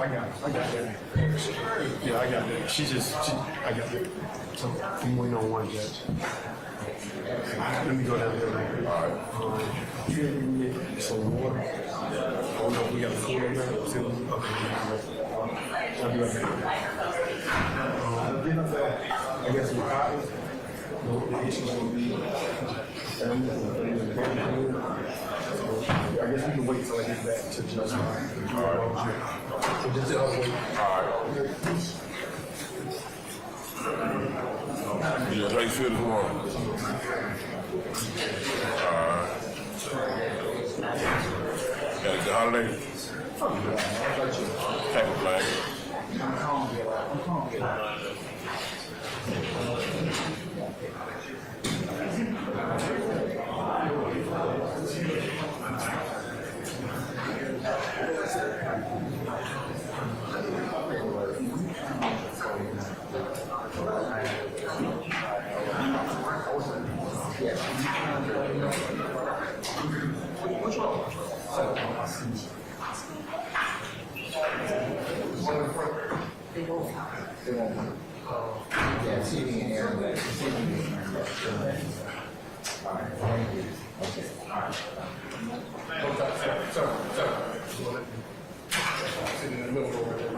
I got that. Yeah, I got that. I got that. So I'm waiting on one judge. Let me go down there. All right. You need some water. Oh no, we got a cooler there. Okay. I'll be right back. I guess some copies. The issues will be. I guess we can wait till I get back to Judge. All right. So just wait. All right. Yeah, how you feel this morning? Got a good holiday? Type of flag. Yeah, seating in here. All right, thank you. Okay. All right. Sorry. Sitting in the middle over there.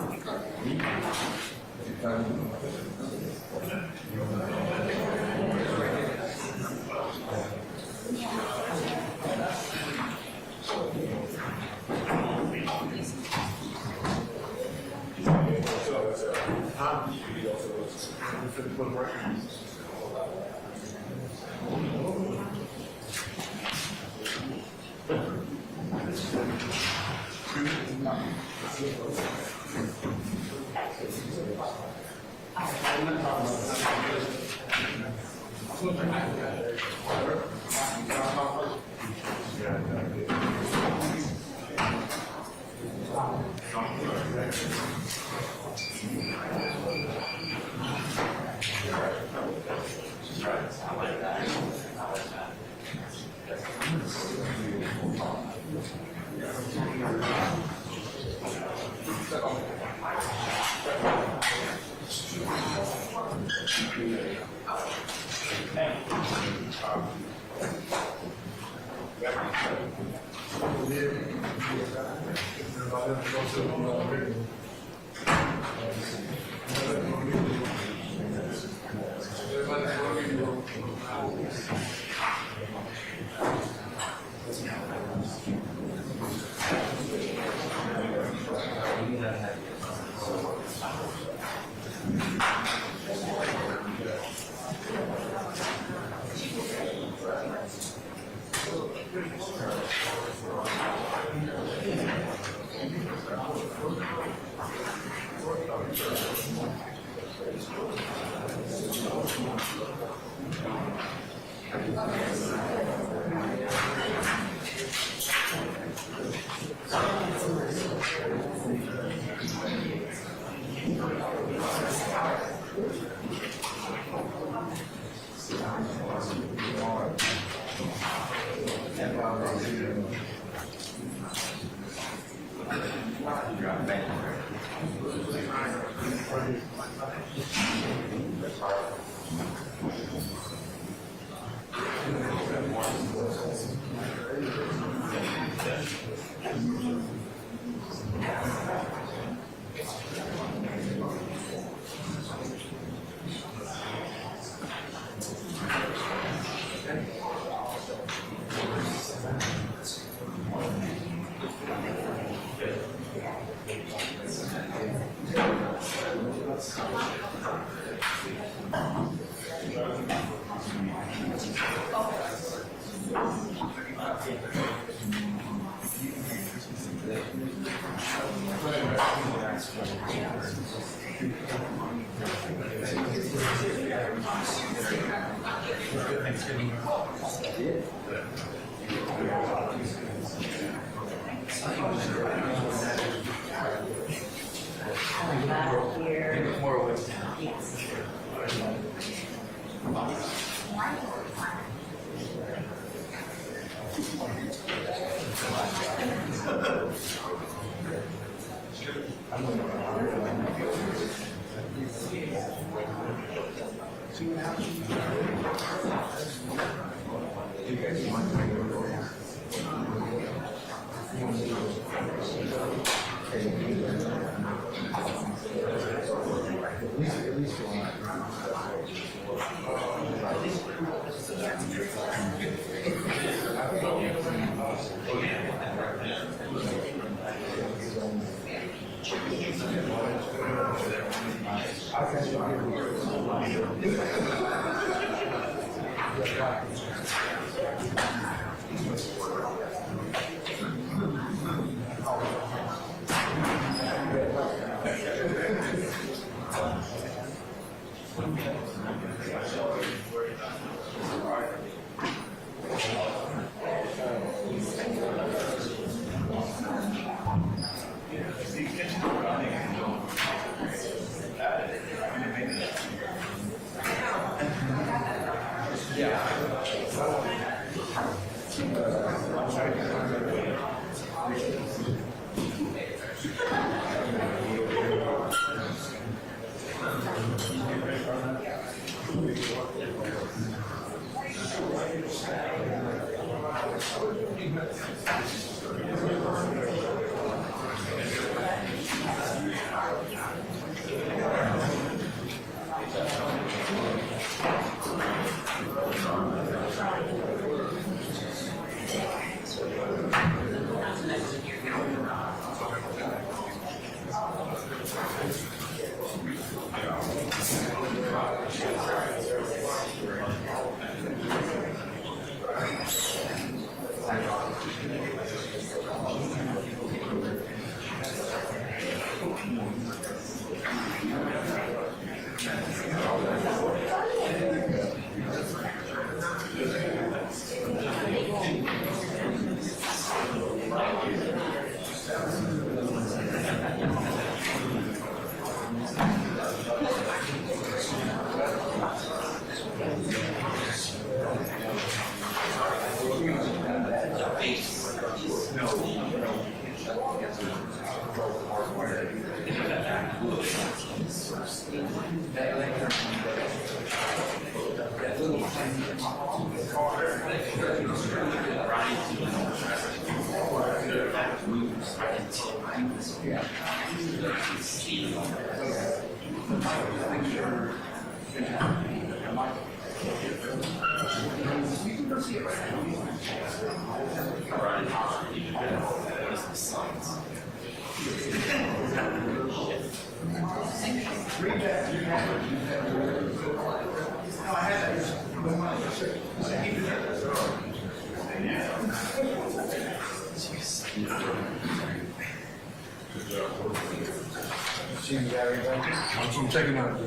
I'm checking out.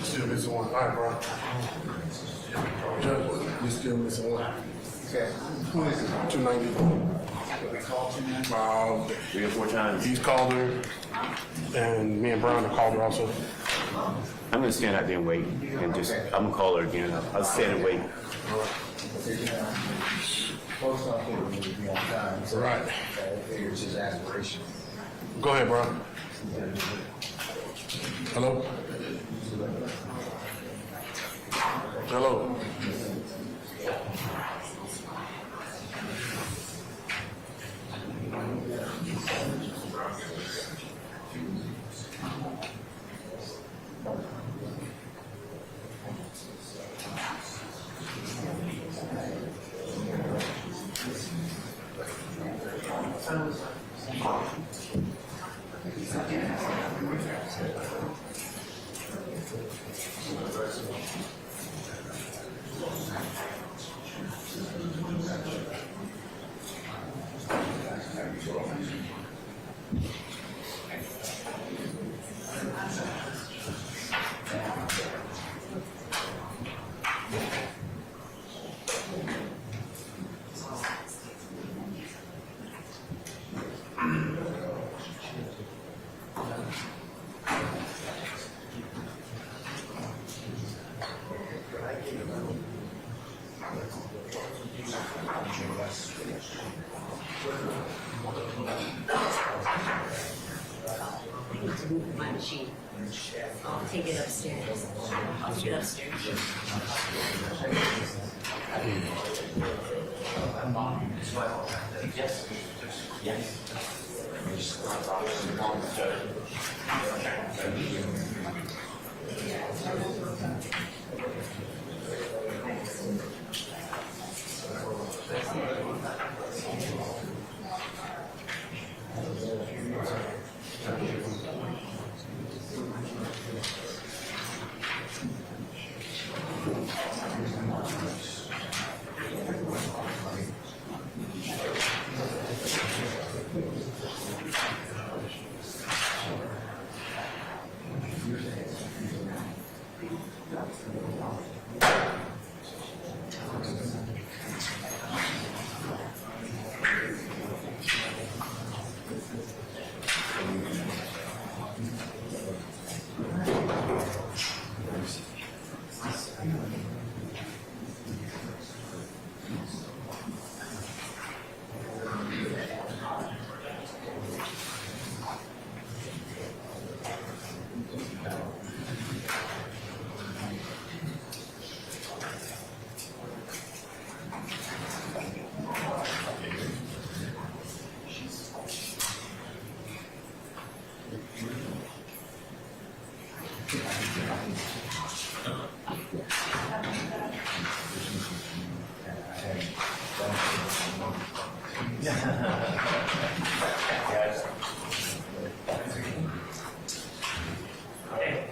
Still missing one. All right, bro. Judge, you're still missing one. Okay. Who is it? 290. We called you now? 3 or 4 times. He's called her, and me and Brown have called her also. I'm gonna stand out there and wait, and just I'm gonna call her again. I'll stand and wait. Post office will be on time. So Right. That figures his aspiration. Go ahead, bro. Hello? Hello? I need to move my machine. I'll take it upstairs. I'll take it upstairs.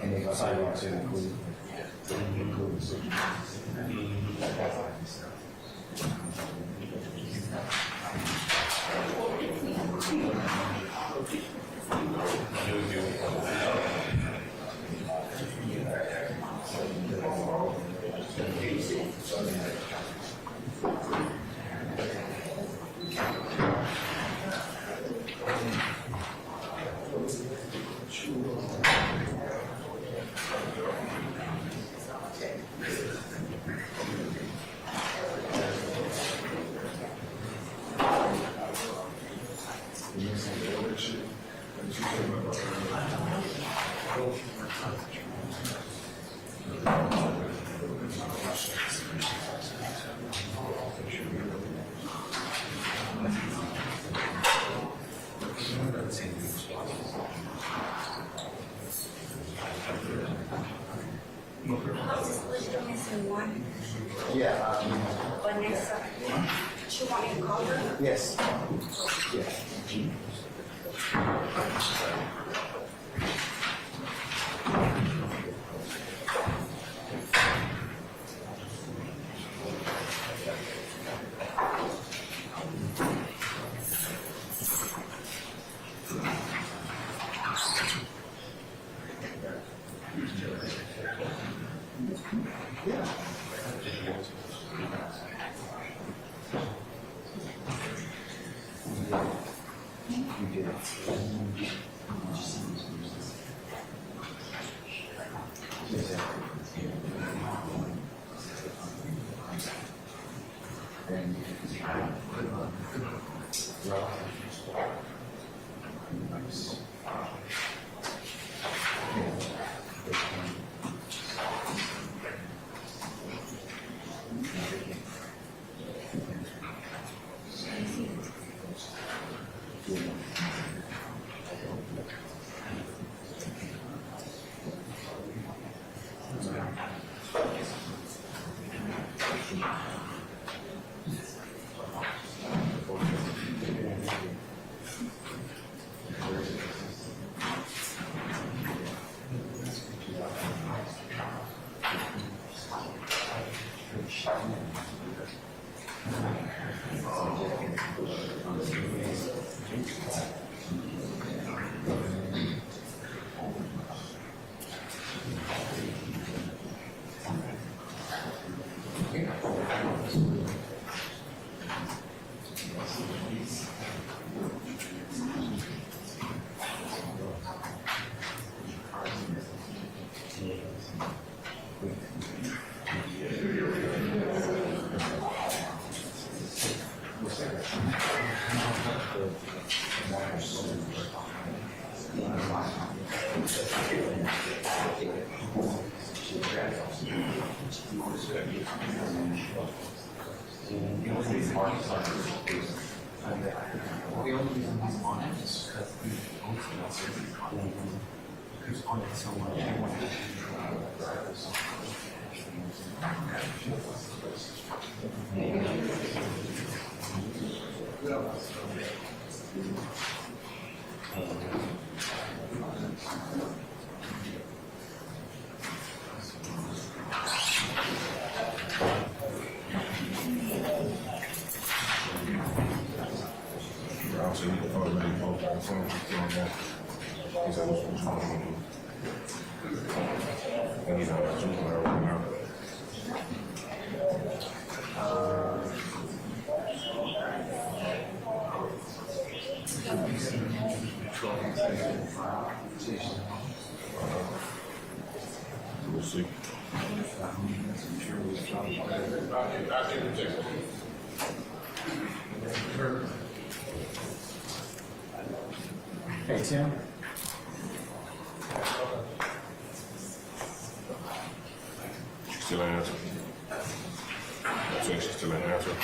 And they go sidewalks to include. Yeah. Vanessa, she want me to call her? Yes. Yeah. We'll see. Hey, Tim. Still an answer. I think she's still an answer.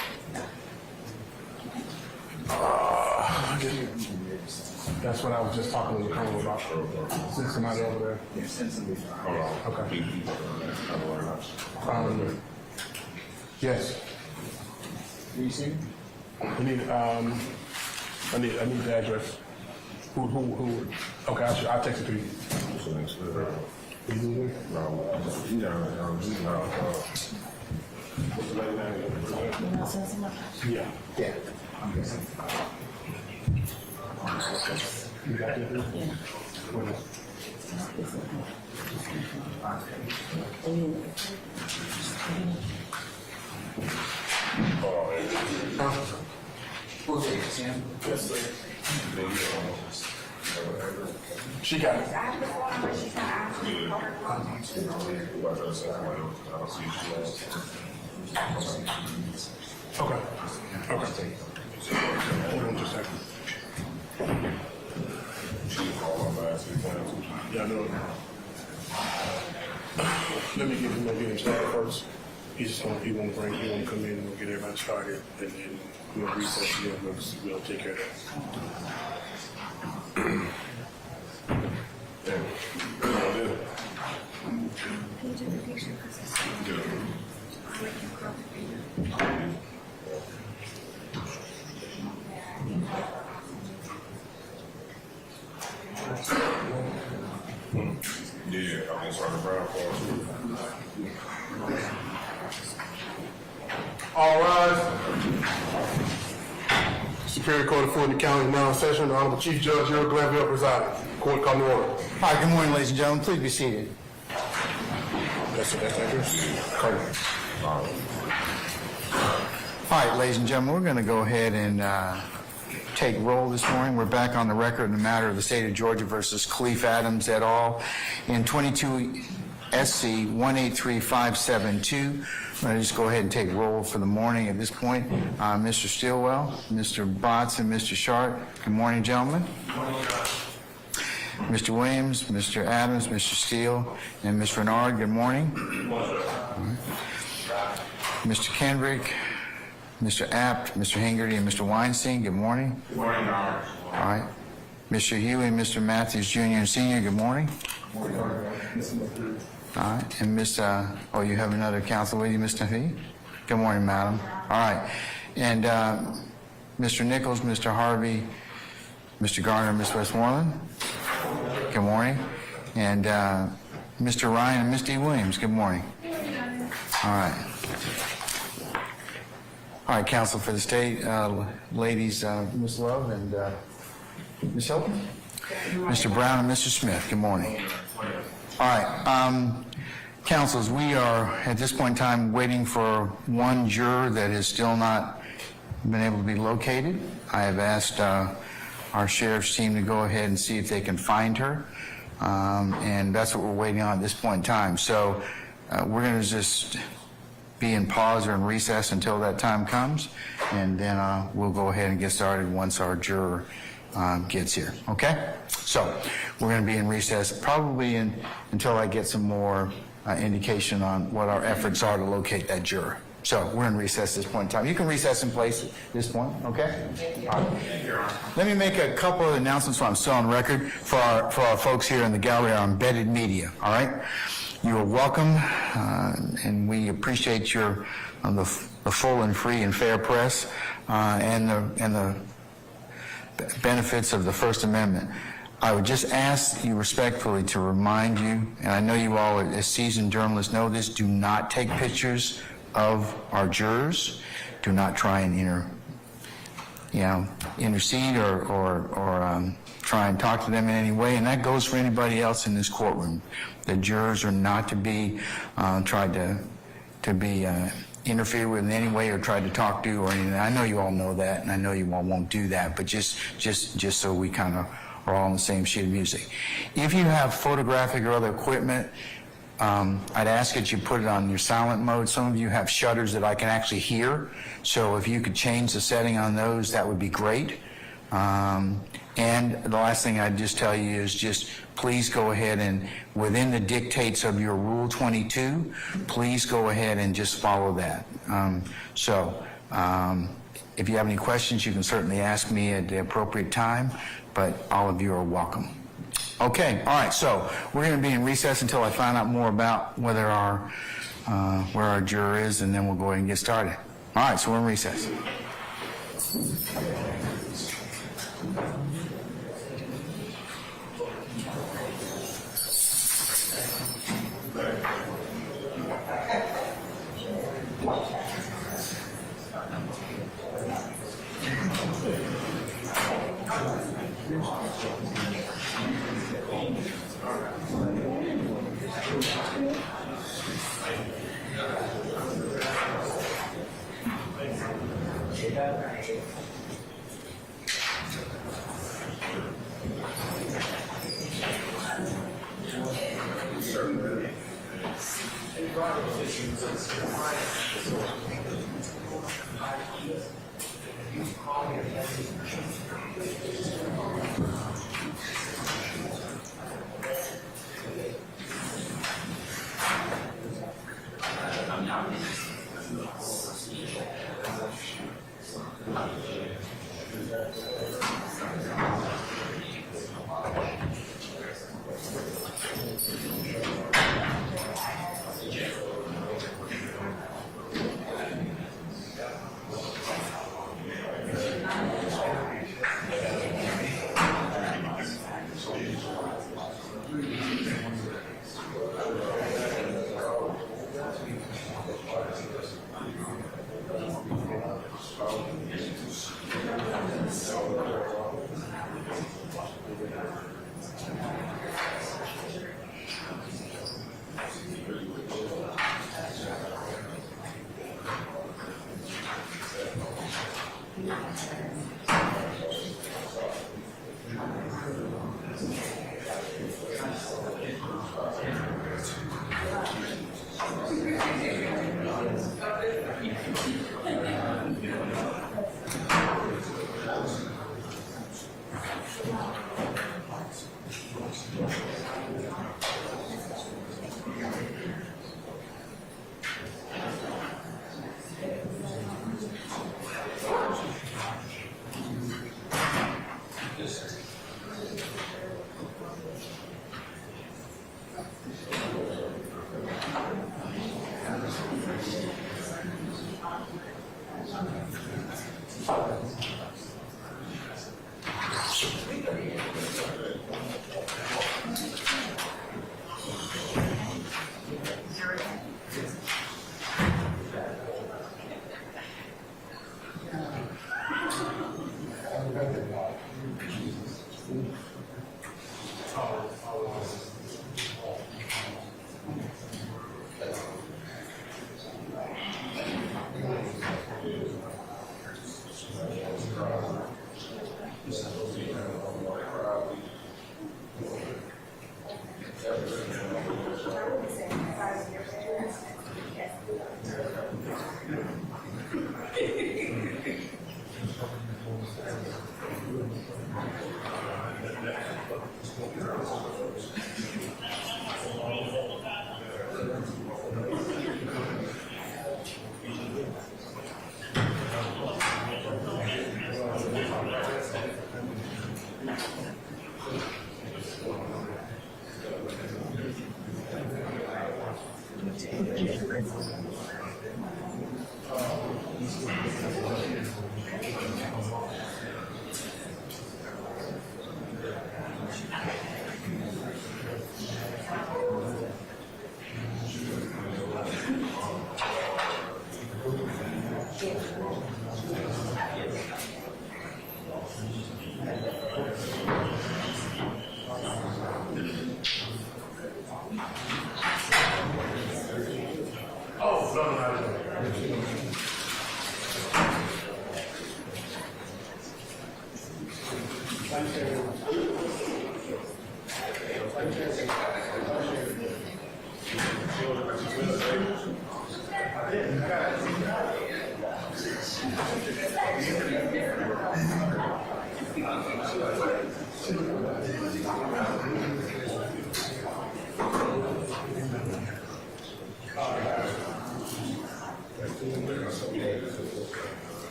That's what I was just talking to the colonel about. Send somebody over there. Hold on. Okay. I don't know. Yes. Who you see? I need the address. Who? Okay, I'll text it to you. You do it? What's the lady name? Yeah. Yeah. You got that? Yeah. What is Who's it, Tim? Yes, sir. She got it. I have the phone number, she's not asking. Okay. Okay. Hold on just a second. Yeah, I know. Let me get him started first. He want to come in and we'll get everybody started, and then we'll recess here and we'll take care of that. Yeah, I'm just running around for All rise. Superior Court of Fulton County now in session. The Honorable Chief Judge Juror Glanville presiding. Court come to order. Hi, good morning, ladies and gentlemen. Please be seated. That's address. Colonel. All right, ladies and gentlemen, we're going to go ahead and take roll this morning. We're back on the record in the matter of the state of Georgia versus Khalif Adams et al. In 22 SC 183572. I'm going to just go ahead and take roll for the morning at this point. Mr. Stilwell, Mr. Botts, and Mr. Sharp. Good morning, gentlemen. Mr. Williams, Mr. Adams, Mr. Steele, and Ms. Renard, good morning. Mr. Kendrick, Mr. Apt, Mr. Hingerty, and Mr. Weinstein, good morning. Good morning, Your Honor. All right. Mr. Huey and Mr. Matthews, Jr. and Sr., good morning. Good morning, Your Honor. All right. And Ms. Oh, you have another counsel with you, Ms. Nafi? Good morning, madam. All right. And Mr. Nichols, Mr. Harvey, Mr. Garner, Ms. Westmoreland, good morning. And Mr. Ryan and Ms. D. Williams, good morning. All right. All right, counsel for the state, ladies, Ms. Love and Ms. Hilton, Mr. Brown and Mr. Smith, good morning. All right, counsels, we are at this point in time waiting for one juror that has still not been able to be located. I have asked our sheriff's team to go ahead and see if they can find her, and that's what we're waiting on at this point in time. So we're going to just be in pause or in recess until that time comes, and then we'll go ahead and get started once our juror gets here, okay? So we're going to be in recess probably until I get some more indication on what our efforts are to locate that juror. So we're in recess at this point in time. You can recess in place at this point, okay? All right. Let me make a couple of announcements while I'm still on record for our folks here in the gallery, our embedded media, all right? You are welcome, and we appreciate your the full and free and fair press and the benefits of the First Amendment. I would just ask you respectfully to remind you, and I know you all as seasoned journalists know this, do not take pictures of our jurors. Do not try and intercede or try and talk to them in any way, and that goes for anybody else in this courtroom. The jurors are not to be tried to be interfered with in any way or tried to talk to or anything. I know you all know that, and I know you all won't do that, but just so we kind of are all on the same sheet of music. If you have photographic or other equipment, I'd ask that you put it on your silent mode. Some of you have shutters that I can actually hear, so if you could change the setting on those, that would be great. And the last thing I'd just tell you is just please go ahead and within the dictates of your Rule 22, please go ahead and just follow that. If you have any questions, you can certainly ask me at the appropriate time, but all of you are welcome. Okay, all right, so we're going to be in recess until I find out more about whether where our juror is, and then we'll go ahead and get started. All right, so we're in recess.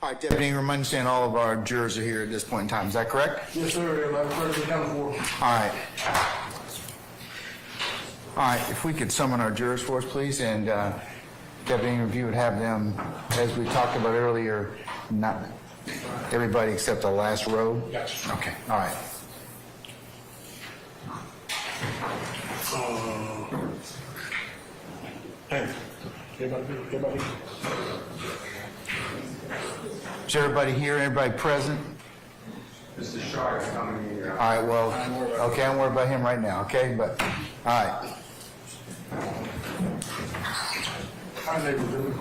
All right, Deputy Ingram, I understand all of our jurors are here at this point in time. Is that correct? Yes, sir. Madam President, count for. All right. All right, if we could summon our jurors for us, please, and Deputy Ingram, if you would have them, as we talked about earlier, not everybody except the last row. Gotcha. Okay, all right. Hey, everybody. Is everybody here? Everybody present? Mr. Sharp's coming in here. All right, well, okay, I'm worried about him right now, okay? But, all right. Hi, neighbor.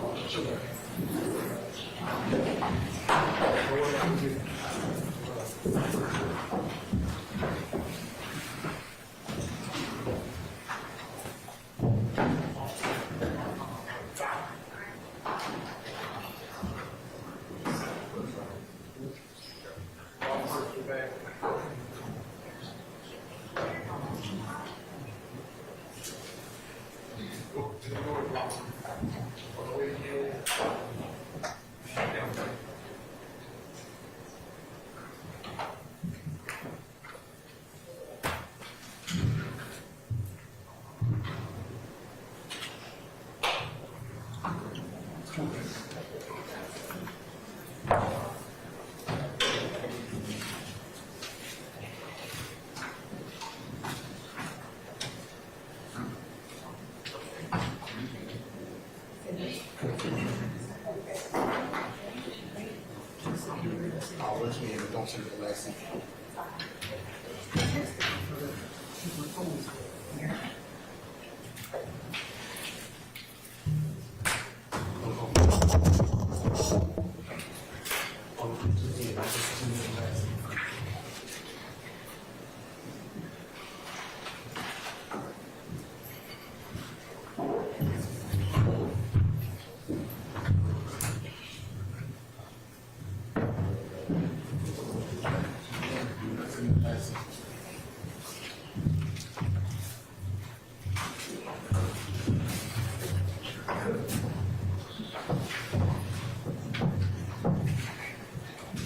Don't send it the last thing.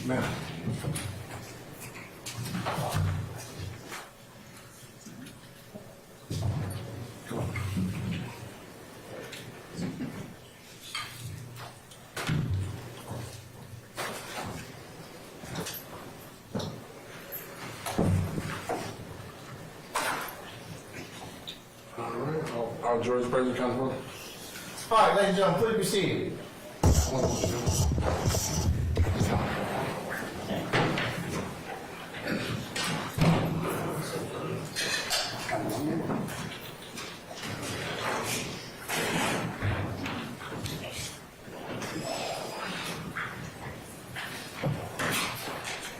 Ma'am. All right, our jury's present, Councilman. All right, ladies and gentlemen, please be seated.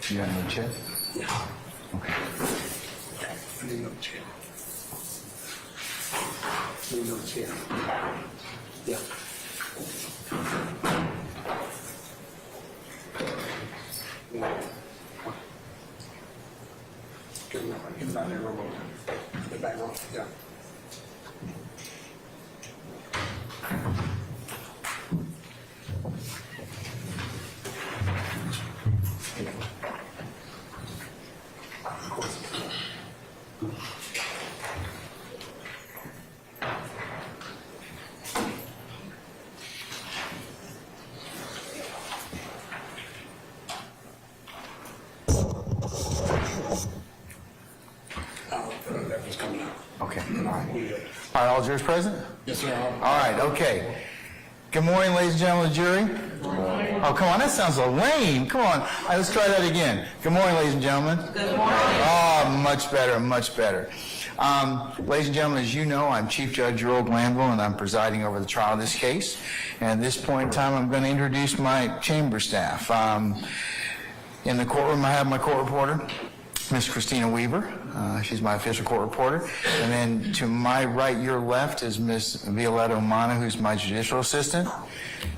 You got no chair? Yeah. Okay. Need no chair. Need no chair. Yeah. Get him out there, roll. Get back, roll. Yeah. That was coming out. Okay. All right. All right, all jurors present? Yes, sir. All right, okay. Good morning, ladies and gentlemen of the jury. Oh, come on, that sounds so lame. Come on, all right, let's try that again. Good morning, ladies and gentlemen. Good morning. Oh, much better, much better. Ladies and gentlemen, as you know, I'm Chief Judge Juror Glanville, and I'm presiding over the trial of this case. And at this point in time, I'm going to introduce my chamber staff. In the courtroom, I have my court reporter, Miss Christina Weaver. She's my official court reporter. And then to my right, your left, is Miss Violetta Omana, who's my judicial assistant.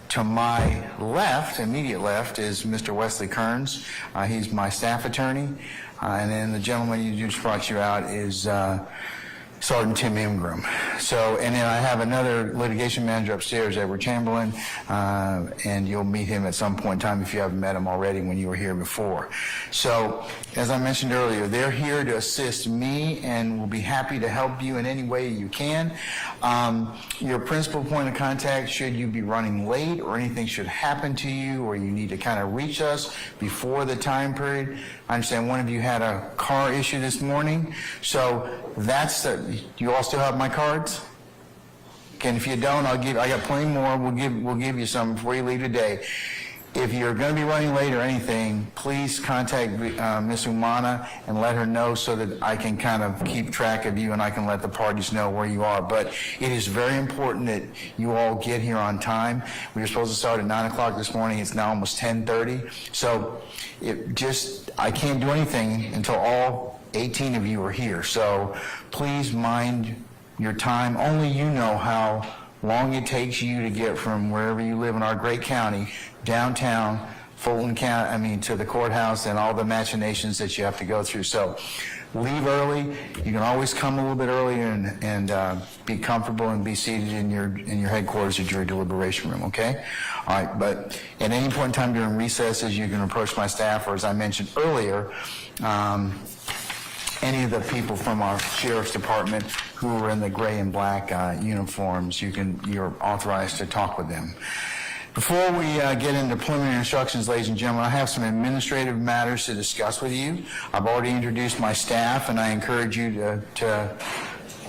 To my left, immediate left, is Mr. Wesley Kearns. He's my staff attorney. And then the gentleman who just brought you out is Sergeant Tim Ingram. So, and then I have another litigation manager upstairs, Edward Chamberlain, and you'll meet him at some point in time if you haven't met him already when you were here before. So, as I mentioned earlier, they're here to assist me and will be happy to help you in any way you can. Your principal point of contact, should you be running late or anything should happen to you or you need to kind of reach us before the time period. I understand one of you had a car issue this morning, so that's the, you all still have my cards? Okay, and if you don't, I got plenty more. We'll give you some before you leave today. If you're going to be running late or anything, please contact Ms. Umana and let her know so that I can kind of keep track of you and I can let the parties know where you are. But it is very important that you all get here on time. We were supposed to start at 9 o'clock this morning. It's now almost 10:30. So I can't do anything until all 18 of you are here. So please mind your time. Only you know how long it takes you to get from wherever you live in our great county, downtown, Fulton County, to the courthouse and all the machinations that you have to go through. So leave early. You can always come a little bit earlier and be comfortable and be seated in your headquarters at your deliberation room, okay? All right, but at any point in time during recesses, you can approach my staff, or as I mentioned earlier, any of the people from our sheriff's department who are in the gray and black uniforms, you're authorized to talk with them. Before we get into preliminary instructions, ladies and gentlemen, I have some administrative matters to discuss with you. I've already introduced my staff, and I encourage you to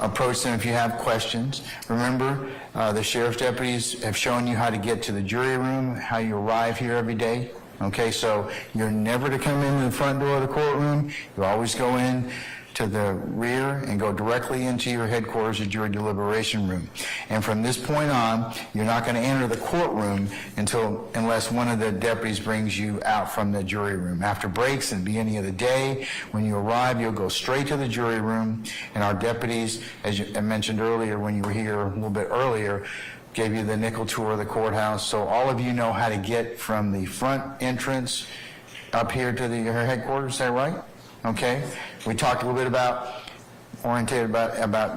approach them if you have questions. Remember, the sheriff's deputies have shown you how to get to the jury room, how you arrive here every day. Okay, so you're never to come into the front door of the courtroom. You always go in to the rear and go directly into your headquarters at your deliberation room. And from this point on, you're not going to enter the courtroom unless one of the deputies brings you out from the jury room. After breaks at the beginning of the day, when you arrive, you'll go straight to the jury room, and our deputies, as I mentioned earlier when you were here a little bit earlier, gave you the nickel tour of the courthouse, so all of you know how to get from the front entrance up here to your headquarters. Is that right? Okay. We talked a little bit about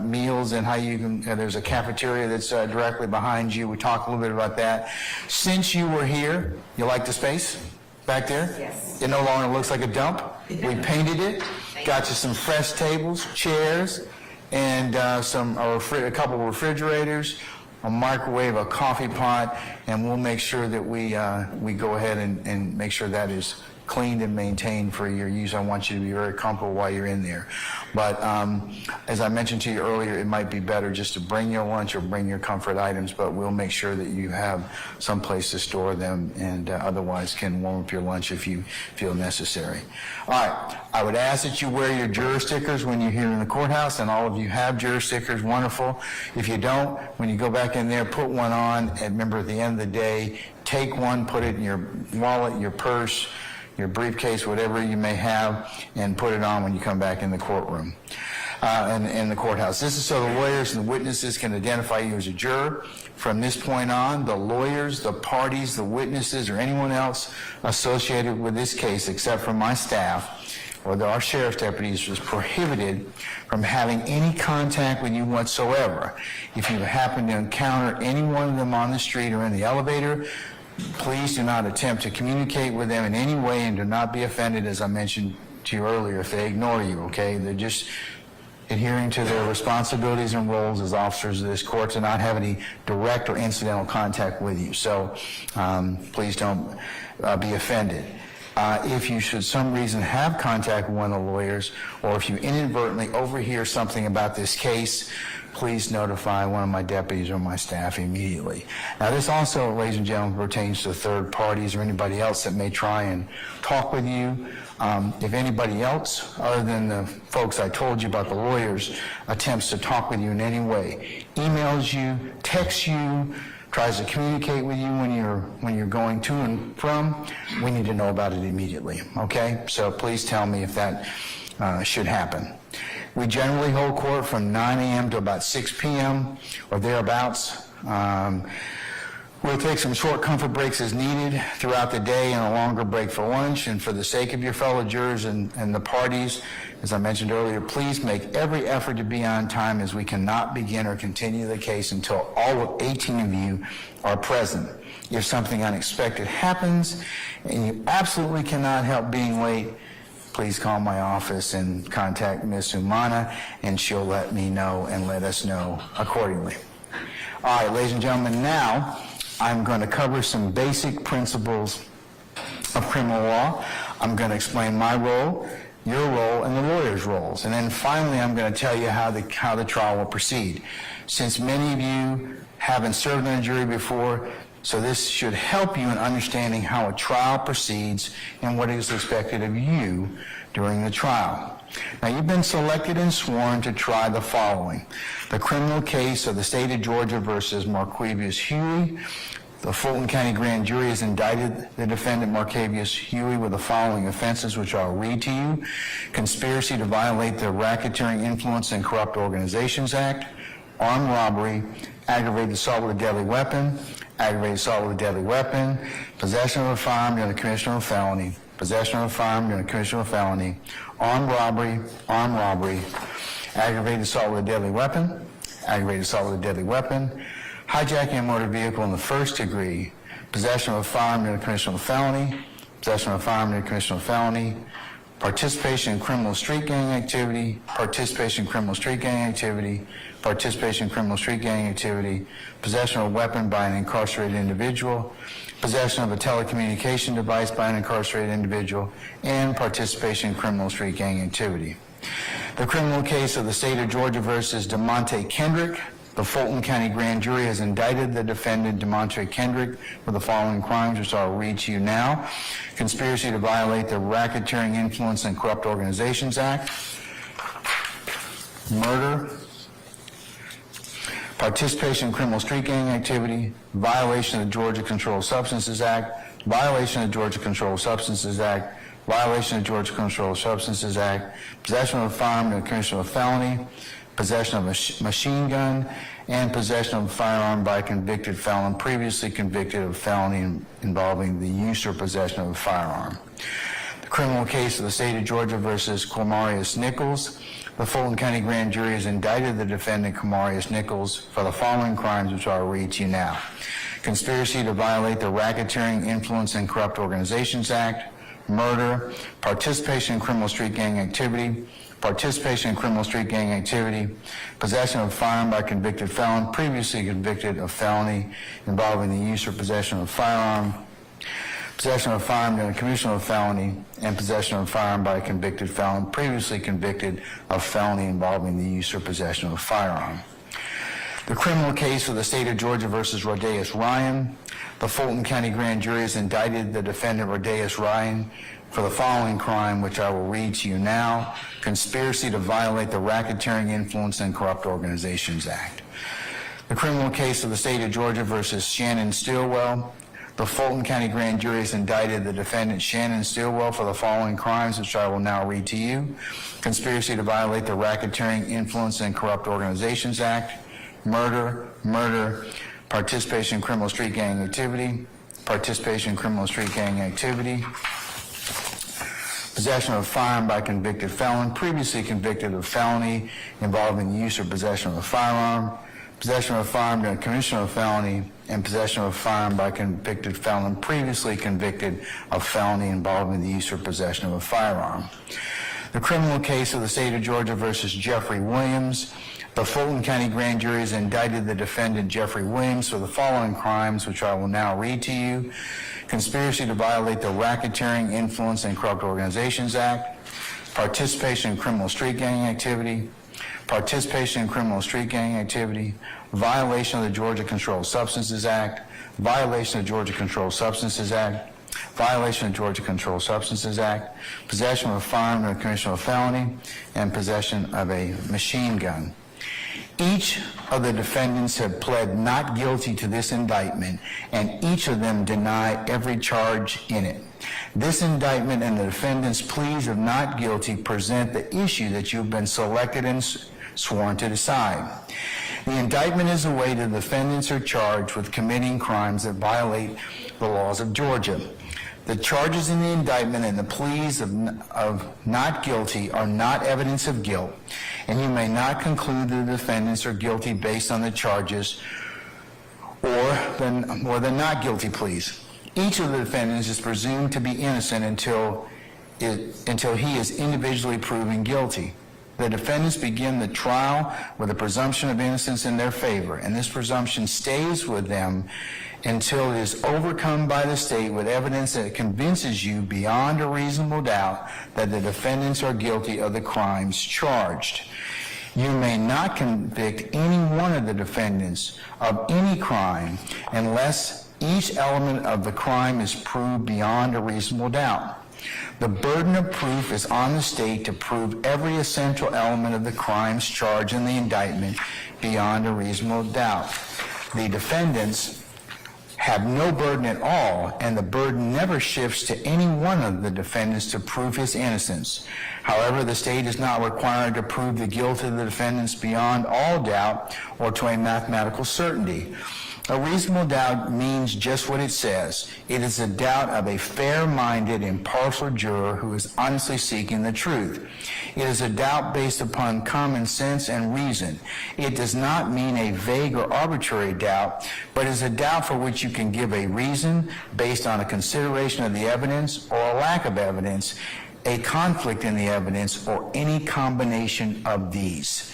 meals and how you can. There's a cafeteria that's directly behind you. We talked a little bit about that. Since you were here, you like the space back there? Yes. It no longer looks like a dump. We painted it. Got you some fresh tables, chairs, and a couple of refrigerators, a microwave, a coffee pot, and we'll make sure that we go ahead and make sure that is cleaned and maintained for your use. I want you to be very comfortable while you're in there. But as I mentioned to you earlier, it might be better just to bring your lunch or bring your comfort items, but we'll make sure that you have some place to store them and otherwise can warm up your lunch if you feel necessary. All right, I would ask that you wear your juror stickers when you're here in the courthouse, and all of you have juror stickers, wonderful. If you don't, when you go back in there, put one on, and remember at the end of the day, take one, put it in your wallet, your purse, your briefcase, whatever you may have, and put it on when you come back in the courtroom, in the courthouse. This is so the lawyers and the witnesses can identify you as a juror. From this point on, the lawyers, the parties, the witnesses, or anyone else associated with this case, except for my staff or our sheriff's deputies, is prohibited from having any contact with you whatsoever. If you happen to encounter any one of them on the street or in the elevator, please do not attempt to communicate with them in any way and do not be offended, as I mentioned to you earlier, if they ignore you, okay? They're just adhering to their responsibilities and roles as officers of this court to not have any direct or incidental contact with you. So please don't be offended. If you should some reason have contact with one of the lawyers, or if you inadvertently overhear something about this case, please notify one of my deputies or my staff immediately. Now, this also, ladies and gentlemen, pertains to third parties or anybody else that may try and talk with you. If anybody else, other than the folks I told you about, the lawyers, attempts to talk with you in any way, emails you, texts you, tries to communicate with you when you're going to and from, we need to know about it immediately, okay? So please tell me if that should happen. We generally hold court from 9 a.m. to about 6 p.m. or thereabouts. We'll take some short comfort breaks as needed throughout the day and a longer break for lunch. And for the sake of your fellow jurors and the parties, as I mentioned earlier, please make every effort to be on time, as we cannot begin or continue the case until all of 18 of you are present. If something unexpected happens and you absolutely cannot help being late, please call my office and contact Ms. Umana, and she'll let me know and let us know accordingly. All right, ladies and gentlemen, now I'm going to cover some basic principles of criminal law. I'm going to explain my role, your role, and the lawyer's roles. And then finally, I'm going to tell you how the trial will proceed. Since many of you haven't served on a jury before, so this should help you in understanding how a trial proceeds and what is expected of you during the trial. Now, you've been selected and sworn to try the following: the criminal case of the state of Georgia versus Marquavius Huey. The Fulton County grand jury has indicted the defendant Marquavius Huey with the following offenses, which I'll read to you: conspiracy to violate the Racketeering Influence and Corrupt Organizations Act, armed robbery, aggravated assault with a deadly weapon, aggravated assault with a deadly weapon, possession of a firearm during the commission of a felony, possession of a firearm during the commission of a felony, armed robbery, aggravated assault with a deadly weapon, aggravated assault with a deadly weapon, hijacking a motor vehicle in the first degree, possession of a firearm during the commission of a felony, possession of a firearm during the commission of a felony, participation in criminal street gang activity, participation in criminal street gang activity, participation in criminal street gang activity, possession of a weapon by an incarcerated individual, possession of a telecommunication device by an incarcerated individual, and participation in criminal street gang activity. The criminal case of the state of Georgia versus DeMonte Kendrick. The Fulton County grand jury has indicted the defendant DeMonte Kendrick with the following crimes, which I'll read to you now: conspiracy to violate the Racketeering Influence and Corrupt Organizations Act, murder, participation in criminal street gang activity, violation of the Georgia Controlled Substances Act, violation of the Georgia Controlled Substances Act, violation of the Georgia Controlled Substances Act, possession of a firearm in the commission of a felony, possession of a machine gun, and possession of a firearm by a convicted felon previously convicted of a felony involving the use or possession of a firearm. The criminal case of the state of Georgia versus Quamarius Nichols. The Fulton County grand jury has indicted the defendant Quamarius Nichols for the following crimes, which I'll read to you now: conspiracy to violate the Racketeering Influence and Corrupt Organizations Act, murder, participation in criminal street gang activity, participation in criminal street gang activity, possession of a firearm by a convicted felon previously convicted of felony involving the use or possession of a firearm, possession of a firearm during the commission of a felony, and possession of a firearm by a convicted felon previously convicted of felony involving the use or possession of a firearm. The criminal case of the state of Georgia versus Rodeus Ryan. The Fulton County grand jury has indicted the defendant Rodeus Ryan for the following crime, which I will read to you now: conspiracy to violate the Racketeering Influence and Corrupt Organizations Act. The criminal case of the state of Georgia versus Shannon Stillwell. The Fulton County grand jury has indicted the defendant Shannon Stillwell for the following crimes, which I will now read to you: conspiracy to violate the Racketeering Influence and Corrupt Organizations Act, murder, participation in criminal street gang activity, participation in criminal street gang activity, possession of a firearm by a convicted felon previously convicted of felony involving the use or possession of a firearm, possession of a firearm during the commission of a felony, and possession of a firearm by a convicted felon previously convicted of felony involving the use or possession of a firearm. The criminal case of the state of Georgia versus Jeffery Williams. The Fulton County grand jury has indicted the defendant Jeffery Williams for the following crimes, which I will now read to you: conspiracy to violate the Racketeering Influence and Corrupt Organizations Act, participation in criminal street gang activity, participation in criminal street gang activity, violation of the Georgia Controlled Substances Act, violation of the Georgia Controlled Substances Act, violation of the Georgia Controlled Substances Act, possession of a firearm during the commission of a felony, and possession of a machine gun. Each of the defendants have pled not guilty to this indictment, and each of them deny every charge in it. This indictment and the defendant's pleas of not guilty present the issue that you've been selected and sworn to decide. The indictment is a way the defendants are charged with committing crimes that violate the laws of Georgia. The charges in the indictment and the pleas of not guilty are not evidence of guilt, and you may not conclude the defendants are guilty based on the charges or the not guilty pleas. Each of the defendants is presumed to be innocent until he is individually proven guilty. The defendants begin the trial with a presumption of innocence in their favor, and this presumption stays with them until it is overcome by the state with evidence that convinces you beyond a reasonable doubt that the defendants are guilty of the crimes charged. You may not convict any one of the defendants of any crime unless each element of the crime is proved beyond a reasonable doubt. The burden of proof is on the state to prove every essential element of the crimes charged in the indictment beyond a reasonable doubt. The defendants have no burden at all, and the burden never shifts to any one of the defendants to prove his innocence. However, the state is not required to prove the guilt of the defendants beyond all doubt or to a mathematical certainty. A reasonable doubt means just what it says. It is a doubt of a fair-minded, impartial juror who is honestly seeking the truth. It is a doubt based upon common sense and reason. It does not mean a vague or arbitrary doubt, but is a doubt for which you can give a reason based on a consideration of the evidence or a lack of evidence, a conflict in the evidence, or any combination of these.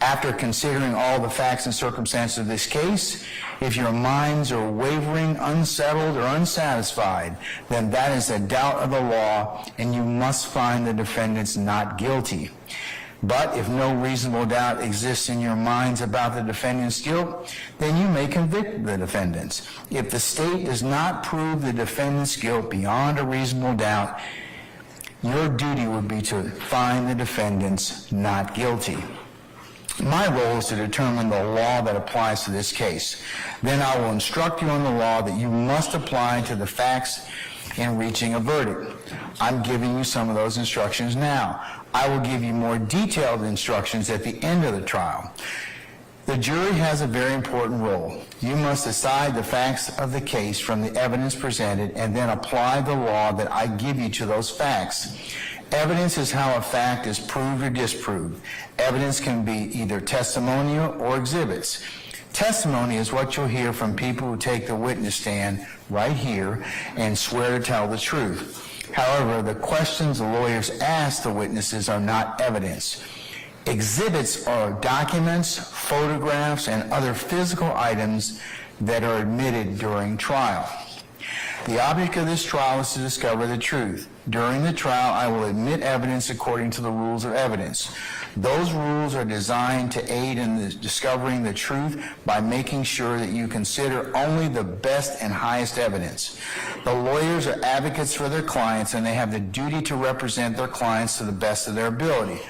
After considering all the facts and circumstances of this case, if your minds are wavering, unsettled, or unsatisfied, then that is a doubt of the law, and you must find the defendants not guilty. But if no reasonable doubt exists in your minds about the defendant's guilt, then you may convict the defendants. If the state does not prove the defendant's guilt beyond a reasonable doubt, your duty would be to find the defendants not guilty. My role is to determine the law that applies to this case. Then I will instruct you on the law that you must apply to the facts in reaching a verdict. I'm giving you some of those instructions now. I will give you more detailed instructions at the end of the trial. The jury has a very important role. You must decide the facts of the case from the evidence presented and then apply the law that I give you to those facts. Evidence is how a fact is proved or disproved. Evidence can be either testimonial or exhibits. Testimony is what you'll hear from people who take the witness stand right here and swear to tell the truth. However, the questions the lawyers ask the witnesses are not evidence. Exhibits are documents, photographs, and other physical items that are admitted during trial. The object of this trial is to discover the truth. During the trial, I will admit evidence according to the rules of evidence. Those rules are designed to aid in discovering the truth by making sure that you consider only the best and highest evidence. The lawyers are advocates for their clients, and they have the duty to represent their clients to the best of their ability.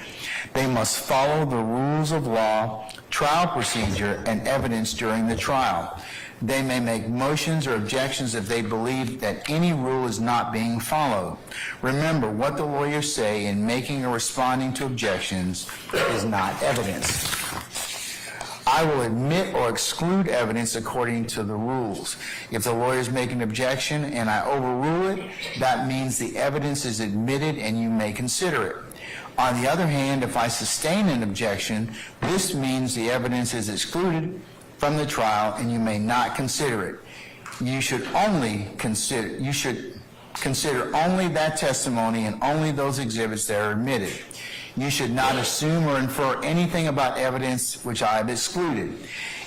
They must follow the rules of law, trial procedure, and evidence during the trial. They may make motions or objections if they believe that any rule is not being followed. Remember, what the lawyers say in making or responding to objections is not evidence. I will admit or exclude evidence according to the rules. If the lawyers make an objection and I overrule it, that means the evidence is admitted and you may consider it. On the other hand, if I sustain an objection, this means the evidence is excluded from the trial and you may not consider it. You should consider only that testimony and only those exhibits that are admitted. You should not assume or infer anything about evidence which I have excluded.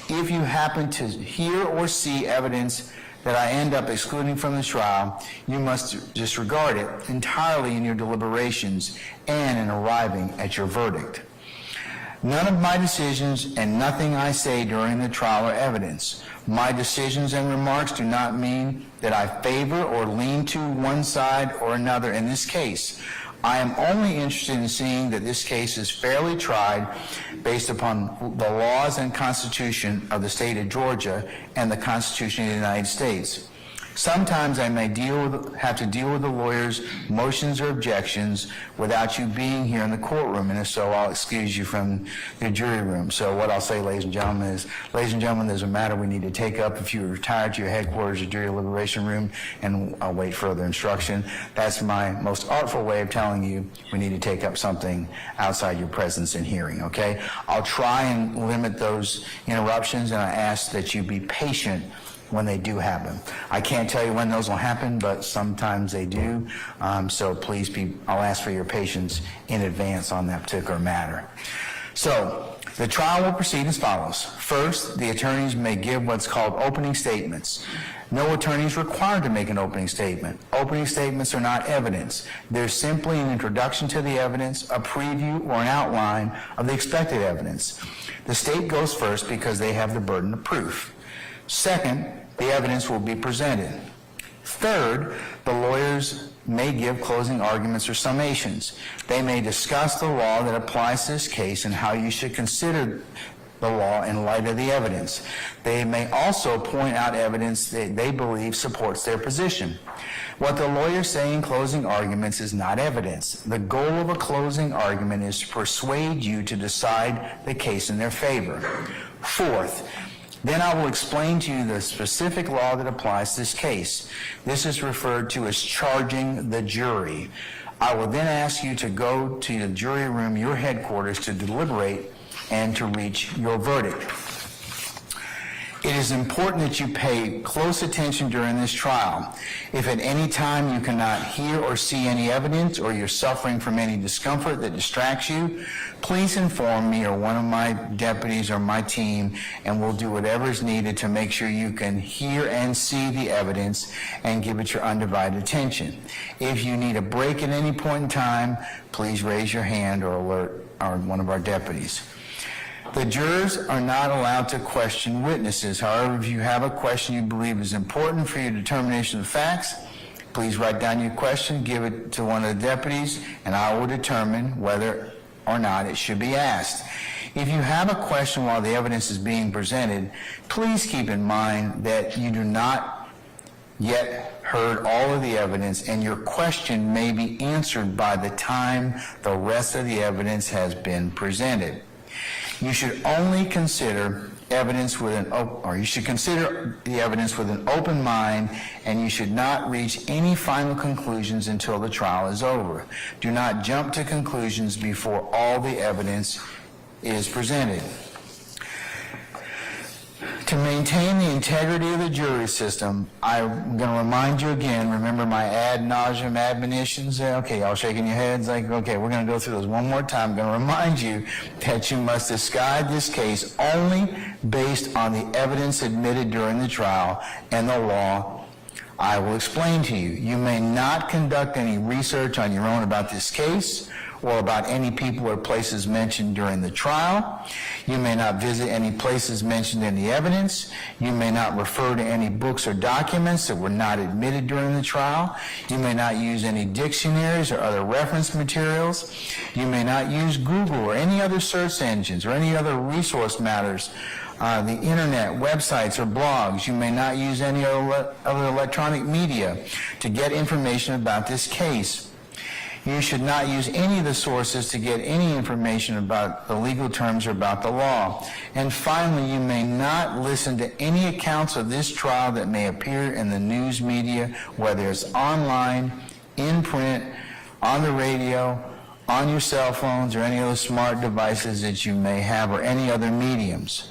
If you happen to hear or see evidence that I end up excluding from the trial, you must disregard it entirely in your deliberations and in arriving at your verdict. None of my decisions and nothing I say during the trial are evidence. My decisions and remarks do not mean that I favor or lean to one side or another in this case. I am only interested in seeing that this case is fairly tried based upon the laws and Constitution of the state of Georgia and the Constitution of the United States. Sometimes I may have to deal with the lawyer's motions or objections without you being here in the courtroom, and if so, I'll excuse you from the jury room. So what I'll say, ladies and gentlemen, is, ladies and gentlemen, there's a matter we need to take up. If you retire to your headquarters or jury deliberation room, and I'll wait further instruction. That's my most artful way of telling you we need to take up something outside your presence and hearing, okay? I'll try and limit those interruptions, and I ask that you be patient when they do happen. I can't tell you when those will happen, but sometimes they do. So please I'll ask for your patience in advance on that particular matter. So the trial will proceed as follows. First, the attorneys may give what's called opening statements. No attorney is required to make an opening statement. Opening statements are not evidence. They're simply an introduction to the evidence, a preview, or an outline of the expected evidence. The state goes first because they have the burden of proof. Second, the evidence will be presented. Third, the lawyers may give closing arguments or summations. They may discuss the law that applies to this case and how you should consider the law in light of the evidence. They may also point out evidence that they believe supports their position. What the lawyers say in closing arguments is not evidence. The goal of a closing argument is to persuade you to decide the case in their favor. Fourth, then I will explain to you the specific law that applies to this case. This is referred to as charging the jury. I will then ask you to go to the jury room, your headquarters, to deliberate and to reach your verdict. It is important that you pay close attention during this trial. If at any time you cannot hear or see any evidence, or you're suffering from any discomfort that distracts you, please inform me or one of my deputies or my team, and we'll do whatever is needed to make sure you can hear and see the evidence and give it your undivided attention. If you need a break at any point in time, please raise your hand or alert one of our deputies. The jurors are not allowed to question witnesses. However, if you have a question you believe is important for your determination of facts, please write down your question, give it to one of the deputies, and I will determine whether or not it should be asked. If you have a question while the evidence is being presented, please keep in mind that you do not yet heard all of the evidence, and your question may be answered by the time the rest of the evidence has been presented. You should only consider evidence with you should consider the evidence with an open mind, and you should not reach any final conclusions until the trial is over. Do not jump to conclusions before all the evidence is presented. To maintain the integrity of the jury system, I'm going to remind you again, remember my ad nauseum admonitions? Okay, y'all shaking your heads like, okay, we're going to go through those one more time. I'm going to remind you that you must decide this case only based on the evidence admitted during the trial and the law I will explain to you. You may not conduct any research on your own about this case or about any people or places mentioned during the trial. You may not visit any places mentioned in the evidence. You may not refer to any books or documents that were not admitted during the trial. You may not use any dictionaries or other reference materials. You may not use Google or any other search engines or any other resource matters, the internet, websites, or blogs. You may not use any other electronic media to get information about this case. You should not use any of the sources to get any information about the legal terms or about the law. And finally, you may not listen to any accounts of this trial that may appear in the news media, whether it's online, in print, on the radio, on your cell phones, or any other smart devices that you may have, or any other mediums.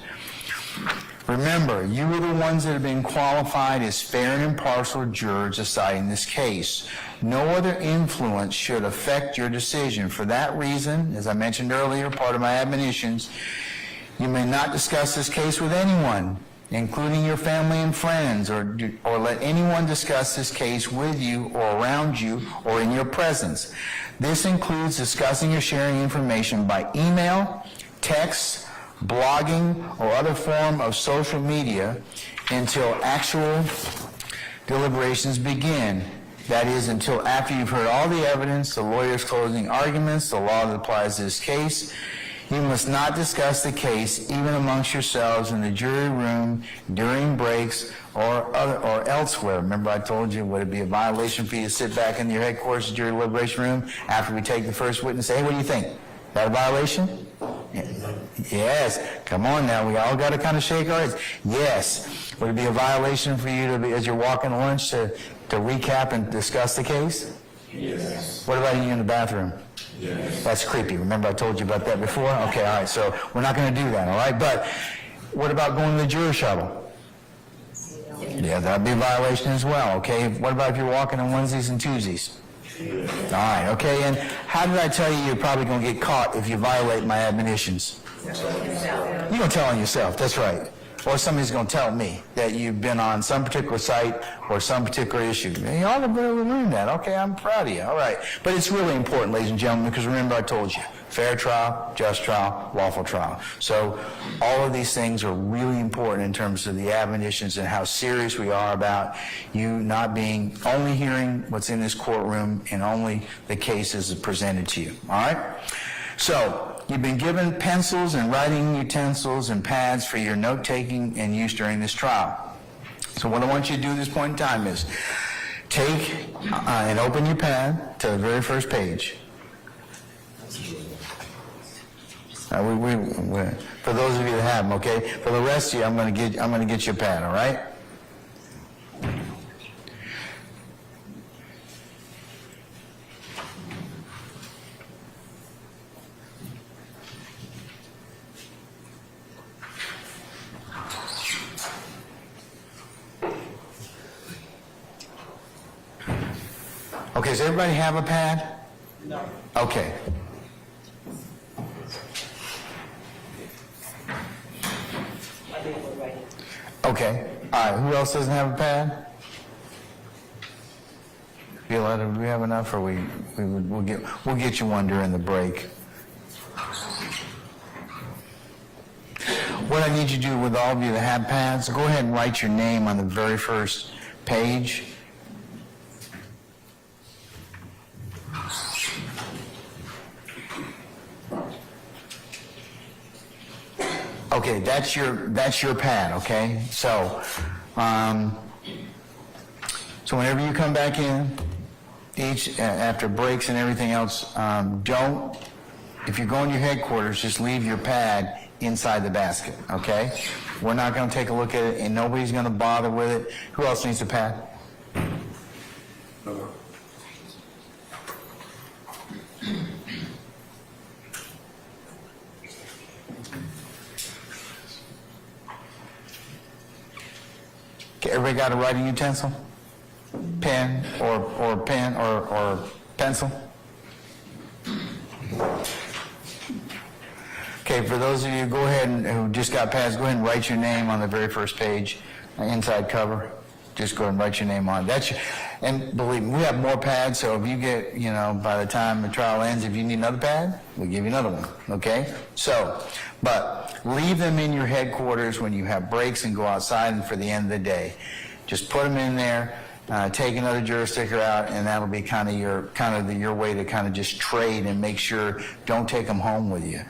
Remember, you are the ones that have been qualified as fair and impartial jurors deciding this case. No other influence should affect your decision. For that reason, as I mentioned earlier, part of my admonitions, you may not discuss this case with anyone, including your family and friends, or let anyone discuss this case with you or around you or in your presence. This includes discussing or sharing information by email, text, blogging, or other form of social media until actual deliberations begin. That is, until after you've heard all the evidence, the lawyer's closing arguments, the law that applies to this case. You must not discuss the case even amongst yourselves in the jury room during breaks or elsewhere. Remember I told you, would it be a violation for you to sit back in your headquarters jury deliberation room after we take the first witness and say, hey, what do you think? Is that a violation? Yes. Come on now. We all got to kind of shake our heads. Yes. Would it be a violation for you to be, as you're walking lunch, to recap and discuss the case? Yes. What about you in the bathroom? Yes. That's creepy. Remember I told you about that before? Okay, all right. So we're not going to do that, all right? But what about going to the juror shuttle? Yeah, that'd be a violation as well, okay? What about if you're walking on Wednesdays and Tuesdays? All right, okay, and how did I tell you you're probably going to get caught if you violate my admonitions? You're going to tell on yourself, that's right. Or somebody's going to tell me that you've been on some particular site or some particular issue. You ought to be able to learn that. Okay, I'm proud of you. All right. But it's really important, ladies and gentlemen, because remember I told you, fair trial, just trial, lawful trial. So all of these things are really important in terms of the admonitions and how serious we are about you not being only hearing what's in this courtroom and only the cases presented to you. All right? So you've been given pencils and writing utensils and pads for your note-taking and use during this trial. So what I want you to do at this point in time is take and open your pad to the very first page. For those of you that have them, okay? For the rest of you, I'm going to get you a pad, all right? Okay, does everybody have a pad? No. Okay. Okay. All right. Who else doesn't have a pad? Do we have enough, or we'll get you one during the break. What I need you to do with all of you that have pads, go ahead and write your name on the very first page. Okay, that's your pad, okay? So whenever you come back in, after breaks and everything else, if you're going to your headquarters, just leave your pad inside the basket, okay? We're not going to take a look at it, and nobody's going to bother with it. Who else needs a pad? Okay, everybody got a writing utensil? Pen or pen or pencil? Okay, for those of you go ahead and who just got pads, go ahead and write your name on the very first page, inside cover. Just go ahead and write your name on it. And believe me, we have more pads, so if you get, by the time the trial ends, if you need another pad, we'll give you another one, okay? So, but leave them in your headquarters when you have breaks and go outside and for the end of the day. Just put them in there, take another juror sticker out, and that'll be your way to kind of just trade and make sure, don't take them home with you.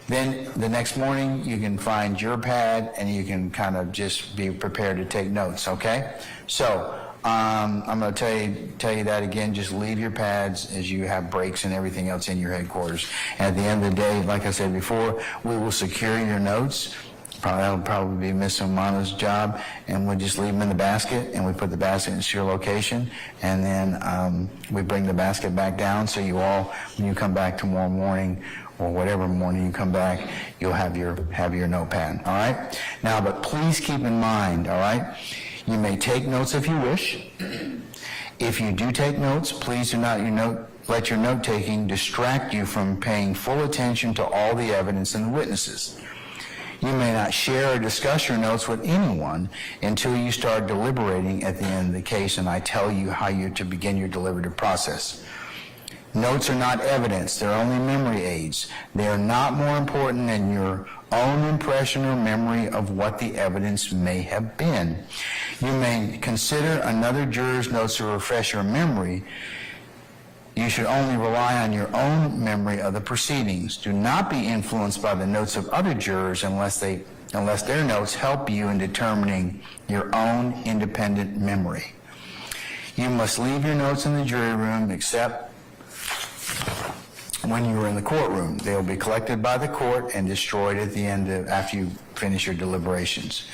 Then the next morning, you can find your pad and you can kind of just be prepared to take notes, okay? So I'm going to tell you that again, just leave your pads as you have breaks and everything else in your headquarters. And at the end of the day, like I said before, we will secure your notes. That'll probably be Miss Omana's job, and we'll just leave them in the basket, and we put the basket into your location, and then we bring the basket back down, so you all, when you come back tomorrow morning, or whatever morning you come back, you'll have your notepad, all right? Now, but please keep in mind, all right, you may take notes if you wish. If you do take notes, please do not let your note-taking distract you from paying full attention to all the evidence and the witnesses. You may not share or discuss your notes with anyone until you start deliberating at the end of the case, and I tell you how you're to begin your deliberative process. Notes are not evidence, they're only memory aids. They are not more important than your own impression or memory of what the evidence may have been. You may consider another juror's notes to refresh your memory, You should only rely on your own memory of the proceedings. Do not be influenced by the notes of other jurors unless their notes help you in determining your own independent memory. You must leave your notes in the jury room except when you are in the courtroom. They will be collected by the court and destroyed at the end after you finish your deliberations.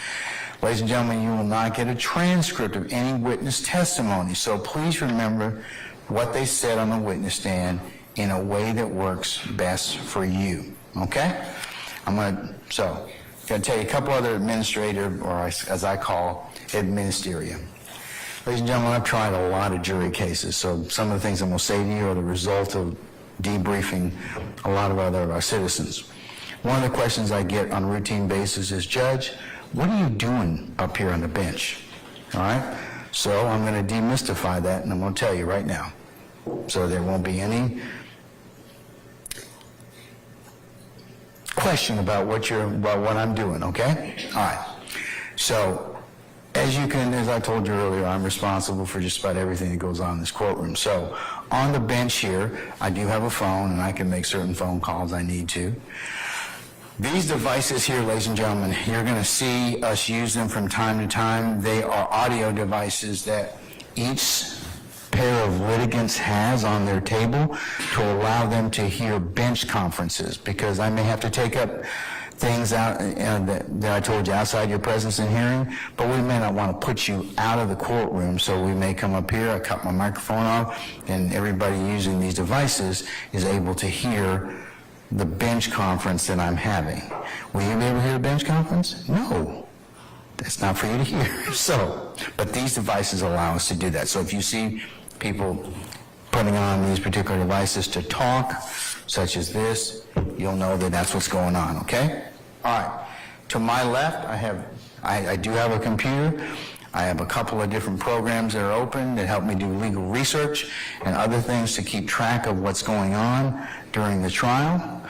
Ladies and gentlemen, you will not get a transcript of any witness testimony, so please remember what they said on the witness stand in a way that works best for you, okay? I'm going to tell you a couple other administrative, or as I call, administeria. Ladies and gentlemen, I've tried a lot of jury cases, so some of the things I'm going to say to you are the result of debriefing a lot of our citizens. One of the questions I get on a routine basis is, Judge, what are you doing up here on the bench? All right? So I'm going to demystify that, and I'm going to tell you right now. So there won't be any question about what I'm doing, okay? All right. So as I told you earlier, I'm responsible for just about everything that goes on in this courtroom. So on the bench here, I do have a phone, and I can make certain phone calls I need to. These devices here, ladies and gentlemen, you're going to see us use them from time to time. They are audio devices that each pair of litigants has on their table to allow them to hear bench conferences, because I may have to take up things out that I told you outside your presence and hearing, but we may not want to put you out of the courtroom, so we may come up here, I cut my microphone off, and everybody using these devices is able to hear the bench conference that I'm having. Will you be able to hear a bench conference? No. That's not for you to hear. So, but these devices allow us to do that. So if you see people putting on these particular devices to talk, such as this, you'll know that that's what's going on, okay? All right. To my left, I do have a computer. I have a couple of different programs that are open that help me do legal research and other things to keep track of what's going on during the trial.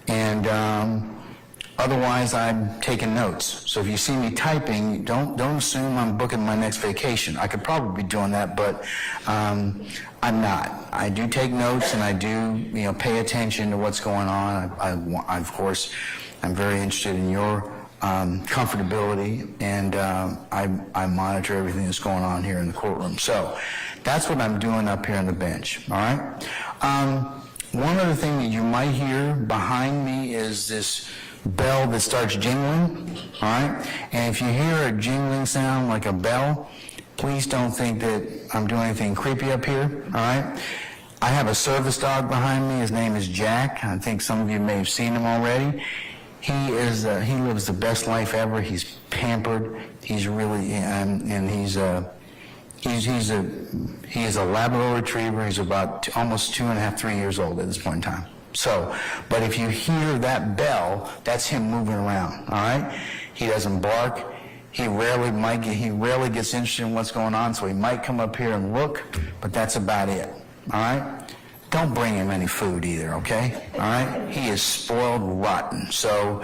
And otherwise, I'm taking notes. So if you see me typing, don't assume I'm booking my next vacation. I could probably be doing that, but I'm not. I do take notes, and I do pay attention to what's going on. I of course, I'm very interested in your comfortability, and I monitor everything that's going on here in the courtroom. So that's what I'm doing up here on the bench, all right? One other thing that you might hear behind me is this bell that starts jingling, all right? And if you hear a jingling sound like a bell, please don't think that I'm doing anything creepy up here, all right? I have a service dog behind me. His name is Jack. I think some of you may have seen him already. He lives the best life ever. He's pampered. He's really, and he is a Labrador Retriever. He's about almost 2.5, 3 years old at this point in time. So, but if you hear that bell, that's him moving around, all right? He doesn't bark. He rarely gets interested in what's going on, so he might come up here and look, but that's about it, all right? Don't bring him any food either, okay? All right? He is spoiled rotten. So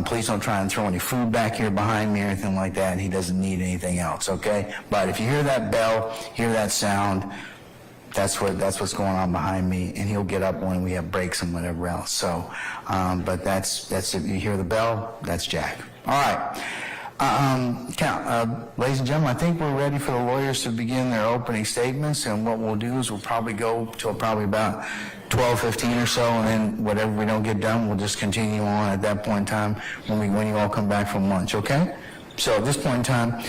please don't try and throw any food back here behind me or anything like that. He doesn't need anything else, okay? But if you hear that bell, hear that sound, that's what's going on behind me, and he'll get up when we have breaks and whatever else. So, but that's if you hear the bell, that's Jack. All right. Ladies and gentlemen, I think we're ready for the lawyers to begin their opening statements, and what we'll do is we'll probably go till probably about 12:15 or so, and then whatever we don't get done, we'll just continue on at that point in time when you all come back from lunch, okay? So at this point in time,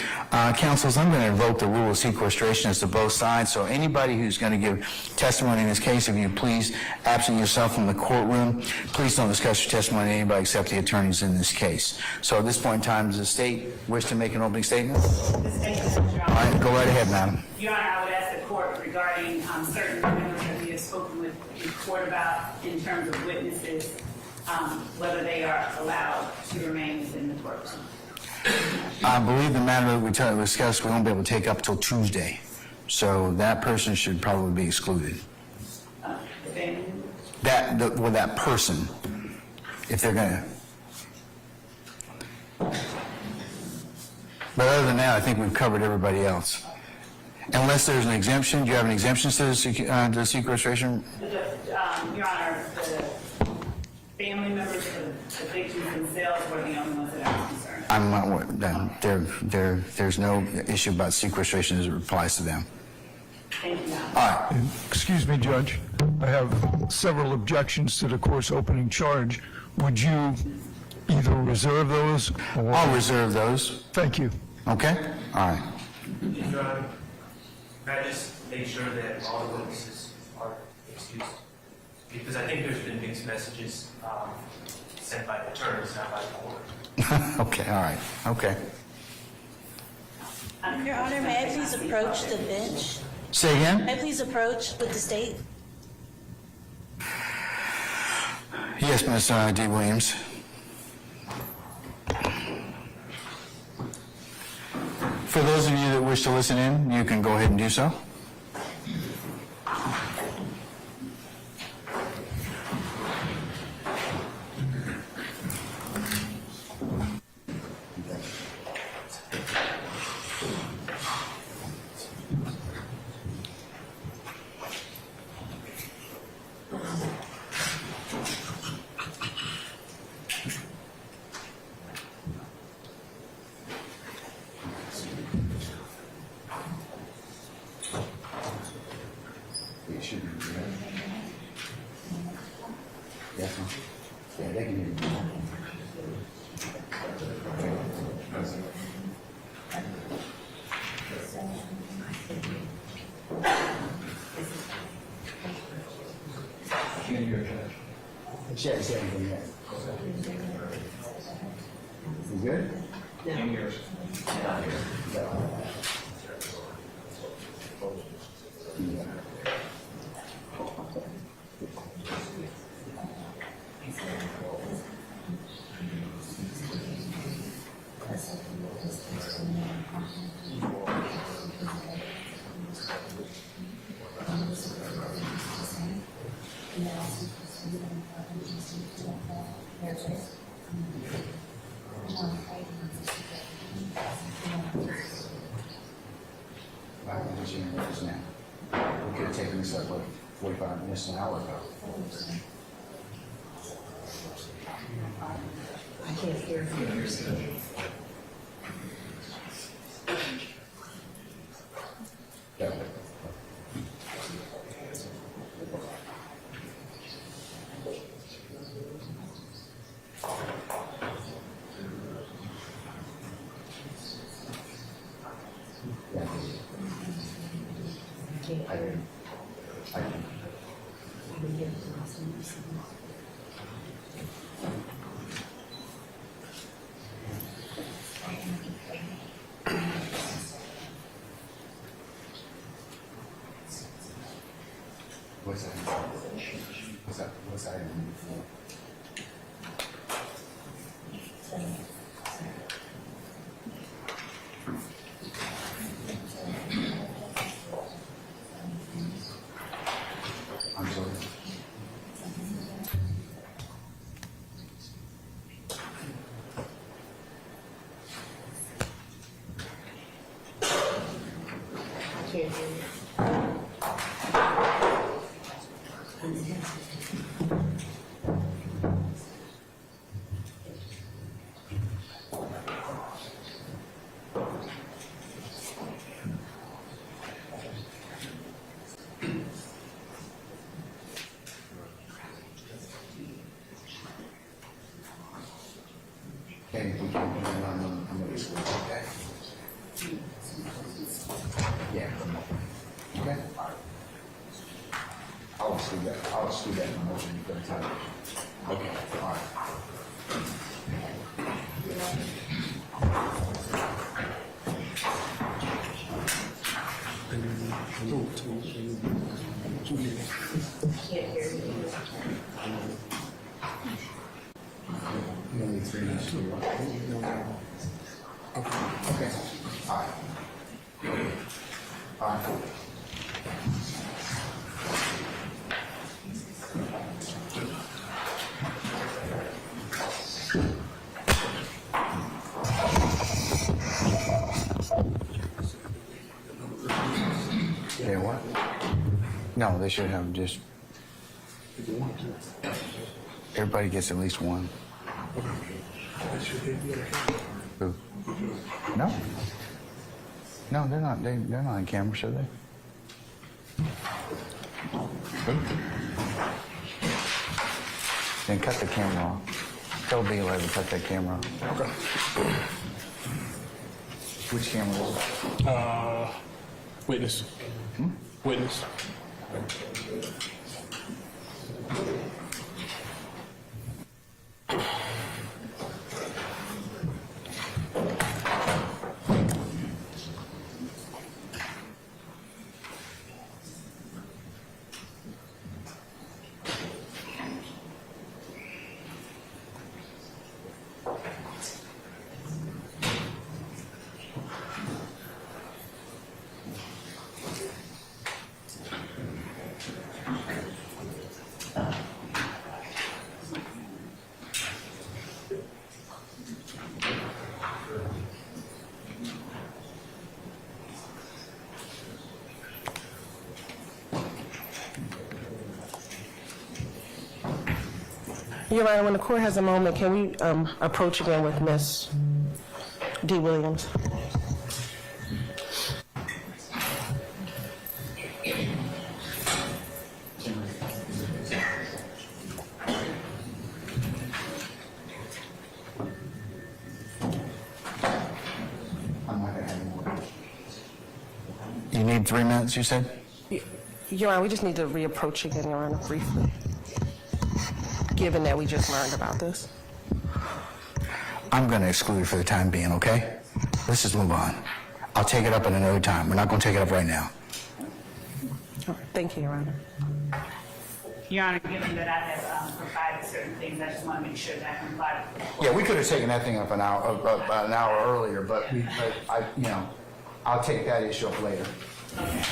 counsels, I'm going to invoke the rule of sequestration as to both sides. So anybody who's going to give testimony in this case, if you please absent yourself from the courtroom, please don't discuss your testimony to anybody except the attorneys in this case. So at this point in time, does the state wish to make an opening statement? All right, go right ahead, madam. Your Honor, I would ask the court regarding certain members that we have spoken with the court about in terms of witnesses, whether they are allowed to remain within the courtroom. I believe the matter that we discussed we won't be able to take up till Tuesday. So that person should probably be excluded. That person, if they're going to. But other than that, I think we've covered everybody else. Unless there's an exemption, do you have an exemption to the sequestration? Your Honor, the family members of the victims themselves were the only ones that I was concerned. I'm not, then there's no issue about sequestration as it applies to them. Thank you, Your Honor. All right. Excuse me, Judge. I have several objections to the court's opening charge. Would you either reserve those or... I'll reserve those. Thank you. Okay? All right. Your Honor, may I just make sure that all the witnesses are excused? Because I think there's been mixed messages sent by the attorneys, not by the court. Okay, all right. Okay. Your Honor, may I please approach the bench? Say again? May I please approach with the state? Yes, Ms. D. Williams. For those of you that wish to listen in, you can go ahead and do so. Yeah, they can hear you. She hasn't said anything yet. You good? We could have taken this up like 45 minutes, an hour ago. I can't hear you. Yeah. What's that? What's that? I'm sorry. I can't hear you. Okay, we can put it on the list. Okay. Yeah. Okay. I'll exclude that in the motion for the time. Okay, all right. Can't hear you. You only 3 minutes to do it. Okay. All right. All right. They what? No, they should have just. Everybody gets at least one. Who? No. No, they're not. They're not on camera, should they? Then cut the camera off. Tell B11 to cut that camera off. Okay. Which camera is it? Witness. Witness. Your Honor, when the court has a moment, can we approach again with Ms. D. Williams? You need 3 minutes, you said? Your Honor, we just need to reapproach again, Your Honor, briefly, given that we just learned about this. I'm going to exclude it for the time being, okay? Let's just move on. I'll take it up at another time. We're not going to take it up right now. All right, thank you, Your Honor. Your Honor, given that I have provided certain things, I just want to make sure that I comply with the court. Yeah, we could have taken that thing up an hour earlier, but I'll take that issue up later. Okay.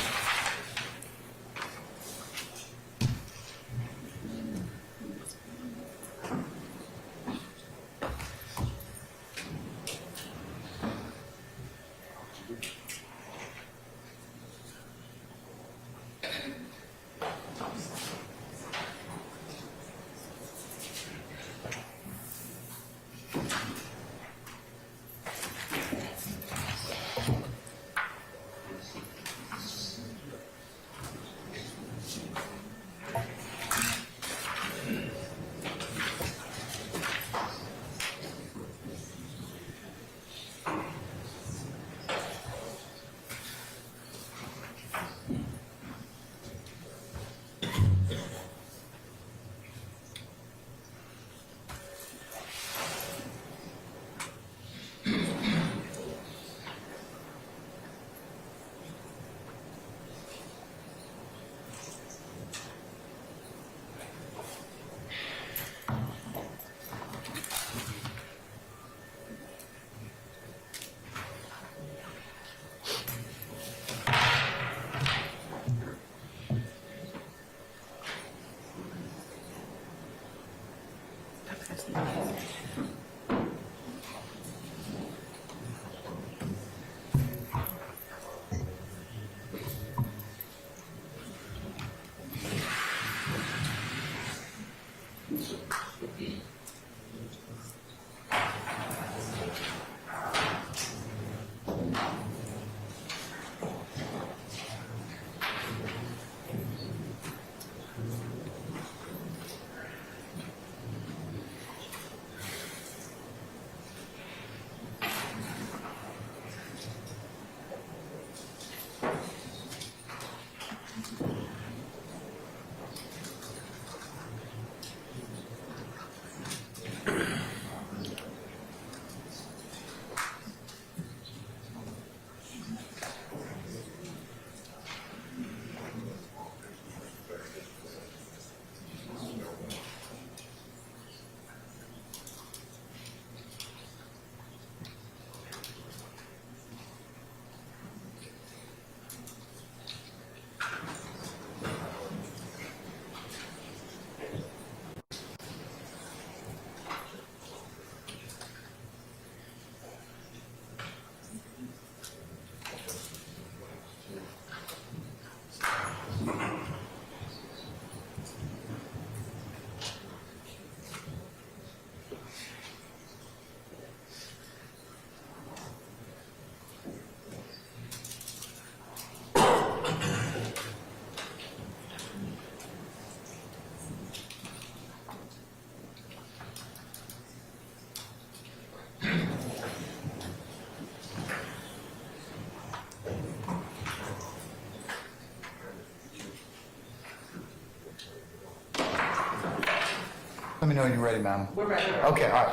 Let me know when you're ready, ma'am. We're ready. Okay, all right.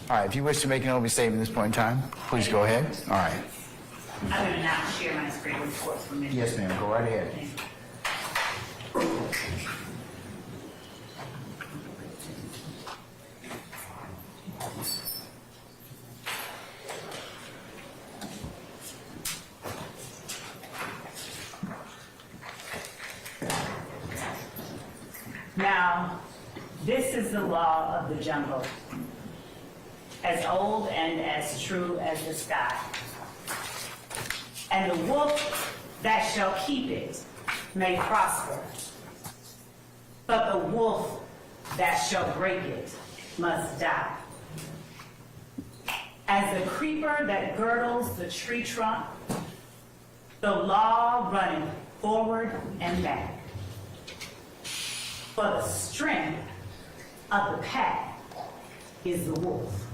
All right, if you wish to make an opening statement at this point in time, please go ahead. All right. I'm going to now share my screen with court for a minute. Yes, ma'am, go right ahead. Now, this is the law of the jungle, as old and as true as the sky. And the wolf that shall keep it may prosper, but the wolf that shall break it must die. As the creeper that girdles the tree trunk, the law running forward and back. For the strength of the pack is the wolf,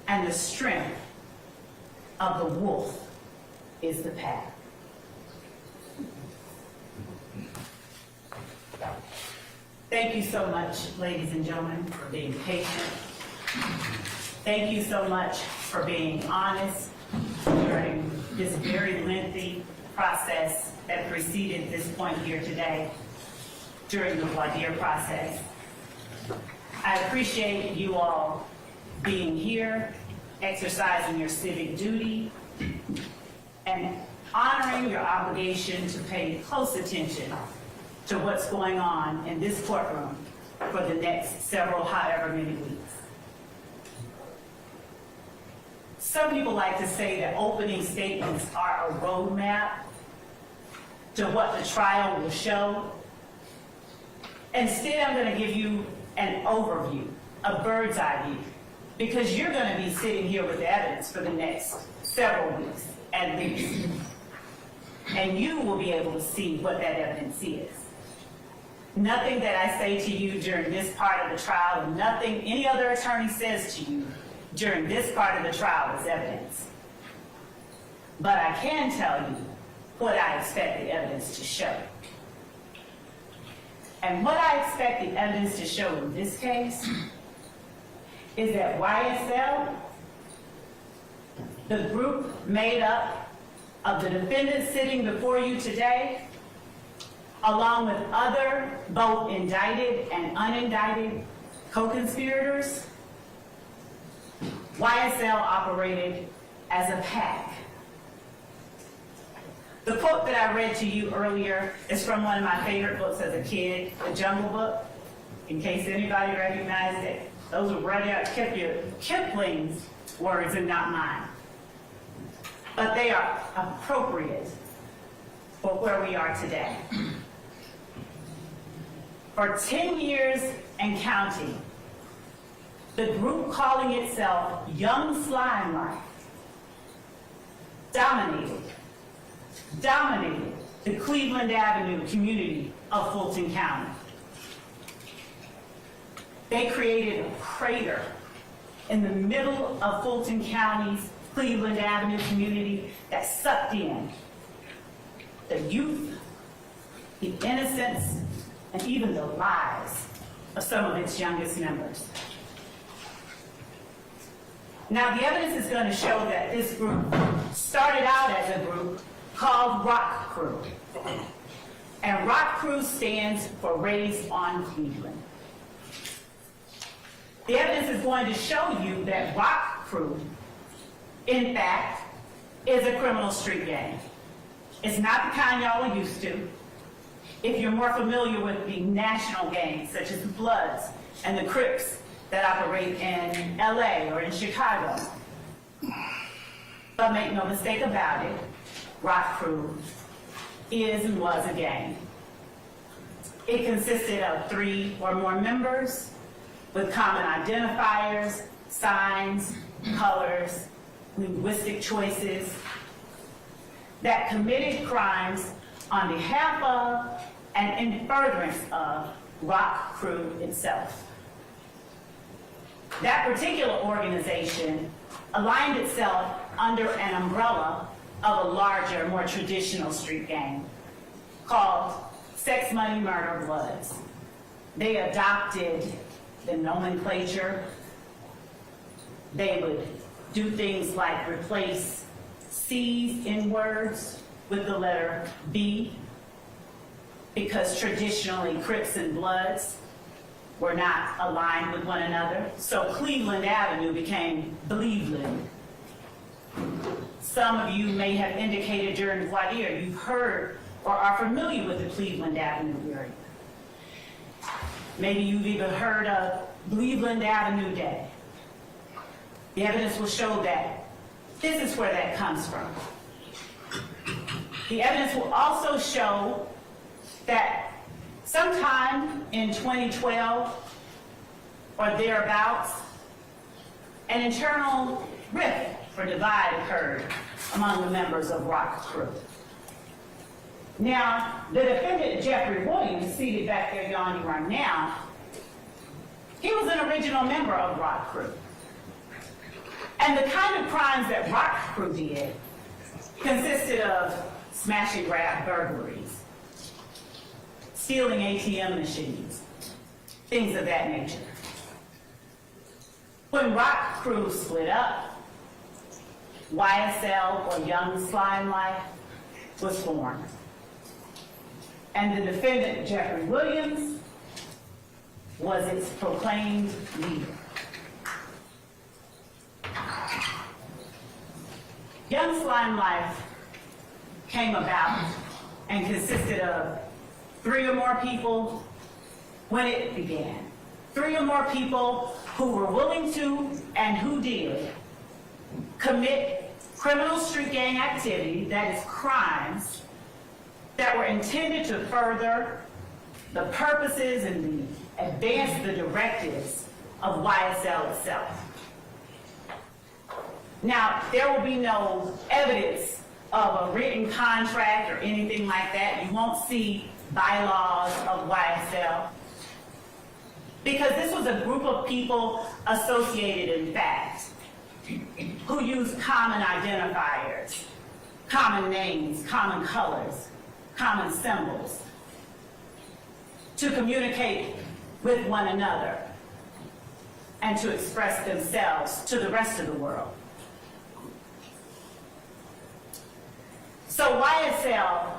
and the strength of the wolf is the pack. Thank you so much, ladies and gentlemen, for being patient. Thank you so much for being honest during this very lengthy process that preceded this point here today during the voir dire process. I appreciate you all being here, exercising your civic duty, and honoring your obligation to pay close attention to what's going on in this courtroom for the next several, however many weeks. Some people like to say that opening statements are a roadmap to what the trial will show. Instead, I'm going to give you an overview, a bird's eye view, because you're going to be sitting here with evidence for the next several weeks at least. And you will be able to see what that evidence is. Nothing that I say to you during this part of the trial, and nothing any other attorney says to you during this part of the trial is evidence. But I can tell you what I expect the evidence to show. And what I expect the evidence to show in this case is that YSL, the group made up of the defendants sitting before you today, along with other both indicted and unindicted co-conspirators, YSL operated as a pack. The quote that I read to you earlier is from one of my favorite books as a kid, The Jungle Book. In case anybody recognized it, those were Rudyard Kipling's words and not mine. But they are appropriate for where we are today. For 10 years and counting, the group calling itself Young Slime Life dominated the Cleveland Avenue community of Fulton County. They created a crater in the middle of Fulton County's Cleveland Avenue community that sucked in the youth, the innocence, and even the lives of some of its youngest members. Now, the evidence is going to show that this group started out as a group called Rock Crew. And Rock Crew stands for Raised on Cleveland. The evidence is going to show you that Rock Crew, in fact, is a criminal street gang. It's not the kind y'all are used to. If you're more familiar with the national gangs, such as the Bloods and the Crips that operate in LA or in Chicago. But make no mistake about it, Rock Crew is and was a gang. It consisted of 3 or more members with common identifiers, signs, colors, linguistic choices that committed crimes on behalf of and in furtherance of Rock Crew itself. That particular organization aligned itself under an umbrella of a larger, more traditional street gang called Sex, Money, Murder, Bloods. they adopted the nomenclature. They would do things like replace C's in words with the letter B, because traditionally Crips and Bloods were not aligned with one another. So Cleveland Avenue became Believeland. Some of you may have indicated during voir dire you've heard or are familiar with the Cleveland Avenue area. Maybe you've even heard of Cleveland Avenue Day. The evidence will show that this is where that comes from. The evidence will also show that sometime in 2012 or thereabouts, an internal rift or divide occurred among the members of RICO Crew. Now, the defendant, Jeffery Williams, seated back there yawning right now, he was an original member of RICO Crew. And the kind of crimes that RICO Crew did consisted of smash and grab burglaries, stealing ATM machines, things of that nature. When RICO Crew split up, YSL, or Young Slime Life, was formed. And the defendant, Jeffery Williams, was its proclaimed leader. Young Slime Life came about and consisted of 3 or more people when it began. 3 or more people who were willing to and who did commit criminal street gang activity, that is crimes, that were intended to further the purposes and advance the directives of YSL itself. Now, there will be no evidence of a written contract or anything like that. You won't see bylaws of YSL, because this was a group of people associated in fact, who used common identifiers, common names, common colors, common symbols to communicate with one another and to express themselves to the rest of the world. So YSL,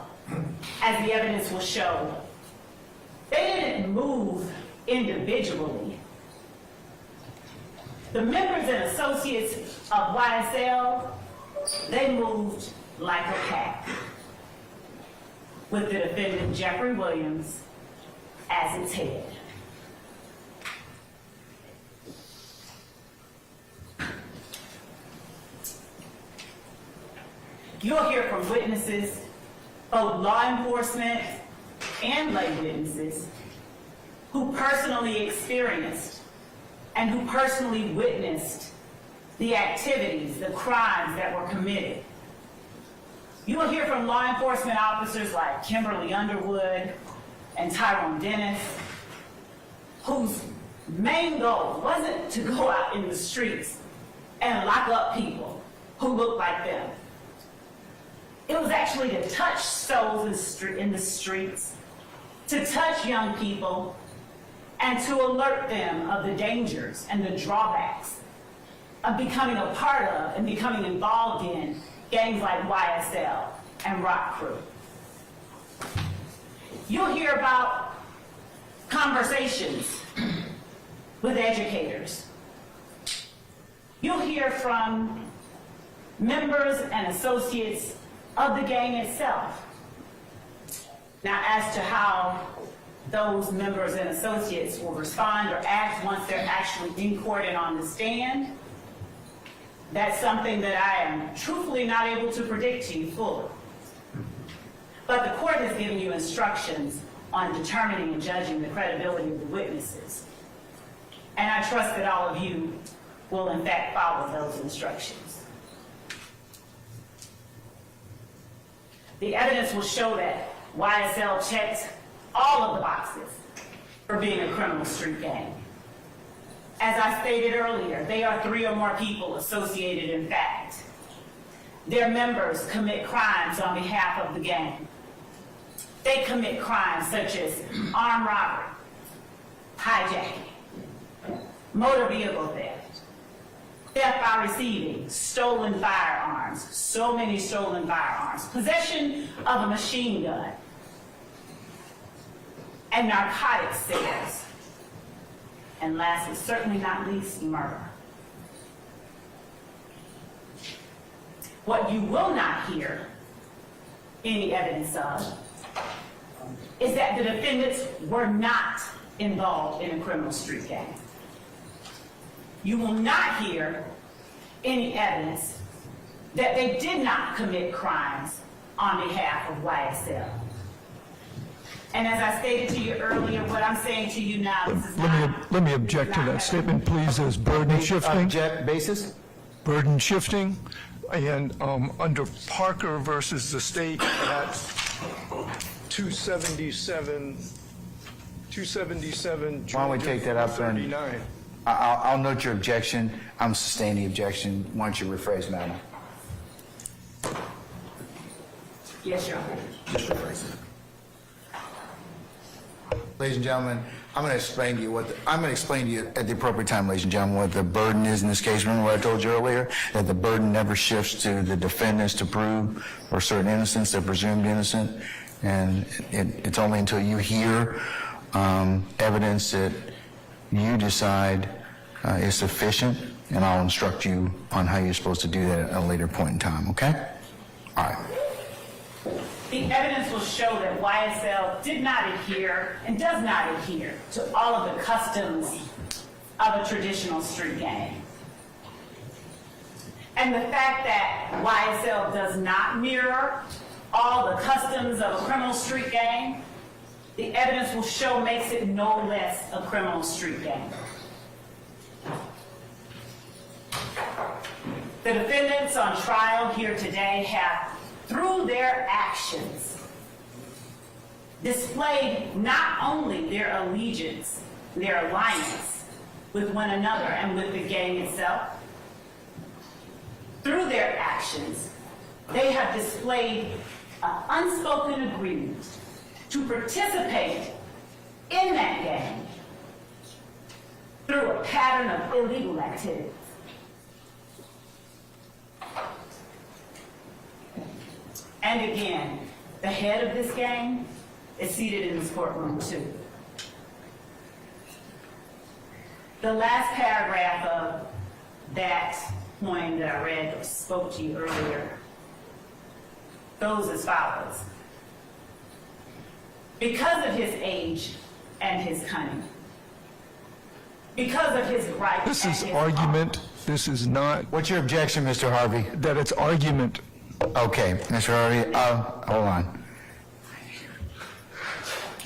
as the evidence will show, they didn't move individually. The members and associates of YSL, they moved like a pack, with the defendant Jeffery Williams as its head. You'll hear from witnesses, both law enforcement and lay witnesses, who personally experienced and who personally witnessed the activities, the crimes that were committed. You will hear from law enforcement officers like Kimberly Underwood and Tyrone Dennis, whose main goal wasn't to go out in the streets and lock up people who looked like them. It was actually to touch souls in the streets, to touch young people, and to alert them of the dangers and the drawbacks of becoming a part of and becoming involved in gangs like YSL and RICO Crew. You'll hear about conversations with educators. You'll hear from members and associates of the gang itself. Now, as to how those members and associates will respond or act once they're actually in court and on the stand, that's something that I am truthfully not able to predict to you fully. But the court has given you instructions on determining and judging the credibility of the witnesses. And I trust that all of you will in fact follow those instructions. The evidence will show that YSL checked all of the boxes for being a criminal street gang. As I stated earlier, they are 3 or more people associated in fact. Their members commit crimes on behalf of the gang. They commit crimes such as armed robbery, hijacking, motor vehicle theft, theft by receiving, stolen firearms, so many stolen firearms, possession of a machine gun, and narcotics sales. And last but certainly not least, murder. What you will not hear any evidence of is that the defendants were not involved in a criminal street gang. You will not hear any evidence that they did not commit crimes on behalf of YSL. And as I stated to you earlier, what I'm saying to you now, this is not... Let me object to that statement, please, as burden shifting. Object basis? Burden shifting, and under Parker versus the state at 277, Why don't we take that up then? 39. I'll note your objection. I'm sustaining the objection. Why don't you rephrase, madam? Yes, Your Honor. Just rephrase it. Ladies and gentlemen, I'm going to explain to you at the appropriate time, ladies and gentlemen, what the burden is in this case. Remember what I told you earlier? That the burden never shifts to the defendants to prove or certain innocence, they're presumed innocent. And it's only until you hear evidence that you decide is sufficient, and I'll instruct you on how you're supposed to do that at a later point in time, okay? All right. The evidence will show that YSL did not adhere and does not adhere to all of the customs of a traditional street gang. And the fact that YSL does not mirror all the customs of a criminal street gang, the evidence will show makes it no less a criminal street gang. The defendants on trial here today have, through their actions, displayed not only their allegiance, their alliance with one another and with the gang itself. Through their actions, they have displayed an unspoken agreement to participate in that gang through a pattern of illegal activities. And again, the head of this gang is seated in this courtroom too. The last paragraph of that poem that I read or spoke to you earlier goes as follows. Because of his age and his cunning, because of his right This and is his argument. honor. This is not, What's your objection, Mr. Harvey? that it's argument. Okay, Mr. Harvey, hold on.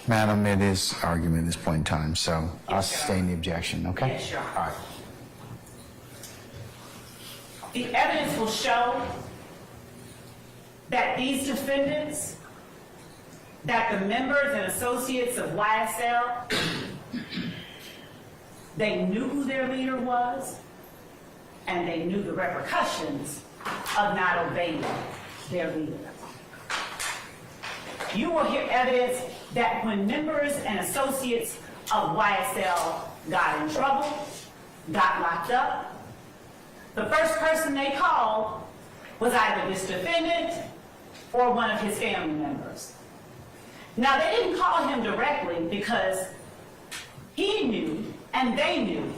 Madam, it is argument at this point in time, so I'll sustain the objection, okay? Yes, Your Honor. All right. The evidence will show that these defendants, that the members and associates of YSL, they knew who their leader was, and they knew the repercussions of not obeying their leader. You will hear evidence that when members and associates of YSL got in trouble, got locked up, the first person they called was either this defendant or one of his family members. Now, they didn't call him directly because he knew and they knew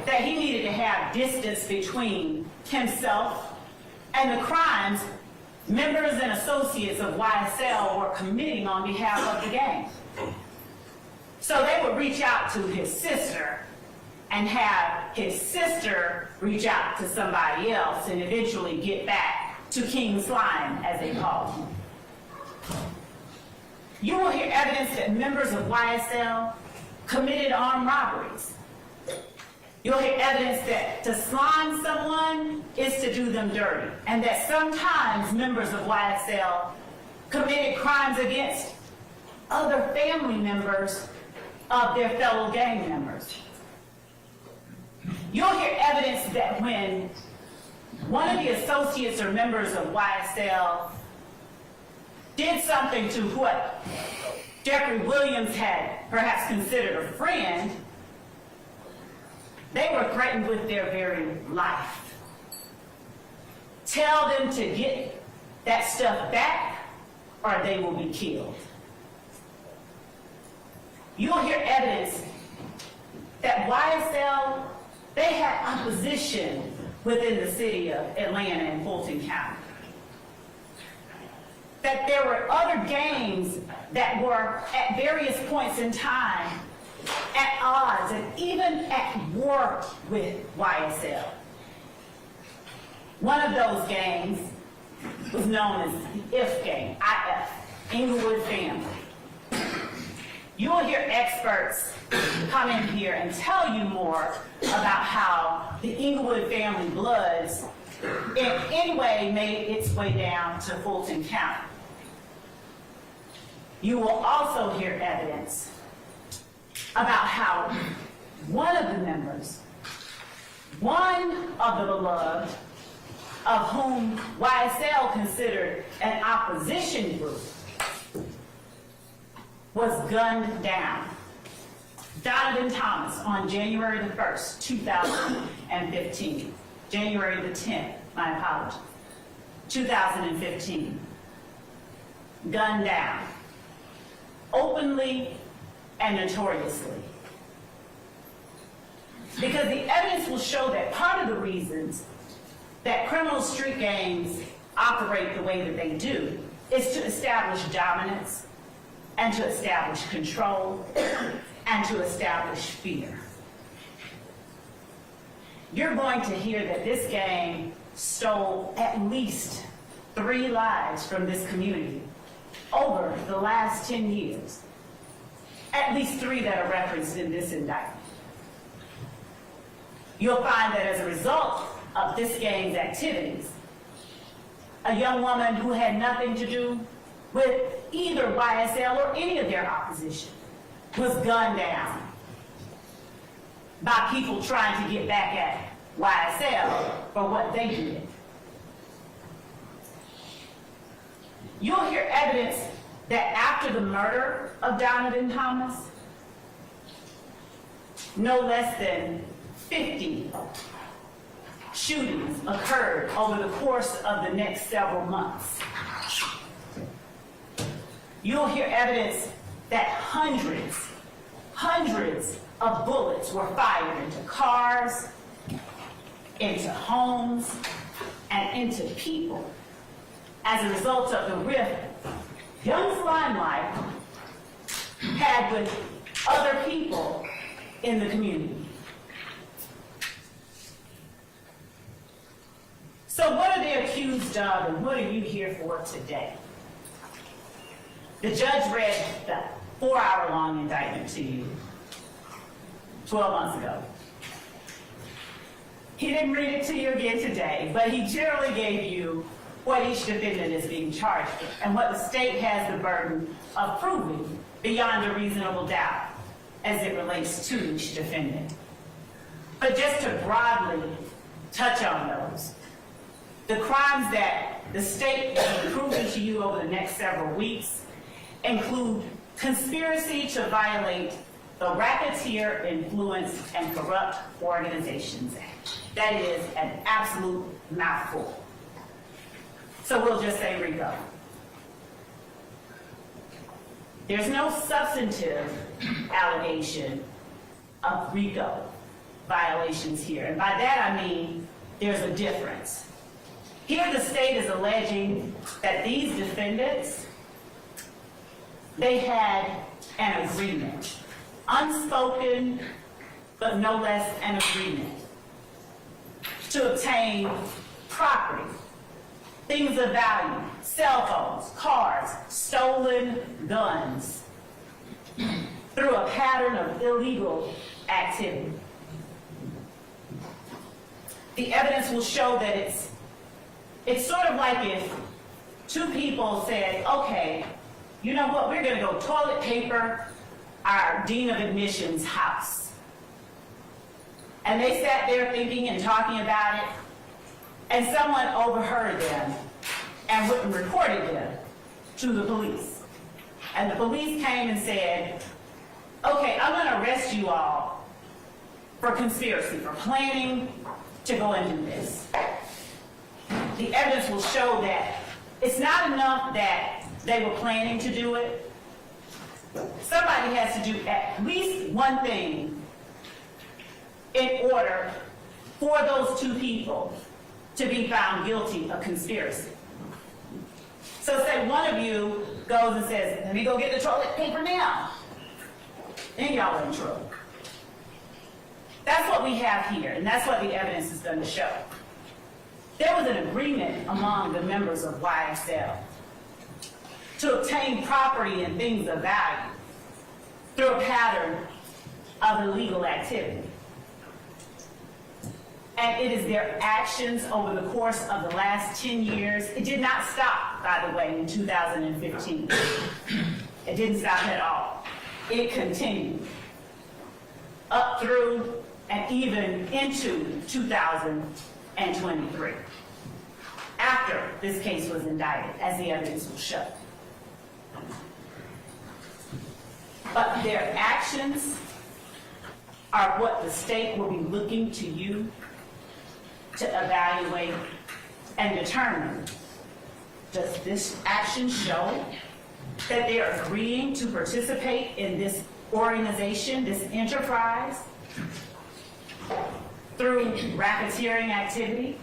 that he needed to have distance between himself and the crimes members and associates of YSL were committing on behalf of the gang. So they would reach out to his sister and have his sister reach out to somebody else and eventually get back to King Slime, as they called him. You will hear evidence that members of YSL committed armed robberies. You'll hear evidence that to slime someone is to do them dirty, and that sometimes members of YSL committed crimes against other family members of their fellow gang members. You'll hear evidence that when one of the associates or members of YSL did something to what Jeffery Williams had perhaps considered a friend, they were threatened with their very life. Tell them to get that stuff back or they will be killed. You'll hear evidence that YSL, they had opposition within the city of Atlanta and Fulton County. That there were other gangs that were at various points in time at odds and even at war with YSL. One of those gangs was known as the IF gang, IF, Inglewood Family. You'll hear experts come in here and tell you more about how the Inglewood family Bloods in any way made its way down to Fulton County. You will also hear evidence about how one of the members, one of the beloved, of whom YSL considered an opposition group, was gunned down. Donovan Thomas on January the 1st, 2015. January the 10th, my apologies. 2015. Gunned down. Openly and notoriously. Because the evidence will show that part of the reasons that criminal street gangs operate the way that they do is to establish dominance and to establish control and to establish fear. You're going to hear that this gang stole at least 3 lives from this community over the last 10 years. At least 3 that are referenced in this indictment. You'll find that as a result of this gang's activities, a young woman who had nothing to do with either YSL or any of their opposition was gunned down by people trying to get back at YSL for what they did. You'll hear evidence that after the murder of Donovan Thomas, no less than 50 shootings occurred over the course of the next several months. You'll hear evidence that hundreds of bullets were fired into cars, into homes, and into people as a result of the rift young Limelight had with other people in the community. So what are they accused of and what are you here for today? The judge read the 4-hour-long indictment to you 12 months ago. He didn't read it to you again today, but he generally gave you what each defendant is being charged with and what the state has the burden of proving beyond a reasonable doubt as it relates to each defendant. But just to broadly touch on those, the crimes that the state will be proving to you over the next several weeks include conspiracy to violate the Racketeer Influence and Corrupt Organizations Act. That is an absolute mouthful. So we'll just say RICO. There's no substantive allegation of RICO violations here. And by that I mean there's a difference. Here the state is alleging that these defendants, they had an agreement, unspoken, but no less an agreement, to obtain property, things of value, cell phones, cars, stolen guns, through a pattern of illegal activity. The evidence will show that it's sort of like if 2 people said, okay, you know what, we're going to go toilet paper our dean of admissions house. And they sat there thinking and talking about it, and someone overheard them and reported them to the police. and the police came and said, okay, I'm gonna arrest you all for conspiracy, for planning to go and do this. The evidence will show that it's not enough that they were planning to do it. Somebody has to do at least one thing in order for those two people to be found guilty of conspiracy. So say one of you goes and says, let me go get the toilet paper now. Then y'all are in trouble. That's what we have here, and that's what the evidence is going to show. There was an agreement among the members of YSL to obtain property and things of value through a pattern of illegal activity. And it is their actions over the course of the last 10 years. It did not stop, by the way, in 2015. It didn't stop at all. It continued up through and even into 2023, after this case was indicted, as the evidence will show. But their actions are what the state will be looking to you to evaluate and determine. Does this action show that they are agreeing to participate in this organization, this enterprise, through racketeering activity?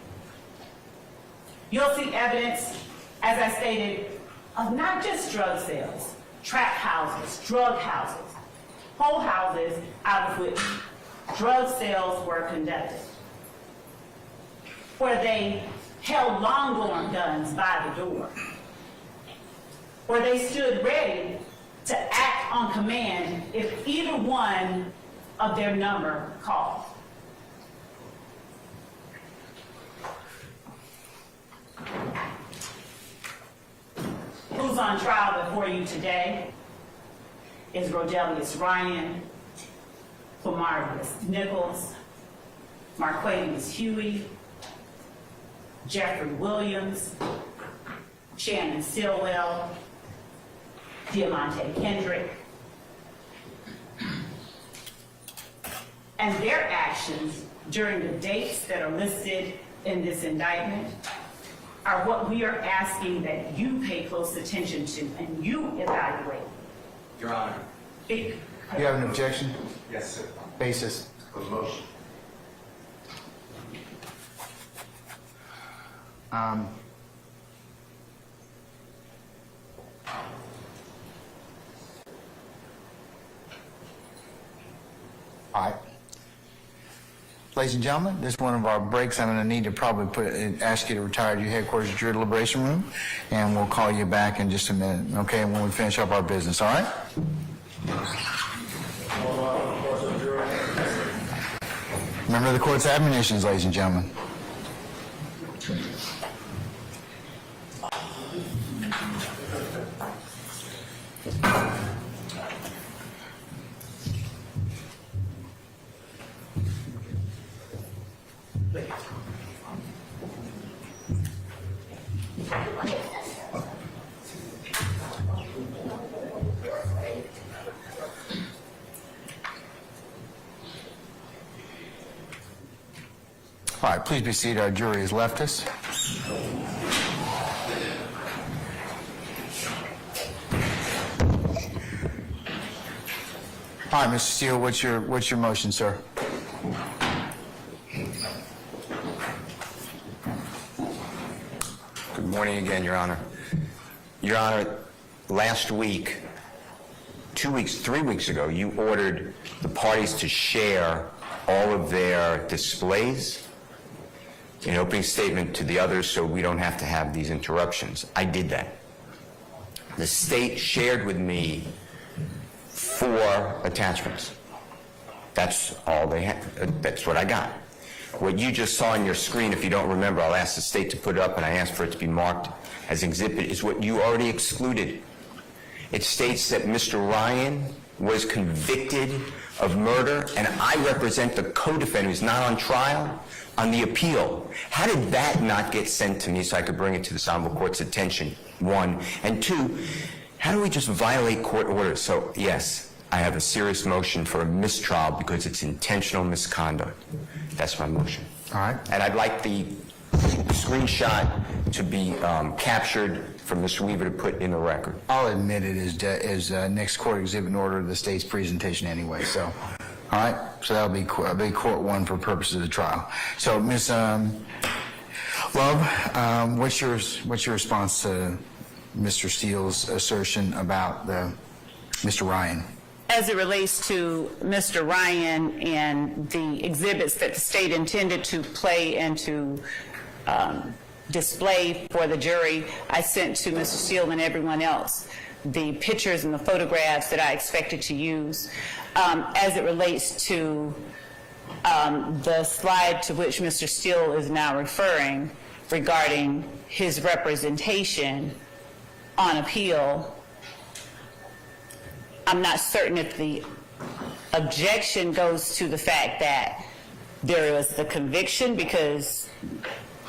You'll see evidence, as I stated, of not just drug sales, trap houses, drug houses, whole houses out of which drug sales were conducted, where they held long-arm guns by the door, where they stood ready to act on command if either one of their number called. Who's on trial before you today is Rodelius Ryan, Quamarius Nichols, Marquavius Huey, Jeffery Williams, Shannon Stilwell, Diamante Kendrick. And their actions during the dates that are listed in this indictment are what we are asking that you pay close attention to and you evaluate. Your Honor. You have an objection? Yes, sir. Basis. For the motion. All right. Ladies and gentlemen, this is one of our breaks. I'm going to need to probably ask you to retire to your headquarters jury deliberation room, and we'll call you back in just a minute, okay, when we finish up our business, all right? Remember the court's admonitions, ladies and gentlemen. All right, please be seated. Our jury has left us. All right, Mr. Steele, what's your motion, sir? Good morning again, Your Honor. Your Honor, last week, 3 weeks ago, you ordered the parties to share all of their displays in opening statement to the others so we don't have to have these interruptions. I did that. The state shared with me 4 attachments. That's all they had. That's what I got. What you just saw on your screen, if you don't remember, I'll ask the state to put it up, and I asked for it to be marked as exhibit, is what you already excluded. It states that Mr. Ryan was convicted of murder, and I represent the co-defendant who's not on trial on the appeal. How did that not get sent to me so I could bring it to the honorable court's attention, 1? And 2, How do we just violate court orders? So, yes, I have a serious motion for a mistrial because it's intentional misconduct. That's my motion. All right. And I'd like the screenshot to be captured for Mr. Weaver to put in the record. I'll admit it is next court exhibit in order of the state's presentation anyway, so, all right? So that'll be court one for purposes of the trial. So, Ms. Love, what's your response to Mr. Steele's assertion about Mr. Ryan? As it relates to Mr. Ryan and the exhibits that the state intended to play and to display for the jury, I sent to Mr. Steele and everyone else the pictures and the photographs that I expected to use. As it relates to the slide to which Mr. Steele is now referring regarding his representation on appeal, I'm not certain if the objection goes to the fact that there was the conviction, because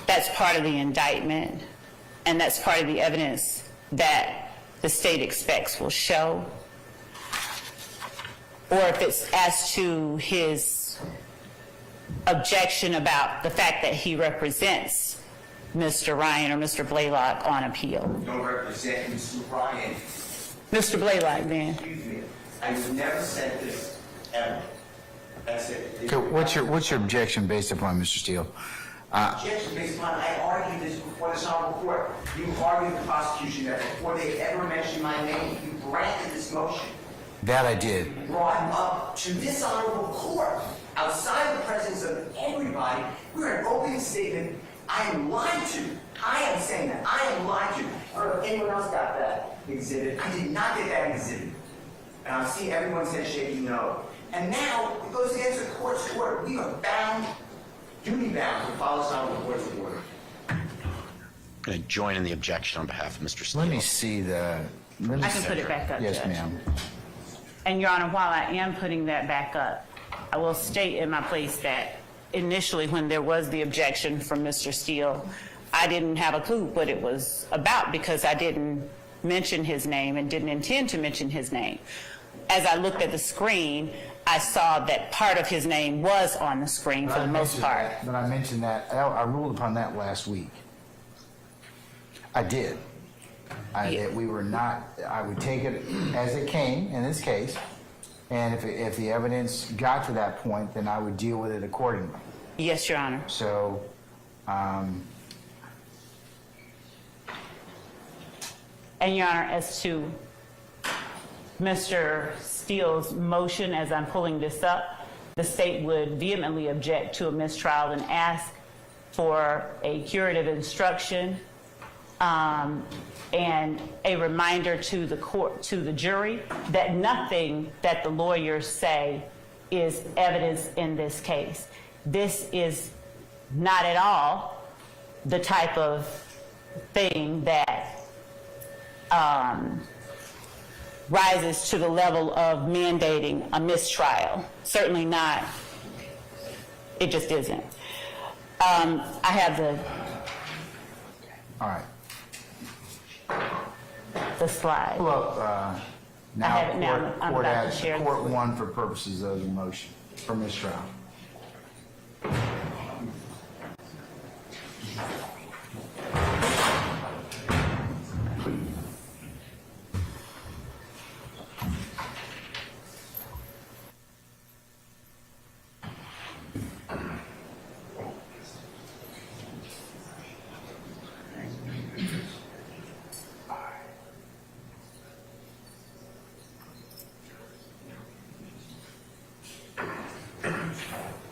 that's part of the indictment and that's part of the evidence that the state expects will show, or if it's as to his objection about the fact that he represents Mr. Ryan or Mr. Blaylock on appeal. You don't represent Mr. Ryan. Mr. Blaylock, then. Excuse me. I never said this, ever. That's it. Okay, what's your objection based upon, Mr. Steele? Objection based upon, I argued this before this honorable court. You argued the prosecution that before they ever mentioned my name, you granted this motion. That I did. You brought him up to this honorable court, outside the presence of everybody. We're an open statement. I am lied to. I am saying that. I am lied to. I don't know if anyone else got that exhibit. I did not get that exhibit. And I've seen everyone's head shaking no. And now, it goes against the court's order. We are bound, duty-bound, to follow some of the court's order. I'm going to join in the objection on behalf of Mr. Steele. Let me see the... I can put it back up, Yes, Judge. ma'am. And, Your Honor, while I am putting that back up, I will state in my place that initially when there was the objection from Mr. Steele, I didn't have a clue what it was about because I didn't mention his name and didn't intend to mention his name. As I looked at the screen, I saw that part of his name was on the screen for the most part. But I mentioned that, I ruled upon that last week. I did. That we were not, I would take it as it came in this case, and if the evidence got to that point, then I would deal with it accordingly. Yes, Your Honor. So, and Your Honor, as to Mr. Steele's motion, as I'm pulling this up, the state would vehemently object to a mistrial and ask for a curative instruction and a reminder to the court, to the jury, that nothing that the lawyers say is evidence in this case. This is not at all the type of thing that rises to the level of mandating a mistrial. Certainly not. It just isn't. I have all right. The slide. Pull up now. I have it now. I'm about to share Court one for purposes of the motion for mistrial.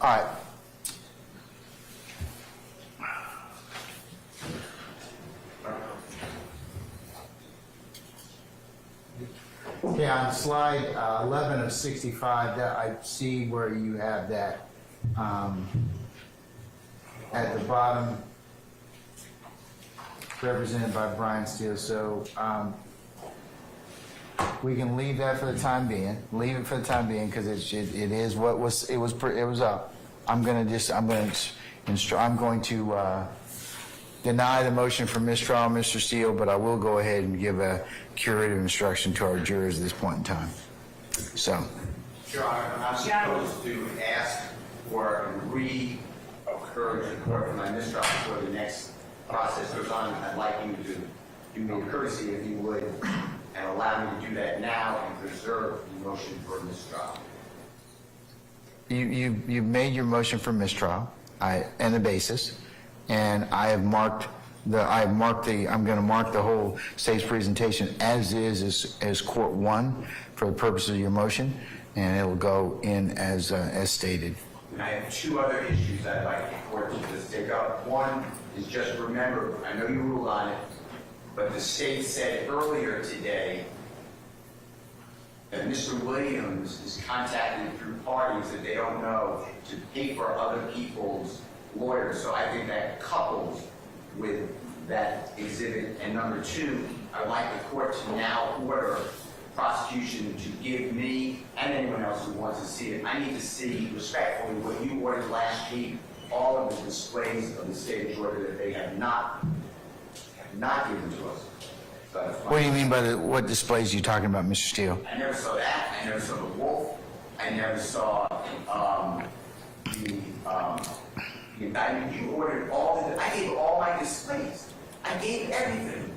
All right. Okay, on slide 11 of 65, that I see where you have that at the bottom, represented by Brian Steele. So we can leave that for the time being. Leave it for the time being because it is what it was up. I'm going to deny the motion for mistrial, Mr. Steele, but I will go ahead and give a curative instruction to our jurors at this point in time. So, Your Honor, I'm supposed to ask for a reoccurrence in court for my mistrial before the next process goes on. I'd like you to do me a courtesy, if you would, and allow me to do that now and preserve the motion for mistrial. you made your motion for mistrial, and the basis, and I'm going to mark the whole state's presentation as court one for the purposes of your motion, and it'll go in as stated. And I have two other issues I'd like the court to just take up. One is just remember, I know you ruled on it, but the state said earlier today that Mr. Williams is contacted through parties that they don't know to pay for other people's lawyers. So I think that couples with that exhibit. And number two, I would like the court to now order prosecution to give me and anyone else who wants to see it. I need to see respectfully what you ordered last week, all of the displays of the state of Georgia that they have not given to us. So What do you mean by what displays are you talking about, Mr. Steele? I never saw that. I never saw the wolf. I never saw the indictment. You ordered I gave all my displays. I gave everything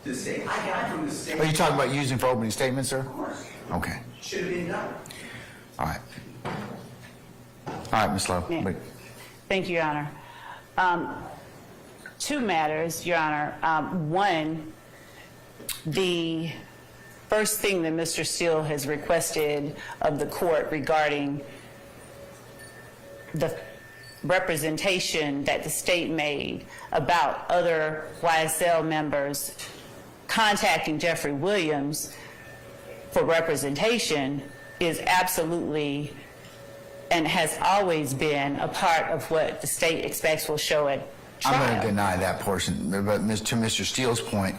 to the state. I got from the state. Are you talking about using for opening statements, sir? Of course. Okay. Should have been done. All right. All right, Ms. Lowe. Yeah. Thank you, Your Honor. Two matters, Your Honor. One, the first thing that Mr. Steele has requested of the court regarding the representation that the state made about other YSL members contacting Jeffery Williams for representation is absolutely and has always been a part of what the state expects will show at trial. I'm going to deny that portion, but to Mr. Steele's point,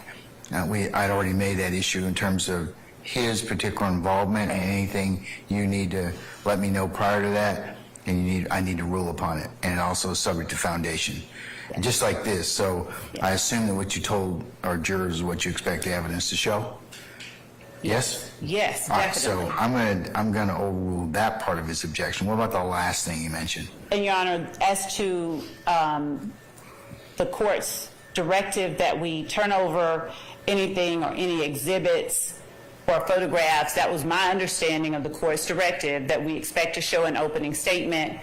I'd already made that issue in terms of his particular involvement, and anything you need to let me know prior to that, and I need to rule upon it, and also subject to foundation. And just like this, so I assume that what you told our jurors is what you expect the evidence to show? Yes? Yes, All right, definitely. so I'm going to overrule that part of his objection. What about the last thing you mentioned? And Your Honor, as to the court's directive that we turn over anything or any exhibits or photographs, that was my understanding of the court's directive, that we expect to show an opening statement.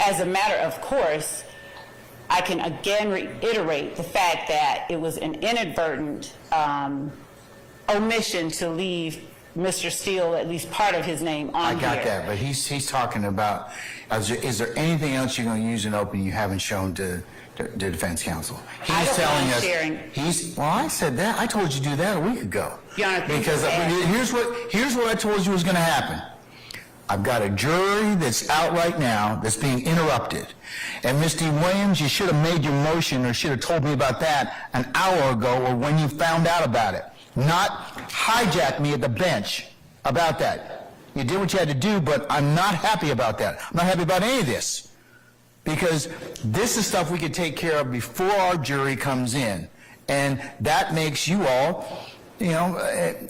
As a matter of course, I can again reiterate the fact that it was an inadvertent omission to leave Mr. Steele, at least part of his name, on here. I got that, but he's talking about, is there anything else you're going to use in opening you haven't shown to defense counsel? He's telling us. Well, I said that. I told you to do that a week ago. Your Honor, because here's what I told you was going to happen. I've got a jury that's out right now that's being interrupted. And Mr. Williams, you should have made your motion or should have told me about that an hour ago or when you found out about it. Not hijack me at the bench about that. You did what you had to do, but I'm not happy about that. I'm not happy about any of this. Because this is stuff we could take care of before our jury comes in. And that makes you all,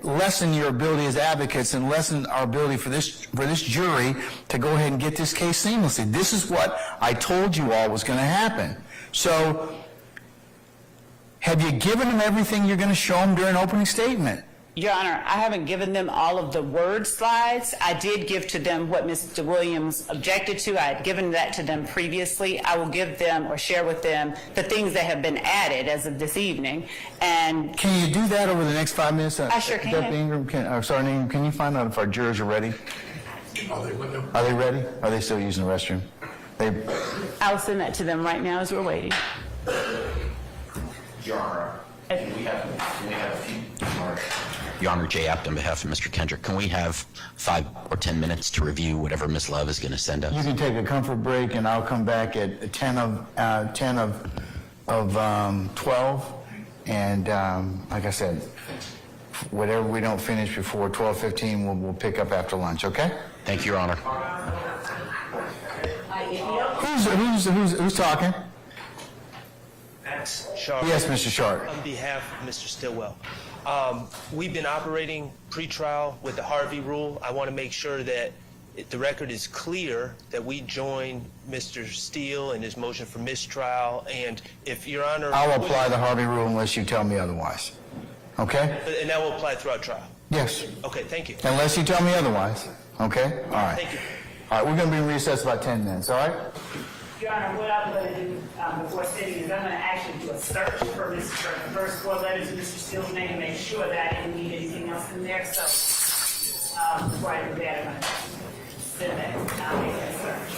lessen your ability as advocates and lessen our ability for this jury to go ahead and get this case seamlessly. This is what I told you all was going to happen. So, have you given them everything you're going to show them during opening statement? Your Honor, I haven't given them all of the word slides. I did give to them what Mr. Williams objected to. I had given that to them previously. I will give them or share with them the things that have been added as of this evening. And can you do that over the next 5 minutes? I sure can. Deputy Ingram, can you find out if our jurors are ready? Are they ready? Are they still using the restroom? I'll send that to them right now as we're waiting. Your Honor, can we have a few... Your Honor, Jay Apt on behalf of Mr. Kendrick, can we have 5 or 10 minutes to review whatever Ms. Love is going to send us? You can take a comfort break, and I'll come back at 10 of 12. And like I said, whatever we don't finish before 12:15, we'll pick up after lunch. Okay? Thank you, Your Honor. Who's talking? Sharp. Yes, Mr. Sharp. On behalf of Mr. Stillwell. We've been operating pretrial with the Harvey rule. I want to make sure that the record is clear that we join Mr. Steele in his motion for mistrial, and if Your Honor... I'll apply the Harvey rule unless you tell me otherwise. Okay? And that will apply throughout trial? Yes. Okay, thank you. Unless you tell me otherwise. Okay? All right. Thank you. All right, we're going to be in recess about 10 minutes, all right? Your Honor, what I'm going to do before sitting is I'm going to actually do a search for the first 4 letters of Mr. Steele's name, make sure that I didn't need anything else in there. So before I do that, I'm going to send that. I'll make that search.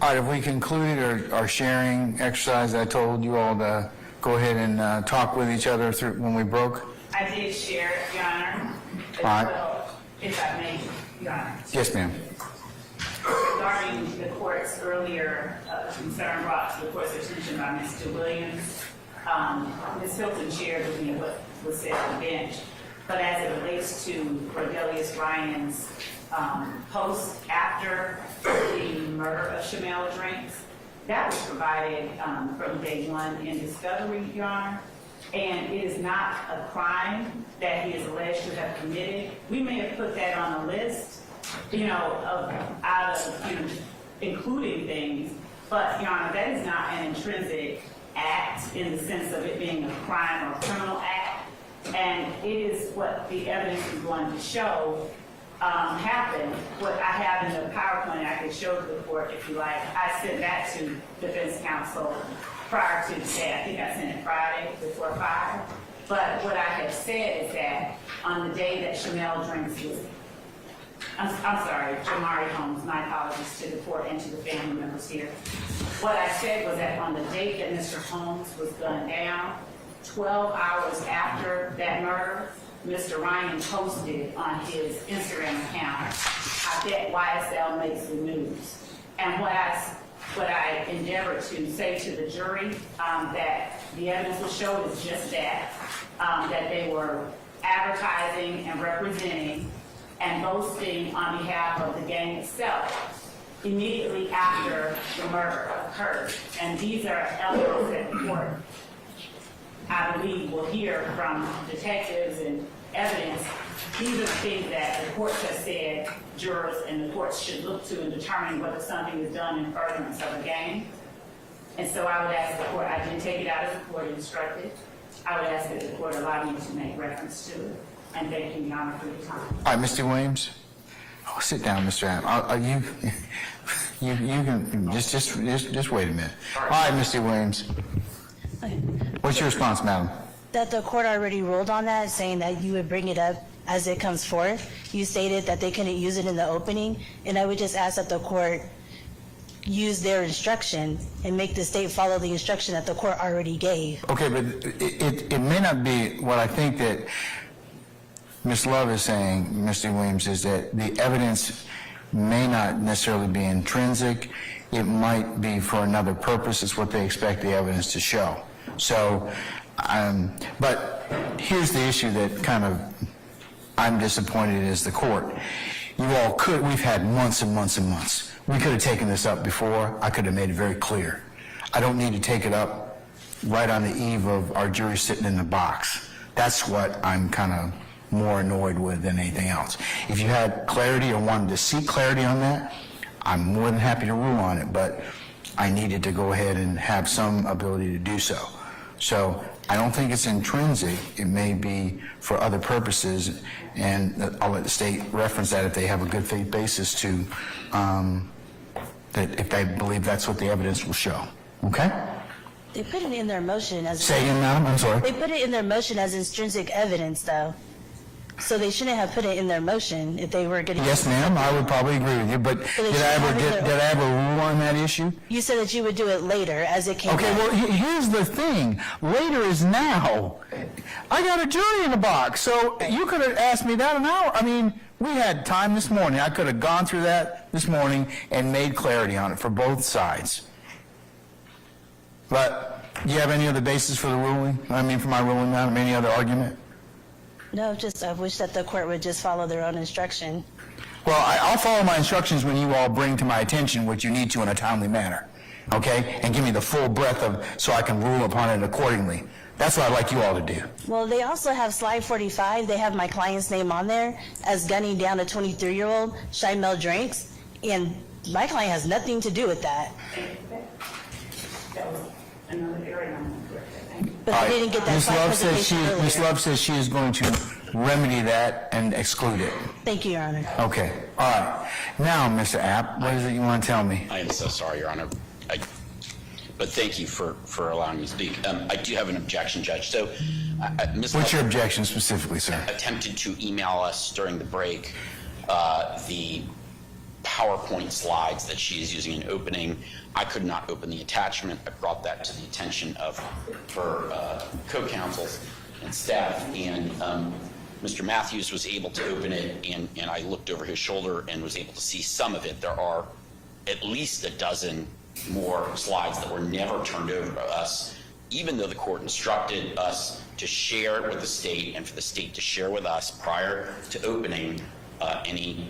All right, have we concluded our sharing exercise? I told you all to go ahead and talk with each other through when we broke. I did share, Your Honor, as All right. well, if I may, Your Honor. Yes, ma'am. Regarding the court's earlier concern brought to the court's attention by Mr. Williams, Ms. Hilton shared with me what was said on the bench, but as it relates to Cordelius Ryan's post after the murder of Shamel Drinks, that was provided from day one in discovery, Your Honor, and it is not a crime that he is alleged to have committed. We may have put that on a list, out of including things, but, Your Honor, that is not an intrinsic act in the sense of it being a crime or criminal act, and it is what the evidence is going to show happened. What I have in the PowerPoint I can show to the court if you like. I sent that to defense counsel prior to today. I think I sent it Friday before 5. But what I have said is that on the day that Shamel Drinks was, I'm sorry, Jamari Holmes, my apologies to the court and to the family members here. What I said was that on the date that Mr. Holmes was gunned down, 12 hours after that murder, Mr. Ryan posted on his Instagram account, I bet YSL makes the news. And what I endeavored to say to the jury, that the evidence will show is just that they were advertising and representing and boasting on behalf of the gang itself immediately after the murder occurred. And these are elements that the court, I believe, will hear from detectives and evidence. These are the things that the courts have said jurors and the courts should look to in determining whether something is done in furtherance of a gang. And so I would ask the court, I didn't take it out as the court instructed. I would ask that the court allow me to make reference to it. And thank you, Your Honor, for your time. All right, Mr. Williams. Oh, sit down, Mr. Adam. You can just wait a minute. All right, Mr. Williams. What's your response, madam? That the court already ruled on that, saying that you would bring it up as it comes forth. You stated that they couldn't use it in the opening, and I would just ask that the court use their instruction and make the state follow the instruction that the court already gave. Okay, but it may not be what I think that Ms. Love is saying, Mr. Williams, is that the evidence may not necessarily be intrinsic. It might be for another purpose. It's what they expect the evidence to show. So, but here's the issue that kind of I'm disappointed as the court. You all could, we've had months and months and months. We could have taken this up before. I could have made it very clear. I don't need to take it up right on the eve of our jury sitting in the box. That's what I'm kind of more annoyed with than anything else. If you had clarity or wanted to seek clarity on that, I'm more than happy to rule on it, but I needed to go ahead and have some ability to do so. So I don't think it's intrinsic. It may be for other purposes, and I'll let the state reference that if they have a good faith basis to, that if they believe that's what the evidence will show. Okay? They put it in their motion as... Say again, madam? I'm sorry. They put it in their motion as intrinsic evidence, though. So they shouldn't have put it in their motion if they were going to... Yes, ma'am, I would probably agree with you, but did I ever rule on that issue? You said that you would do it later as it came Okay, out. well, here's the thing. Later is now. I got a jury in the box, so you could have asked me that an hour. I mean, we had time this morning. I could have gone through that this morning and made clarity on it for both sides. But do you have any other basis for the ruling? I mean, for my ruling, madam, any other argument? No, just I wish that the court would just follow their own instruction. Well, I'll follow my instructions when you all bring to my attention what you need to in a timely manner, okay? And give me the full breadth of, so I can rule upon it accordingly. That's what I'd like you all to do. Well, they also have slide 45. They have my client's name on there as gunning down a 23-year-old, Shymel Drinks, and my client has nothing to do with that. That was another area I'm correct. But I didn't get that Ms. slide Love presentation earlier. Ms. Love says she is going to remedy that and exclude it. Thank you, Your Honor. Okay, all right. Now, Mr. App, what is it you want to tell me? I am so sorry, Your Honor. But thank you for allowing me to speak. I do have an objection, Judge. So, Ms. What's your Love objection specifically, sir? attempted to email us during the break the PowerPoint slides that she is using in opening. I could not open the attachment. I brought that to the attention of her co-counsels and staff, and Mr. Matthews was able to open it, and I looked over his shoulder and was able to see some of it. There are at least a dozen more slides that were never turned over to us, even though the court instructed us to share it with the state and for the state to share with us prior to opening any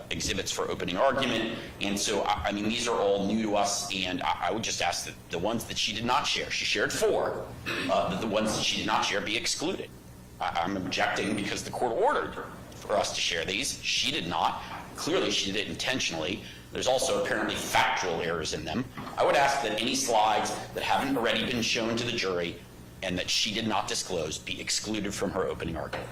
exhibits for opening argument. And so, I mean, these are all new to us, and I would just ask that the ones that she did not share, she shared 4, that the ones that she did not share be excluded. I'm objecting because the court ordered for us to share these. She did not. Clearly, she did it intentionally. There's also apparently factual errors in them. I would ask that any slides that haven't already been shown to the jury and that she did not disclose be excluded from her opening argument.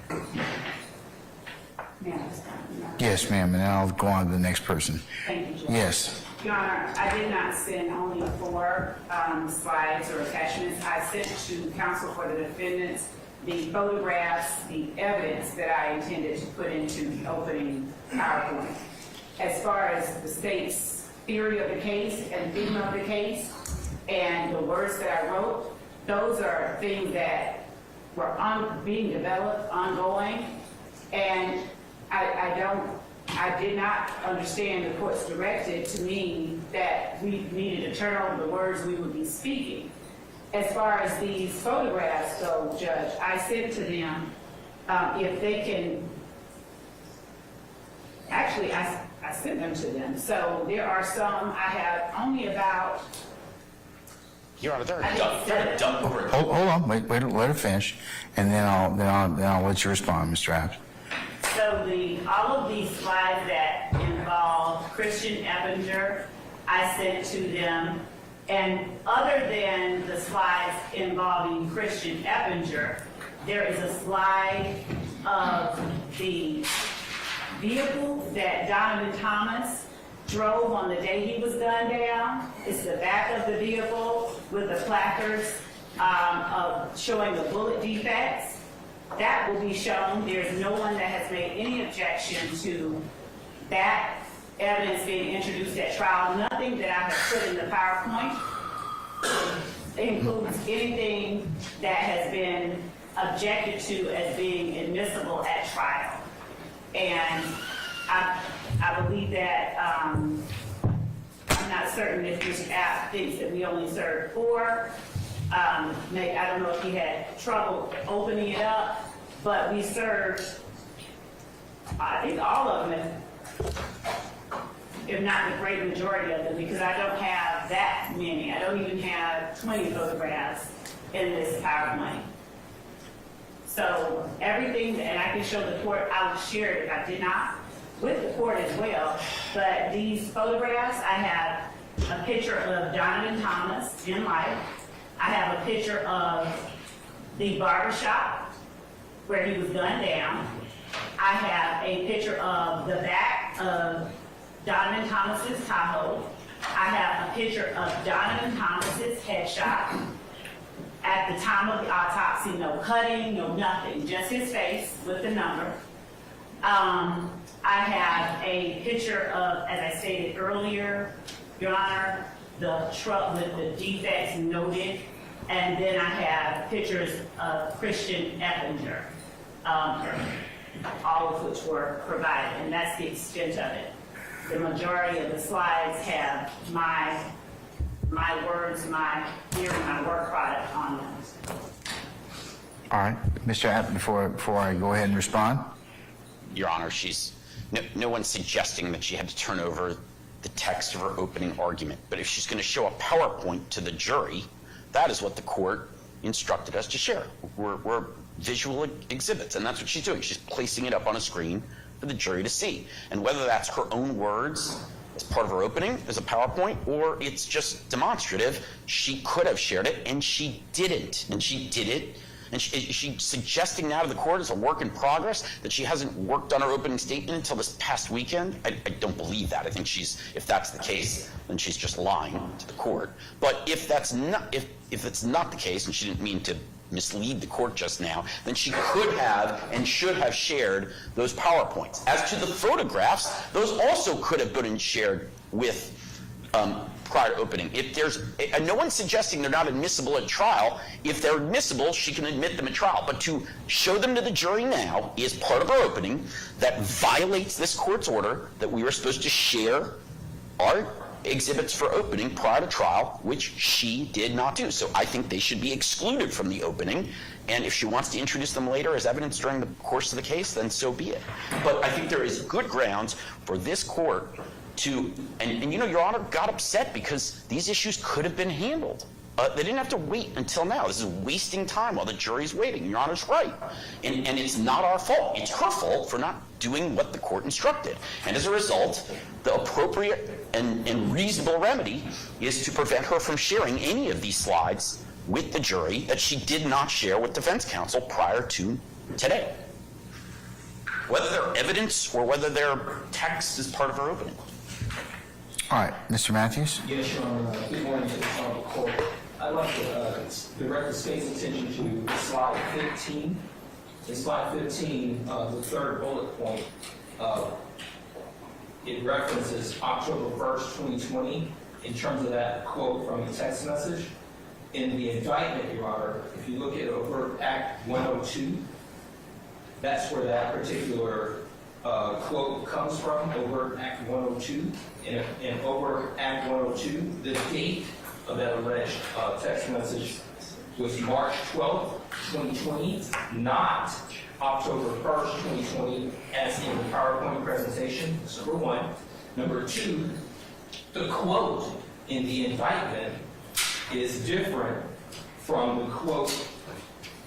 Yes, ma'am, and then I'll go on to the next person. Thank you, Judge. Yes. Your Honor, I did not send only 4 slides or attachments. I sent to counsel for the defendants the photographs, the evidence that I intended to put into the opening PowerPoint. As far as the state's theory of the case and theme of the case and the words that I wrote, those are things that were being developed, ongoing, and I did not understand the court's directive to me that we needed to turn over the words we would be speaking. As far as these photographs go, Judge, I said to them, if they can, actually I sent them to them. So there are some, I have only about, Your Honor, they're a dump over. Hold on, wait, let her finish, and then I'll let you respond, Mr. Adams. so all of these slides that involve Christian Eppinger, I sent to them. And other than the slides involving Christian Eppinger, there is a slide of the vehicle that Donovan Thomas drove on the day he was gunned down. It's the back of the vehicle with the placards of showing the bullet defects. That will be shown. There's no one that has made any objection to that evidence being introduced at trial. Nothing that I have put in the PowerPoint includes anything that has been objected to as being admissible at trial. And I believe that, I'm not certain if Mr. App thinks that we only served 4. I don't know if he had trouble opening it up, but we served, I think, all of them, if not the great majority of them, because I don't have that many. I don't even have 20 photographs in this PowerPoint. So everything, and I can show the court, I would share it if I did not, with the court as well. But these photographs, I have a picture of Donovan Thomas in life. I have a picture of the barbershop where he was gunned down. I have a picture of the back of Donovan Thomas's Tahoe. I have a picture of Donovan Thomas's headshot. At the time of the autopsy, no cutting, no nothing, just his face with the number. I have a picture of, as I stated earlier, Your Honor, the truck with the defects noted, and then I have pictures of Christian Eppinger, all of which were provided, and that's the extent of it. The majority of the slides have my words, my theory, my work product on them. All right, Mr. App, before I go ahead and respond. Your Honor, no one's suggesting that she had to turn over the text of her opening argument. But if she's going to show a PowerPoint to the jury, that is what the court instructed us to share. We're visual exhibits, and that's what she's doing. She's placing it up on a screen for the jury to see. And whether that's her own words as part of her opening as a PowerPoint, or it's just demonstrative, she could have shared it, and she didn't. And she did it. And she's suggesting now to the court as a work in progress that she hasn't worked on her opening statement until this past weekend. I don't believe that. I think if that's the case, then she's just lying to the court. But if it's not the case, and she didn't mean to mislead the court just now, then she could have and should have shared those PowerPoints. As to the photographs, those also could have been shared with prior to opening. If there's, and no one's suggesting they're not admissible at trial. If they're admissible, she can admit them at trial. But to show them to the jury now is part of our opening that violates this court's order that we were supposed to share our exhibits for opening prior to trial, which she did not do. So I think they should be excluded from the opening. And if she wants to introduce them later as evidence during the course of the case, then so be it. But I think there is good grounds for this court to, and you know, Your Honor got upset because these issues could have been handled. They didn't have to wait until now. This is wasting time while the jury's waiting. Your Honor's right. And it's not our fault. It's her fault for not doing what the court instructed. And as a result, the appropriate and reasonable remedy is to prevent her from sharing any of these slides with the jury that she did not share with defense counsel prior to today. Whether they're evidence or whether they're text is part of her opening. All right, Mr. Matthews? Yes, Your Honor. Good morning to the Honorable Court. I'd like to direct the state's attention to slide 15. In slide 15, the third bullet point, it references October 1st, 2020, in terms of that quote from the text message. In the indictment, Your Honor, if you look at Overt Act 102, that's where that particular quote comes from, Overt Act 102. In Overt Act 102, the date of that alleged text message was March 12th, 2020, not October 1st, 2020, as in the PowerPoint presentation. That's number one. Number two, the quote in the indictment is different from the quote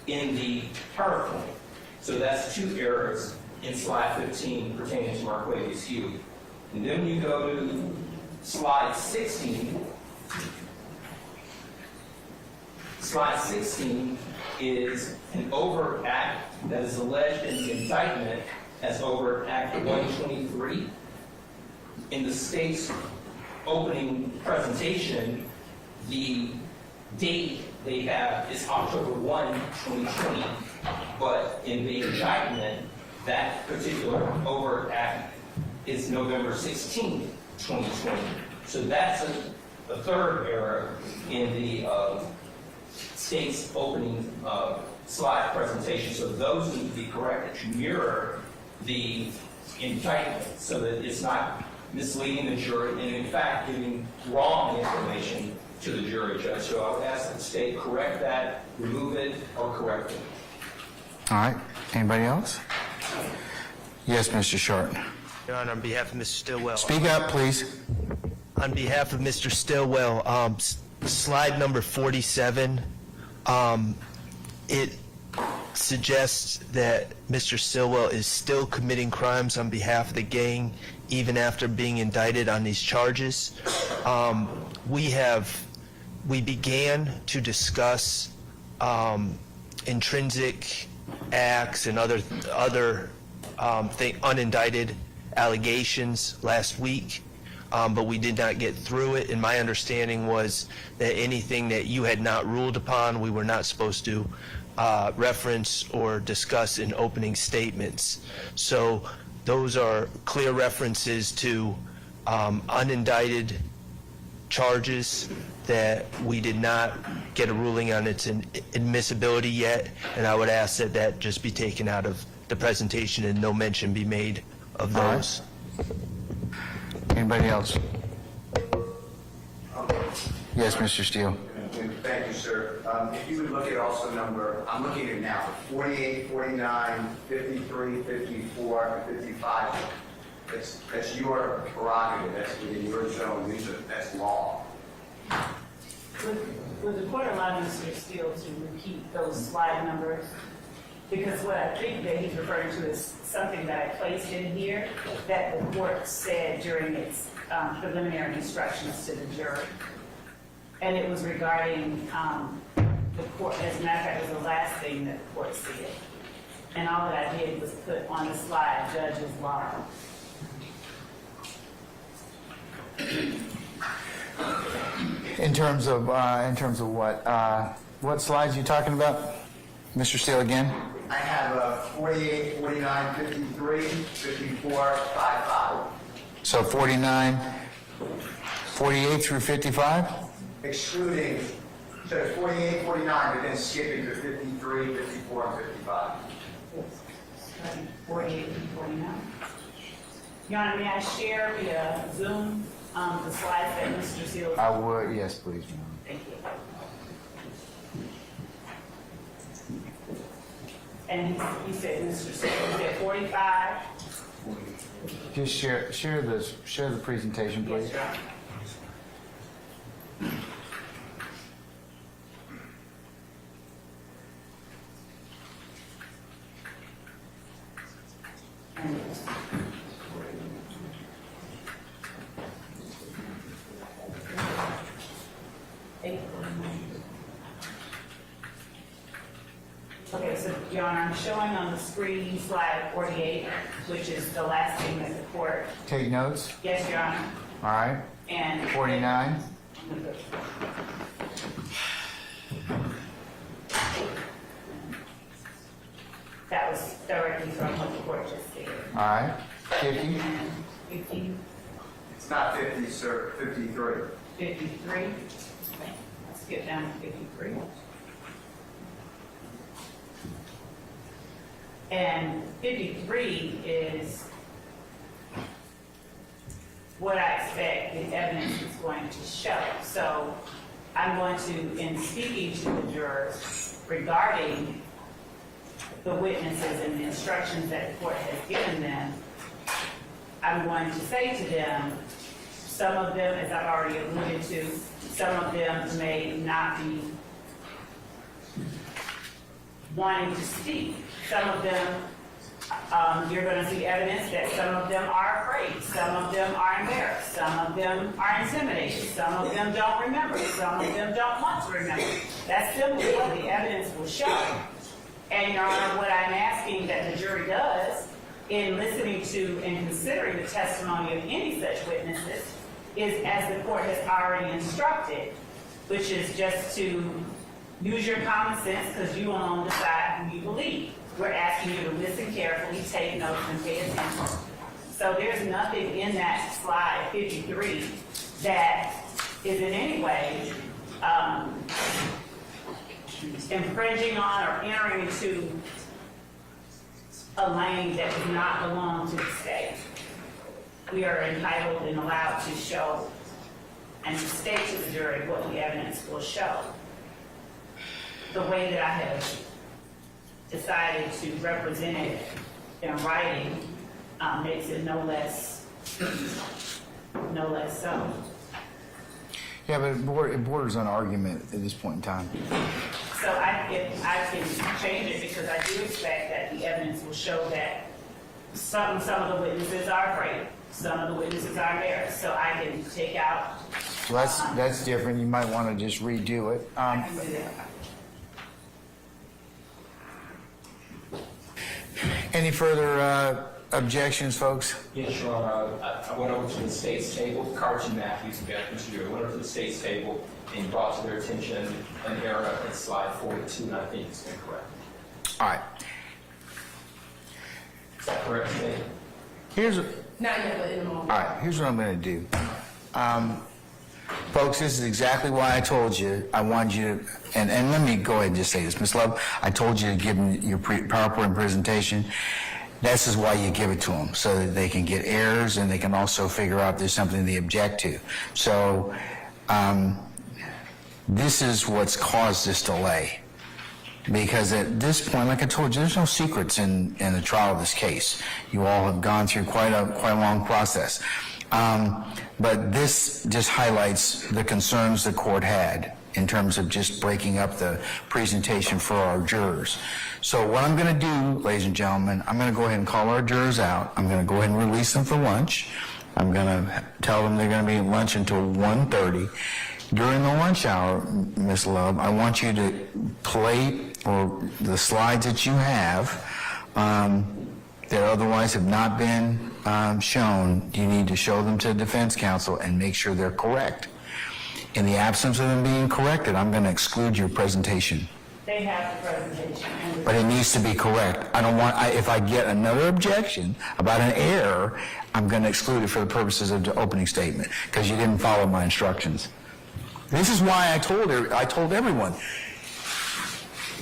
in the PowerPoint. So that's two errors in slide 15 pertaining to Marquavius Hugh. And then you go to slide 16. Slide 16 is an overt act that is alleged in the indictment as Overt Act 123. In the state's opening presentation, the date they have is October 1, 2020, but in the indictment, that particular overt act is November 16, 2020. So that's a third error in the state's opening slide presentation. So those need to be corrected to mirror the indictment so that it's not misleading the jury and in fact giving wrong information to the jury judge. So I would ask that the state correct that, remove it, or correct it. All right. Anybody else? Yes, Mr. Short. Your Honor, on behalf of Mr. Stillwell. Speak up, please. On behalf of Mr. Stillwell, slide number 47, it suggests that Mr. Stillwell is still committing crimes on behalf of the gang even after being indicted on these charges. We began to discuss intrinsic acts and other unindicted allegations last week, but we did not get through it. And my understanding was that anything that you had not ruled upon, we were not supposed to reference or discuss in opening statements. So those are clear references to unindicted charges that we did not get a ruling on its admissibility yet, and I would ask that that just be taken out of the presentation and no mention be made of those. Anybody else? Yes, Mr. Steele. Thank you, sir. If you would look at also number, I'm looking at it now, 48, 49, 53, 54, and 55. That's your prerogative. That's within your zone. That's law. Would the court allow Mr. Steele to repeat those slide numbers? Because what I think that he's referring to is something that I placed in here that the court said during its preliminary instructions to the jury. And it was regarding the court, as a matter of fact, it was the last thing that the court said. And all that I did was put on the slide, judge's law. In terms of what slides you talking about? Mr. Steele again? I have 48, 49, 53, 54, 55. So 48 through 55? Excluding, so it's 48, 49, but then skipping to 53, 54, and 55. 48 and 49. Your Honor, may I share via Zoom the slides that Mr. Steele? I would, yes, please, Your Honor. Thank you. And he said, Mr. Steele, you said 45? Just share the presentation, please. Yes, Your Honor. Okay, so Your Honor, I'm showing on the screen slide 48, which is the last thing that the court. Take notes. Yes, Your Honor. All right. And 49. that was directly from what the court just said. All right. 50. 50. It's not 50, sir, 53. 53. Let's get down to 53. And 53 is what I expect the evidence is going to show. So I'm going to, in speaking to the jurors regarding the witnesses and the instructions that the court has given them, I'm going to say to them, some of them, as I've already alluded to, some of them may not be wanting to speak. Some of them, you're going to see evidence that some of them are afraid, some of them are embarrassed, some of them are intimidated, some of them don't remember, some of them don't want to remember. That's simply what the evidence will show. And Your Honor, what I'm asking that the jury does in listening to and considering the testimony of any such witnesses is, as the court has already instructed, which is just to use your common sense because you alone decide who you believe. We're asking you to listen carefully, take notes, and pay attention. So there's nothing in that slide 53 that is in any way infringing on or entering into a lane that does not belong to the state. We are entitled and allowed to show and to state to the jury what the evidence will show. The way that I have decided to represent it in writing makes it no less so. Yeah, but it borders on argument at this point in time. So I can change it because I do expect that the evidence will show that some of the witnesses are afraid, some of the witnesses are embarrassed. So I can take out. So that's different. You might want to just redo it. I can do that. Any further objections, folks? Yes, Your Honor. I went over to the state's table, Carson Matthews, Mr. Juror, went over to the state's table and brought to their attention an error in slide 42, and I think it's incorrect. All right. Is that correct, State? Not yet, but in a moment. All right, here's what I'm going to do. Folks, this is exactly why I told you I wanted you to, and let me go ahead and just say this. Ms. Love, I told you to give them your PowerPoint presentation. This is why you give it to them, so that they can get errors and they can also figure out if there's something they object to. So this is what's caused this delay. Because at this point, like I told you, there's no secrets in the trial of this case. You all have gone through quite a long process. But this just highlights the concerns the court had in terms of just breaking up the presentation for our jurors. So what I'm going to do, ladies and gentlemen, I'm going to go ahead and call our jurors out. I'm going to go ahead and release them for lunch. I'm going to tell them they're going to be at lunch until 1:30. During the lunch hour, Ms. Love, I want you to play or the slides that you have that otherwise have not been shown. You need to show them to the defense counsel and make sure they're correct. In the absence of them being corrected, I'm going to exclude your presentation. They have the presentation. But it needs to be correct. I don't want, if I get another objection about an error, I'm going to exclude it for the purposes of the opening statement, because you didn't follow my instructions. This is why I told everyone,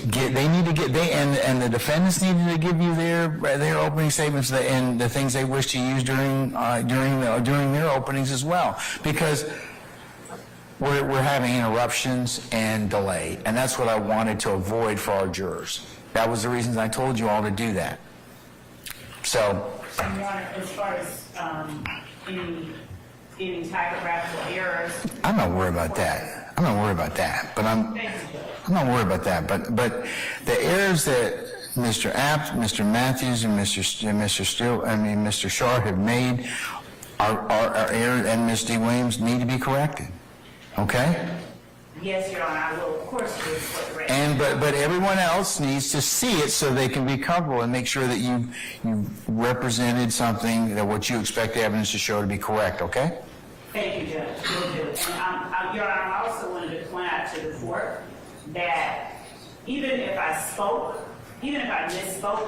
they need to get, and the defendants needed to give you their opening statements and the things they wish to use during their openings as well, because we're having interruptions and delay, and that's what I wanted to avoid for our jurors. That was the reasons I told you all to do that. So, Your Honor, as far as any typographical errors. I'm not worried about that. But I'm not worried about that. But the errors that Mr. Apt, Mr. Matthews, and Mr. Shaw have made are errors, and Ms. D. Williams need to be corrected. Okay? Yes, Your Honor, I will, of course, do it for the record. And but everyone else needs to see it so they can be comfortable and make sure that you represented something that what you expect the evidence to show to be correct. Okay? Thank you, Judge. We'll do it. And Your Honor, I also wanted to point out to the court that even if I misspoke,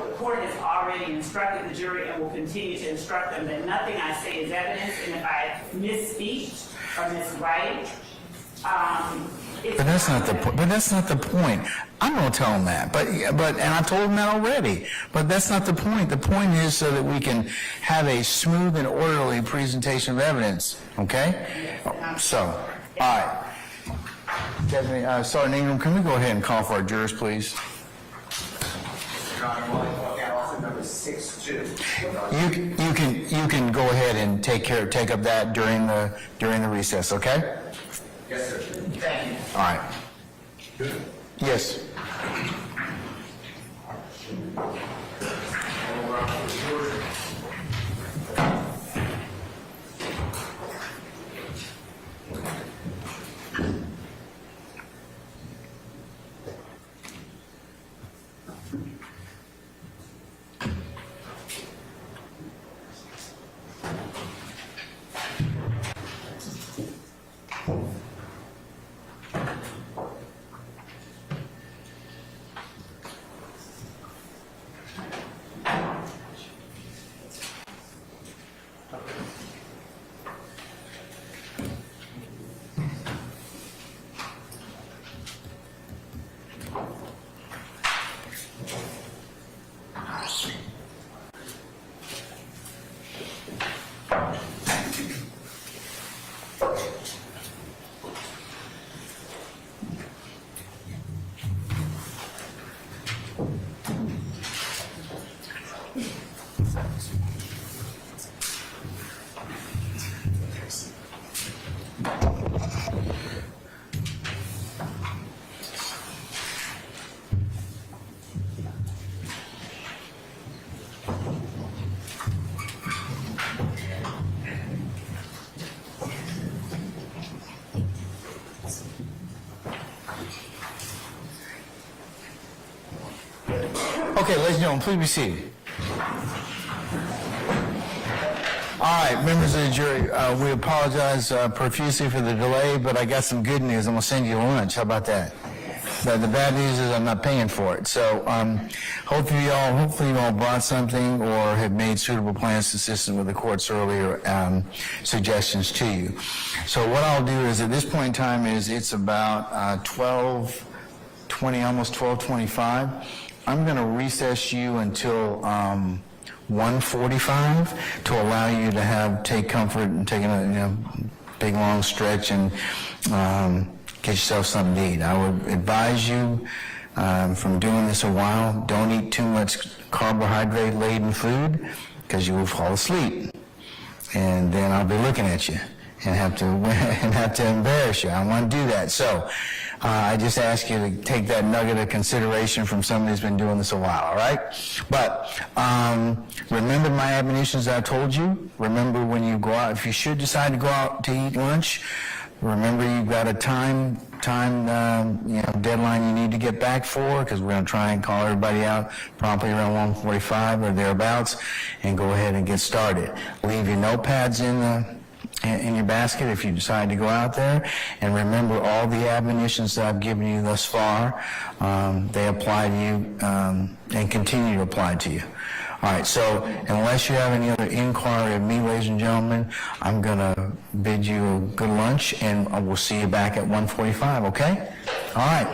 the court has already instructed the jury and will continue to instruct them that nothing I say is evidence, and if I misspeak or miswrite, But that's not the point. I'm going to tell them that. But and I told them that already. But that's not the point. The point is so that we can have a smooth and orderly presentation of evidence. Okay? So, all right. Sergeant Ingram, can we go ahead and call for our jurors, please? Your Honor, I want to call out also number 6-2. You can go ahead and take up that during the recess. Okay? Yes, sir. Thank you. All right. Yes. Okay, ladies and gentlemen, please be seated. All right, members of the jury, we apologize profusely for the delay, but I got some good news. I'm going to send you lunch. How about that? But the bad news is I'm not paying for it. So hopefully you all brought something or have made suitable plans consistent with the court's earlier suggestions to you. So what I'll do is at this point in time it's about 12:20, almost 12:25. I'm going to recess you until 1:45 to allow you to take comfort and taking a big long stretch and get yourself something to eat. I would advise you from doing this a while, don't eat too much carbohydrate-laden food because you will fall asleep, and then I'll be looking at you and have to embarrass you. I don't want to do that. So I just ask you to take that nugget of consideration from somebody who's been doing this a while, all right? But remember my admonitions I told you. Remember when you go out, if you should decide to go out to eat lunch, remember you've got a time deadline you need to get back for, because we're going to try and call everybody out promptly around 1:45 or thereabouts, and go ahead and get started. Leave your notepads in your basket if you decide to go out there. And remember, all the admonitions that I've given you thus far, they apply to you and continue to apply to you. All right, so unless you have any other inquiry of me, ladies and gentlemen, I'm going to bid you a good lunch, and we'll see you back at 1:45, okay? All right.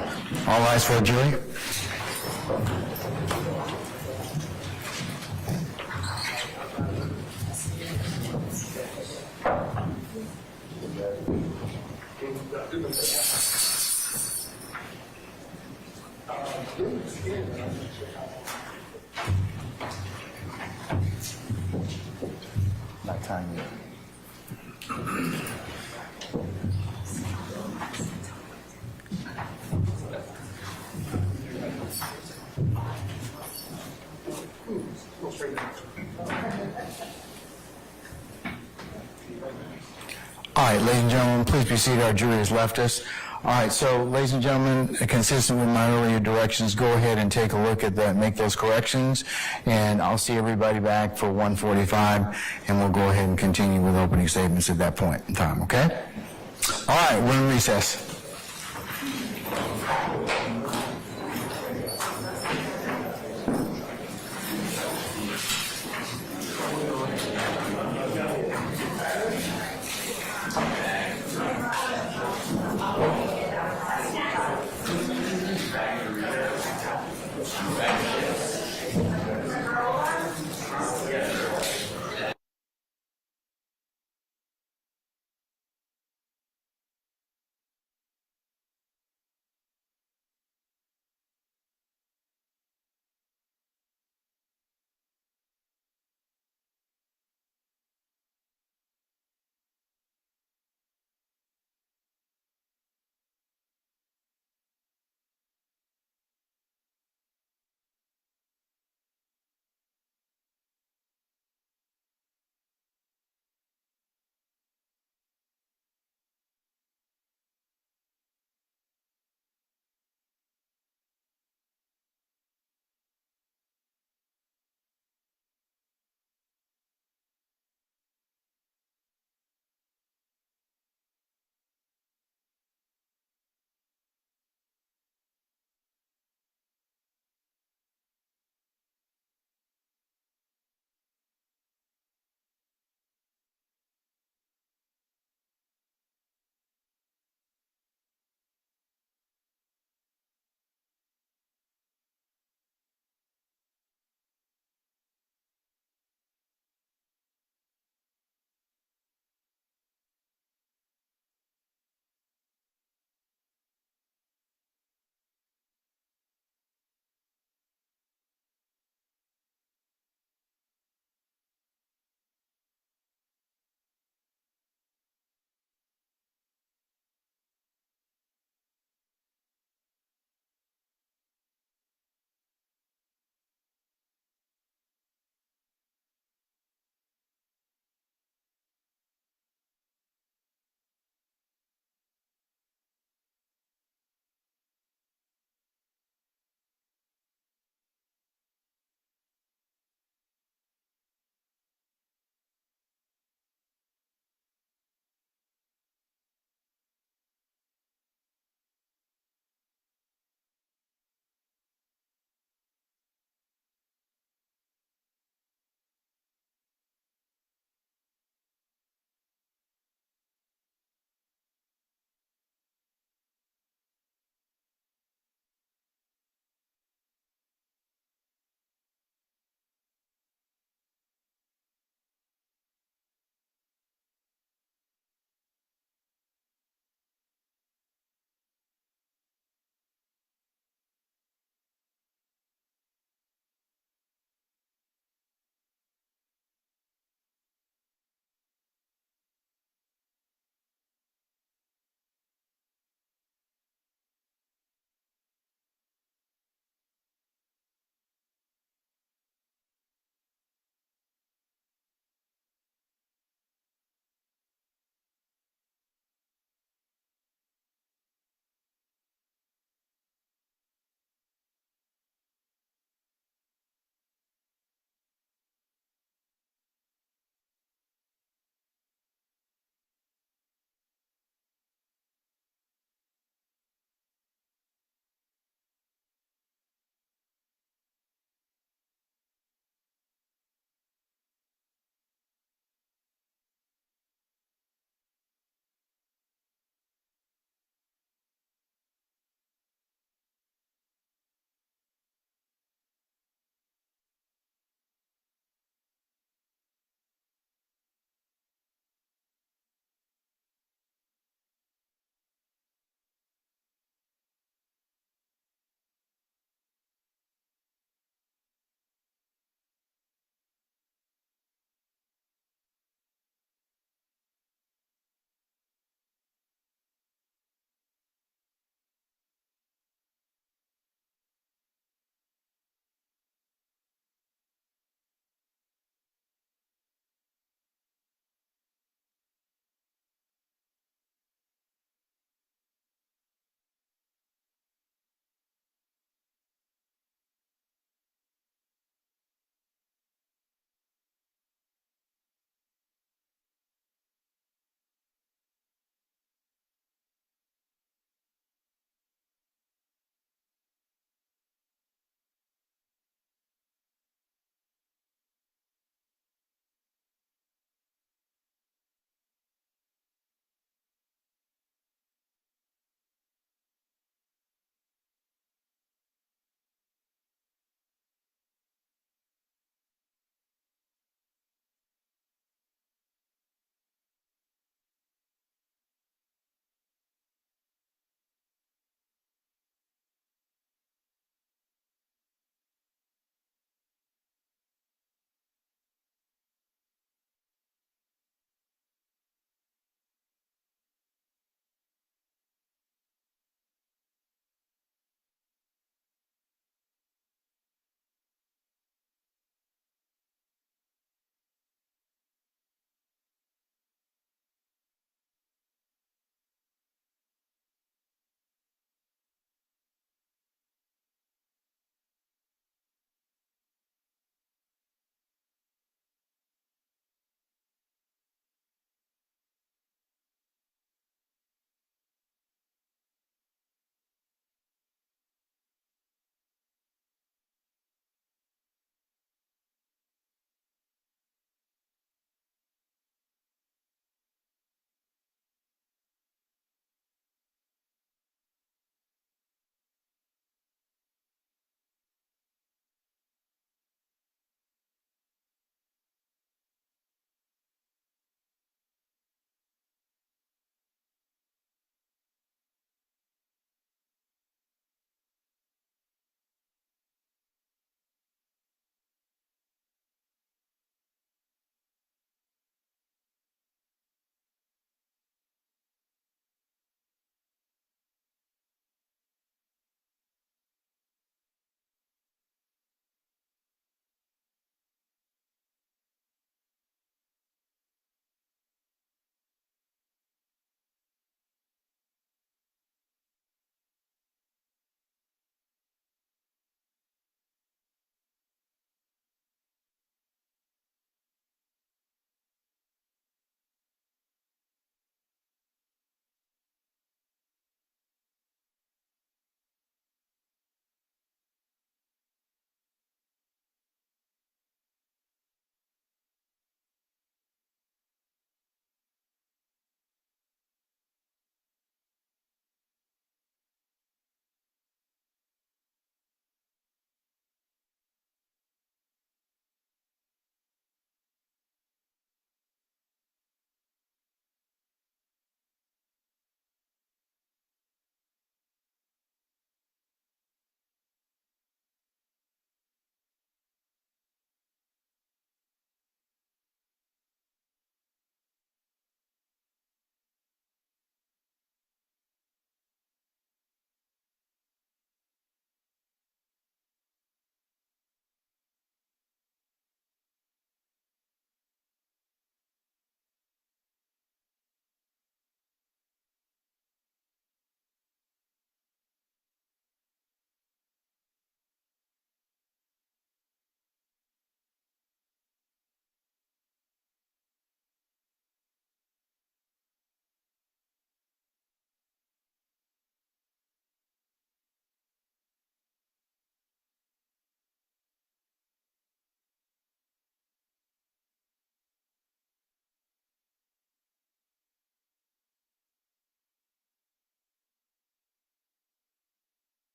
All rise for the jury. Not time yet. All right, ladies and gentlemen, please be seated. Our jury has left us. All right, so ladies and gentlemen, consistent with my earlier directions, go ahead and take a look at that, make those corrections, and I'll see everybody back for 1:45, and we'll go ahead and continue with opening statements at that point in time, okay? All right, we're in recess.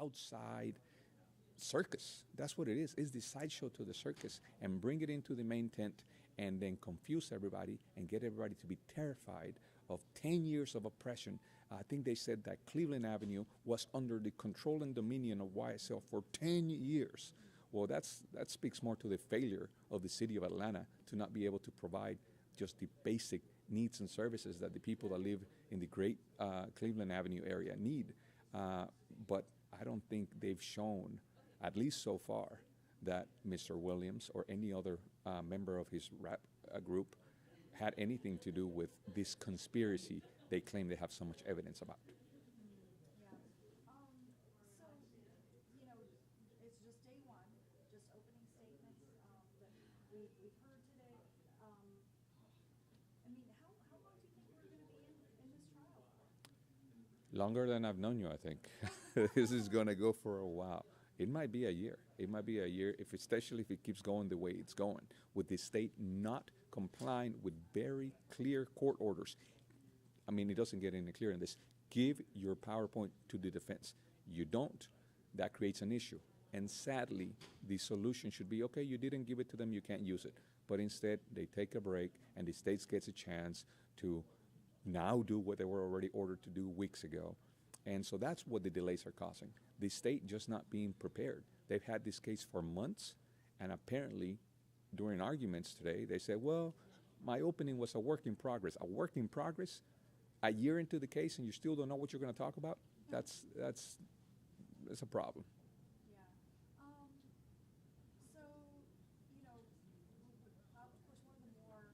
outside circus. That's what it is. It's the sideshow to the circus, and bring it into the main tent and then confuse everybody and get everybody to be terrified of 10 years of oppression. I think they said that Cleveland Avenue was under the control and dominion of YSL for 10 years. Well, that speaks more to the failure of the city of Atlanta to not be able to provide just the basic needs and services that the people that live in the great Cleveland Avenue area need. But I don't think they've shown, at least so far, that Mr. Williams or any other member of his rap group had anything to do with this conspiracy they claim they have so much evidence about. So, you know, it's just day one, just opening statements that we've heard today. I mean, how long do you think we're going to be in this trial? Longer than I've known you, I think. This is going to go for a while. It might be a year. It might be a year, especially if it keeps going the way it's going, with the state not complying with very clear court orders. I mean, it doesn't get any clearer than this. Give your PowerPoint to the defense. You don't, that creates an issue. And sadly, the solution should be, okay, you didn't give it to them, you can't use it. But instead, they take a break, and the state gets a chance to now do what they were already ordered to do weeks ago. And so that's what the delays are causing. The state just not being prepared. They've had this case for months, and apparently during arguments today, they said, well, my opening was a work in progress. A work in progress? A year into the case and you still don't know what you're going to talk about? That's a problem. Yeah. So, you know, of course, one of the more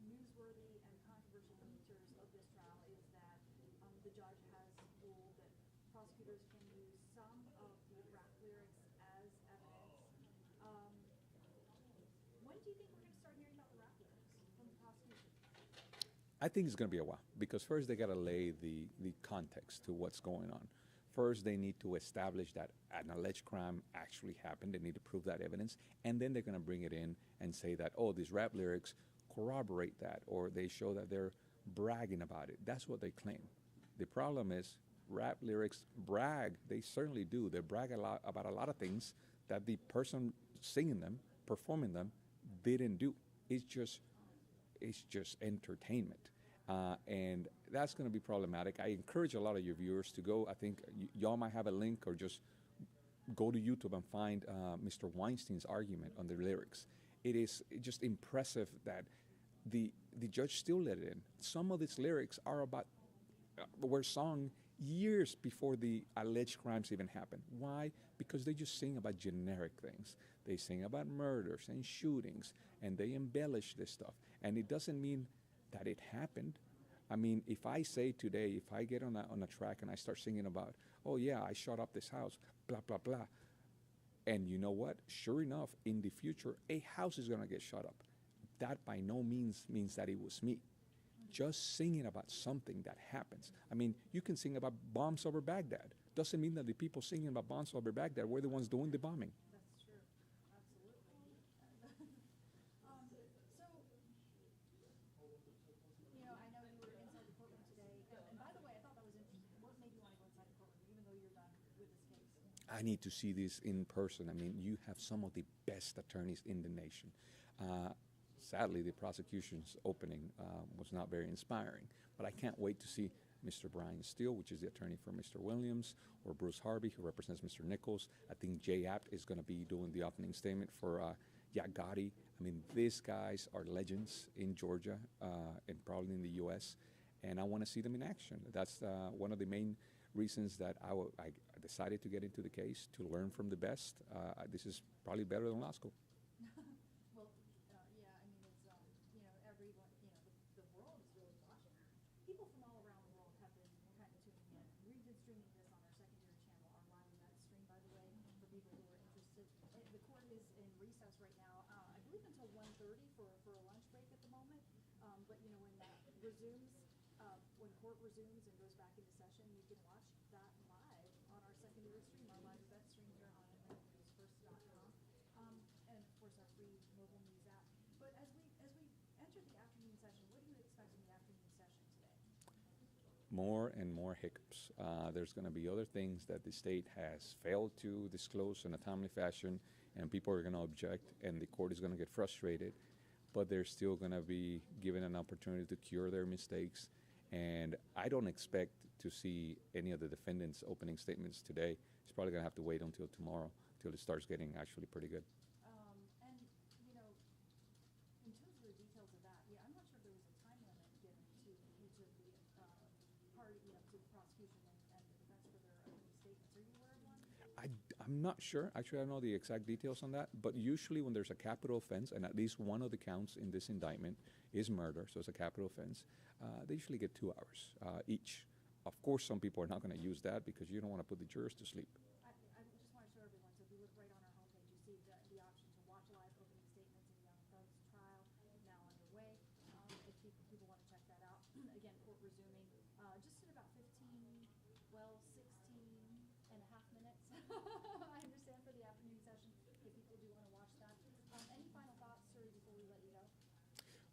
newsworthy and controversial features of this trial is that the judge has ruled that prosecutors can use some of the rap lyrics as evidence. When do you think we're going to start hearing about the rap lyrics from the prosecution? I think it's going to be a while, because first they got to lay the context to what's going on. First, they need to establish that an alleged crime actually happened. They need to prove that evidence. And then they're going to bring it in and say that, oh, these rap lyrics corroborate that, or they show that they're bragging about it. That's what they claim. The problem is rap lyrics brag. They certainly do. They brag a lot about a lot of things that the person singing them, performing them, didn't do. It's just entertainment. And that's going to be problematic. I encourage a lot of your viewers to go. I think y'all might have a link, or just go to YouTube and find Mr. Weinstein's argument on the lyrics. It is just impressive that the judge still let it in. Some of these lyrics are were sung years before the alleged crimes even happened. Why? Because they just sing about generic things. They sing about murders and shootings, and they embellish this stuff. And it doesn't mean that it happened. I mean, if I say today, if I get on a track and I start singing about, oh yeah, I shot up this house, blah, blah, blah. And you know what? Sure enough, in the future, a house is going to get shot up. That by no means that it was me. Just singing about something that happens. I mean, you can sing about bombs over Baghdad. Doesn't mean that the people singing about bombs over Baghdad were the ones doing the bombing. That's true. Absolutely. So, you know, I know you were inside the courtroom today. And by the way, I thought that was interesting. What made you want to go inside the courtroom, even though you're done with this case? I need to see this in person. I mean, you have some of the best attorneys in the nation. Sadly, the prosecution's opening was not very inspiring, but I can't wait to see Mr. Brian Steele, which is the attorney for Mr. Williams, or Bruce Harvey, who represents Mr. Nichols. I think Jay Apt is going to be doing the opening statement for Gotti. I mean, these guys are legends in Georgia and probably in the U.S., and I want to see them in action. That's one of the main reasons that I decided to get into the case, to learn from the best. This is probably better than law school. Well, yeah, I mean, it's, you know, everyone, you know, the world is really watching. People from all around the world have been kind of tuning in. We've been streaming this on our secondary channel, our live event stream, by the way, for people who are interested. The court is in recess right now, I believe until 1:30 for a lunch break at the moment. But, you know, when that resumes, when court resumes and goes back into session, you can watch that live on our secondary stream, our live event stream here on AtlantaNewsFirst.com. And of course our free mobile news app. But as we enter the afternoon session, what do you expect in the afternoon session today? more and more hiccups. There's going to be other things that the state has failed to disclose in a timely fashion, and people are going to object, and the court is going to get frustrated, but they're still going to be given an opportunity to cure their mistakes. And I don't expect to see any of the defendants' opening statements today. It's probably going to have to wait until tomorrow, until it starts getting actually pretty good. And, you know, in terms of the details of that, yeah, I'm not sure if there was a time limit given to each of the party, you know, to the prosecution and the defense for their opening statements. Are you aware of one? I'm not sure. Actually, I don't know the exact details on that. But usually when there's a capital offense, and at least one of the counts in this indictment is murder, so it's a capital offense, they usually get 2 hours each. Of course, some people are not going to use that because you don't want to put the jurors to sleep. I just want to show everyone, so if you look right on our homepage, you see the option to watch live opening statements in Young Thugs trial now underway. If people want to check that out. Again, court resuming just in about 16 and a half minutes. I understand for the afternoon session, if people do want to watch that. Any final thoughts, sir, before we let you go?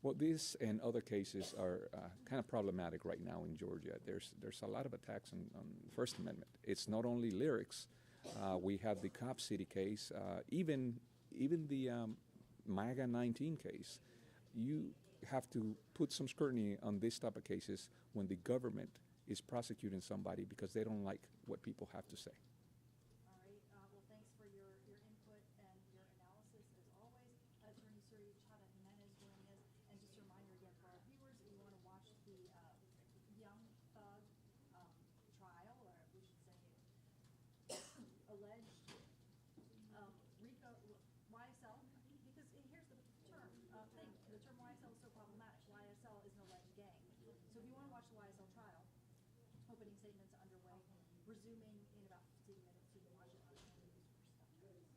Well, this and other cases are kind of problematic right now in Georgia. There's a lot of attacks on the First Amendment. It's not only lyrics. We have the Cop City case, even the MAGA 19 case. You have to put some scrutiny on this type of cases when the government is prosecuting somebody because they don't like what people have to say. All right. Well, thanks for your input and your analysis as always. Attorney Surreal Jimenez joining us. And just a reminder again for our viewers, if you want to watch the Young Thug trial, or we should say alleged RICO YSL, because here's the term thing. The term YSL is so problematic. YSL is an alleged gang. So if you want to watch the YSL trial, opening statements underway, resuming in about 15 minutes. You can watch it on the news first.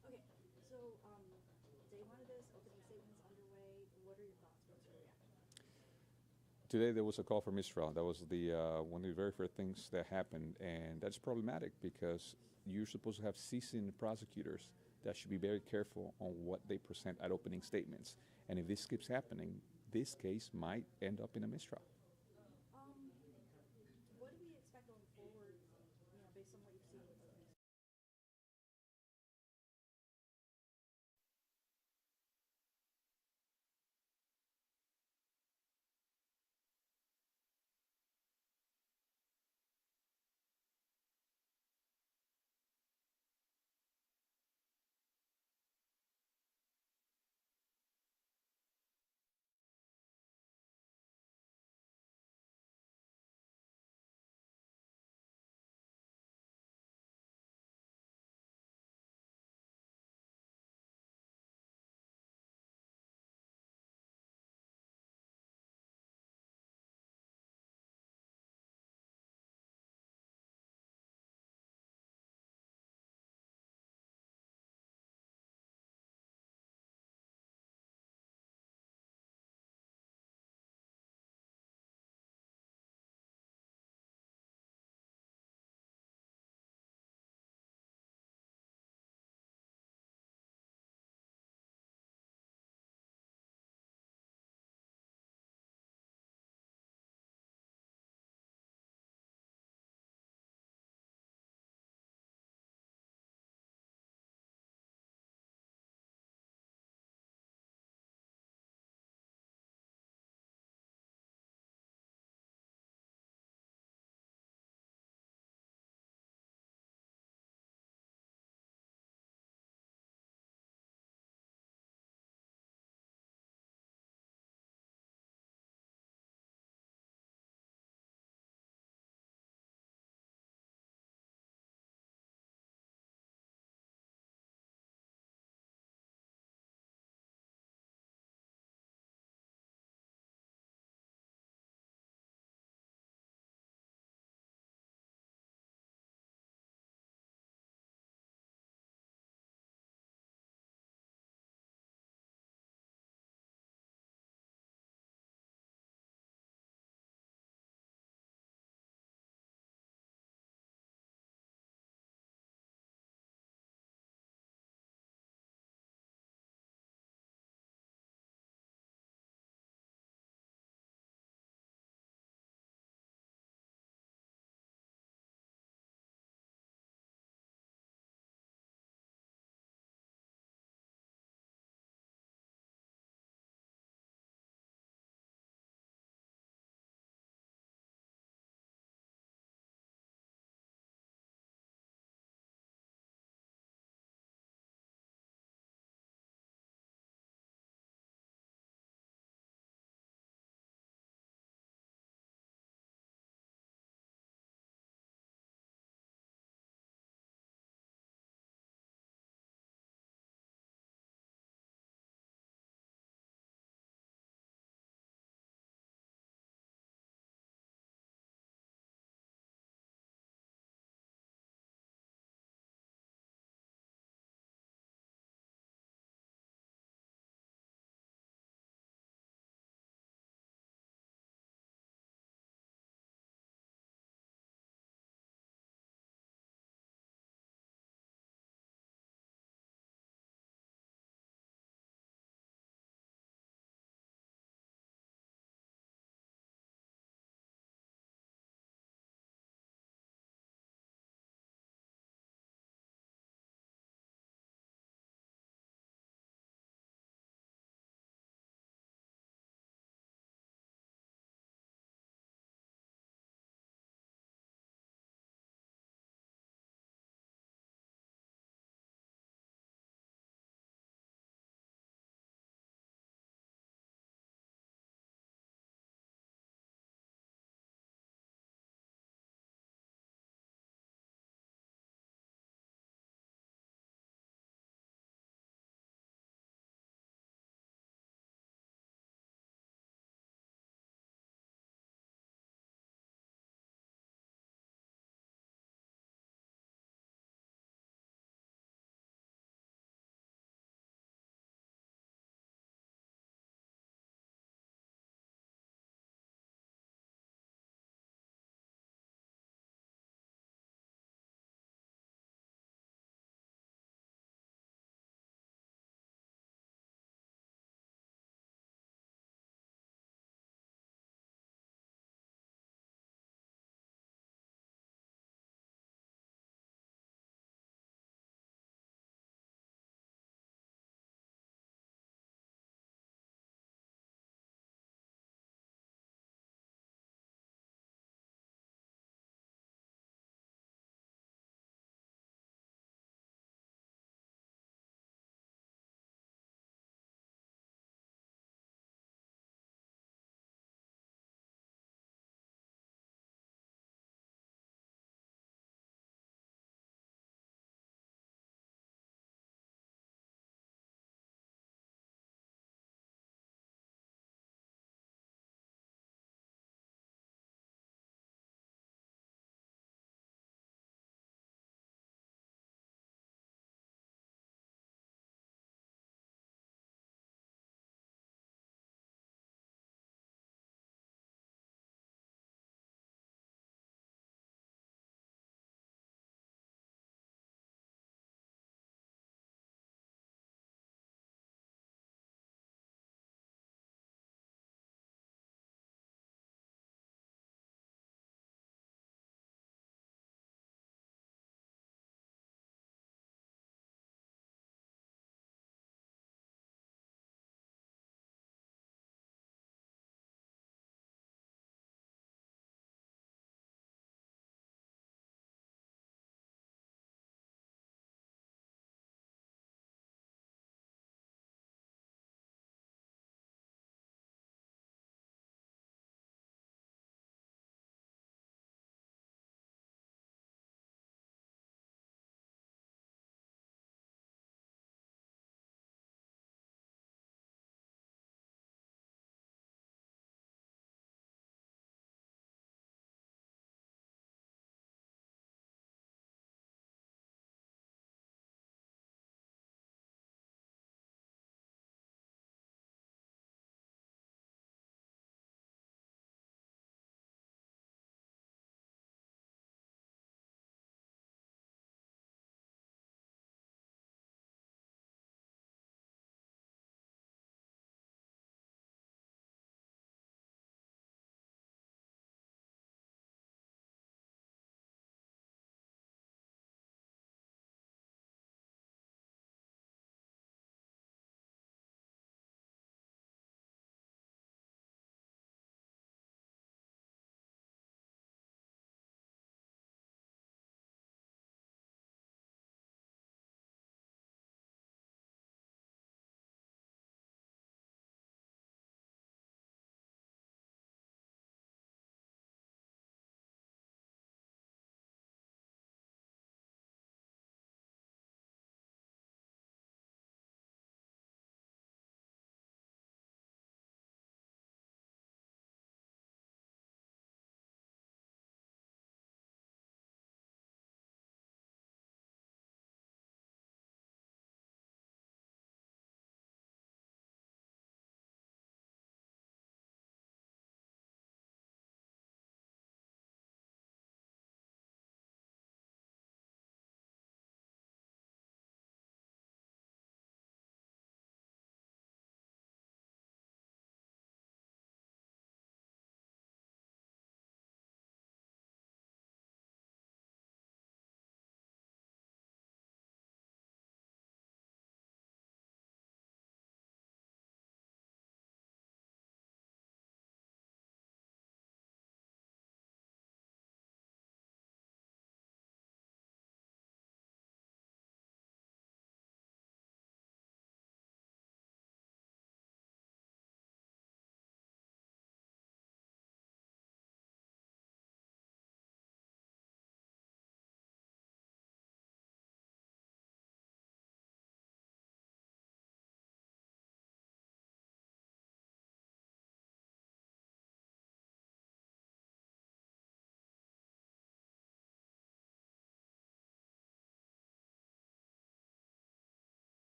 Okay, so day one of this, opening statements underway. What are your thoughts? What's your reaction? Today there was a call for mistrial. That was the one of the very first things that happened, and that's problematic because you're supposed to have seasoned prosecutors that should be very careful on what they present at opening statements. And if this keeps happening, this case might end up in a mistrial. What do we expect going forward, you know, based on what you've seen with opening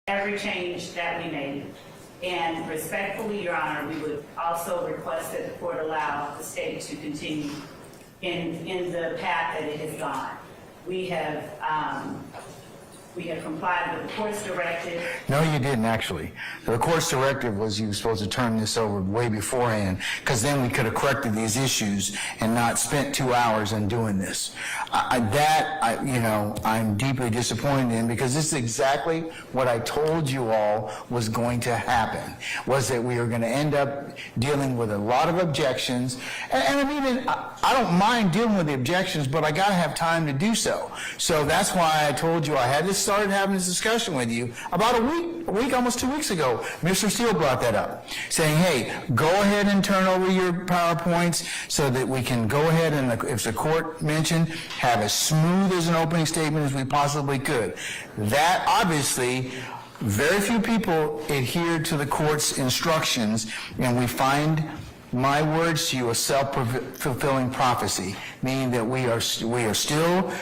every change that we made. And respectfully, Your Honor, we would also request that the court allow the state to continue in the path that it has gone. We have complied with the court's directive. No, you didn't, actually. The court's directive was you were supposed to turn this over way beforehand, because then we could have corrected these issues and not spent 2 hours on doing this. I'm deeply disappointed in, because this is exactly what I told you all was going to happen, was that we were going to end up dealing with a lot of objections. And I mean, I don't mind dealing with the objections, but I got to have time to do so. So that's why I told you I had to start having this discussion with you about a week, almost 2 weeks ago. Mr. Steele brought that up, saying, hey, go ahead and turn over your PowerPoints so that we can go ahead and, if the court mentioned, have as smooth as an opening statement as we possibly could. That, obviously, very few people adhere to the court's instructions, and we find, my words to you, a self-fulfilling prophecy, meaning that we are still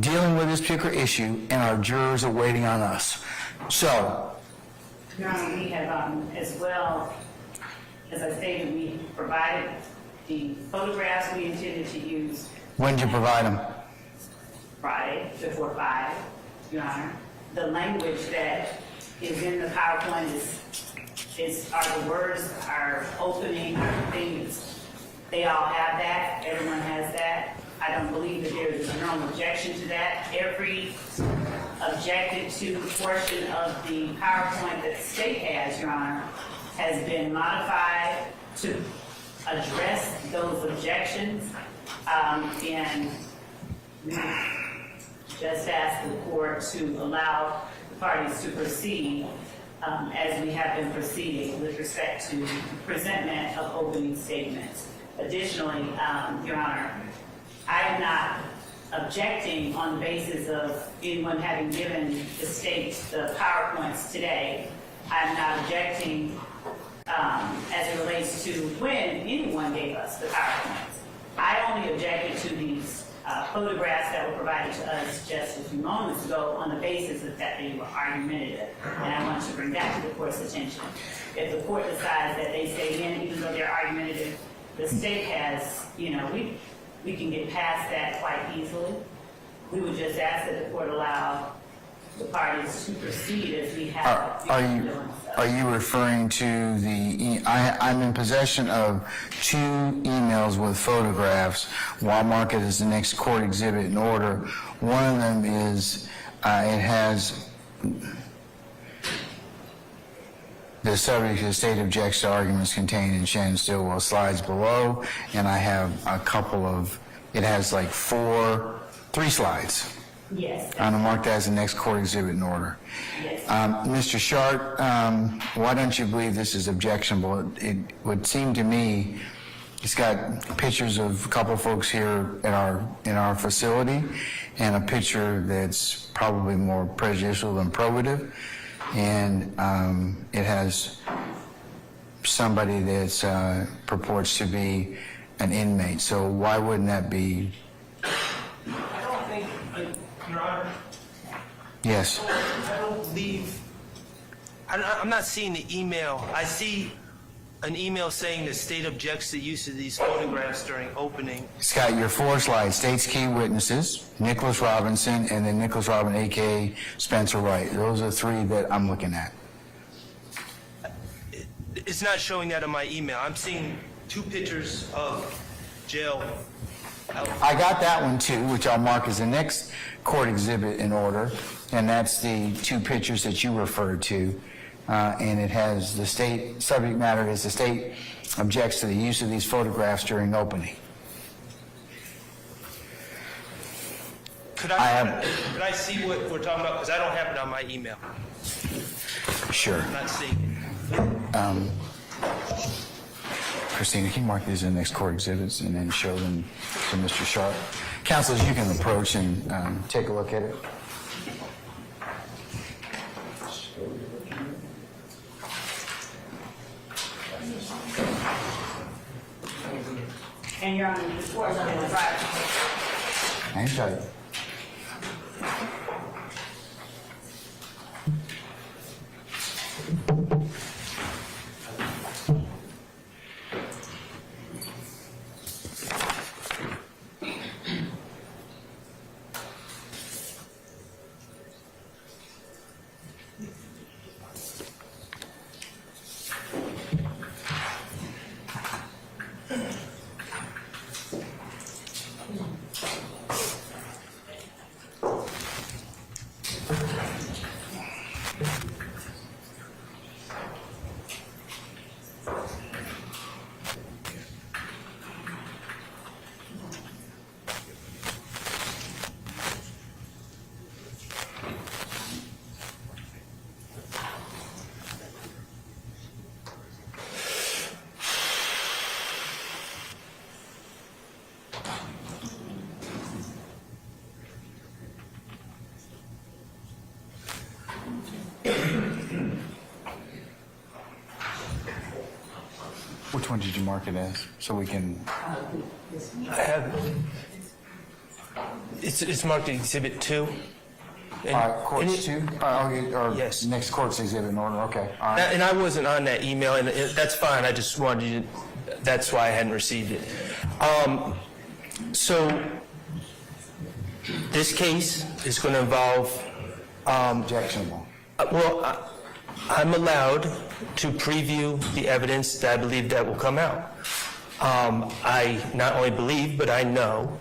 dealing with this particular issue, and our jurors are waiting on us. So, Your Honor, we have, as well, as I stated, we provided the photographs we intended to use. when did you provide them? Friday before 5, Your Honor. The language that is in the PowerPoint are the words, our opening, our things. They all have that. Everyone has that. I don't believe that there is a general objection to that. Every objected to portion of the PowerPoint that the state has, Your Honor, has been modified to address those objections. And we just asked the court to allow the parties to proceed as we have been proceeding with respect to presentment of opening statements. Additionally, Your Honor, I am not objecting on the basis of anyone having given the state the PowerPoints today. I'm not objecting as it relates to when anyone gave us the PowerPoints. I only objected to these photographs that were provided to us just a few moments ago on the basis of that they were argumentative. And I want to bring that to the court's attention. If the court decides that they stay in, even though they're argumentative, the state has, we can get past that quite easily. We would just ask that the court allow the parties to proceed as we have. Are you referring to the, I'm in possession of 2 emails with photographs, while marked as the next court exhibit in order. One of them is, it has the subject of the state objects to arguments contained in Shannon Stillwell slides below, and I have a couple of, it has like 3 slides. Yes. And I'm marked as the next court exhibit in order. Yes. Mr. Sharp, why don't you believe this is objectionable? It would seem to me it's got pictures of a couple of folks here in our facility, and a picture that's probably more prejudicial than probative, and it has somebody that's purports to be an inmate. So why wouldn't that be? I don't think, Your Honor. Yes. I don't believe, I'm not seeing the email. I see an email saying the state objects to use of these photographs during opening. It's got your 4 slides, state's key witnesses, Nicholas Robinson, and then Nicholas Robinson, a.k.a. Spencer Wright. Those are 3 that I'm looking at. It's not showing that on my email. I'm seeing 2 pictures of jail. I got that one too, which I'll mark as the next court exhibit in order, and that's the 2 pictures that you referred to, and it has the state subject matter is the state objects to the use of these photographs during opening. Could I see what we're talking about? Because I don't have it on my email. Sure. I'm not seeing it. Christina, can you mark these in the next court exhibits and then show them to Mr. Sharp? Counselors, you can approach and take a look at it. And Your Honor, before I go to the driver. Hang tight. Which one did you mark it as, so we can? I have, it's marked Exhibit 2. Courts 2? Or yes. Next court's exhibit in order, okay. All right. And I wasn't on that email, and that's fine, I just wanted you to, that's why I hadn't received it. So, this case is going to involve... Objectionable. Well, I'm allowed to preview the evidence that I believe that will come out. I not only believe, but I know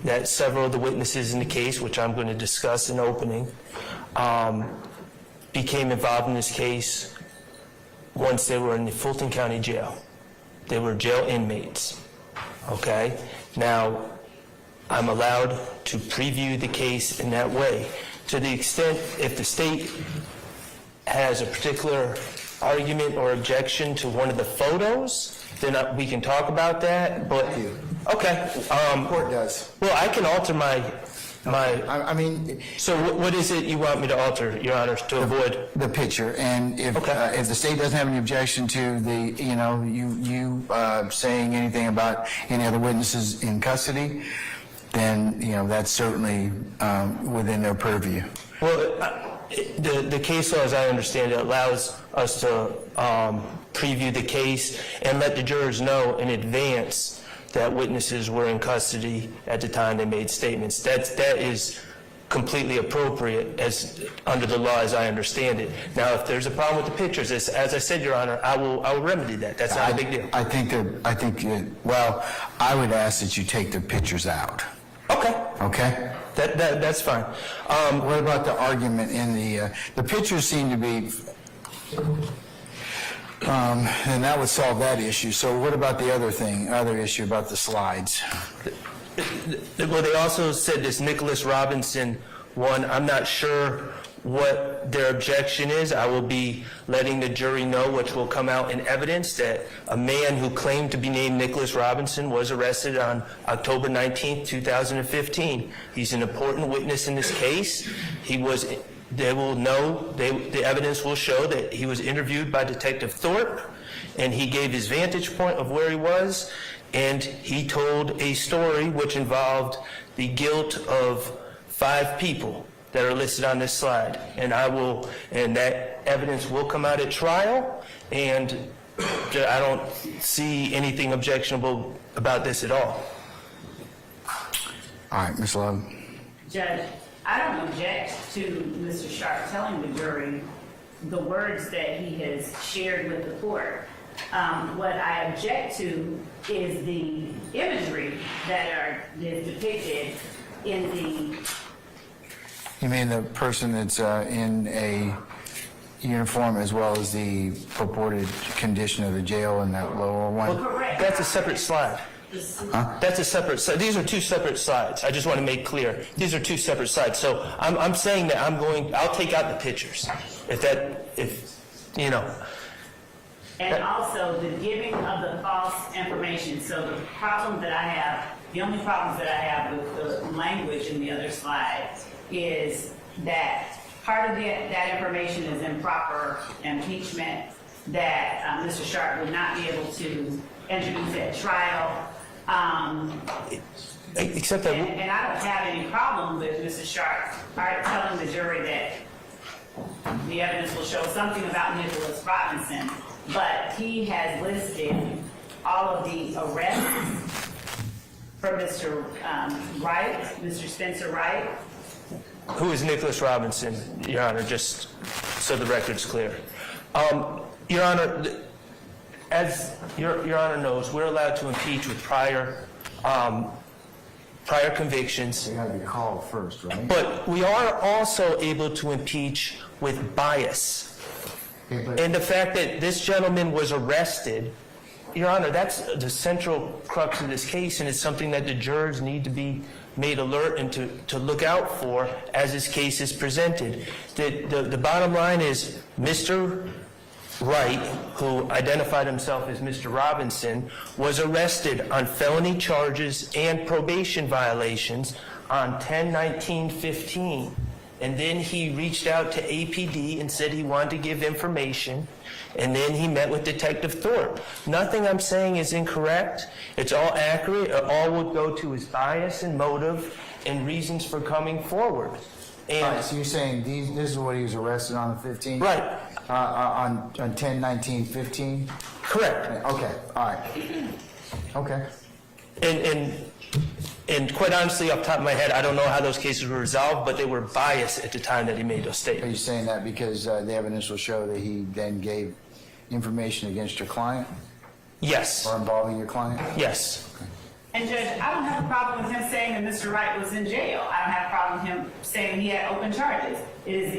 that several of the witnesses in the case, which I'm going to discuss in opening, became involved in this case once they were in the Fulton County Jail. They were jail inmates, okay? Now, I'm allowed to preview the case in that way. To the extent, if the state has a particular argument or objection to one of the photos, then we can talk about that, but... Okay. Court does. Well, I can alter my... I mean... So what is it you want me to alter, Your Honor, to avoid? The picture, and if the state doesn't have any objection to the, you saying anything about any other witnesses in custody, then, that's certainly within their purview. Well, the case law, as I understand it, allows us to preview the case and let the jurors know in advance that witnesses were in custody at the time they made statements. That is completely appropriate as under the law as I understand it. Now, if there's a problem with the pictures, as I said, Your Honor, I will remedy that. That's not a big deal. I think I would ask that you take the pictures out. Okay. Okay? That's fine. What about the argument in the pictures seem to be, and that would solve that issue. So what about the other issue about the slides? Well, they also said this Nicholas Robinson one. I'm not sure what their objection is. I will be letting the jury know, which will come out in evidence, that a man who claimed to be named Nicholas Robinson was arrested on October 19th, 2015. He's an important witness in this case. They will know, the evidence will show that he was interviewed by Detective Thorpe, and he gave his vantage point of where he was, and he told a story which involved the guilt of 5 people that are listed on this slide, and that evidence will come out at trial, and I don't see anything objectionable about this at all. All right, Ms. Love. Judge, I don't object to Mr. Sharp telling the jury the words that he has shared with the court. What I object to is the imagery that is depicted in the... You mean the person that's in a uniform as well as the purported condition of the jail in that lower one? Well, that's a separate slide. Huh? That's a separate slide. These are 2 separate slides. I just want to make clear. These are 2 separate slides. So I'm saying that I'll take out the pictures. And also the giving of the false information. So the only problems that I have with the language in the other slide is that part of that information is improper impeachment, that Mr. Sharp would not be able to introduce at trial. Except that... And I don't have any problem with Mr. Sharp telling the jury that the evidence will show something about Nicholas Robinson, but he has listed all of the arrests for Mr. Wright, Mr. Spencer Wright. Who is Nicholas Robinson, Your Honor, just so the record's clear? Your Honor, as Your Honor knows, we're allowed to impeach with prior prior convictions. They got to be called first, right? But we are also able to impeach with bias. And the fact that this gentleman was arrested, Your Honor, that's the central crux of this case, and it's something that the jurors need to be made alert and to look out for as this case is presented. The bottom line is Mr. Wright, who identified himself as Mr. Robinson, was arrested on felony charges and probation violations on 10/19/15. And then he reached out to APD and said he wanted to give information. And then he met with Detective Thorpe. Nothing I'm saying is incorrect. It's all accurate. It all would go to his bias and motive and reasons for coming forward. And all right, so you're saying this is what he was arrested on the 15th? Right. On 10/19/15? Correct. Okay, all right. Okay. And quite honestly, off the top of my head, I don't know how those cases were resolved, but they were biased at the time that he made those Are statements. you saying that because the evidence will show that he then gave information against your client? Yes. Or involving your client? Yes. And Judge, I don't have a problem with him saying that Mr. Wright was in jail. I don't have a problem with him saying he had open charges. It is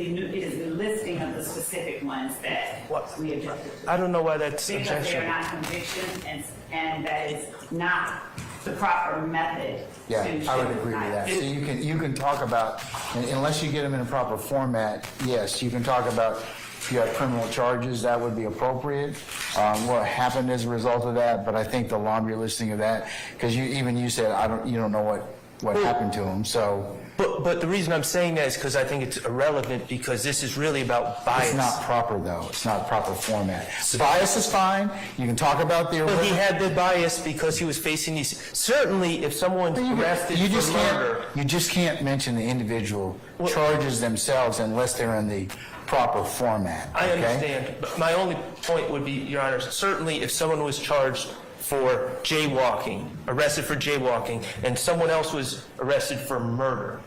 the listing of the specific ones that we objected to. I don't know why that's Because they are objectionable. not convictions, and that is not the proper method. Yeah, to I would show agree with that. So denial. you can talk about, unless you get them in a proper format, yes, you can talk about if you have criminal charges, that would be appropriate. What happened as a result of that, but I think the longer listing of that, because you said you don't know what happened to him, so. But the reason I'm saying that is because I think it's irrelevant, because this is really about bias. It's not proper, though. It's not proper format. Bias is fine. You can talk about the... But he had the bias because he was facing these... Certainly, if someone's arrested for murder... You just can't mention the individual charges themselves unless they're in the proper format. I okay? understand. But my only point would be, Your Honor, certainly if someone was charged for jaywalking, arrested for jaywalking, and someone else was arrested for murder,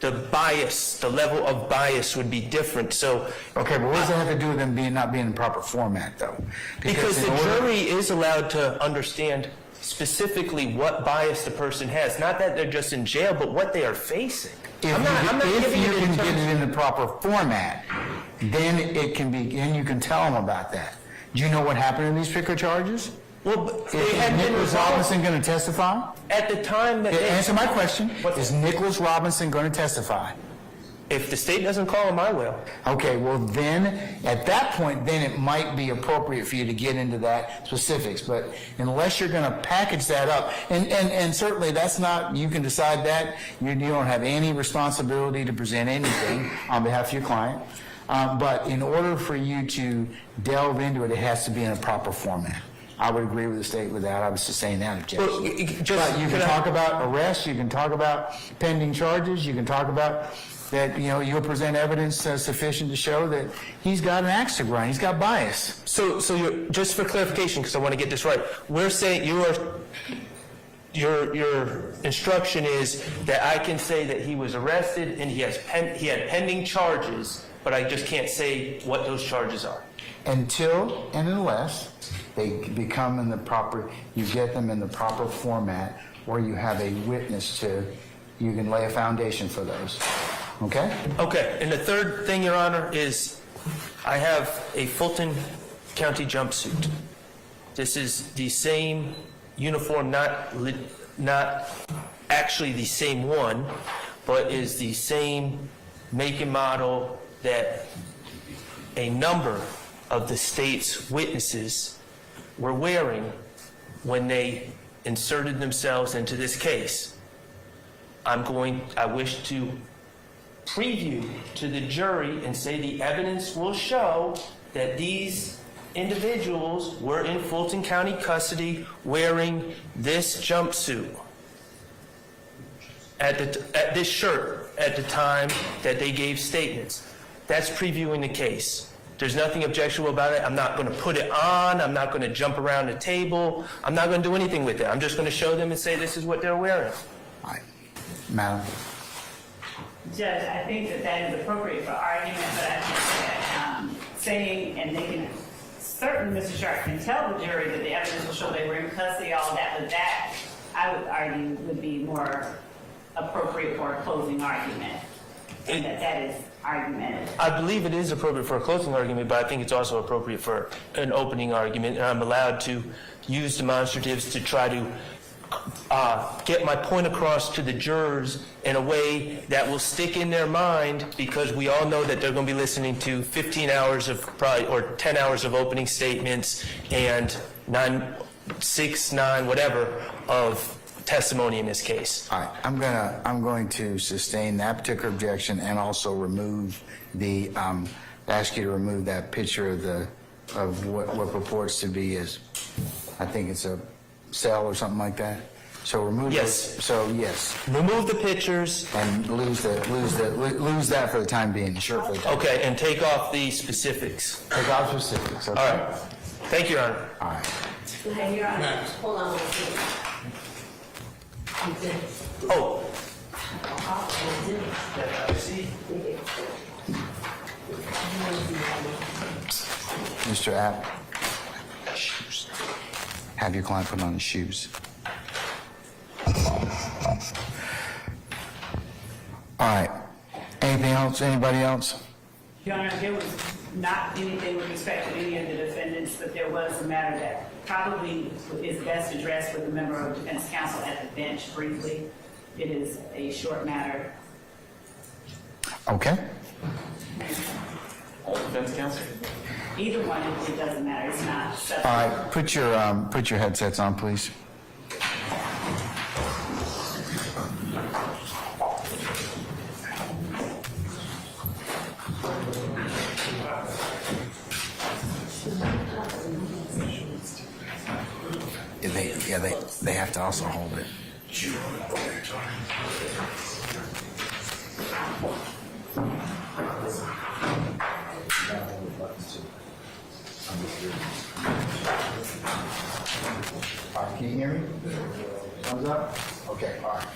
the bias, the level of bias would be different. So, okay, but what does that have to do with them not being in proper format, though? Because the jury is allowed to understand specifically what bias the person has. Not that they're just in jail, but what they are facing. If you can get it in the proper format, then it can be, and you can tell them about that. Do you know what happened in these particular charges? Well, is Nicholas Robinson going to testify? At the time that Answer my question. Is Nicholas Robinson going to testify? If the state doesn't call him, I will. Okay, well then, at that point, then it might be appropriate for you to get into that specifics. But unless you're going to package that up, and certainly that's not, you can decide that. You don't have any responsibility to present anything on behalf of your client. But in order for you to delve into it, it has to be in a proper format. I would agree with the state with that. I was just saying that objection. Well, but you can talk about arrests, you can talk about pending charges, you can talk about that, you'll present evidence sufficient to show that he's got an axe to grind, he's got bias. So just for clarification, because I want to get this right, we're saying your instruction is that I can say that he was arrested and he had pending charges, but I just can't say what those charges are. Until and unless they become in the proper, you get them in the proper format where you have a witness you can lay a foundation for those. Okay? Okay, and the third thing, Your Honor, is I have a Fulton County jumpsuit. This is the same uniform, not actually the same one, but is the same make and model that a number of the state's witnesses were wearing when they inserted themselves into this case. I wish to preview to the jury and say the evidence will show that these individuals were in Fulton County custody wearing this jumpsuit at this shirt at the time that they gave statements. That's previewing the case. There's nothing objectionable about it. I'm not going to put it on. I'm not going to jump around the table. I'm not going to do anything with it. I'm just going to show them and say this is what they're wearing. All right. Madam. Judge, I think that is appropriate for argument, but I think that saying, and they can, certainly Mr. Sharp can tell the jury that the evidence will show they were in custody, all that, but that, I would argue would be more appropriate for a closing argument, and that is argumentative. I believe it is appropriate for a closing argument, but I think it's also appropriate for an opening argument, and I'm allowed to use demonstratives to try to get my point across to the jurors in a way that will stick in their mind, because we all know that they're going to be listening to 15 hours of or 10 hours of opening statements and 6, 9, whatever of testimony in this case. All right, I'm going to sustain that particular objection and also remove the, ask you to remove that picture of what purports to be I think it's a cell or something like that. So remove Yes. those. So yes. Remove the pictures. And lose that for the time being. Sure. For the time Okay, and take off the specifics. Take off specifics. Okay. All right. Thank you, Your Honor. All right. Okay, Your Honor, hold on one second. Oh. Mr. App, have your client put on his shoes. All right. Anything else? Anybody else? Your Honor, there was not anything with respect to any of the defendants, but there was a matter that probably is best addressed with a member of defense counsel at the bench briefly. It is a short matter. Okay. Defense counsel? Either one, it doesn't matter. It's not. All right. Put your headsets on, please. They have to also hold it. All right, can you hear me? Thumbs up? Okay, all right.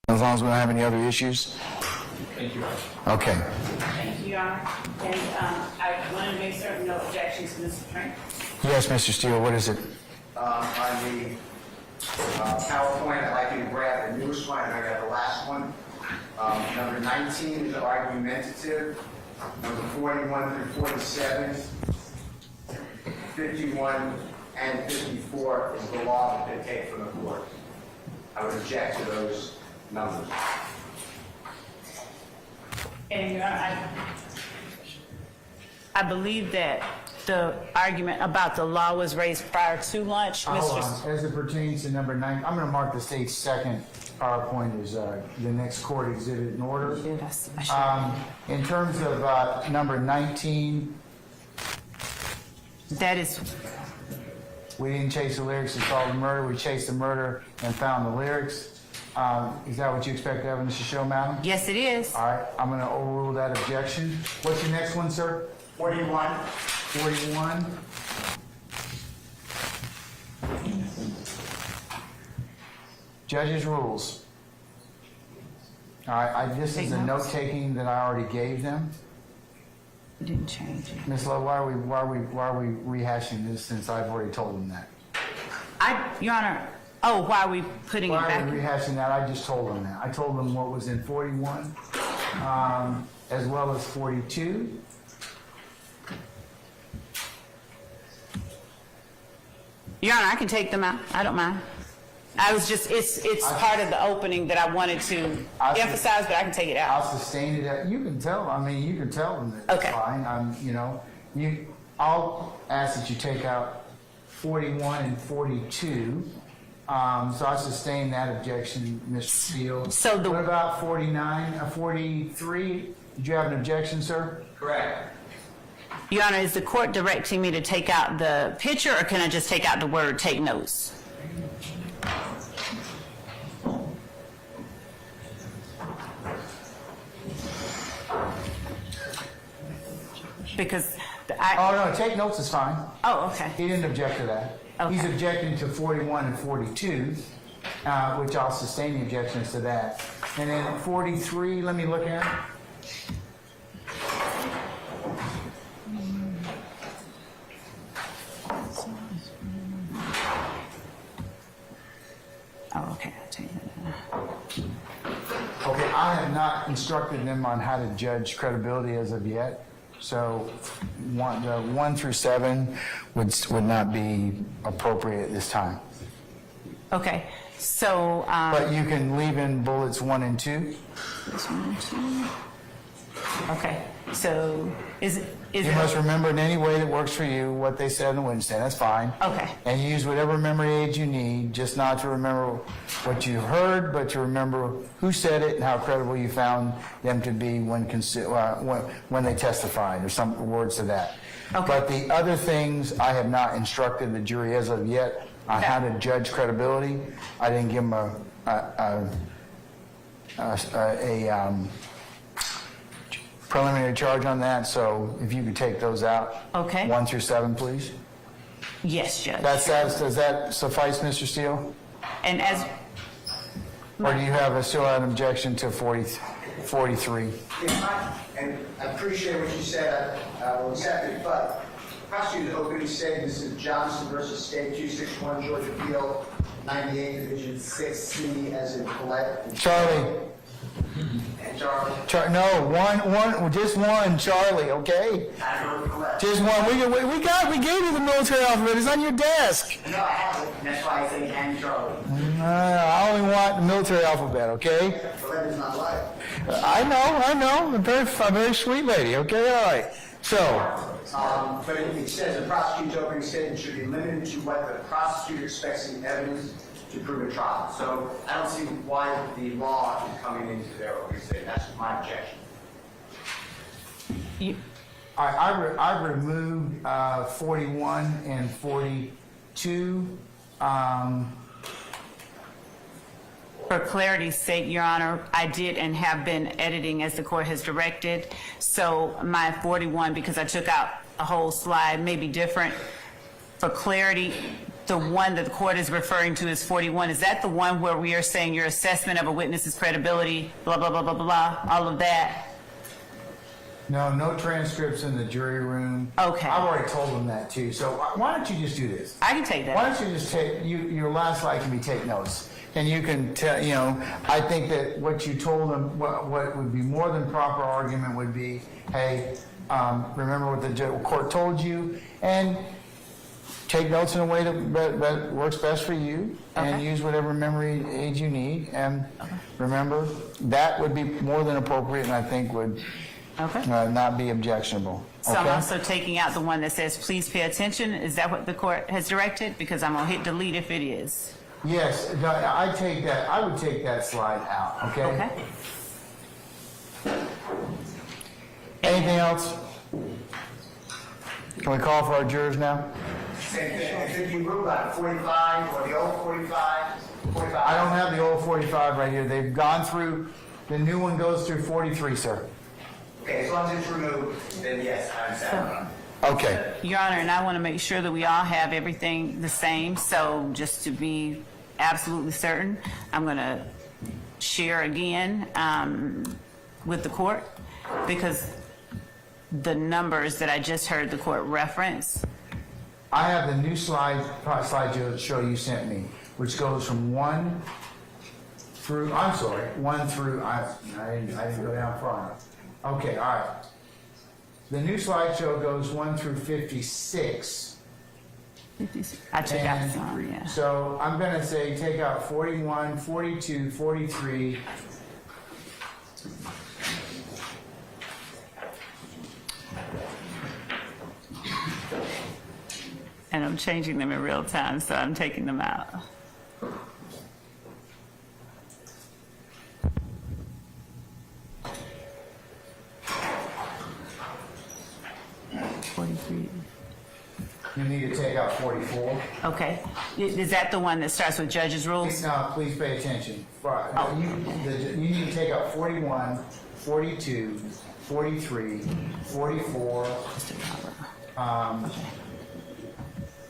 As long as we don't have any other issues? Thank you, Your Honor. Okay. Thank you, Your Honor. And I want to make certain no objections to Mr. Frank. Yes, Mr. Steele, what is it? On the PowerPoint, I'd like you to grab the newest one, and I got the last one. Number 19 is argumentative. Number 41 through 47, 51, and 54 is the law that they take from the court. I would object to those numbers. And Your Honor, I believe that the argument about the law was raised prior to lunch. Hold on. As it pertains to number 9, I'm going to mark the state's second PowerPoint as the next court exhibit in order. In terms of number 19, that is. We didn't chase the lyrics to solve the murder. We chased the murder and found the lyrics. Is that what you expect the evidence to show, madam? Yes, it is. All right. I'm going to overrule that objection. What's your next one, sir? 41. 41. Judge's rules. All right, this is Take a notes. note-taking that I already gave them. Didn't change it. Ms. Love, why are we rehashing this since I've already told them that? Your Honor, why are we putting it Why back? are we rehashing that? I just told them that. I told them what was in 41, as well as 42. Your Honor, I can take them out. I don't mind. I was just, it's part of the opening that I wanted to emphasize, but I can take it out. I'll sustain it. You can tell. I mean, you can tell them that it's Okay. fine. I'll ask that you take out 41 and 42. So I sustain that objection, Mr. Steele. So what about 49, 43? Did you have an objection, sir? Correct. Your Honor, is the court directing me to take out the picture, or can I just take out the word "take notes"? Because Oh, no, take notes is fine. Oh, okay. He didn't object to that. Okay. He's objecting to 41 and 42, which I'll sustain the objections to that. And then 43, let me look at it. Oh, okay. I'll take that out. Okay, I have not instructed them on how to judge credibility as of yet. So 1 through 7 would not be appropriate at this time. Okay. So. But you can leave in bullets 1 and 2. This 1 and 2. Okay. So You must remember in any way that works for you what they said on the witness stand. That's fine. Okay. And use whatever memory aid you need, just not to remember what you heard, but to remember who said it and how credible you found them to be when they testified, or some words to that. Okay. But the other things, I have not instructed the jury as of yet on how to judge credibility. I didn't give them a preliminary charge on that, so if you could take those out. Okay. 1 through 7, please. Yes, Judge. Does that suffice, Mr. Steele? And as. Or do you still have an objection to 43? And I appreciate what you said, I will accept it, but prosecutor's opening statement, this is Johnson versus State 261 Georgia Appeal, 98 Division 6C, as in Collette. Charlie. And Charlie. Just one, Charlie, okay? Just one. We gave you the military alphabet. It's on your desk. No, I have it, and that's why I say and Charlie. I only want the military alphabet, okay? Collette is not life. I know. A very sweet lady, okay? All right. So. But it says the prosecutor's opening statement should be limited to what the prosecutor expects in evidence to prove a trial. So I don't see why the law is coming into their opening statement. That's my objection. I removed 41 and 42. For clarity's sake, Your Honor, I did and have been editing as the court has directed. So my 41, because I took out a whole slide, may be different. For clarity, the one that the court is referring to is 41. Is that the one where we are saying your assessment of a witness's credibility, blah, blah, blah, blah, blah, blah, all of that? No transcripts in the jury room. Okay. I've already told them that too. So why don't you just do this? I can take that. Why don't you just take, your last slide can be take notes. And you can tell, I think that what you told them, what would be more than proper argument would be, hey, remember what the court told you, and take notes in a way that works best for you, and use whatever memory aid you need. And remember, that would be more than appropriate, and I think would not be objectionable. So I'm also taking out the one that says, please pay attention. Is that what the court has directed? Because I'm going to hit delete if it is. Yes, I would take that slide out, okay? Anything else? Can we call for our jurors now? Same thing. If you move on 45 or the old 45. I don't have the old 45 right here. They've gone through, the new one goes through 43, sir. Okay, as long as it's removed, then yes, I understand. Okay. Your Honor, and I want to make sure that we all have everything the same. So just to be absolutely certain, I'm going to share again with the court, because the numbers that I just heard the court reference. I have the new slideshow you sent me, which goes from 1 through, I didn't go down far enough. Okay, all right. The new slideshow goes 1 through 56. 56. I took out some, yeah. So I'm going to say take out 41, 42, 43. And I'm changing them in real time, so I'm taking them out. You need to take out 44. Okay. Is that the one that starts with judge's rules? No, please pay attention. You need to take out 41, 42, 43, 44,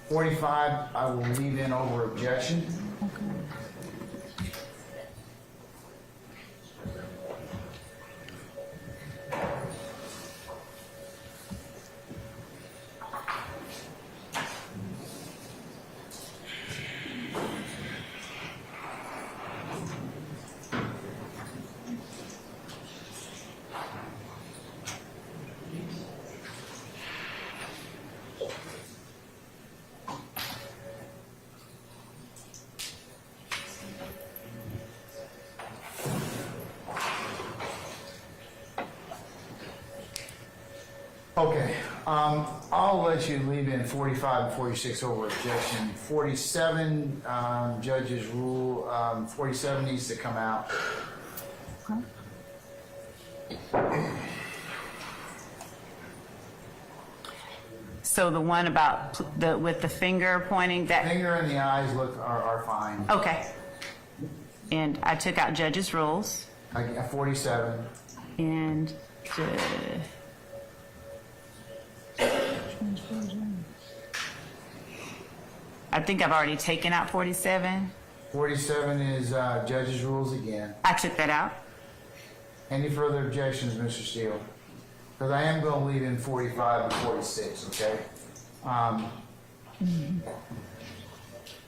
45, I will leave in over objection. Okay, I'll let you leave in 45 and 46 over objection. 47, judge's rule, 47 needs to come out. So the one about with the finger pointing, that finger and the eyes are fine. Okay. And I took out judge's rules. I got 47. And I think I've already taken out 47. 47 is judge's rules again. I took that out. Any further objections, Mr. Steele? Because I am going to leave in 45 and 46, okay?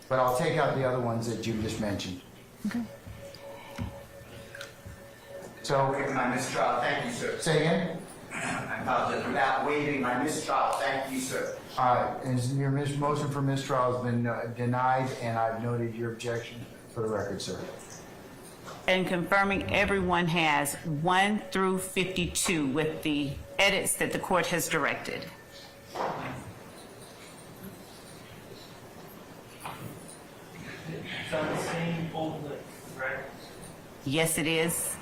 But I'll take out the other ones that you just mentioned. Okay. So, Waiving my mistrial, thank you, sir. Say again? I apologize. Without waiving my mistrial, thank you, sir. All right, and your motion for mistrial has been denied, and I've noted your objection for the record, sir. And confirming everyone has 1 through 52 with the edits that the court has directed. Is that the same old list, right? Yes, it is.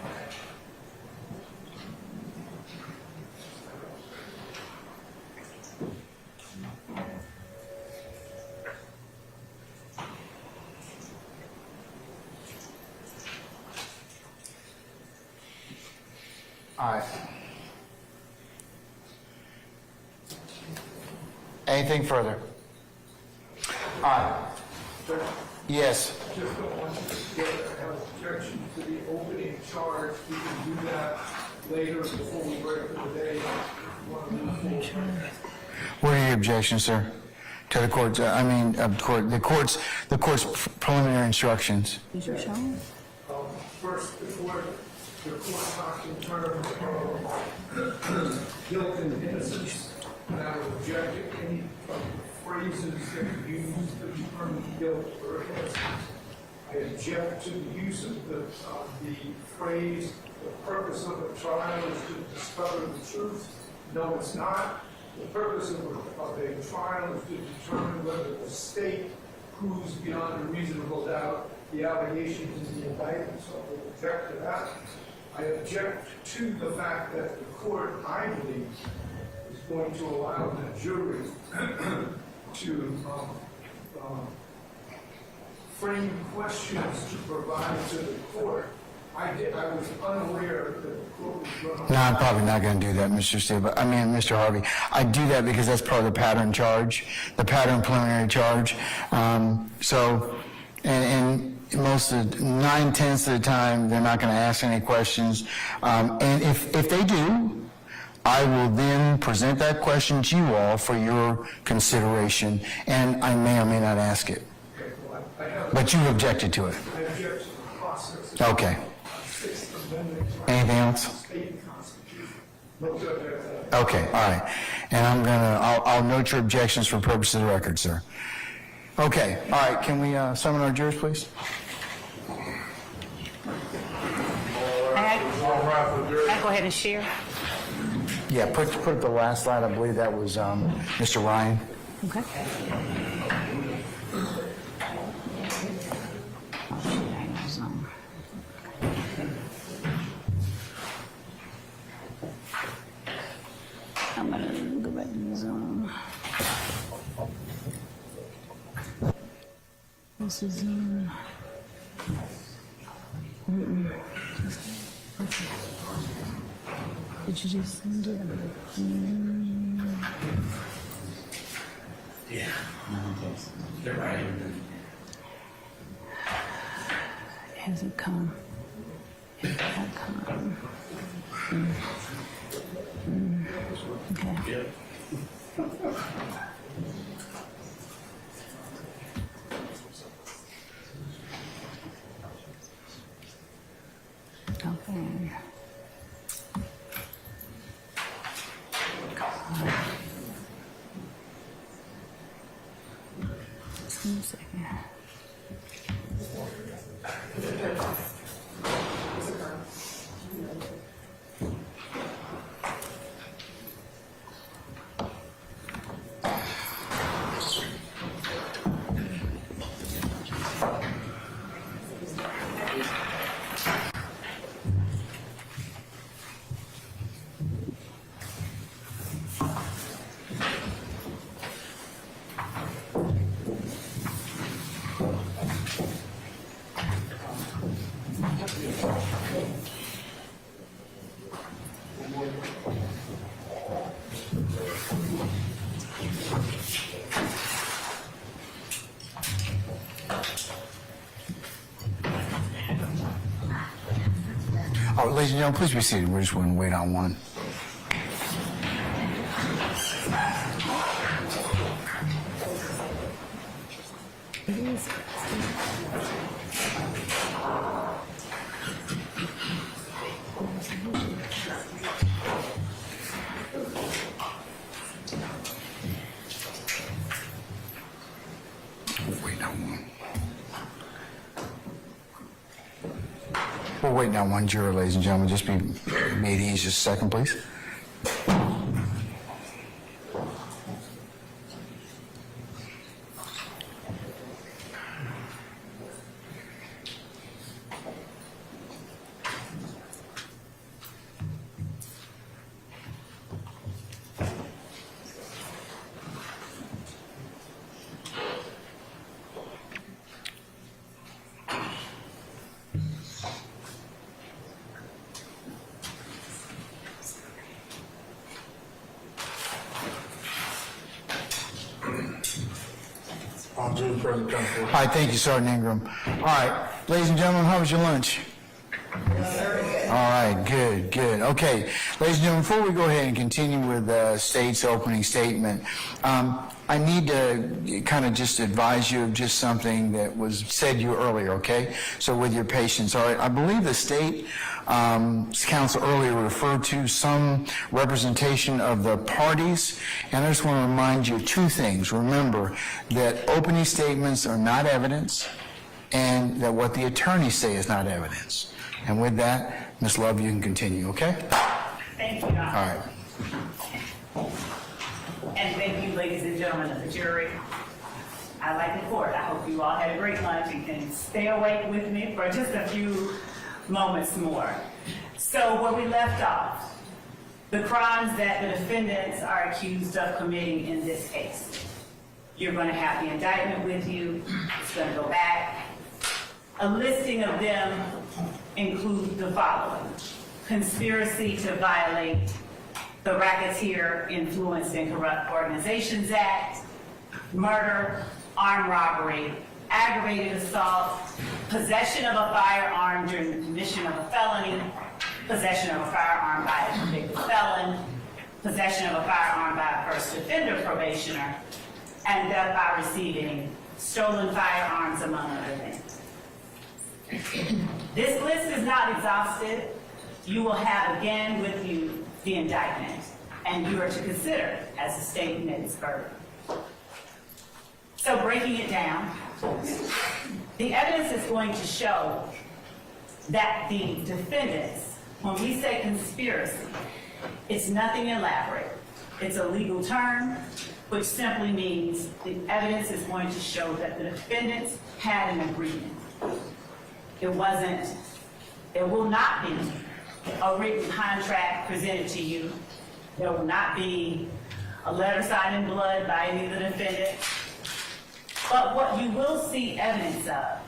All right. Anything further? All right. Yes. Just don't want you to get an objection to the opening charge. We can do that later before we break for the day. What are your objections, sir? To the court's, the court's preliminary instructions. Is your showing? First, the court talks in terms of guilt and innocence. And I would object to any of the phrases that are used to determine guilt or innocence. I object to the use of the phrase, the purpose of a trial is to discover the truth. No, it's not. The purpose of a trial is to determine whether the state proves beyond a reasonable doubt the allegations in the indictment. So I would object to that. I object to the fact that the court, I believe, is going to allow the jury to frame questions to provide to the court. I was unaware that the court was going to... No, I'm probably not going to do that, Mr. Steele, Mr. Harvey. I do that because that's part of the pattern charge, the pattern preliminary charge. And most of 9/10 of the time, they're not going to ask any questions. And if they do, I will then present that question to you all for your consideration, and I may or may not ask it. But you objected to it. I object to the process. Okay. Anything else? Okay, all right. And I'll note your objections for purposes of the record, sir. Okay, all right, can we summon our jurors, please? I go ahead and share. Yeah, put the last slide, I believe that was Mr. Ryan. Okay. I'm gonna go back to the Zoom. This is Zoom. Okay. Did you just send it? Yeah. They're right. Has it come? Has it come? Okay. Yep. Okay. Just 1 second. Oh, ladies and gentlemen, please be seated. We're just going to wait on one. We're waiting on one juror, ladies and gentlemen. Just be made easy. Just a second, please. All right, thank you, Sergeant Ingram. All right, ladies and gentlemen, how was your lunch? All right, good, good. Okay, ladies and gentlemen, before we go ahead and continue with the state's opening statement, I need to kind of just advise you of just something that was said to you earlier, okay? So with your patience, all right, I believe the state counsel earlier referred to some representation of the parties, and I just want to remind you of two things. Remember that opening statements are not evidence, and that what the attorneys say is not evidence. And with that, Ms. Love, you can continue, okay? Thank you, Your Honor. All right. And thank you, ladies and gentlemen of the jury. I like the court. I hope you all had a great lunch and can stay awake with me for just a few moments more. So where we left off, the crimes that the defendants are accused of committing in this case. You're going to have the indictment with you. It's going to go back. A listing of them include the following: conspiracy to violate the Racketeer Influenced and Corrupt Organizations Act, murder, armed robbery, aggravated assault, possession of a firearm during the commission of a felony, possession of a firearm by a convicted felon, possession of a firearm by a first offender probationer, and death by receiving stolen firearms, among other things. This list is not exhaustive. You will have again with you the indictment, and you are to consider as the state met its burden. So breaking it down, the evidence is going to show that the defendants, when we say conspiracy, it's nothing elaborate. It's a legal term, which simply means the evidence is going to show that the defendants had an agreement. It will not be a written contract presented to you. There will not be a letter signed in blood by any of the defendants. But what you will see evidence of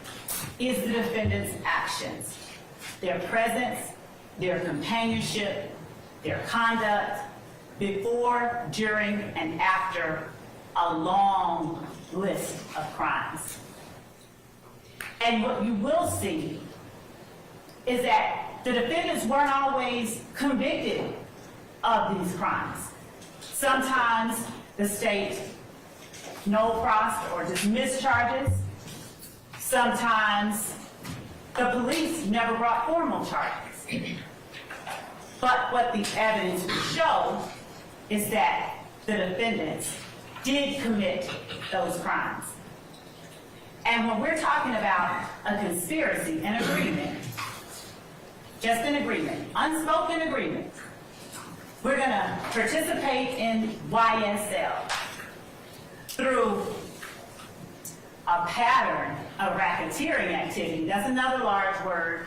is the defendants' actions, their presence, their companionship, their conduct, before, during, and after a long list of crimes. And what you will see is that the defendants weren't always convicted of these crimes. Sometimes the state no-prossed or dismissed charges. Sometimes the police never brought formal charges. But what the evidence will show is that the defendants did commit those crimes. And when we're talking about a conspiracy, an agreement, just an agreement, unspoken agreement, we're going to participate in YSL through a pattern of racketeering activity. That's another large word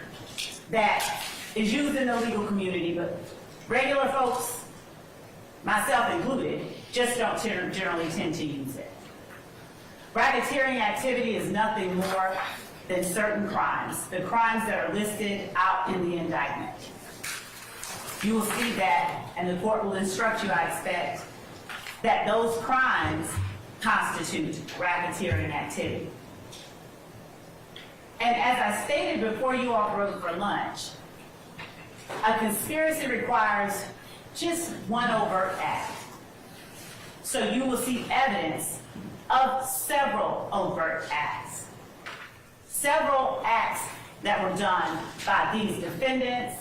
that is used in the legal community, but regular folks, myself included, just don't generally tend to use it. Racketeering activity is nothing more than certain crimes, the crimes that are listed out in the indictment. You will see that, and the court will instruct you, I expect, that those crimes constitute racketeering activity. And as I stated before you all broke for lunch, a conspiracy requires just one overt act. So you will see evidence of several overt acts. Several acts that were done by these defendants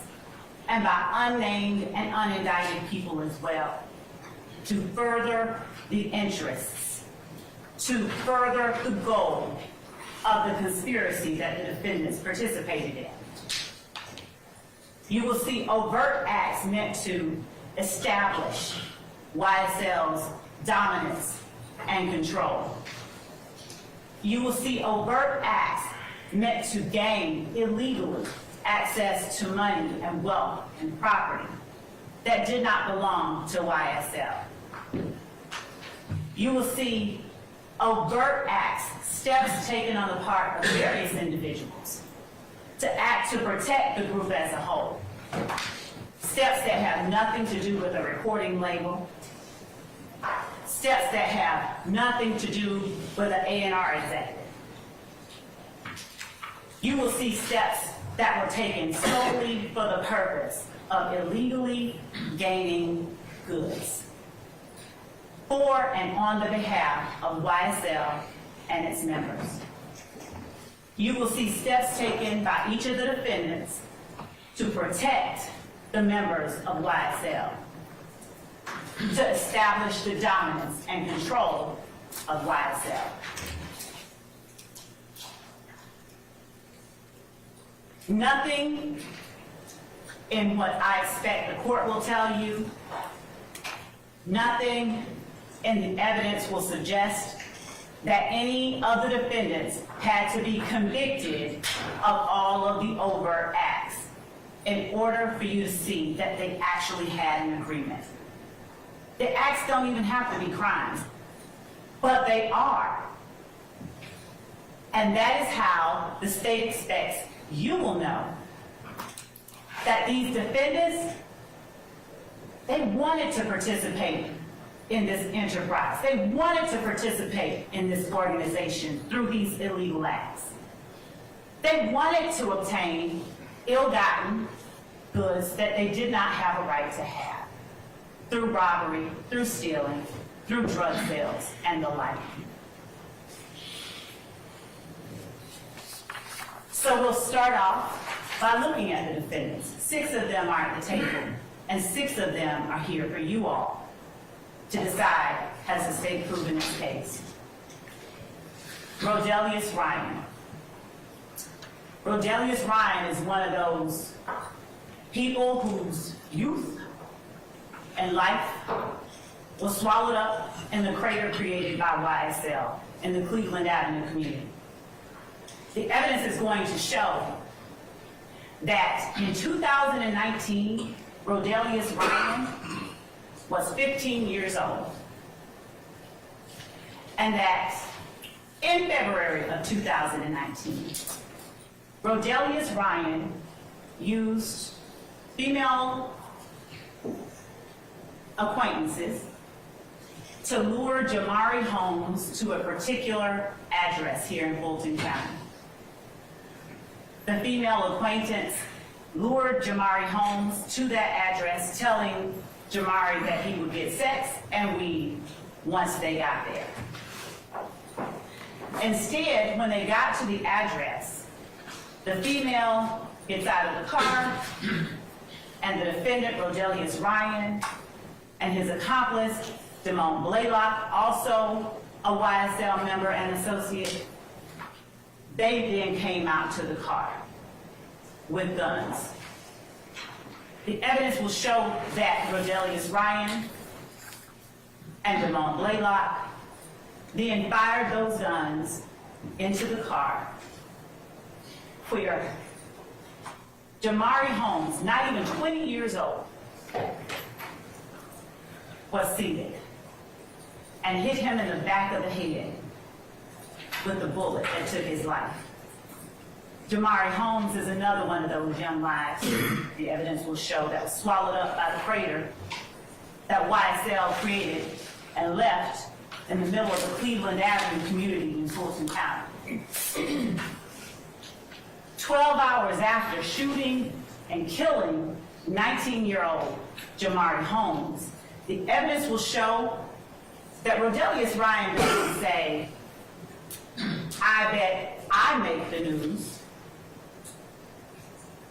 and by unnamed and unindicted people as well, to further the interests, to further the goal of the conspiracy that the defendants participated in. You will see overt acts meant to establish YSL's dominance and control. You will see overt acts meant to gain illegally access to money and wealth and property that did not belong to YSL. You will see overt acts, steps taken on the part of various individuals to act to protect the group as a whole. Steps that have nothing to do with a recording label. Steps that have nothing to do with an A&R executive. You will see steps that were taken solely for the purpose of illegally gaining goods for and on the behalf of YSL and its members. You will see steps taken by each of the defendants to protect the members of YSL, to establish the dominance and control of YSL. Nothing in what I expect the court will tell you, nothing in the evidence will suggest that any of the defendants had to be convicted of all of the overt acts in order for you to see that they actually had an agreement. The acts don't even have to be crimes, but they are. And that is how the state expects you will know that these defendants, they wanted to participate in this enterprise. They wanted to participate in this organization through these illegal acts. They wanted to obtain ill-gotten goods that they did not have a right to have, through robbery, through stealing, through drug sales, and the like. So we'll start off by looking at the defendants. 6 of them are at the table, and 6 of them are here for you all to decide, has the state proven its case? Rodelius Ryan. Rodelius Ryan is one of those people whose youth and life was swallowed up in the crater created by YSL in the Cleveland Avenue community. The evidence is going to show that in 2019, Rodelius Ryan was 15 years old, and that in February of 2019, Rodelius Ryan used female acquaintances to lure Jamari Holmes to a particular address here in Fulton County. The female acquaintance lured Jamari Holmes to that address, telling Jamari that he would get sex and weed once they got there. Instead, when they got to the address, the female gets out of the car, and the defendant, Rodelius Ryan, and his accomplice, Damone Blaylock, also a YSL member and associate, they then came out to the car with guns. The evidence will show that Rodelius Ryan and Damone Blaylock then fired those guns into the car, where Jamari Holmes, not even 20 years old, was seated, and hit him in the back of the head with the bullet that took his life. Jamari Holmes is another one of those young lives, the evidence will show, that was swallowed up by the crater that YSL created and left in the middle of the Cleveland Avenue community in Fulton County. 12 hours after shooting and killing 19-year-old Jamari Holmes, the evidence will show that Rodelius Ryan doesn't say, "I bet I make the news."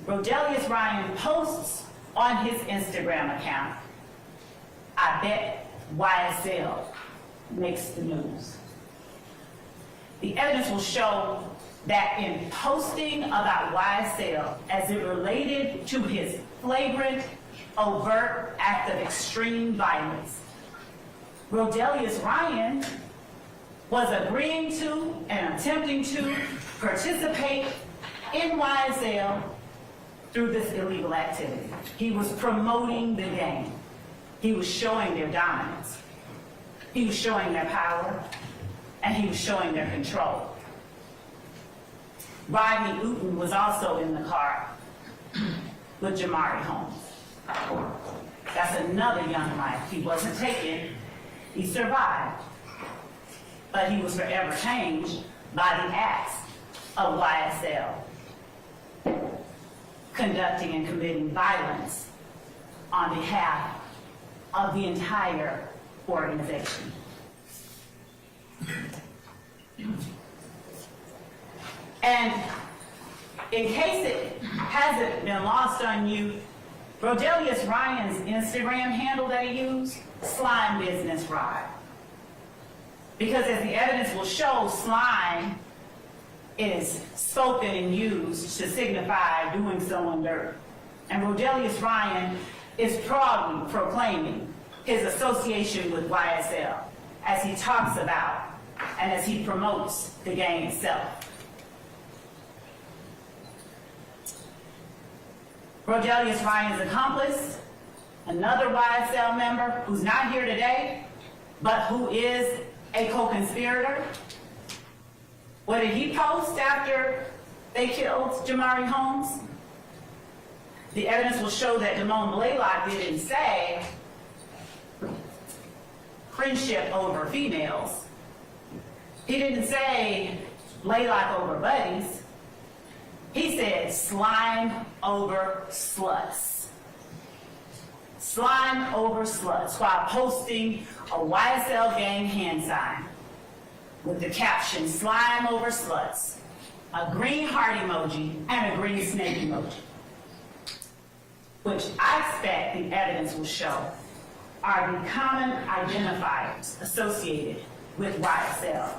Rodelius Ryan posts on his Instagram account, "I bet YSL makes the news." The evidence will show that in posting about YSL as it related to his flagrant, overt act of extreme violence, Rodelius Ryan was agreeing to and attempting to participate in YSL through this illegal activity. He was promoting the gang. He was showing their dominance. He was showing their power, and he was showing their control. Rodney Uten was also in the car with Jamari Holmes. That's another young life. He wasn't taken, he survived, but he was forever changed by the acts of YSL, conducting and committing violence on behalf of the entire organization. And in case it hasn't been lost on you, Rodelius Ryan's Instagram handle that he used, Slime Business Rod. Because as the evidence will show, slime is spoken and used to signify doing someone dirt. And Rodelius Ryan is proudly proclaiming his association with YSL as he talks about and as he promotes the gang itself. Rodelius Ryan's accomplice, another YSL member who's not here today, but who is a co-conspirator. What did he post after they killed Jamari Holmes? The evidence will show that Damone Blaylock didn't say, friendship over females. He didn't say laylock over buddies. He said slime over sluts. Slime over sluts while posting a YSL gang hand sign with the caption slime over sluts, a green heart emoji, and a green snake emoji, which I expect the evidence will show are the common identifiers associated with YSL.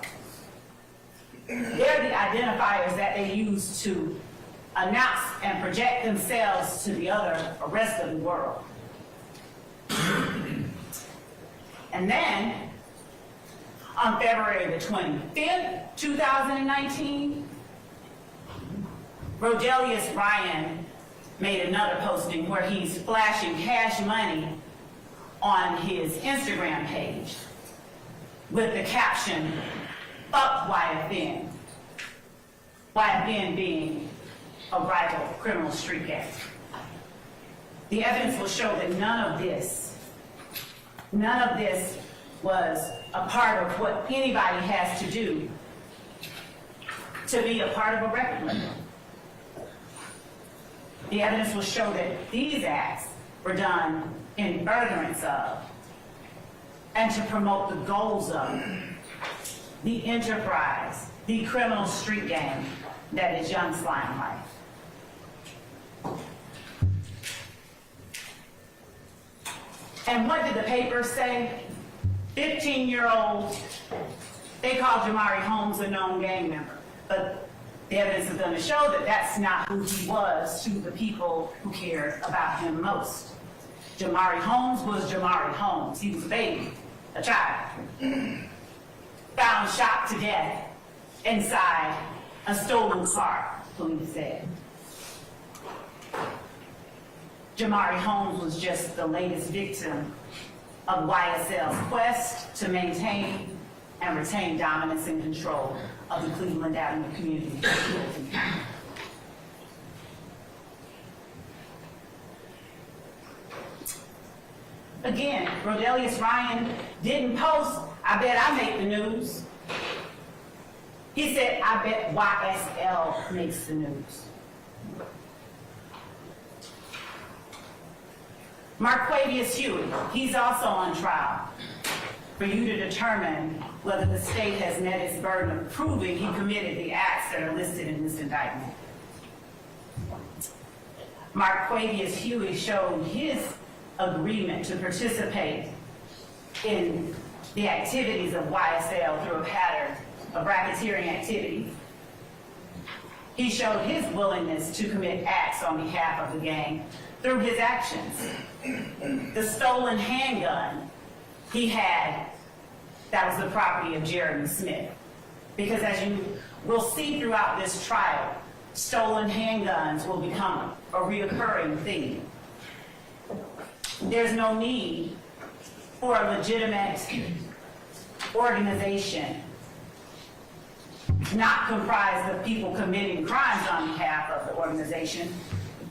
They're the identifiers that they use to announce and project themselves to the rest of the world. And then, on February the 25th, 2019, Rodelius Ryan made another posting where he's flashing cash money on his Instagram page with the caption, "Fuck YFN." YFN being a rival criminal street gang. The evidence will show that none of this was a part of what anybody has to do to be a part of a record label. The evidence will show that these acts were done in furtherance of and to promote the goals of the enterprise, the criminal street gang that is Young Slime Life. And what did the paper say? 15-year-old, they called Jamari Holmes a known gang member. But the evidence is going to show that that's not who he was to the people who cared about him most. Jamari Holmes was Jamari Holmes. He was a baby, a child, found shot to death inside a stolen car, police said. Jamari Holmes was just the latest victim of YSL's quest to maintain and retain dominance and control of the Cleveland Avenue community in Fulton County. Again, Rodelius Ryan didn't post, "I bet I make the news." He said, "I bet YSL makes the news." Marquavius Huey, he's also on trial for you to determine whether the state has met its burden of proving he committed the acts that are listed in this indictment. Marquavius Huey showed his agreement to participate in the activities of YSL through a pattern of racketeering activity. He showed his willingness to commit acts on behalf of the gang through his actions. The stolen handgun he had, that was the property of Jeremy Smith. Because as you will see throughout this trial, stolen handguns will become a reoccurring theme. There's no need for a legitimate organization not comprised of people committing crimes on behalf of the organization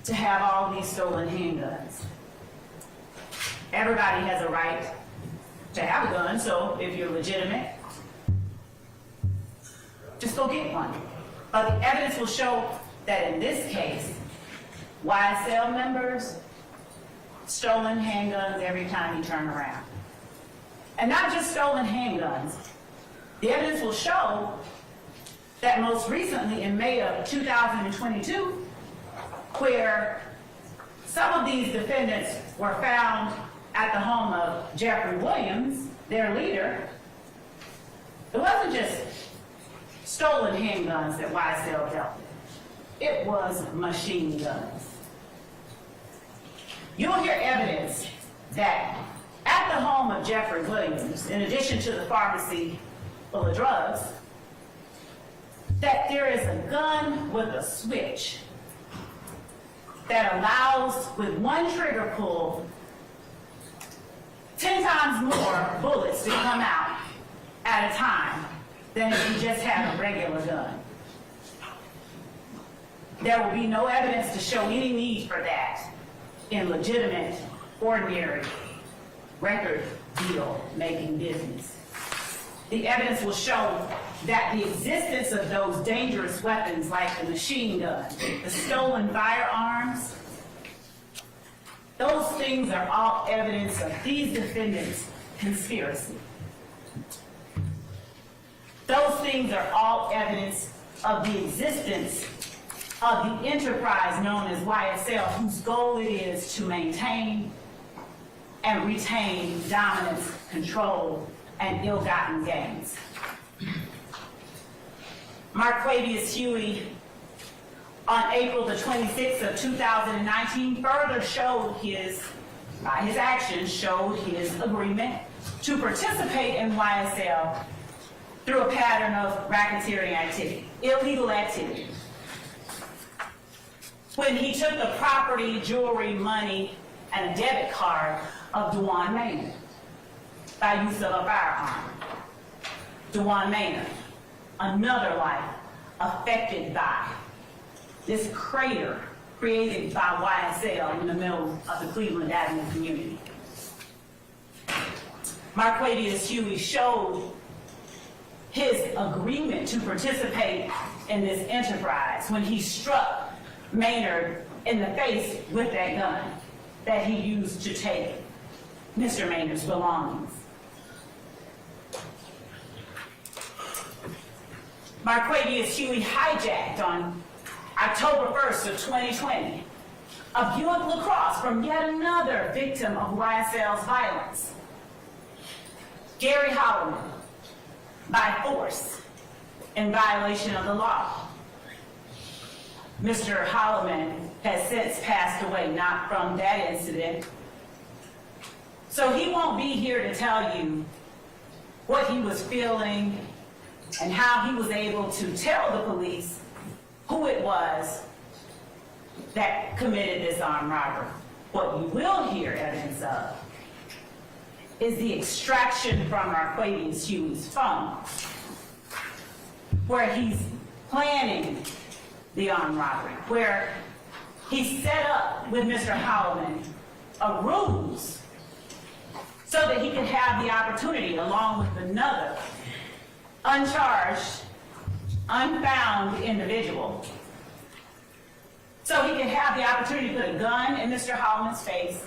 to have all these stolen handguns. Everybody has a right to have a gun, so if you're legitimate, just go get one. But the evidence will show that in this case, YSL members, stolen handguns every time you turn around. And not just stolen handguns. The evidence will show that most recently in May of 2022, where some of these defendants were found at the home of Jeffery Williams, their leader, it wasn't just stolen handguns that YSL dealt with. It was machine guns. You'll hear evidence that at the home of Jeffery Williams, in addition to the pharmacy full of drugs, that there is a gun with a switch that allows, with one trigger pull, 10 times more bullets to come out at a time than if you just had a regular gun. There will be no evidence to show any need for that in legitimate, ordinary record deal making business. The evidence will show that the existence of those dangerous weapons like the machine gun, the stolen firearms, those things are all evidence of these defendants' conspiracy. Those things are all evidence of the existence of the enterprise known as YSL, whose goal it is to maintain and retain dominance, control, and ill-gotten gains. Marquavius Huey, on April the 26th of 2019, further showed by his actions, showed his agreement to participate in YSL through a pattern of racketeering activity, illegal activity. When he took the property, jewelry, money, and a debit card of Dewan Maynard by use of a firearm. Dewan Maynard, another life affected by this crater created by YSL in the middle of the Cleveland Avenue community. Marquavius Huey showed his agreement to participate in this enterprise when he struck Maynard in the face with that gun that he used to take Mr. Maynard's belongings. Marquavius Huey hijacked on October 1st of 2020 a Buick LaCrosse from yet another victim of YSL's violence, Gary Holloman, by force in violation of the law. Mr. Holloman has since passed away, not from that incident. So he won't be here to tell you what he was feeling and how he was able to tell the police who it was that committed this armed robbery. What you will hear evidence of is the extraction from Marquavius Huey's phone, where he's planning the armed robbery, where he set up with Mr. Holloman a ruse so that he could have the opportunity, along with another uncharged, unfound individual, so he could have the opportunity to put a gun in Mr. Holloman's face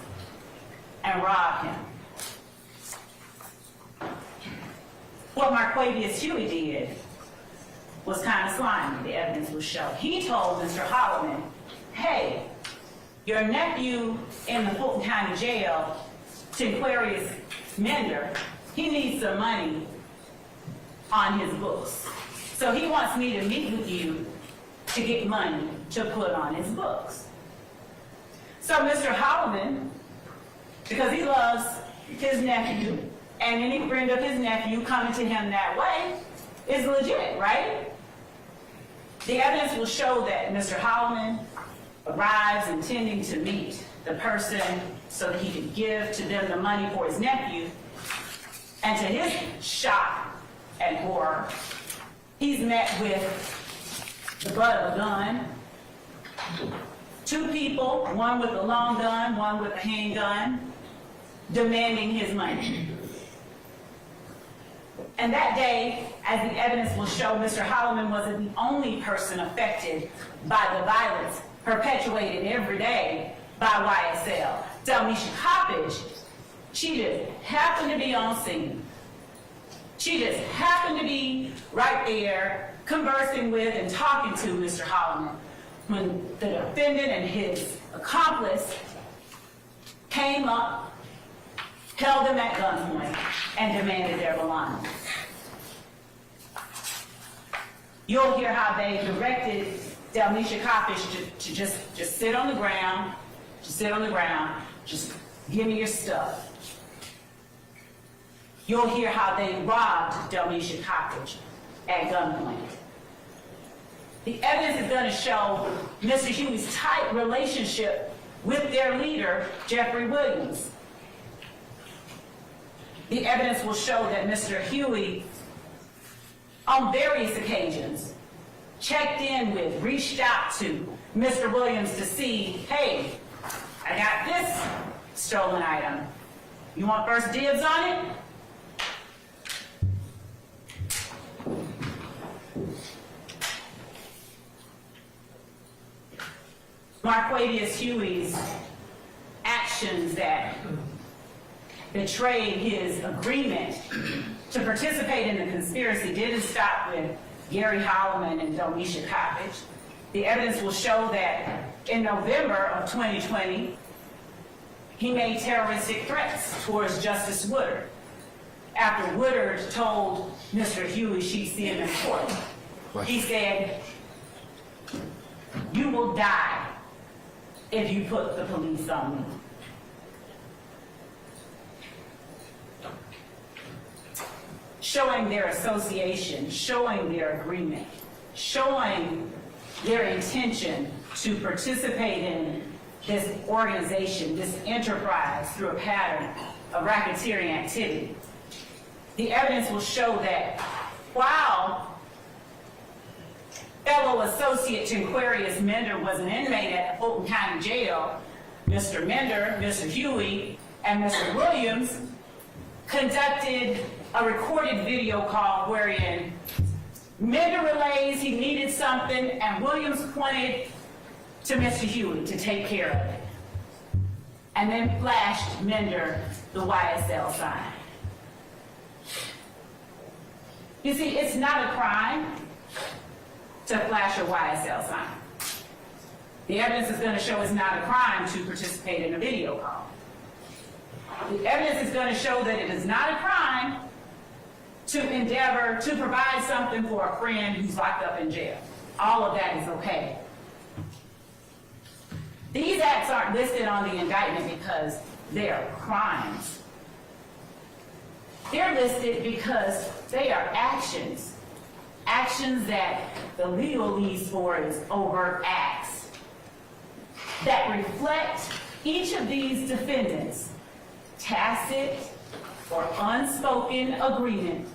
and rob him. What Marquavius Huey did was kind of slimy, the evidence will show. He told Mr. Holloman, hey, your nephew in the Fulton County jail, Tinquarius Mender, he needs some money on his books. So he wants me to meet with you to get money to put on his books. So Mr. Holloman, because he loves his nephew, and any friend of his nephew coming to him that way is legit, right? The evidence will show that Mr. Holloman arrives intending to meet the person so that he could give to them the money for his nephew, and to his shock and horror, he's met with the butt of a gun, two people, one with a long gun, one with a handgun, demanding his money. And that day, as the evidence will show, Mr. Holloman wasn't the only person affected by the violence perpetuated every day by YSL. Delmisha Coppage, she just happened to be on scene. She just happened to be right there conversing with and talking to Mr. Holloman when the defendant and his accomplice came up, held him at gunpoint, and demanded their belongings. You'll hear how they directed Delmisha Coppage to just sit on the ground, just give me your stuff. You'll hear how they robbed Delmisha Coppage at gunpoint. The evidence is going to show Mr. Huey's tight relationship with their leader, Jeffery Williams. The evidence will show that Mr. Huey, on various occasions, checked in with, reached out to Mr. Williams to see, hey, I got this stolen item. You want first dibs on it? Marquavius Huey's actions that betrayed his agreement to participate in the conspiracy didn't stop with Gary Holloman and Domisha Coppage. The evidence will show that in November of 2020, he made terroristic threats towards Justice Woodard after Woodard told Mr. Huey she'd see him in court. He said, "You will die if you put the police on me." Showing their association, showing their agreement, showing their intention to participate in this organization, this enterprise through a pattern of racketeering activity. The evidence will show that while fellow associate Tinquarius Mender was an inmate at the Fulton County Jail, Mr. Mender, Mr. Huey, and Mr. Williams conducted a recorded video call wherein Mender relays he needed something and Williams pointed to Mr. Huey to take care of it, and then flashed Mender the YSL sign. You see, it's not a crime to flash a YSL sign. The evidence is going to show it's not a crime to participate in a video call. The evidence is going to show that it is not a crime to endeavor to provide something for a friend who's locked up in jail. All of that is okay. These acts aren't listed on the indictment because they are crimes. They're listed because they are actions. Actions that the legalese for is overt acts that reflect each of these defendants' tacit or unspoken agreement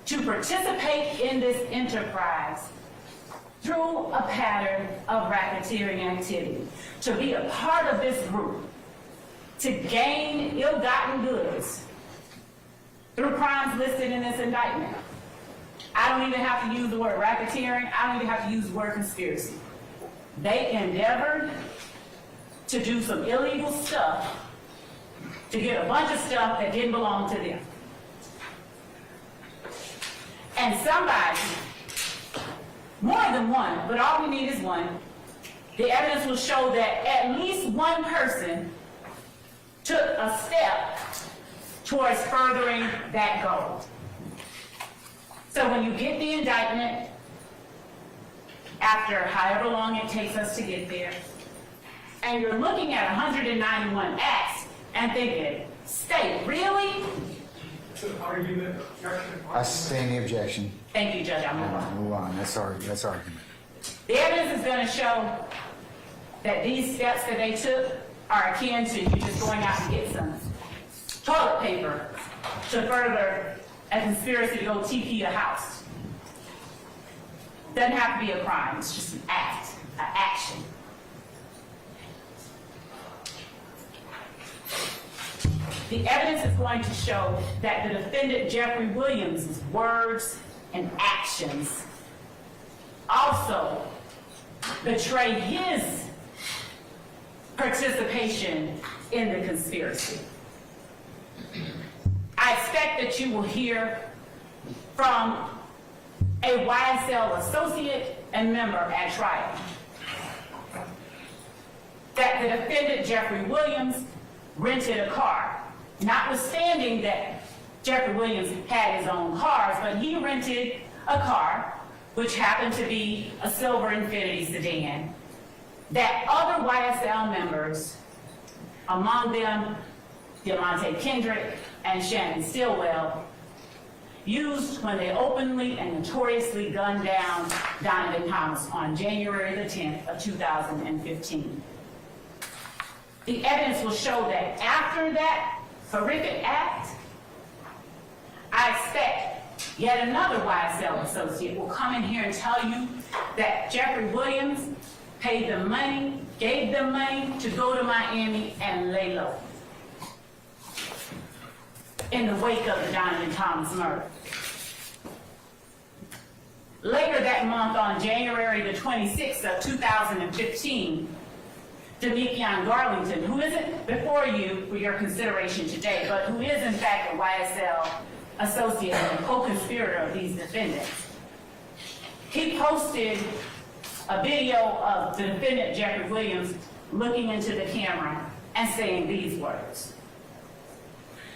to participate in this enterprise through a pattern of racketeering activity, to be a part of this group, to gain ill-gotten goods through crimes listed in this indictment. I don't even have to use the word racketeering. I don't even have to use the word conspiracy. They endeavored to do some illegal stuff to get a bunch of stuff that didn't belong to them. And somebody, more than one, but all we need is one, the evidence will show that at least one person took a step towards furthering that goal. So when you get the indictment, after however long it takes us to get there, and you're looking at 191 acts and thinking, state, really? Argument, objection. I sustain the objection. Thank you, Judge. I'll move on. Move on. That's argument. The evidence is going to show that these steps that they took are akin to you just going out and get some toilet paper to further a conspiracy to go TP a house. Doesn't have to be a crime. It's just an act, an action. The evidence is going to show that the defendant Jeffery Williams' words and actions also betray his participation in the conspiracy. I expect that you will hear from a YSL associate and member at trial that the defendant Jeffery Williams rented a car. Notwithstanding that Jeffery Williams had his own cars, but he rented a car, which happened to be a silver Infiniti sedan, that other YSL members, among them Demonte Kendrick and Shannon Stillwell, used when they openly and notoriously gunned down Donovan Thomas on January the 10th of 2015. The evidence will show that after that horrific act, I expect yet another YSL associate will come in here and tell you that Jeffery Williams paid them money, gave them money to go to Miami and lay low. in the wake of the Donovan Thomas murder. Later that month, on January the 26th of 2015, Demikion Garlington, who isn't before you for your consideration today, but who is in fact a YSL associate and co-conspirator of these defendants, he posted a video of the defendant, Jeffery Williams, looking into the camera and saying these words.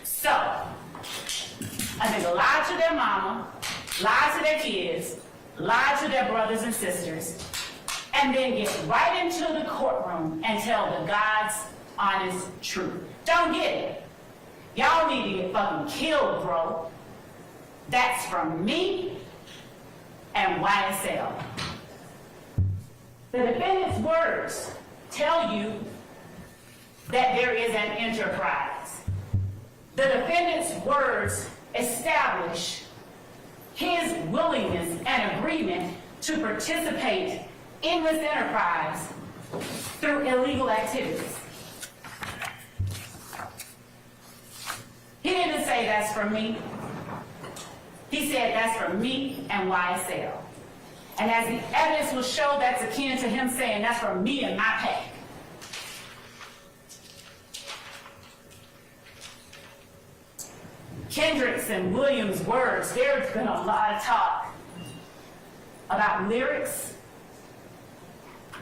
So, I think lied to their mama, lied to their kids, lied to their brothers and sisters, and then get right into the courtroom and tell the God's honest truth. Don't get it. Y'all need to get fucking killed, bro. That's from me and YSL. The defendant's words tell you that there is an enterprise. The defendant's words establish his willingness and agreement to participate in this enterprise through illegal activities. He didn't say that's for me. He said that's for me and YSL. And as the evidence will show, that's akin to him saying that's for me and my pack. Kendrick's and Williams' words, there's been a lot of talk about lyrics.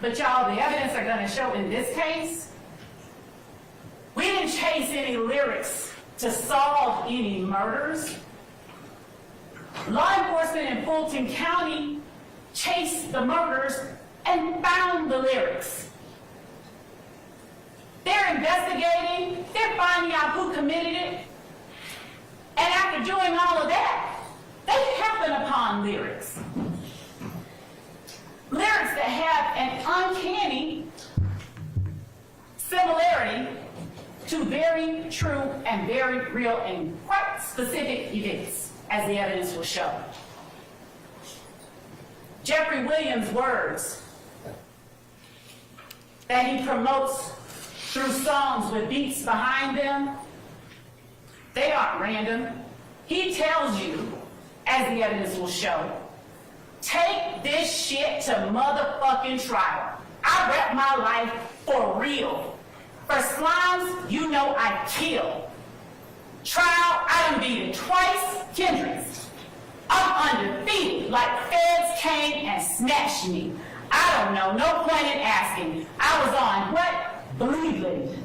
But y'all, the evidence are going to show in this case, we didn't chase any lyrics to solve any murders. Law enforcement in Fulton County chased the murders and found the lyrics. They're investigating, they're finding out who committed it. And after doing all of that, they happen upon lyrics. Lyrics that have an uncanny similarity to very true and very real and quite specific events, as the evidence will show. Jeffery Williams' words that he promotes through songs with beats behind them, they aren't random. He tells you, as the evidence will show, take this shit to motherfucking trial. I rep my life for real. For slimes, you know I kill. Trial, I done beat it twice. Kendrick's, I'm undefeated, like feds came and snatched me. I don't know, no point in asking. I was on what? Bleeding.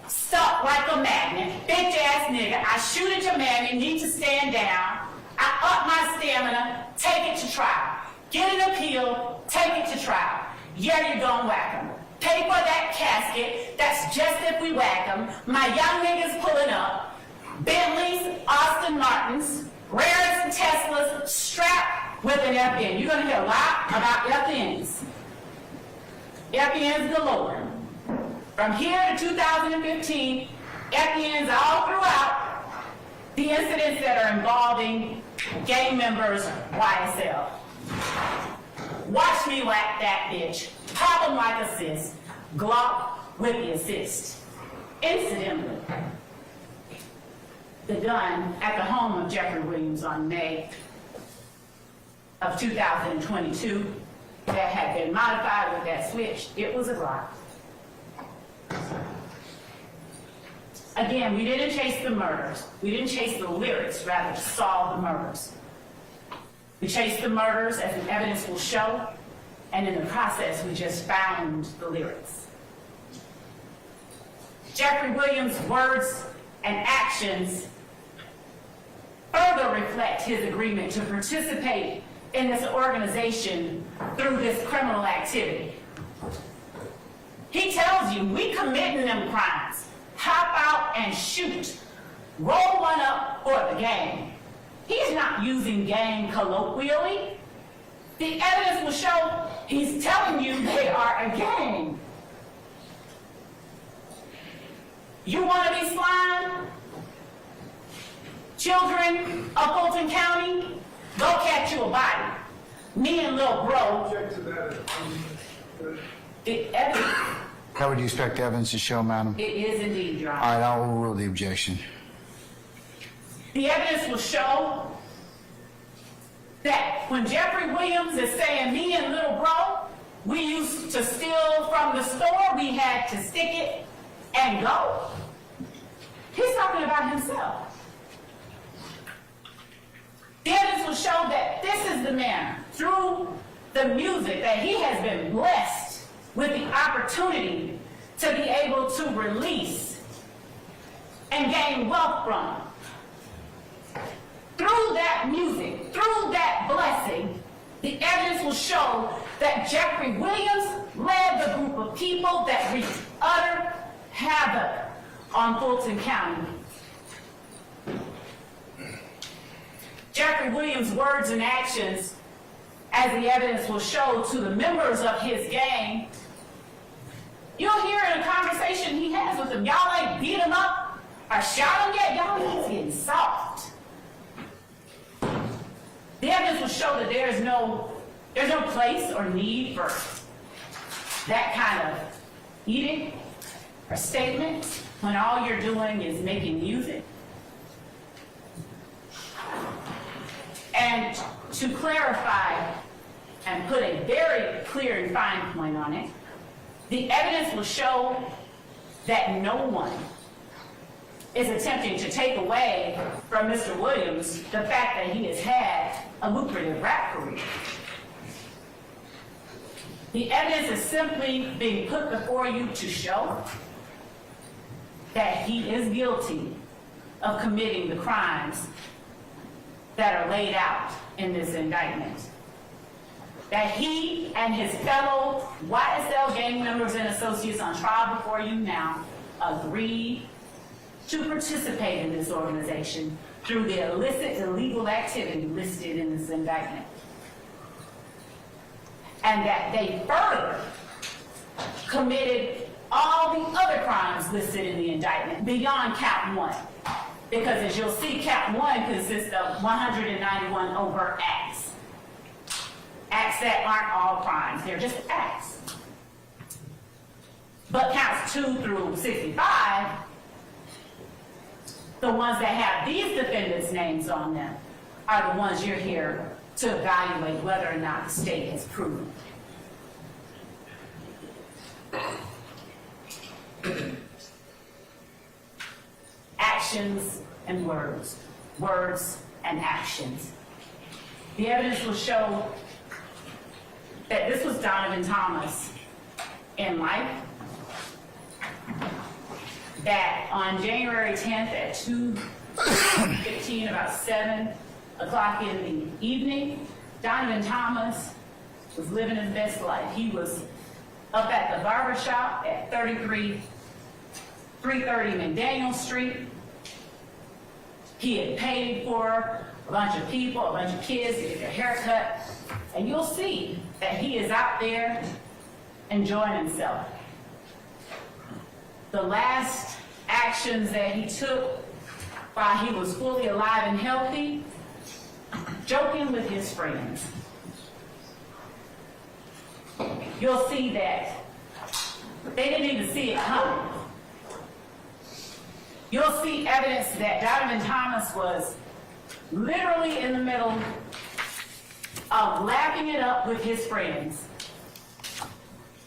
Stuck like a magnet, bitch ass nigga. I shoot at your man, you need to stand down. I up my stamina, take it to trial. Get an appeal, take it to trial. Yeah, you're gonna whack 'em. Pay for that casket, that's just if we whack 'em. My young niggas pulling up. Bentleys, Austin Martins, Rares, Teslas, strapped with an FN. You're gonna hear a lot about FNs. FNs galore. From here to 2015, FNs all throughout the incidents that are involving gang members, YSL. Watch me whack that bitch. Pop him like assist. Glock with the assist. Incidentally, the gun at the home of Jeffery Williams on May of 2022 that had been modified with that switch, it was a Glock. Again, we didn't chase the murders. We didn't chase the lyrics, rather to solve the murders. We chased the murders, as the evidence will show, and in the process, we just found the lyrics. Jeffery Williams' words and actions further reflect his agreement to participate in this organization through this criminal activity. He tells you, we committing them crimes. Hop out and shoot. Roll one up for the gang. He's not using gang colloquially. The evidence will show he's telling you they are a gang. You want to be slime? Children of Fulton County, go catch you a body. Me and Lil Bro. The evidence. How would you expect the evidence to show, madam? It is indeed, Your Honor. All right, I'll overrule the objection. The evidence will show that when Jeffery Williams is saying, me and little bro, we used to steal from the store, we had to stick it and go. He's talking about himself. The evidence will show that this is the man, through the music, that he has been blessed with the opportunity to be able to release and gain wealth from. Through that music, through that blessing, the evidence will show that Jeffery Williams led the group of people that wreaked utter havoc on Fulton County. Jeffery Williams' words and actions, as the evidence will show to the members of his gang, you'll hear in a conversation he has with them, y'all ain't beat him up or shot him yet, y'all he's getting soft. The evidence will show that there's no place or need for that kind of edict or statement when all you're doing is making music. And to clarify and put a very clear and fine point on it, the evidence will show that no one is attempting to take away from Mr. Williams the fact that he has had a lucrative rap career. The evidence is simply being put before you to show that he is guilty of committing the crimes that are laid out in this indictment. That he and his fellow YSL gang members and associates on trial before you now agreed to participate in this organization through the illicit, illegal activity listed in this indictment. And that they further committed all the other crimes listed in the indictment beyond count one. Because as you'll see, count one consists of 191 overt acts. Acts that aren't all crimes, they're just acts. But counts 2 through 65, the ones that have these defendants' names on them, are the ones you're here to evaluate whether or not the state has proven. Actions and words, words and actions. The evidence will show that this was Donovan Thomas in life, that on January 10th at 2:15, about 7 o'clock in the evening, Donovan Thomas was living his best life. He was up at the barber shop at 330 McDaniel Street. He had paid for a bunch of people, a bunch of kids to get their hair cut, and you'll see that he is out there enjoying himself. The last actions that he took while he was fully alive and healthy, joking with his friends. You'll see that they didn't even see it coming. You'll see evidence that Donovan Thomas was literally in the middle of lapping it up with his friends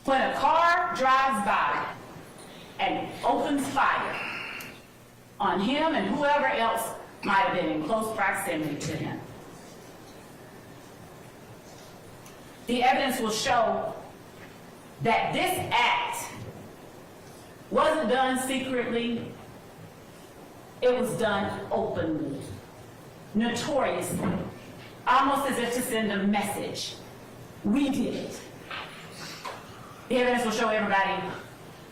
when a car drives by and opens fire on him and whoever else might have been in close proximity to him. The evidence will show that this act wasn't done secretly, it was done openly, notoriously, almost as if to send a message. We did it. The evidence will show everybody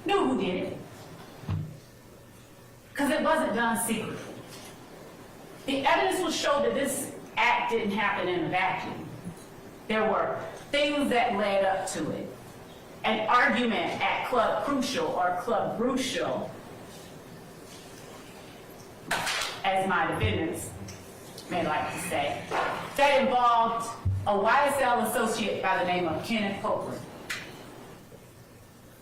knew who did it, because it wasn't done secretly. The evidence will show that this act didn't happen in a vacuum. There were things that led up to it. An argument at Club Crucial or Club Brucial, as my defendants may like to say, that involved a YSL associate by the name of Kenneth Copeland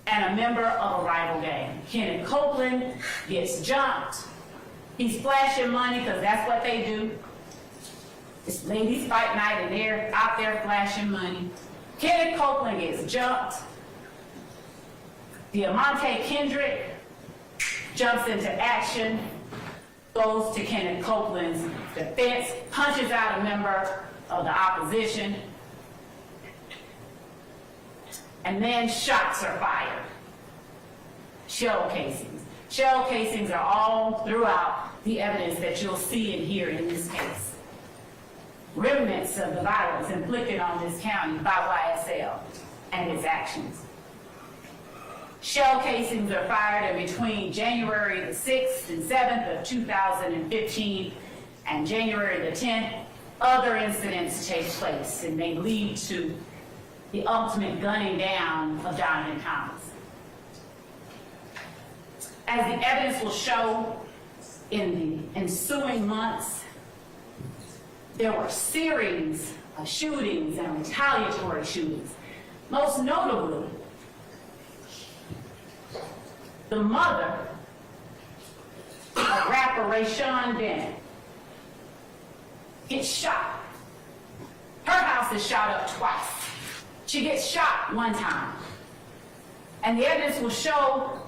and a member of a rival gang. Kenneth Copeland gets jumped He's flashing money because that's what they do. It's ladies fight night and they're out there flashing money. Kenneth Copeland gets jumped. Diamante Kendrick jumps into action, goes to Kenneth Copeland's defense, punches out a member of the opposition, and then shots are fired. Shell casings. Shell casings are all throughout the evidence that you'll see and hear in this case. Remnants of the violence inflicted on this county by YSL and its actions. Shell casings are fired in between January the 6th and 7th of 2015 and January the 10th. Other incidents take place and they lead to the ultimate gunning down of Donovan Thomas. As the evidence will show, in the ensuing months, there were series of shootings and retaliatory shootings. Most notably, the mother of rapper Rayshawn Bennett gets shot. Her house is shot up twice. She gets shot one time. And the evidence will show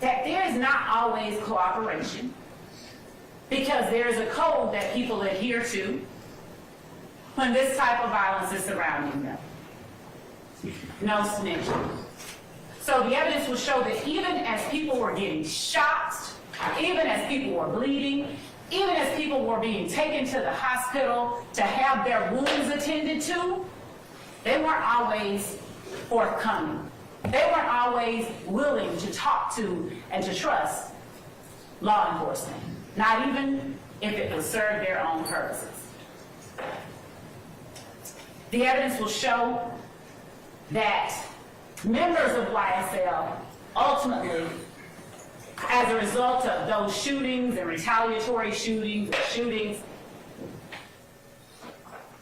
that there is not always cooperation, because there is a code that people adhere to when this type of violence is surrounding them. No snitching. So the evidence will show that even as people were getting shot, even as people were bleeding, even as people were being taken to the hospital to have their wounds attended to, they weren't always forthcoming. They weren't always willing to talk to and to trust law enforcement, not even if it would serve their own purposes. The evidence will show that members of YSL ultimately, as a result of those shootings and retaliatory shootings,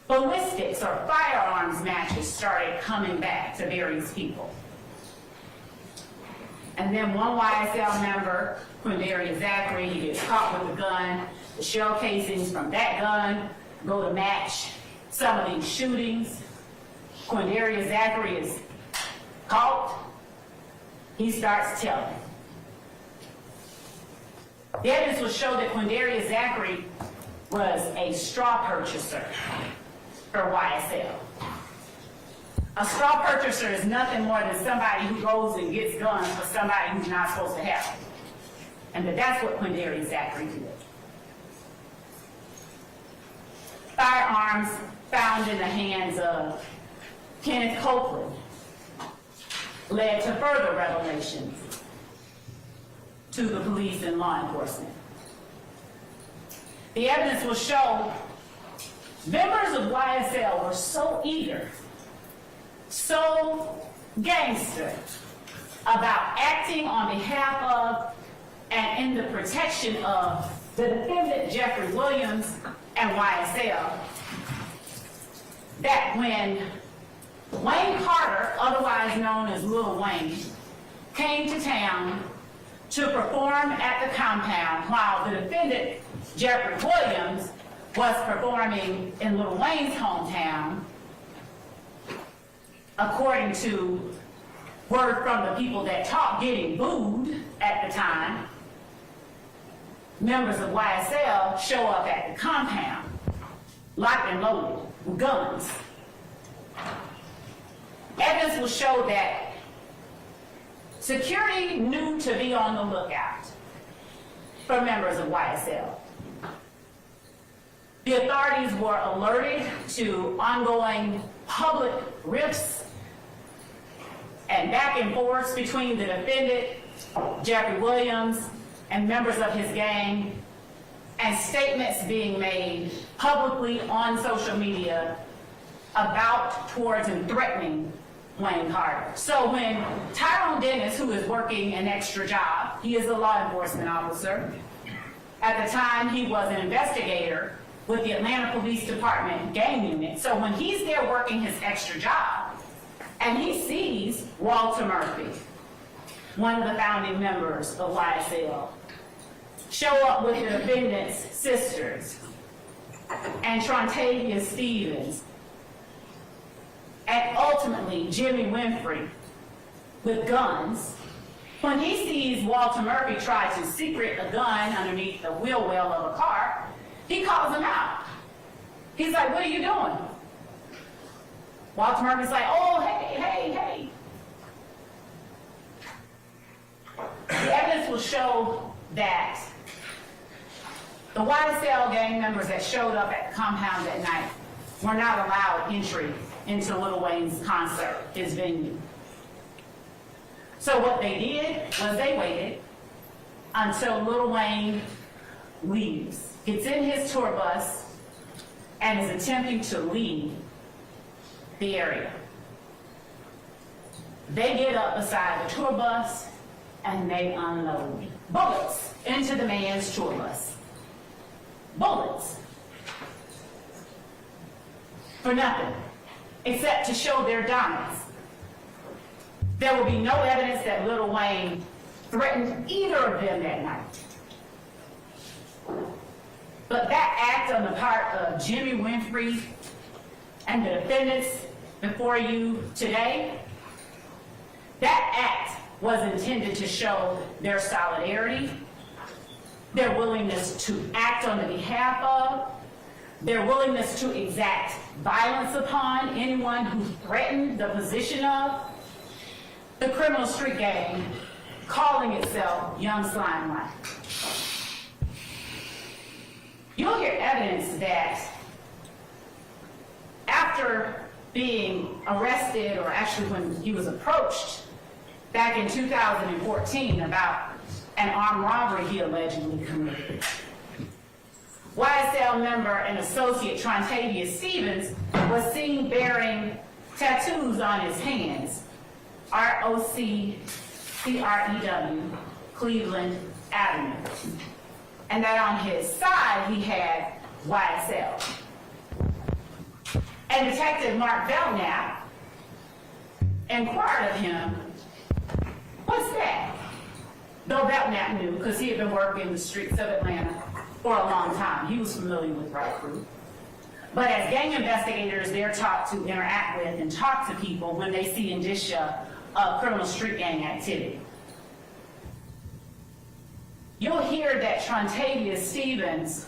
ballistics or firearms matches started coming back to various people. And then one YSL member, Quindarius Zachary, he gets caught with a gun. The shell casings from that gun go to match some of these shootings. Quindarius Zachary is caught. He starts telling. The evidence will show that Quindarius Zachary was a straw purchaser for YSL. A straw purchaser is nothing more than somebody who goes and gets guns for somebody who's not supposed to have them. And that's what Quindarius Zachary did. Firearms found in the hands of Kenneth Copeland led to further revelations to the police and law enforcement. The evidence will show members of YSL were so eager, so gangster about acting on behalf of and in the protection of the defendant Jeffery Williams and YSL, that when Wayne Carter, otherwise known as Lil Wayne, came to town to perform at the compound while the defendant Jeffery Williams was performing in Lil Wayne's hometown, according to word from the people that talked, getting booed at the time, members of YSL show up at the compound, locked and loaded with guns. Evidence will show that security knew to be on the lookout for members of YSL. The authorities were alerted to ongoing public rifts and back and forth between the defendant, Jeffery Williams, and members of his gang, and statements being made publicly on social media about, towards, and threatening Wayne Carter. So when Tyrone Dennis, who is working an extra job, he is a law enforcement officer. At the time, he was an investigator with the Atlanta Police Department gang unit. So when he's there working his extra job, and he sees Walter Murphy, one of the founding members of YSL, show up with the defendant's sisters and Trontavia Stevens and ultimately Jimmy Winfrey with guns. When he sees Walter Murphy try to secret a gun underneath the wheel well of a car, he calls him out. He's like, what are you doing? Walter Murphy's like, oh, hey. The evidence will show that the YSL gang members that showed up at the compound that night were not allowed entry into Lil Wayne's concert, his venue. So what they did was they waited until Lil Wayne leaves, gets in his tour bus, and is attempting to leave the area. They get up beside the tour bus and they unload bullets into the man's tour bus. Bullets. For nothing, except to show their dominance. There will be no evidence that Lil Wayne threatened either of them that night. But that act on the part of Jimmy Winfrey and the defendants before you today, that act was intended to show their solidarity, their willingness to act on the behalf of, their willingness to exact violence upon anyone who threatened the position of the criminal street gang calling itself Young Slimelight. You'll hear evidence that after being arrested, or actually when he was approached back in 2014 about an armed robbery he allegedly committed, YSL member and associate Trontavia Stevens was seen bearing tattoos on his hands, ROCCREW, Cleveland Avenue, and that on his side he had YSL. And Detective Mark Belknap inquired of him, what's that? Though Belknap knew, because he had been working the streets of Atlanta for a long time. He was familiar with Right Crew. But as gang investigators, they're taught to interact with and talk to people when they see indicia of criminal street gang activity. You'll hear that Trontavia Stevens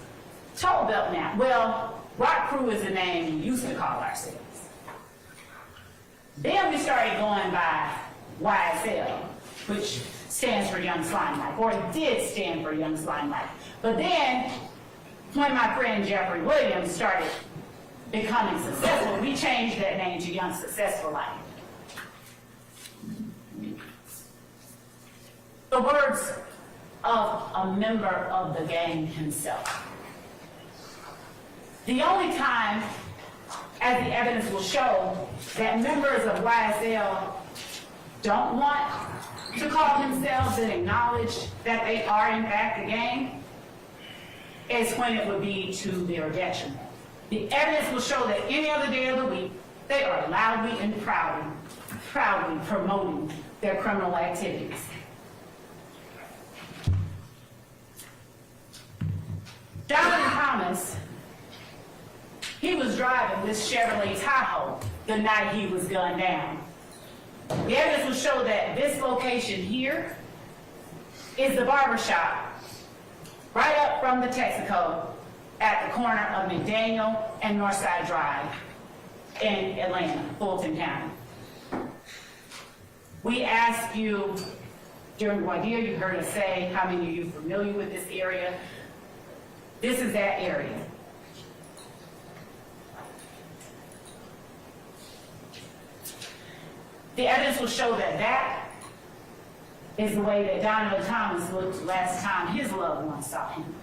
told Belknap, well, Rock Crew is the name we used to call ourselves. Then we started going by YSL, which stands for Young Slimelight, or it did stand for Young Slimelight. But then, when my friend Jeffery Williams started becoming successful, we changed that name to Young Successful Life. The words of a member of the gang himself. The only time, as the evidence will show, that members of YSL don't want to call themselves and acknowledge that they are in fact a gang is when it would be to their detriment. The evidence will show that any other day of the week, they are loudly and proudly promoting their criminal activities. Jonathan Thomas, he was driving this Chevrolet Tahoe the night he was gunned down. The evidence will show that this location here is the barbershop right up from the Texaco at the corner of McDaniel and Northside Drive in Atlanta, Fulton County. We asked you during voir dire, you heard us say, how many of you are familiar with this area? This is that area. The evidence will show that that is the way that Donovan Thomas looked last time his loved ones saw him.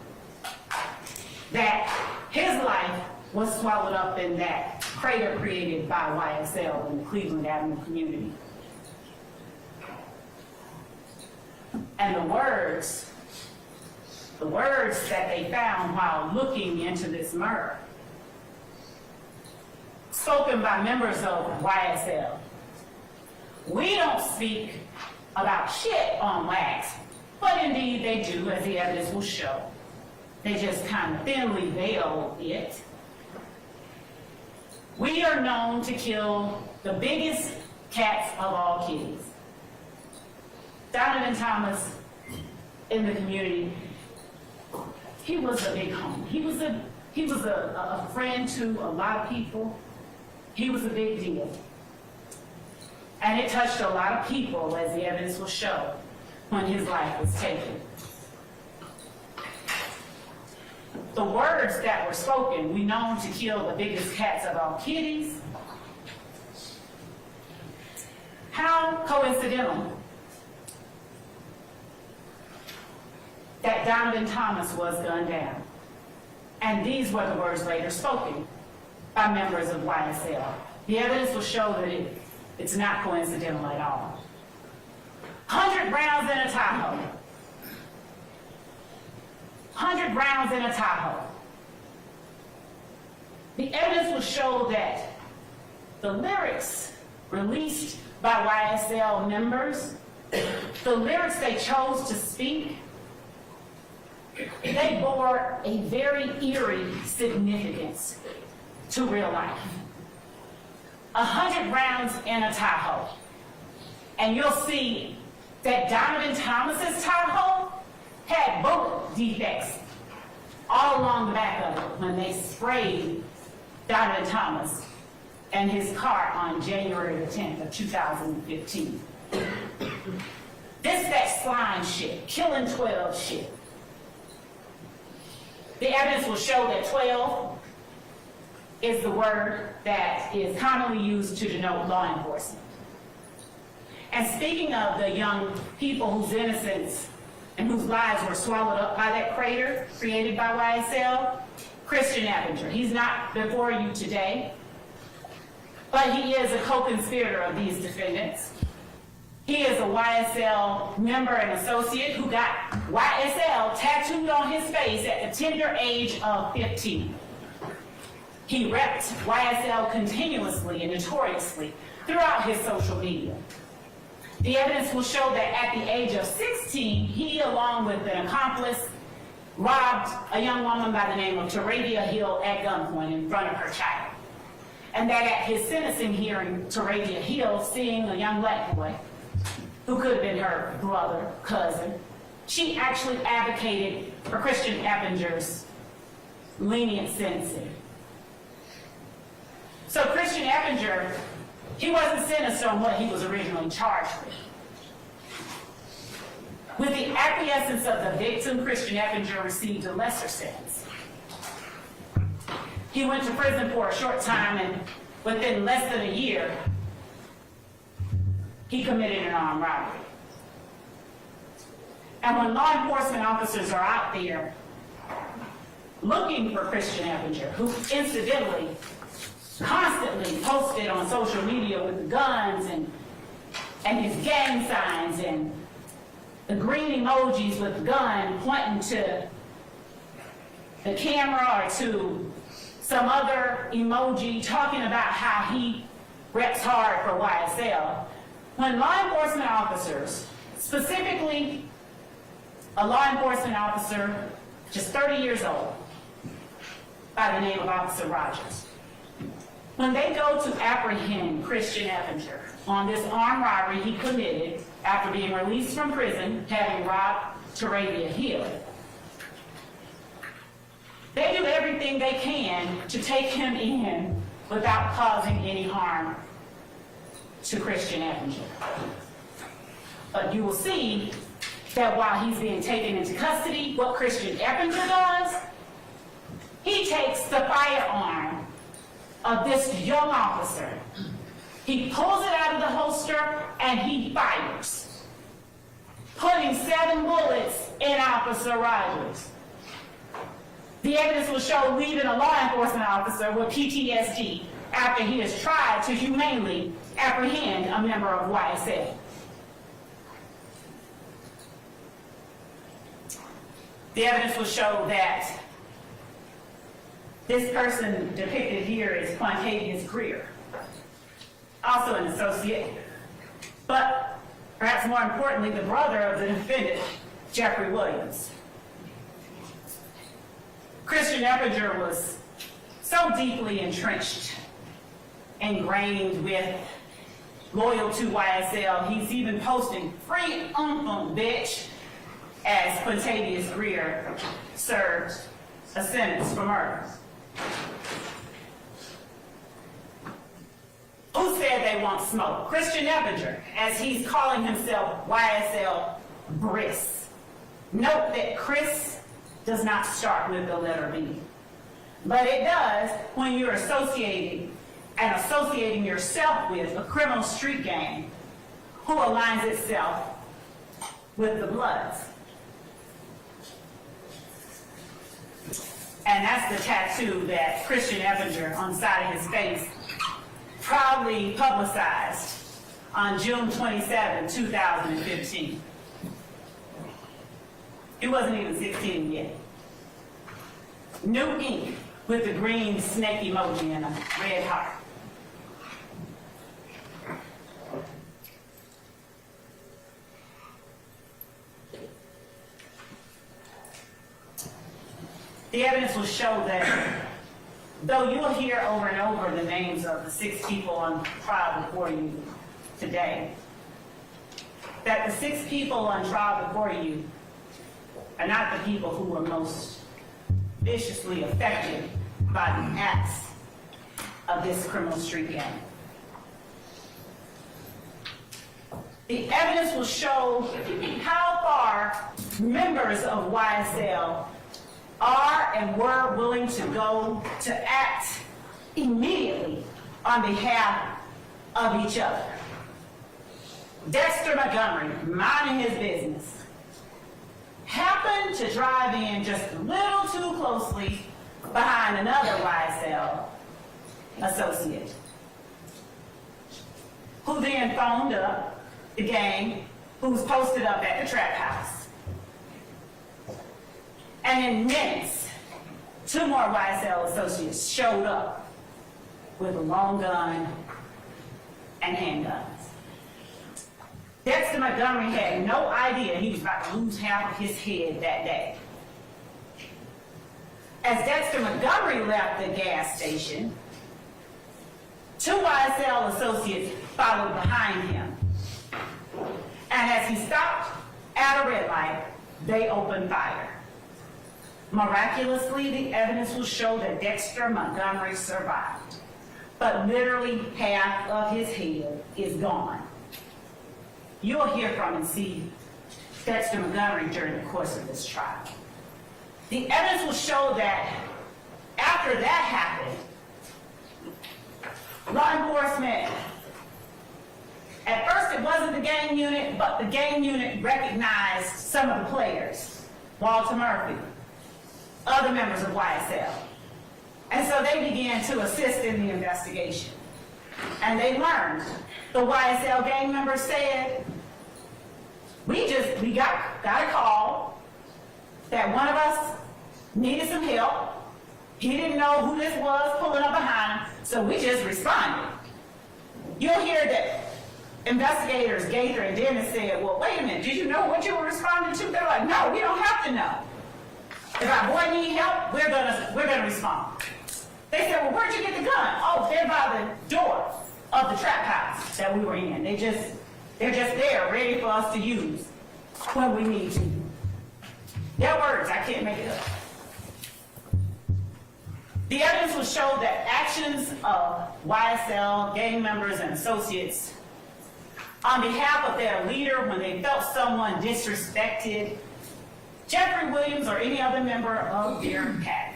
That his life was swallowed up in that crater created by YSL in the Cleveland Avenue community. And the words that they found while looking into this murder, spoken by members of YSL. We don't speak about shit on wax but indeed they do, as the evidence will show. They just kind of thinly veil it. We are known to kill the biggest cats of all kitties. Donovan Thomas in the community, he was a big homie. He was a friend to a lot of people. He was a big deal. And it touched a lot of people, as the evidence will show, when his life was taken. The words that were spoken, we known to kill the biggest cats of all kitties. How coincidental that Donovan Thomas was gunned down. And these were the words later spoken by members of YSL. The evidence will show that it's not coincidental at all. 100 rounds in a Tahoe. 100 rounds in a Tahoe. The evidence will show that the lyrics released by YSL members, the lyrics they chose to speak, they bore a very eerie significance to real life. 100 rounds in a Tahoe. And you'll see that Donovan Thomas's Tahoe had bullet defects all along the back of it when they sprayed Donovan Thomas and his car on January the 10th of 2015. This that slime shit, killing 12 shit. The evidence will show that 12 is the word that is commonly used to denote law enforcement. And speaking of the young people whose innocence and whose lives were swallowed up by that crater created by YSL, Christian Eppinger. He's not before you today, but he is a co-conspirator of these defendants. He is a YSL member and associate who got YSL tattooed on his face at the tender age of 15. He repped YSL continuously and notoriously throughout his social media. The evidence will show that at the age of 16, he, along with an accomplice, robbed a young woman by the name of Taravia Hill at gunpoint in front of her child. And that at his sentencing hearing, Taravia Hill, seeing a young black boy, who could have been her brother, cousin, she actually advocated for Christian Eppinger's lenient sentencing. So Christian Eppinger, he wasn't sentenced on what he was originally charged with. With the acquiescence of the victim, Christian Eppinger received a lesser sentence. He went to prison for a short time, and within less than a year, he committed an armed robbery. And when law enforcement officers are out there looking for Christian Eppinger, who incidentally constantly posted on social media with the guns and his gang signs and the green emojis with the gun pointing to the camera or to some other emoji talking about how he reps hard for YSL. When law enforcement officers, specifically a law enforcement officer just 30 years old by the name of Officer Rogers, when they go to apprehend Christian Eppinger on this armed robbery he committed after being released from prison, having robbed Taravia Hill, they do everything they can to take him in without causing any harm to Christian Eppinger. But you will see that while he's being taken into custody, what Christian Eppinger does, he takes the firearm of this young officer. He pulls it out of the holster and he fires, putting 7 bullets in Officer Rogers. The evidence will show leaving a law enforcement officer with PTSD after he has tried to humanely apprehend a member of YSL. The evidence will show that this person depicted here is Quantavious Greer, also an associate, but perhaps more importantly, the brother of the defendant, Jeffery Williams. Christian Eppinger was so deeply entrenched, ingrained with, loyal to YSL, he's even posting free bitch as Quintavious Greer served a sentence for murder. Who said they want smoke? Christian Eppinger, as he's calling himself YSL Briss. Note that Chris does not start with the letter B, but it does when you're associating yourself with a criminal street gang who aligns itself with the Bloods. And that's the tattoo that Christian Eppinger on the side of his face proudly publicized on June 27, 2015. He wasn't even 16 yet. New ink with the green snake emoji and a red heart. The evidence will show that though you will hear over and over the names of the 6 people on trial before you today, that the 6 people on trial before you are not the people who were most viciously affected by the acts of this criminal street gang. The evidence will show how far members of YSL are and were willing to go to act immediately on behalf of each other. Dexter Montgomery, minding his business, happened to drive in just a little too closely behind another YSL associate, who then phoned up the gang who was posted up at the trap house. And in minutes, 2 more YSL associates showed up with a long gun and handguns. Dexter Montgomery had no idea he was about to lose half of his head that day. As Dexter Montgomery left the gas station, 2 YSL associates followed behind him. And as he stopped at a red light, they opened fire. Miraculously, the evidence will show that Dexter Montgomery survived, but literally half of his head is gone. You'll hear from and see Dexter Montgomery during the course of this trial. The evidence will show that after that happened, law enforcement, at first it wasn't the gang unit, but the gang unit recognized some of the players, Walter Murphy, other members of YSL. And so they began to assist in the investigation. And they learned, the YSL gang members said, we got a call that one of us needed some help. He didn't know who this was pulling up behind him, so we just responded. You'll hear that investigators, Gaither and Dennis, said, well, wait a minute, did you know what you were responding to? They're like, no, we don't have to know. If our boy needs help, we're gonna respond. They said, well, where'd you get the gun? Oh, they're by the door of the trap house that we were in. They're just there, ready for us to use when we need to. Their words, I can't make it up. The evidence will show that actions of YSL gang members and associates on behalf of their leader when they felt someone disrespected Jeffery Williams or any other member of their pack,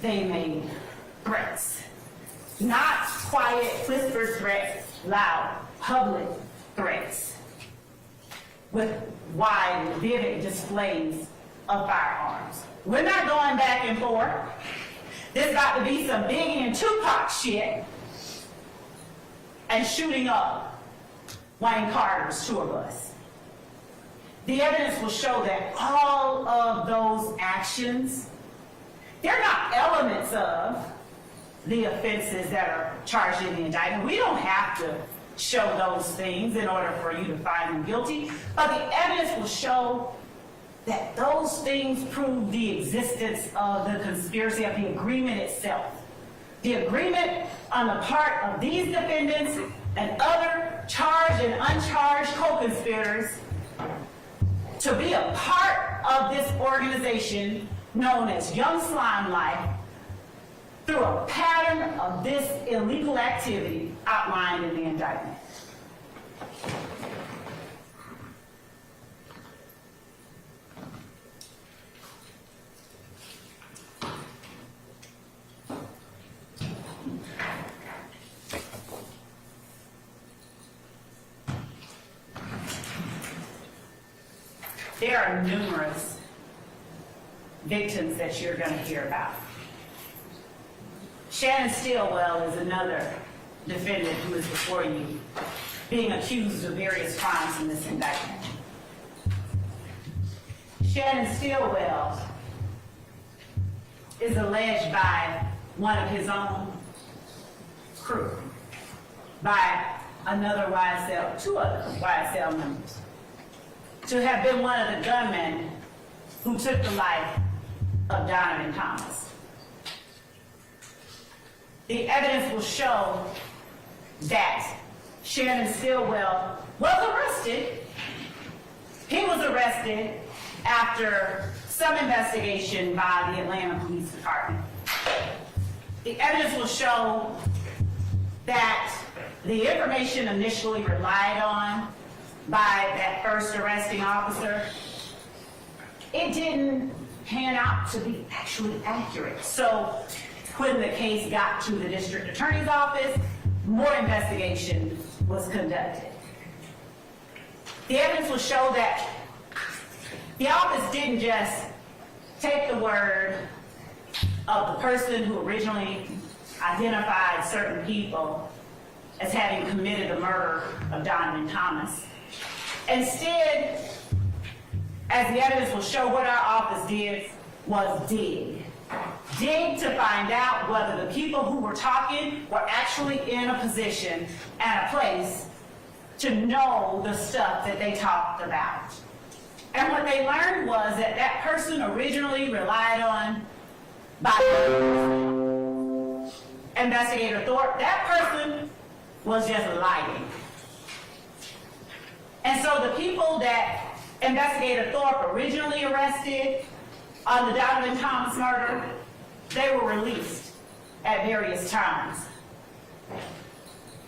they made threats. Not quiet, whispered threats, loud, public threats with wide, vivid displays of firearms. We're not going back and forth. There's got to be some Biggie and Tupac shit and shooting up Wayne Carter's tour bus. The evidence will show that all of those actions, they're not elements of the offenses that are charged in the indictment. We don't have to show those things in order for you to find him guilty, but the evidence will show that those things prove the existence of the conspiracy, of the agreement itself. The agreement on the part of these defendants and other charged and uncharged co-conspirators to be a part of this organization known as Young Slime Life through a pattern of this illegal activity outlined in the indictment. There are numerous victims that you're going to hear about. Shannon Stillwell is another defendant who is before you, being accused of various crimes in this indictment. Shannon Stillwell is alleged by one of his own crew, by another YSL, two other YSL members, to have been one of the gunmen who took the life of Donovan Thomas. The evidence will show that Shannon Stillwell was arrested. He was arrested after some investigation by the Atlanta Police Department. The evidence will show that the information initially relied on by that first arresting officer, it didn't pan out to be actually accurate. So when the case got to the district attorney's office, more investigation was conducted. The evidence will show that the office didn't just take the word of the person who originally identified certain people as having committed the murder of Donovan Thomas. Instead, as the evidence will show, what our office did was dig to find out whether the people who were talking were actually in a position and a place to know the stuff that they talked about. And what they learned was that that person originally relied on by Investigator Thorpe, that person was just lying. And so the people that Investigator Thorpe originally arrested on the Donovan Thomas murder, they were released at various times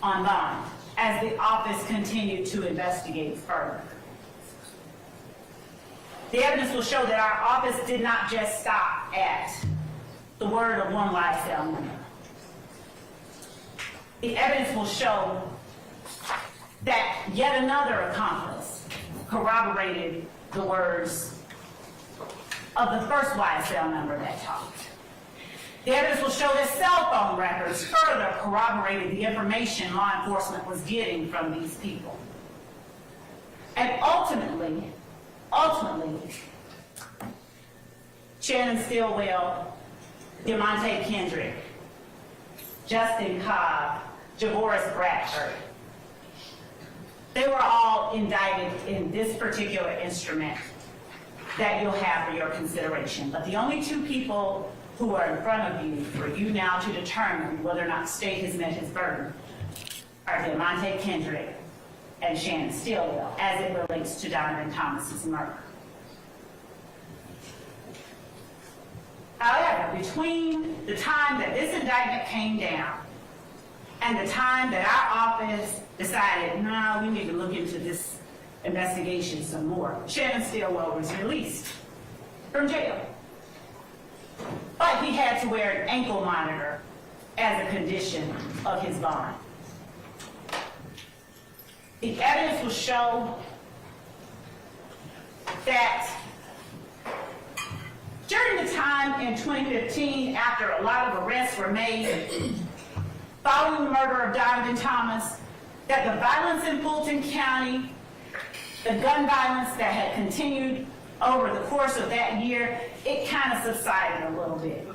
on bond as the office continued to investigate further. The evidence will show that our office did not just stop at the word of one YSL member. The evidence will show that yet another accomplice corroborated the words of the first YSL member that talked. The evidence will show that cell phone records further corroborated the information law enforcement was getting from these people. And ultimately, Shannon Stillwell, DeMonte Kendrick, Justin Cobb, Javoris Bradford, they were all indicted in this particular instrument that you'll have for your consideration. But the only two people who are in front of you for you now to determine whether or not state has met his burden are DeMonte Kendrick and Shannon Stillwell as it relates to Donovan Thomas's murder. However, between the time that this indictment came down and the time that our office decided, no, we need to look into this investigation some more, Shannon Stillwell was released from jail. But he had to wear an ankle monitor as a condition of his bond. The evidence will show that during the time in 2015, after a lot of arrests were made following the murder of Donovan Thomas, that the violence in Fulton County, the gun violence that had continued over the course of that year, it kind of subsided a little bit.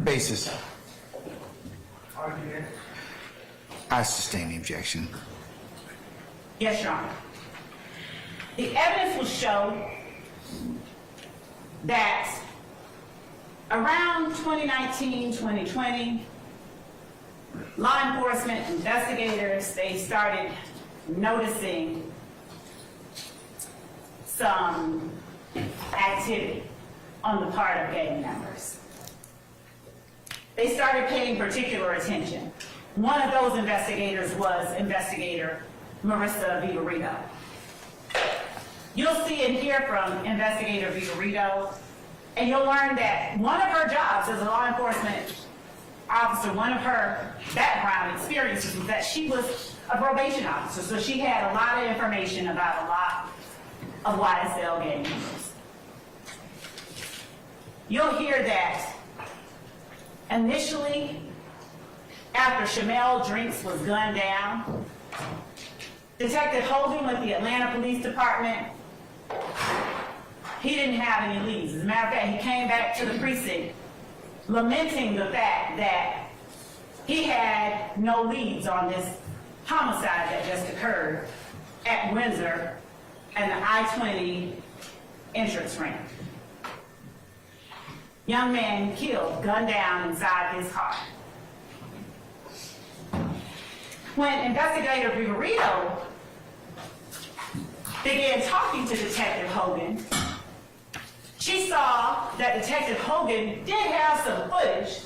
Basis. I sustain the objection. Yes, Your Honor. The evidence will show that around 2019, 2020, law enforcement investigators, they started noticing some activity on the part of gang members. They started paying particular attention. One of those investigators was investigator Marissa Vitorito. You'll see and hear from investigator Vitorito, and you'll learn that one of her jobs as a law enforcement officer, one of her background experiences was that she was a probation officer, so she had a lot of information about a lot of YSL gang members. You'll hear that initially, after Shamel Drinks was gunned down, Detective Hogan with the Atlanta Police Department, he didn't have any leads. As a matter of fact, he came back to the precinct lamenting the fact that he had no leads on this homicide that just occurred at Windsor and the I-20 entrance ramp. Young man killed, gunned down inside his car. When investigator Vitorito began talking to Detective Hogan, she saw that Detective Hogan did have some footage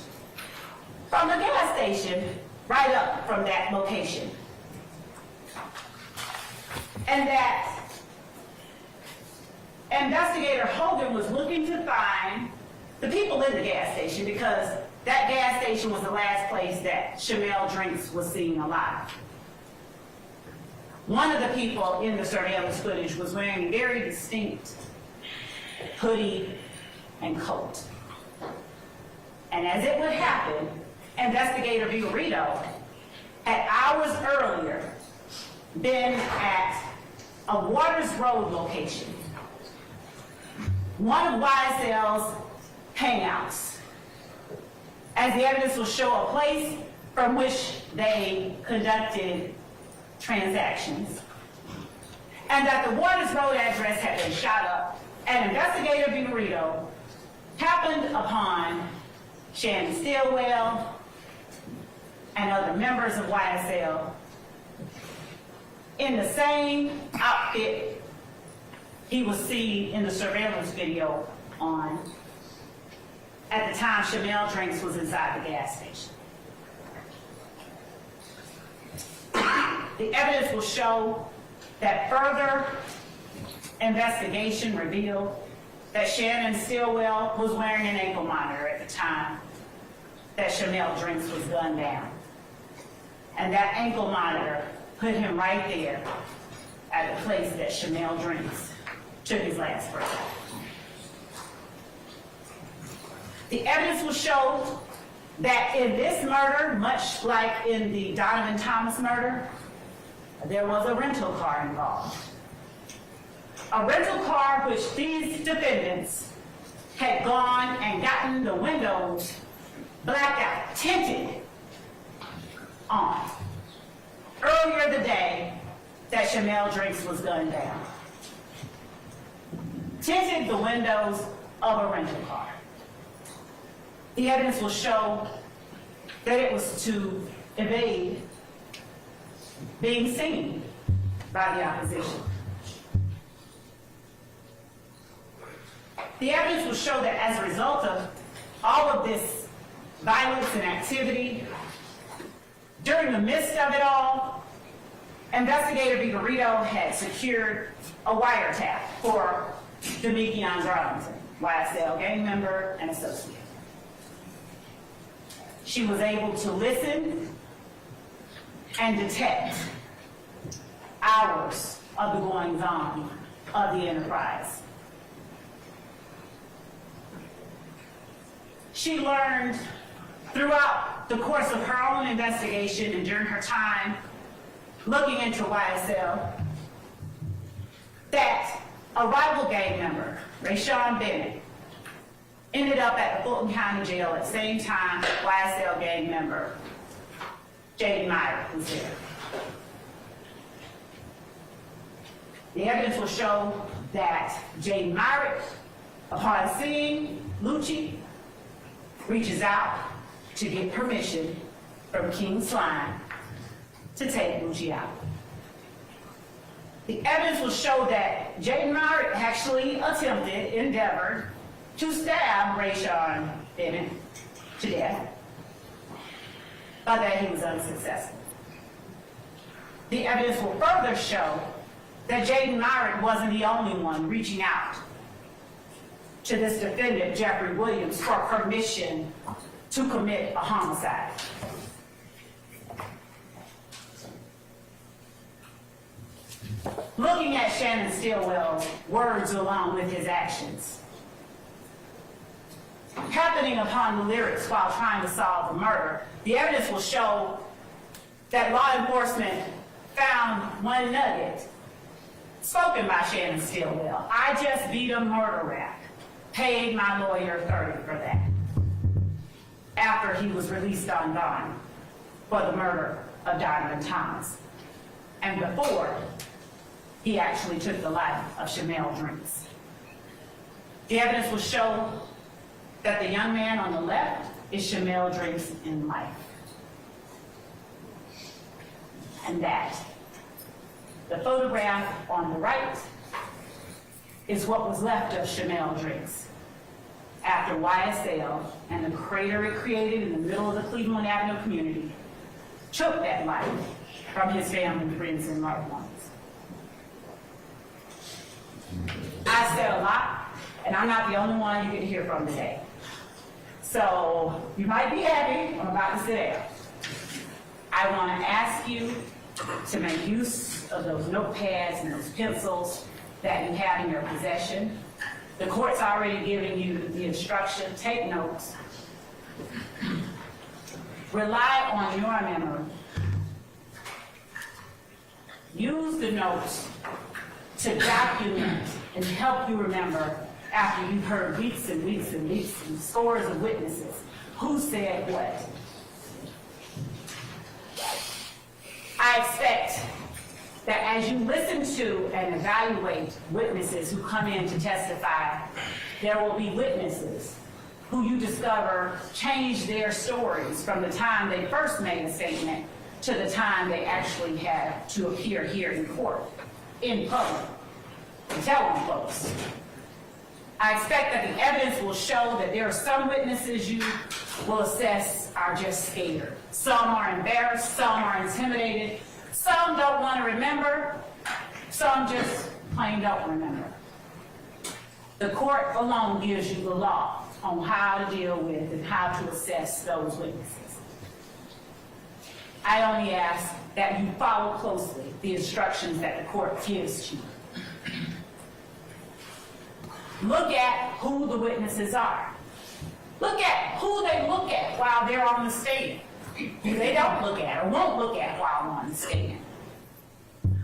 from the gas station right up from that location. And that investigator Hogan was looking to find the people in the gas station because that gas station was the last place that Shamel Drinks was seen alive. One of the people in the surveillance footage was wearing a very distinct hoodie and coat. And as it would happen, investigator Vitorito had hours earlier been at a Waters Road location, one of YSL's hangouts, as the evidence will show, a place from which they conducted transactions, and that the Waters Road address had been shot up, and investigator Vitorito happened upon Shannon Stillwell and other members of YSL in the same outfit he was seen in the surveillance video on at the time Shamel Drinks was inside the gas station. The evidence will show that further investigation revealed that Shannon Stillwell was wearing an ankle monitor at the time that Shamel Drinks was gunned down. And that ankle monitor put him right there at the place that Shamel Drinks took his last breath. The evidence will show that in this murder, much like in the Donovan Thomas murder, there was a rental car involved. A rental car which these defendants had gone and gotten the windows blacked out, tinted on, earlier the day that Shamel Drinks was gunned down. Tinted the windows of a rental car. The evidence will show that it was to evade being seen by the opposition. The evidence will show that as a result of all of this violence and activity, during the midst of it all, investigator Vitorito had secured a wiretap for Demekion Darlington, YSL gang member and associate. She was able to listen and detect hours of the goings-on of the enterprise. She learned throughout the course of her own investigation and during her time looking into YSL that a rival gang member, Rayshawn Bennett, ended up at the Fulton County Jail at the same time YSL gang member Jaden Myrick was there. The evidence will show that Jaden Myrick, upon seeing Lucci, reaches out to get permission from King Slime to take Lucci out. The evidence will show that Jaden Myrick actually endeavored to stab Rayshawn Bennett to death, but that he was unsuccessful. The evidence will further show that Jaden Myrick wasn't the only one reaching out to this defendant, Jeffery Williams, for permission to commit a homicide. Looking at Shannon Stillwell's words along with his actions, happening upon the lyrics while trying to solve the murder, the evidence will show that law enforcement found one nugget spoken by Shannon Stillwell. I just beat a murder rap. Paid my lawyer $30 for that. After he was released on bond for the murder of Donovan Thomas. And before he actually took the life of Shamel Drinks. The evidence will show that the young man on the left is Shamel Drinks in life. And that the photograph on the right is what was left of Shamel Drinks after YSL and the crater it created in the middle of the Cleveland Avenue community took that life from his family, friends, and loved ones. I said a lot, and I'm not the only one you get to hear from today. So you might be happy, I'm about to sit down. I want to ask you to make use of those notepads and those pencils that you have in your possession. The court's already given you the instruction, take notes. Rely on your memory. Use the notes to document and help you remember after you've heard weeks and weeks and weeks and scores of witnesses who said what. I expect that as you listen to and evaluate witnesses who come in to testify, there will be witnesses who you discover changed their stories from the time they first made a statement to the time they actually had to appear here in court, in public, and tell on folks. I expect that the evidence will show that there are some witnesses you will assess are just scared. Some are embarrassed, some are intimidated, some don't want to remember, some just plain don't remember. The court alone gives you the law on how to deal with and how to assess those witnesses. I only ask that you follow closely the instructions that the court gives to you. Look at who the witnesses are. Look at who they look at while they're on the stand, who they don't look at or won't look at while on the stand.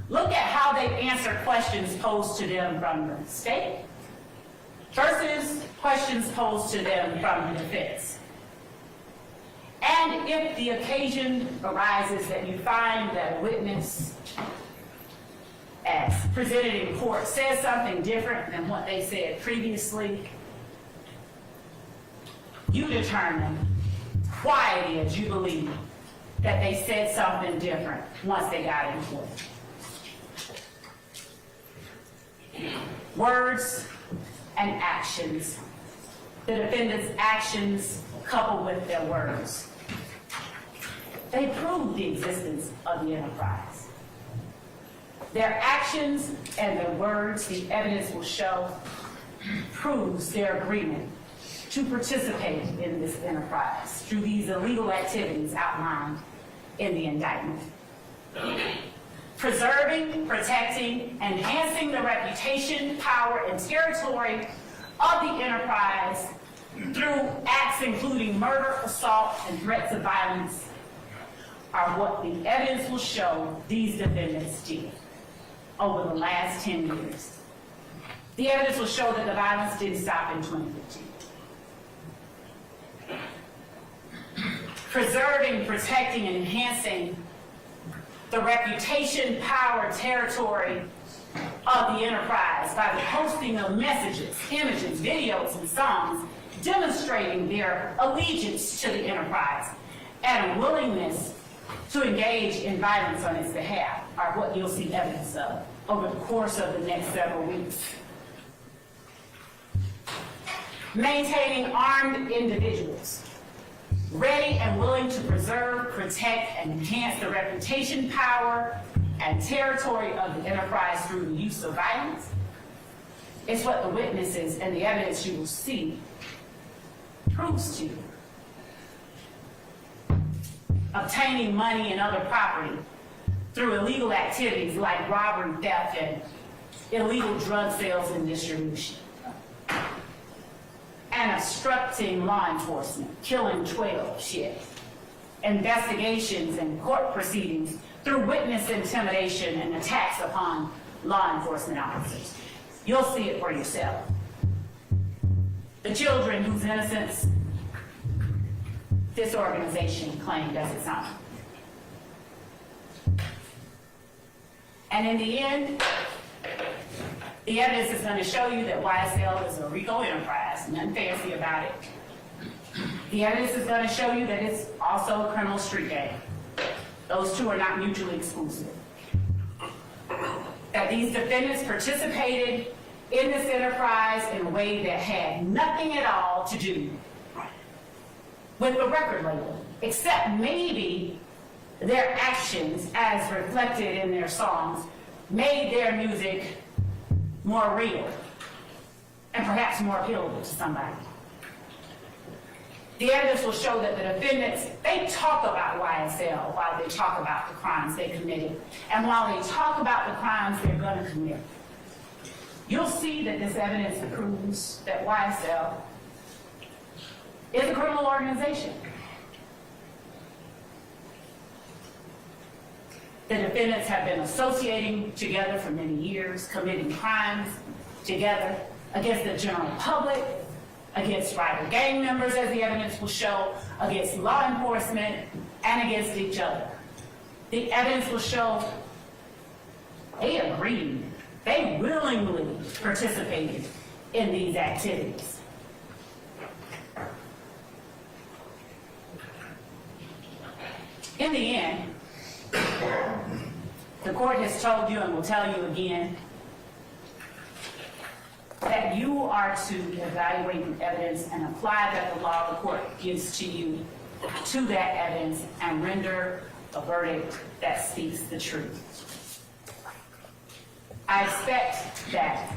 Look at how they answer questions posed to them from the state versus questions posed to them from the defense. And if the occasion arises that you find that a witness, as presented in court, says something different than what they said previously, you determine why it is you believe that they said something different once they got in court. Words and actions. The defendant's actions coupled with their words. They prove the existence of the enterprise. Their actions and their words, the evidence will show, proves their agreement to participate in this enterprise through these illegal activities outlined in the indictment. Preserving, protecting, enhancing the reputation, power, and territory of the enterprise through acts including murder, assault, and threats of violence are what the evidence will show these defendants did over the last 10 years. The evidence will show that the violence didn't stop in 2015. preserving, protecting, and enhancing the reputation, power, territory of the enterprise by the posting of messages, images, videos, and songs demonstrating their allegiance to the enterprise and a willingness to engage in violence on its behalf are what you'll see evidence of over the course of the next several weeks. Maintaining armed individuals, ready and willing to preserve, protect, and enhance the reputation, power, and territory of the enterprise through the use of violence is what the witnesses and the evidence you will see proves to you. Obtaining money and other property through illegal activities like robbery, theft, and illegal drug sales and distribution. And obstructing law enforcement, killing 12 shifts. Investigations and court proceedings through witness intimidation and attacks upon law enforcement officers. You'll see it for yourself. The children whose innocence this organization claimed as its own. And in the end, the evidence is going to show you that YSL is a RICO enterprise, nothing fancy about it. The evidence is going to show you that it's also a criminal street gang. Those two are not mutually exclusive. That these defendants participated in this enterprise in a way that had nothing at all to do with the record label, except maybe their actions as reflected in their songs made their music more real and perhaps more appealable to somebody. The evidence will show that the defendants, they talk about YSL while they talk about the crimes they committed. And while they talk about the crimes they're going to commit, you'll see that this evidence proves that YSL is a criminal organization. The defendants have been associating together for many years, committing crimes together against the general public, against rival gang members, as the evidence will show, against law enforcement, and against each other. The evidence will show they agreed, they willingly participated in these activities. In the end, the court has told you and will tell you again that you are to evaluate the evidence and apply that the law the court gives to you to that evidence and render a verdict that speaks the truth. I expect that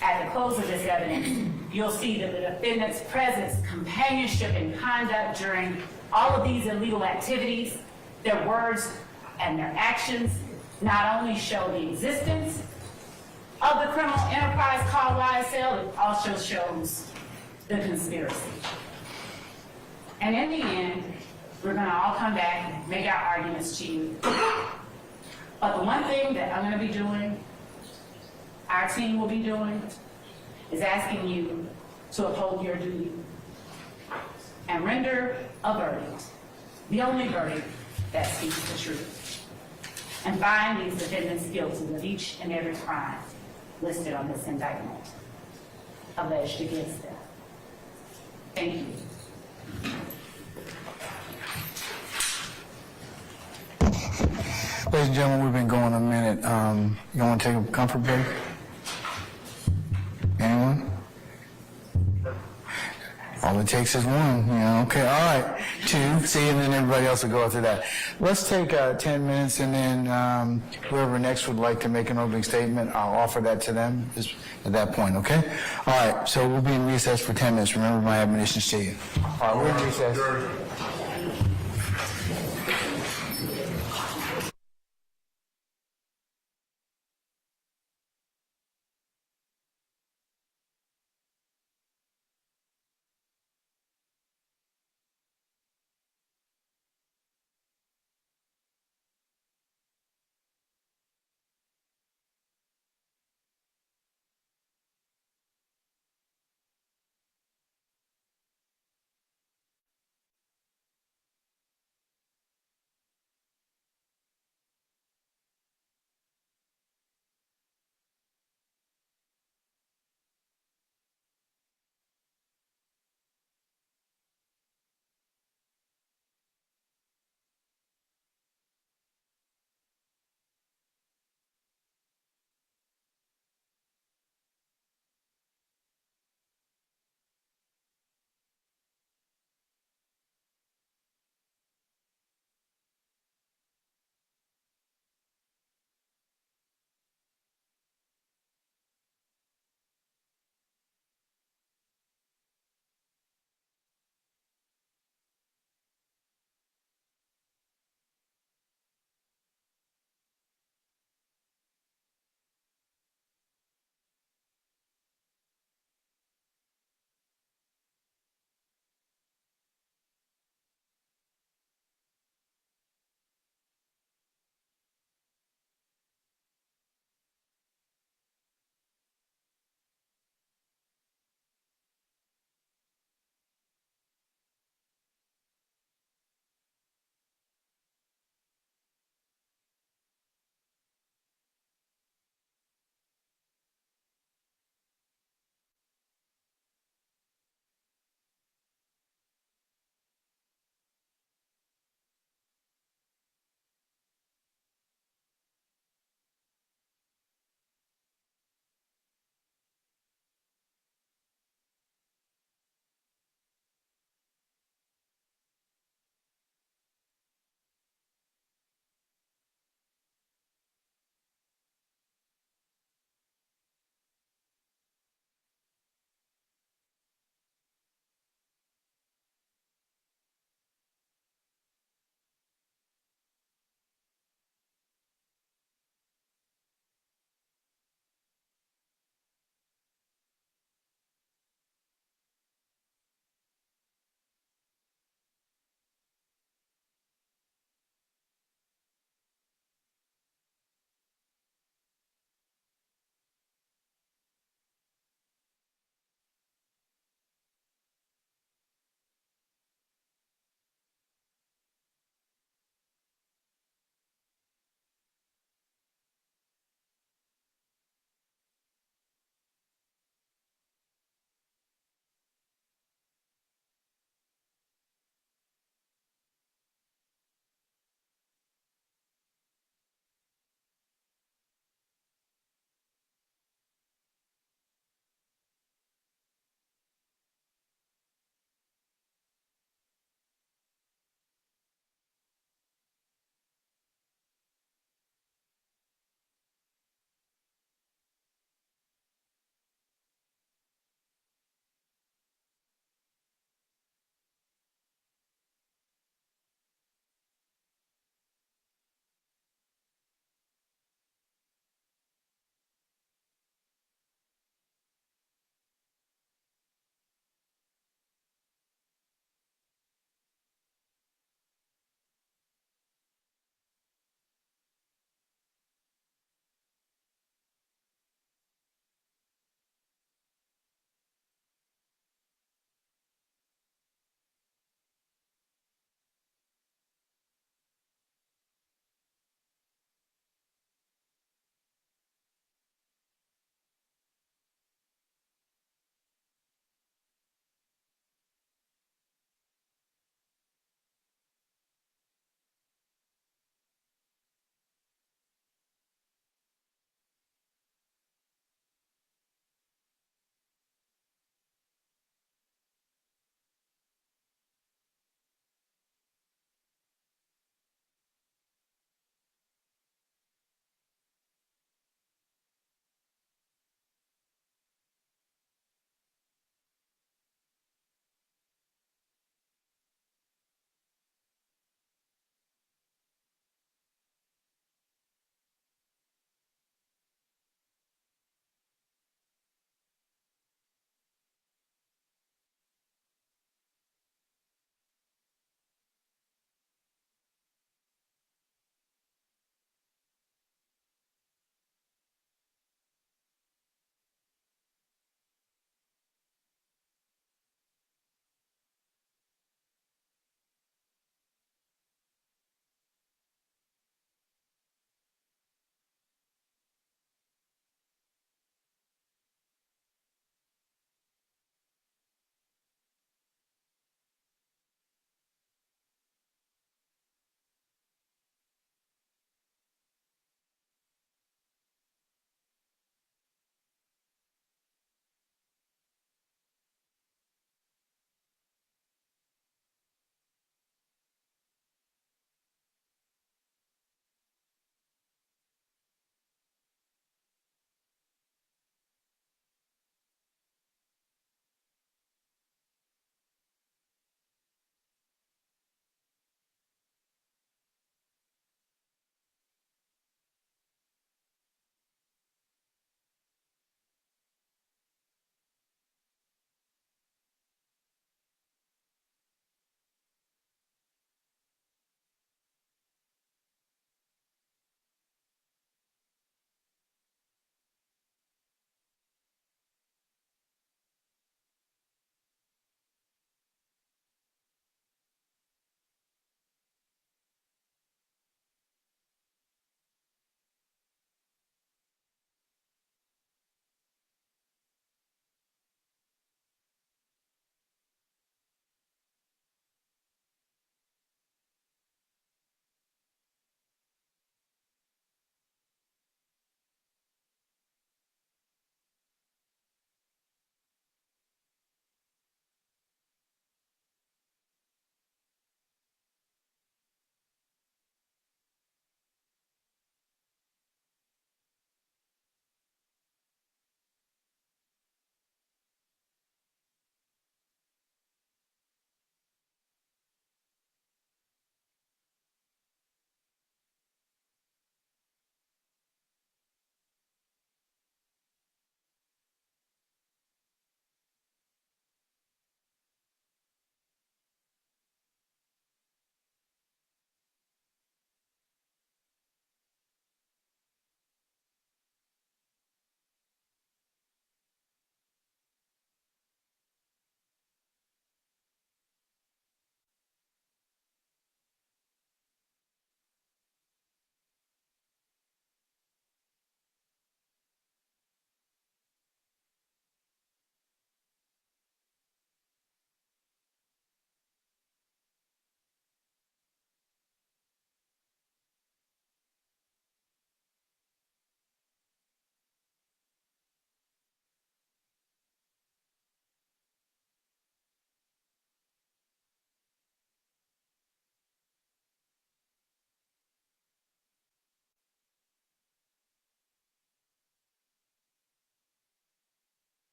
at the close of this evidence, you'll see that the defendant's presence, companionship, and conduct during all of these illegal activities, their words and their actions, not only show the existence of the criminal enterprise called YSL, it also shows the conspiracy. And in the end, we're going to all come back and make our arguments to you. But the one thing that I'm going to be doing, our team will be doing, is asking you to uphold your duty and render a verdict, the only verdict that speaks the truth, and find these defendants guilty of each and every crime listed on this indictment alleged against them. Thank you. Ladies and gentlemen, we've been going a minute. You want to take a comfort break? Anyone? All it takes is one, you know. Okay, all right. 2, see, and then everybody else will go after that. Let's take 10 minutes, and then whoever next would like to make an opening statement, I'll offer that to them at that point, okay? All right, so we'll be in recess for 10 minutes. Remember my admonitions to you. All right, we're in recess.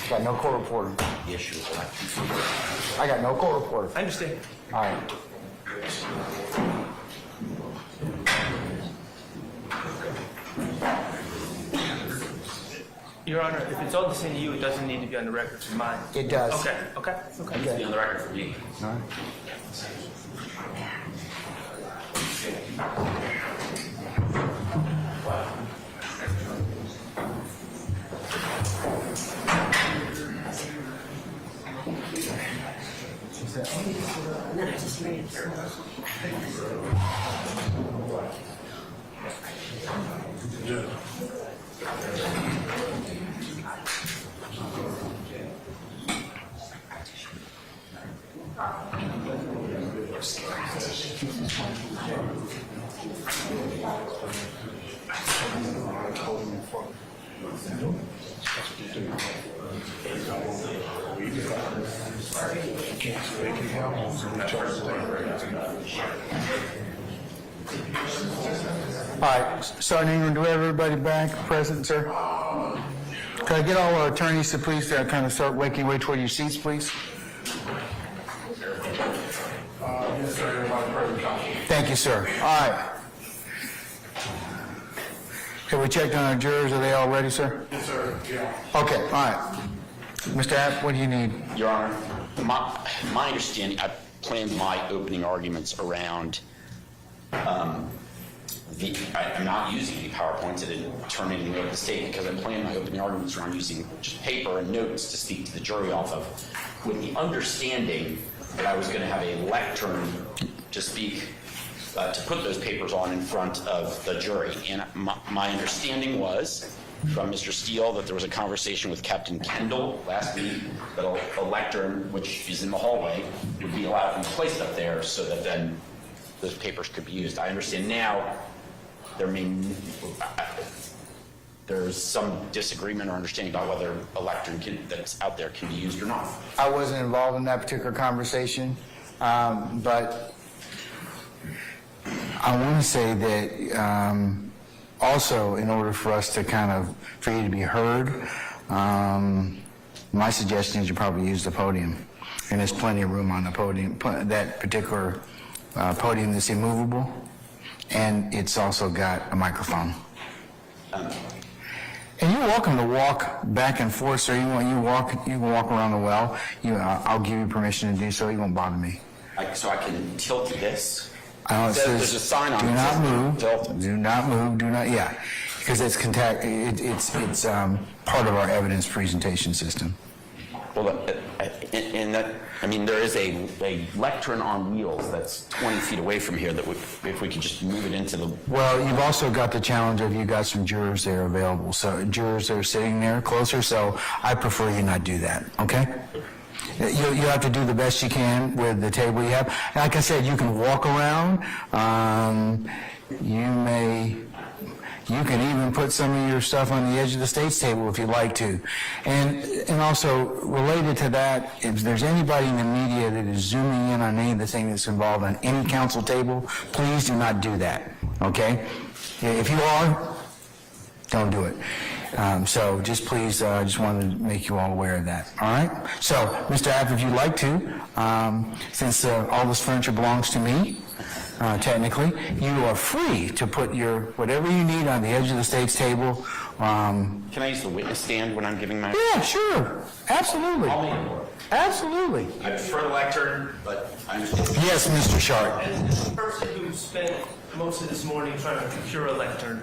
Got no court reporter. The issue of elections. I got no court reporter. I understand. All right. Your Honor, if it's all the same to you, it doesn't need to be on the record for mine. It does. Okay, okay, okay. It's be on the record for me. All right. No, just read it. All right, Sergeant Ingram, do we have everybody back, present, sir? Can I get all our attorneys to please kind of start making your way toward your seats, please? Thank you, sir. All right. Okay, we checked on our jurors. Are they all ready, sir? Yes, sir. Yeah. Okay, all right. Mr. App, what do you need? Your Honor, my understanding, I planned my opening arguments around I'm not using any PowerPoints. I didn't turn anything over the state because I planned my opening arguments around using just paper and notes to speak to the jury off of, with the understanding that I was going to have a lectern to speak, to put those papers on in front of the jury. And my understanding was from Mr. Steele that there was a conversation with Captain Kendall last week that a lectern, which is in the hallway, would be allowed to be placed up there so that then those papers could be used. I understand now there's some disagreement or understanding about whether a lectern that's out there can be used or not. I wasn't involved in that particular conversation, but I want to say that also, in order for us to for you to be heard, my suggestion is you probably use the podium. And there's plenty of room on the podium, that particular podium that's immovable, and it's also got a microphone. And you're welcome to walk back and forth, sir. You can walk around the well. I'll give you permission to do so. You won't bother me. So I can tilt this? There's a sign on it. Do not move. Do not move. Do not. Yeah, because it's part of our evidence presentation system. Well, there is a lectern on wheels that's 20 feet away from here that if we could just move it into the... Well, you've also got the challenge of you got some jurors there available. So jurors that are sitting there closer, so I prefer you not do that, okay? You have to do the best you can with the table you have. Like I said, you can walk around. You can even put some of your stuff on the edge of the state's table if you'd like to. And also, related to that, if there's anybody in the media that is zooming in on anything that's involved on any council table, please do not do that, okay? If you are, don't do it. So just please, just wanted to make you all aware of that, all right? So, Mr. App, if you'd like to, since all this furniture belongs to me, technically, you are free to put your whatever you need on the edge of the state's table. Can I use the witness stand when I'm giving my... Yeah, sure. Absolutely. I'll make it work. Absolutely. I prefer the lectern, but I understand. Yes, Mr. Sharp. As the person who spent most of this morning trying to procure a lectern,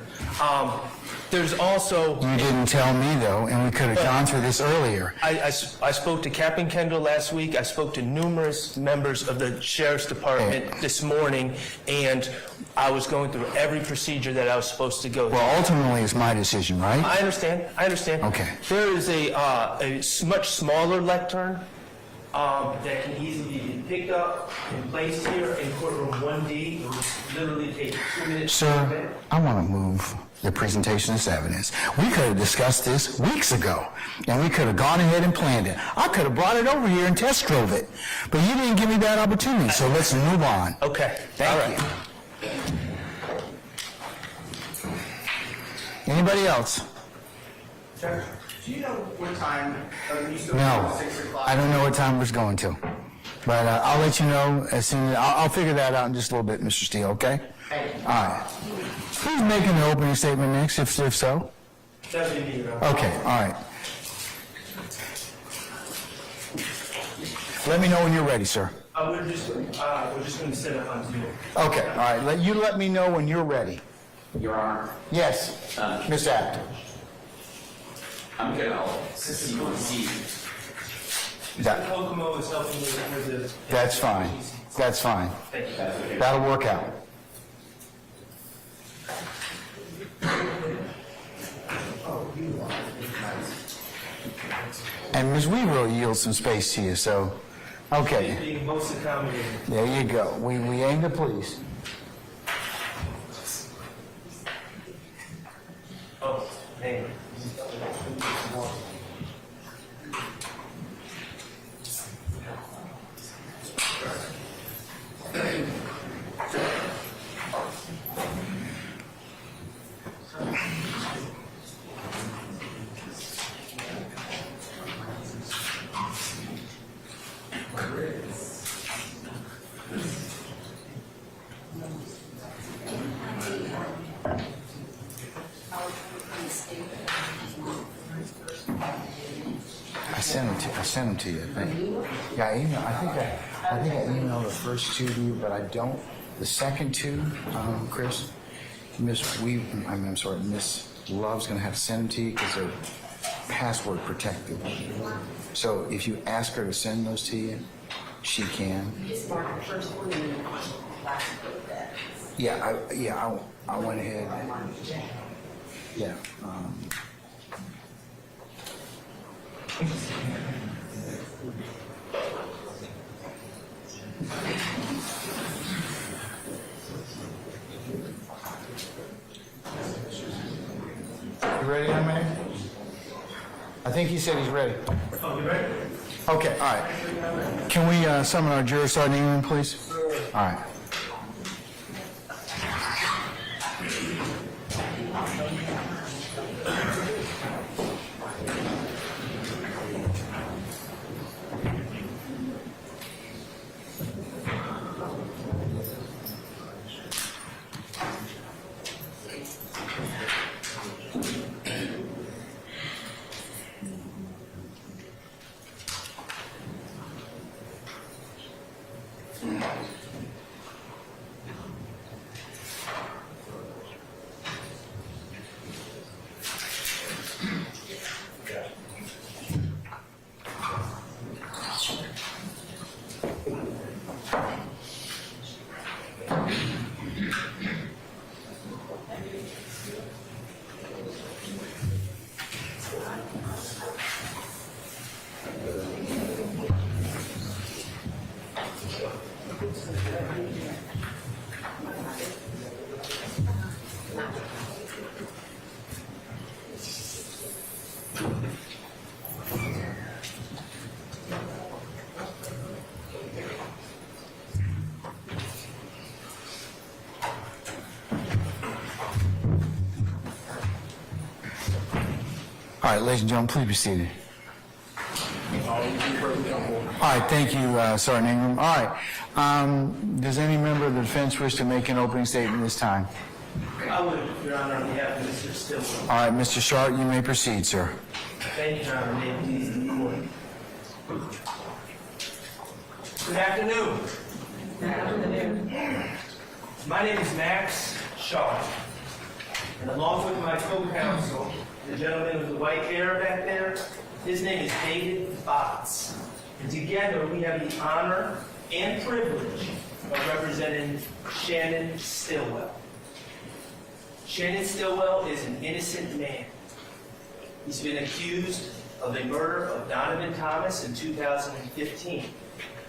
there's also... You didn't tell me, though, and we could have gone through this earlier. I spoke to Captain Kendall last week. I spoke to numerous members of the Sheriff's Department this morning, and I was going through every procedure that I was supposed to go through. Well, ultimately, it's my decision, right? I understand. Okay. There is a much smaller lectern that can easily be picked up and placed here in courtroom 1D. It would literally take 2 minutes. Sir, I want to move the presentation of this evidence. We could have discussed this weeks ago, and we could have gone ahead and planned it. I could have brought it over here and test drove it, but you didn't give me that opportunity, so let's move on. Okay. Thank you. Anybody else? Sure. Do you know what time, you still No, 6 o'clock? I don't know what time it's going to. But I'll let you know as soon as, I'll figure that out in just a little bit, Mr. Steele, okay? Thank you. All right. Who's making the opening statement next, if so? That'd be me, Your Honor. Okay, all right. Let me know when you're ready, sir. We're just going to set up on Zoom. Okay, all right. Let me know when you're ready. Your Honor, Yes, Ms. Abt. I'm gonna see. That- Kokomo is helping me with the... That's fine. That's fine. Thank you. That'll work out. And Ms. Weaver will yield some space to you, so, okay. Being most accommodating. There you go. We aim to please. Oh, man. I sent them to you, I think. Yeah, I think I emailed the first two to you, but I don't. The second two, Chris, Miss Love's gonna have to send them to you because they're password protected. So if you ask her to send those to you, she can. Just mark the first one and then the last one. Yeah, I went ahead. Yeah. You ready, young man? I think he said he's ready. Oh, you ready? Okay, all right. Can we summon our juror, Sergeant Ingram, please? All right. All right, ladies and gentlemen, please be seated. All right, thank you, Sergeant Ingram. All right, does any member of the defense wish to make an opening statement this time? I would, Your Honor, on behalf of Mr. Stillwell. All right, Mr. Sharp, you may proceed, sir. Thank you, Your Honor. May it please the court. Good afternoon. Good afternoon. My name is Max Shaw, and along with my co-counsel, the gentleman with the white hair back there, his name is David Botts. And together we have the honor and privilege of representing Shannon Stillwell. Shannon Stillwell is an innocent man. He's been accused of the murder of Donovan Thomas in 2015.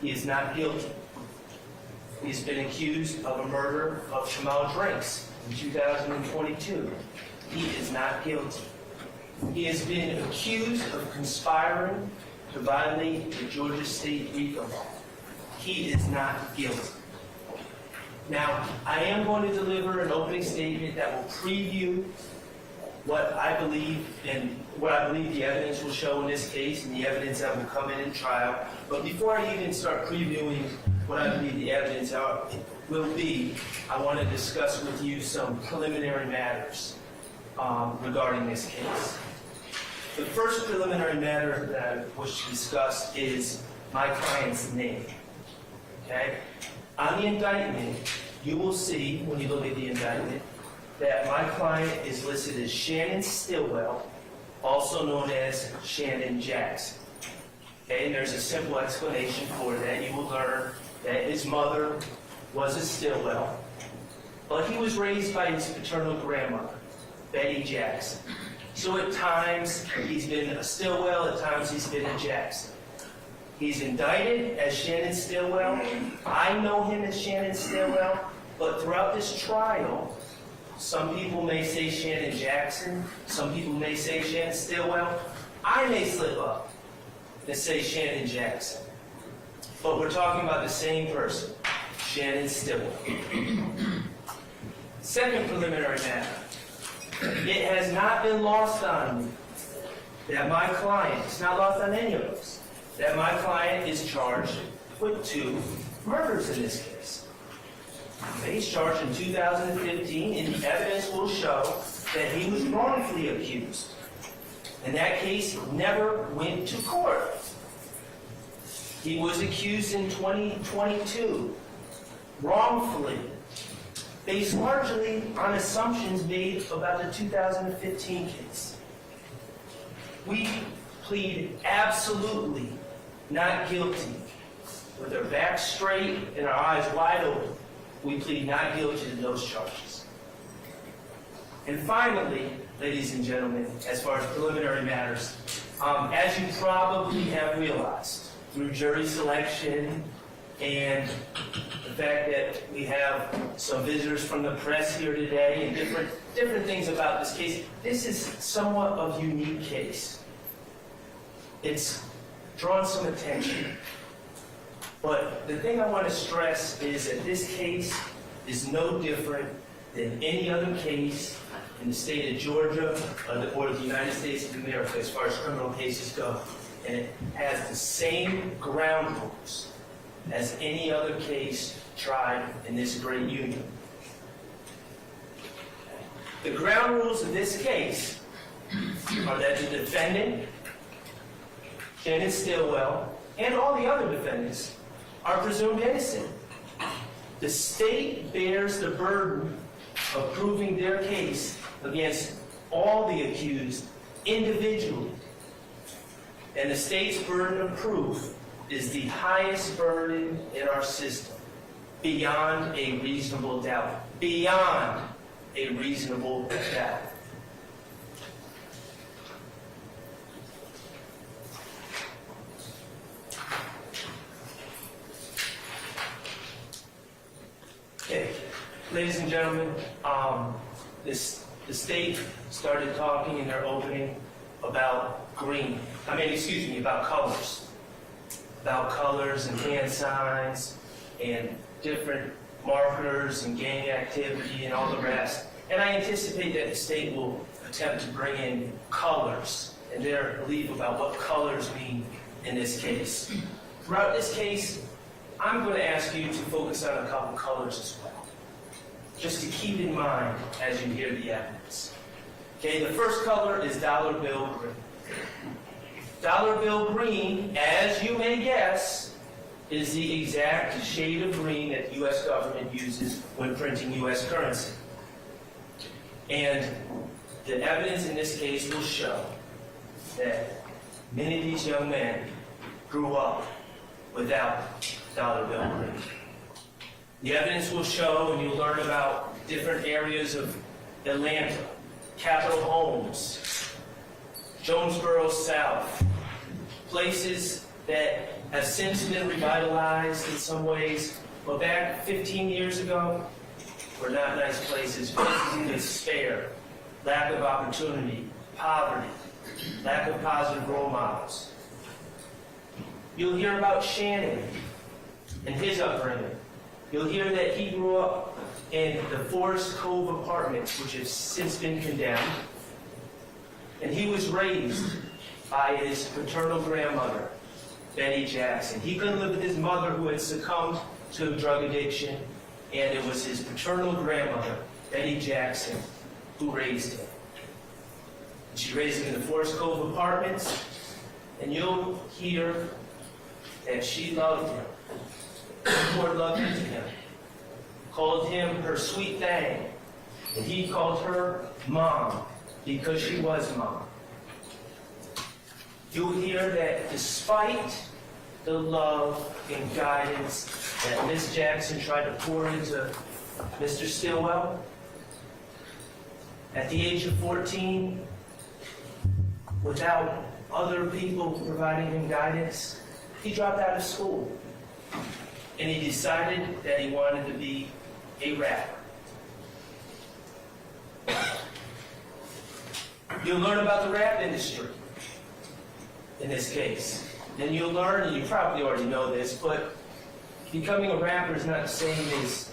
He is not guilty. He's been accused of a murder of Jamal Drinks in 2022. He is not guilty. He has been accused of conspiring to violate the Georgia State RICO law. He is not guilty. Now, I am going to deliver an opening statement that will preview what I believe and what I believe the evidence will show in this case and the evidence that will come in trial. But before I even start previewing what I believe the evidence will be, I want to discuss with you some preliminary matters regarding this case. The first preliminary matter that I wish to discuss is my client's name. Okay? On the indictment, you will see, when you look at the indictment, that my client is listed as Shannon Stillwell, also known as Shannon Jackson. Okay, and there's a simple explanation for that. You will learn that his mother was a Stillwell, but he was raised by his paternal grandmother, Betty Jackson. So at times he's been a Stillwell, at times he's been a Jackson. He's indicted as Shannon Stillwell. I know him as Shannon Stillwell, but throughout this trial, some people may say Shannon Jackson, some people may say Shannon Stillwell. I may slip up and say Shannon Jackson. But we're talking about the same person, Shannon Stillwell. Second preliminary matter. It has not been lost on me that my client, it's not lost on any of us, that my client is charged with 2 murders in this case. He's charged in 2015, and the evidence will show that he was wrongfully accused. And that case never went to court. He was accused in 2022, wrongfully, based largely on assumptions made about the 2015 case. We plead absolutely not guilty. With our backs straight and our eyes wide open, we plead not guilty to those charges. And finally, ladies and gentlemen, as far as preliminary matters, as you probably have realized, through jury selection and the fact that we have some visitors from the press here today and different things about this case, this is somewhat of a unique case. It's drawn some attention. But the thing I want to stress is that this case is no different than any other case in the state of Georgia or the United States of America as far as criminal cases go. And it has the same ground rules as any other case tried in this great union. The ground rules of this case are that the defendant, Shannon Stillwell, and all the other defendants are presumed innocent. The state bears the burden of proving their case against all the accused individually. And the state's burden of proof is the highest burden in our system, beyond a reasonable doubt. Beyond a reasonable doubt. Okay, ladies and gentlemen, the state started talking in their opening about about colors. About colors and hand signs and different markers and gang activity and all the rest. And I anticipate that the state will attempt to bring in colors and their belief about what colors mean in this case. Throughout this case, I'm going to ask you to focus on a couple colors as well, just to keep in mind as you hear the evidence. Okay, the first color is dollar bill green. Dollar bill green, as you may guess, is the exact shade of green that the U.S. government uses when printing U.S. currency. And the evidence in this case will show that many of these young men grew up without dollar bill green. The evidence will show, and you'll learn about different areas of Atlanta, Capitol Homes, Jonesboro South, places that have since been revitalized in some ways, but back 15 years ago were not nice places. Places in despair, lack of opportunity, poverty, lack of positive role models. You'll hear about Shannon and his upbringing. You'll hear that he grew up in the Forest Cove Apartments, which have since been condemned. And he was raised by his paternal grandmother, Betty Jackson. He couldn't live with his mother who had succumbed to drug addiction, and it was his paternal grandmother, Betty Jackson, who raised him. She raised him in the Forest Cove Apartments, and you'll hear that she loved him, poured love into him, called him her sweet thing, and he called her Mom because she was Mom. You'll hear that despite the love and guidance that Miss Jackson tried to pour into Mr. Stillwell, at the age of 14, without other people providing him guidance, he dropped out of school. And he decided that he wanted to be a rapper. You'll learn about the rap industry in this case. And you'll learn, and you probably already know this, but becoming a rapper is not the same as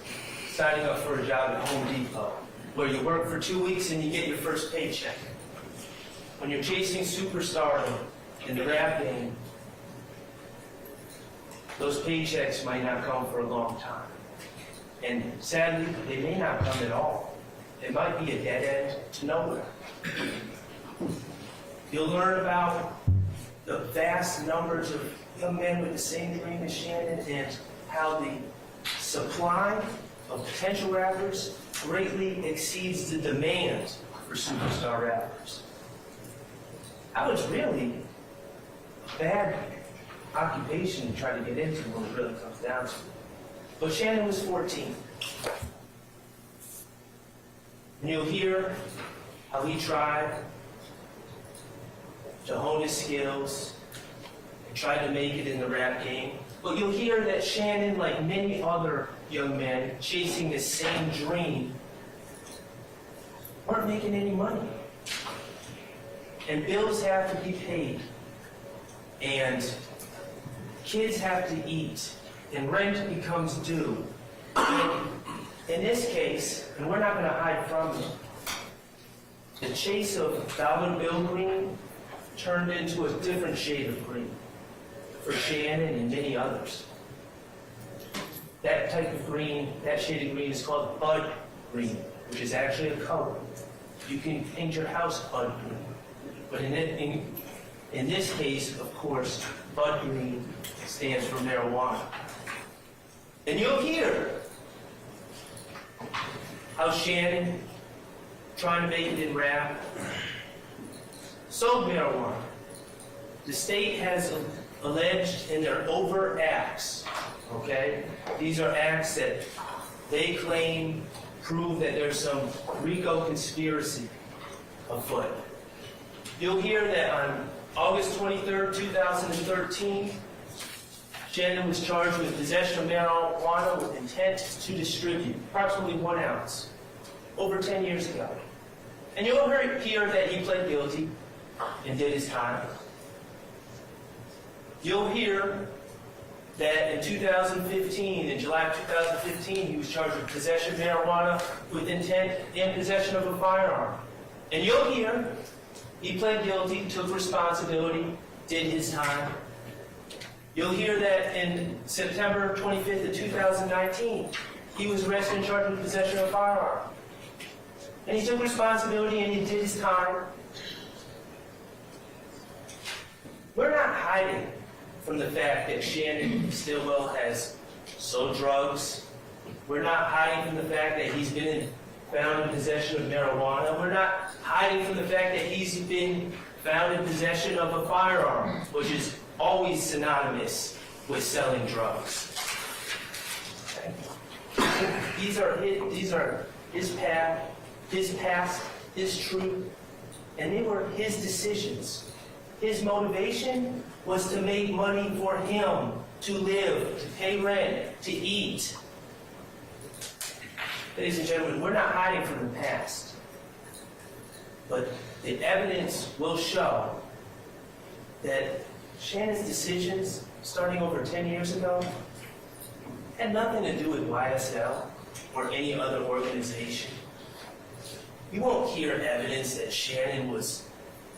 signing up for a job at Home Depot, where you work for 2 weeks and you get your first paycheck. When you're chasing superstardom in the rap game, those paychecks might not come for a long time. And sadly, they may not come at all. It might be a dead end to nowhere. You'll learn about the vast numbers of young men with the same dream as Shannon and how the supply of potential rappers greatly exceeds the demand for superstar rappers. I was really a bad occupation to try to get into when it really comes down to it. But Shannon was 14. And you'll hear how he tried to hone his skills and tried to make it in the rap game. But you'll hear that Shannon, like many other young men chasing the same dream, weren't making any money. And bills have to be paid. And kids have to eat. And rent becomes due. And in this case, and we're not going to hide from it, the chase of dollar bill green turned into a different shade of green for Shannon and many others. That type of green, that shade of green is called bud green, which is actually a color. You can paint your house bud green. But in this case, of course, bud green stands for marijuana. And you'll hear how Shannon, trying to make it in rap, sold marijuana. The state has alleged in their overt acts, okay? These are acts that they claim prove that there's some RICO conspiracy afoot. You'll hear that on August 23rd, 2013, Shannon was charged with possession of marijuana with intent to distribute, approximately 1 ounce, over 10 years ago. And you'll hear that he pled guilty and did his time. You'll hear that in 2015, in July of 2015, he was charged with possession of marijuana with intent and possession of a firearm. And you'll hear he pled guilty, took responsibility, did his time. You'll hear that in September 25th of 2019, he was arrested and charged with possession of a firearm. And he took responsibility and he did his time. We're not hiding from the fact that Shannon Stillwell has sold drugs. We're not hiding from the fact that he's been found in possession of marijuana. We're not hiding from the fact that he's been found in possession of a firearm, which is always synonymous with selling drugs. Okay. These are his path, his past, his truth, and they were his decisions. His motivation was to make money for him, to live, to pay rent, to eat. Ladies and gentlemen, we're not hiding from the past. But the evidence will show that Shannon's decisions, starting over 10 years ago, had nothing to do with YSL or any other organization. You won't hear evidence that Shannon was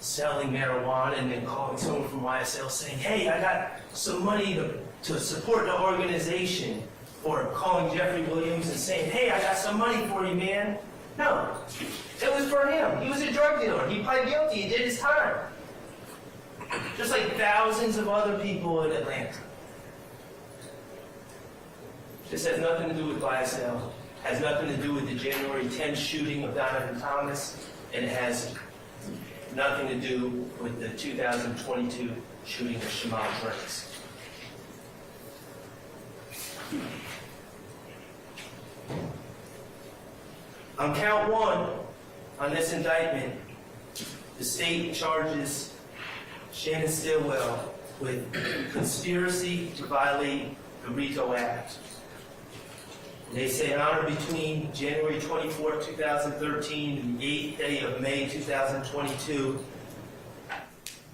selling marijuana and then calling someone from YSL saying, hey, I got some money to support the organization, or calling Jeffery Williams and saying, hey, I got some money for you, man. No, it was for him. He was a drug dealer. He pled guilty. He did his time. Just like thousands of other people in Atlanta. This has nothing to do with YSL, has nothing to do with the January 10th shooting of Donovan Thomas, and it has nothing to do with the 2022 shooting of Shamal Briggs. On count one, on this indictment, the state charges Shannon Stillwell with conspiracy to violate the RICO Act. They say an honor between January 24, 2013 and the 8th day of May 2022,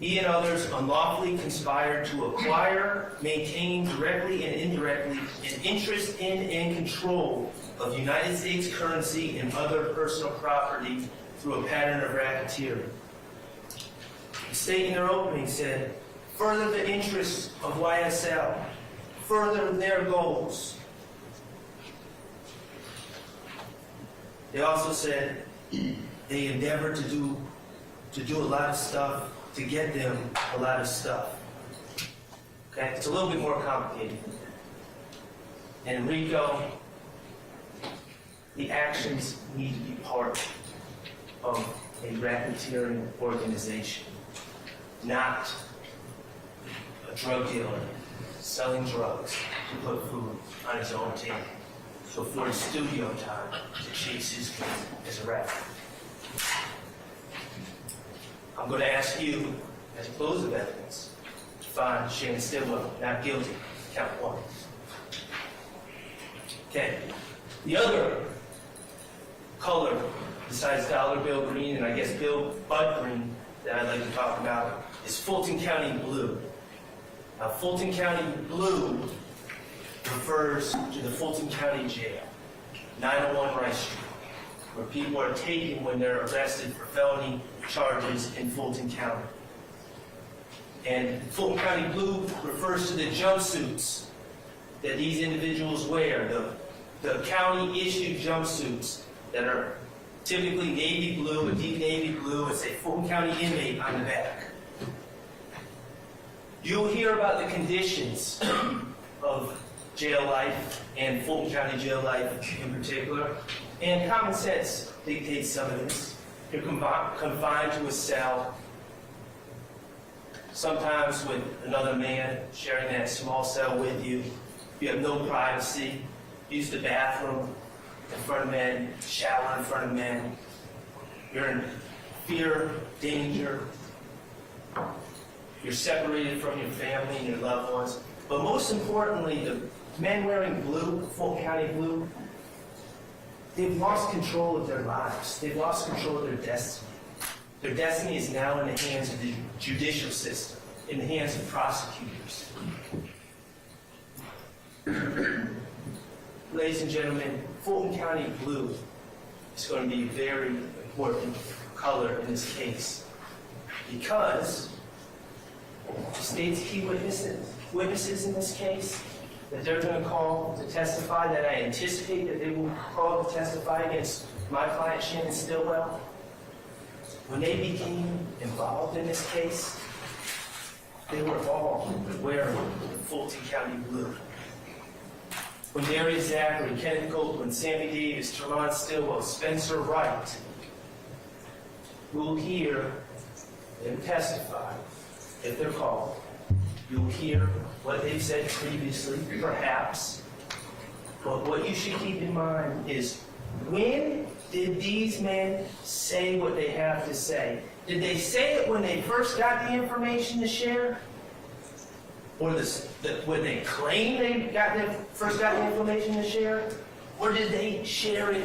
he and others unlawfully conspired to acquire, maintain directly and indirectly an interest in and control of United States currency and other personal property through a pattern of racketeering. The state in their opening said, further the interests of YSL, further their goals. They also said they endeavored to do a lot of stuff to get them a lot of stuff. Okay, it's a little bit more complicated than that. And in RICO, the actions need to be part of a racketeering organization, not a drug dealer selling drugs to put food on his own table to afford studio time to chase his dream as a rapper. I'm going to ask you, as a close of evidence, to find Shannon Stillwell not guilty, count one. Okay. The other color, besides dollar bill green and I guess bud green, that I'd like to talk about is Fulton County blue. Now, Fulton County blue refers to the Fulton County Jail, 901 Rice Street, where people are taken when they're arrested for felony charges in Fulton County. And Fulton County blue refers to the jumpsuits that these individuals wear, the county-issued jumpsuits that are typically navy blue, a deep navy blue, and say Fulton County inmate on the back. You'll hear about the conditions of jail life and Fulton County jail life in particular, and common sense dictates some of this. You're confined to a cell, sometimes with another man sharing that small cell with you. You have no privacy. Use the bathroom in front of men, shower in front of men. You're in fear, danger. You're separated from your family and your loved ones. But most importantly, the men wearing blue, Fulton County blue, they've lost control of their lives. They've lost control of their destiny. Their destiny is now in the hands of the judicial system, in the hands of prosecutors. Ladies and gentlemen, Fulton County blue is going to be a very important color in this case because the state's key witnesses in this case that they're going to call to testify, that I anticipate that they will call to testify against my client Shannon Stillwell, when they became involved in this case, they were all wearing the Fulton County blue. When Darius Zachary, Kenneth Copeland, Sammy Davis, Tremont Stillwell, Spencer Wright will hear them testify, if they're called, you'll hear what they've said previously, perhaps. But what you should keep in mind is, when did these men say what they have to say? Did they say it when they first got the information to share? Or when they claim they first got the information to share? Or did they share it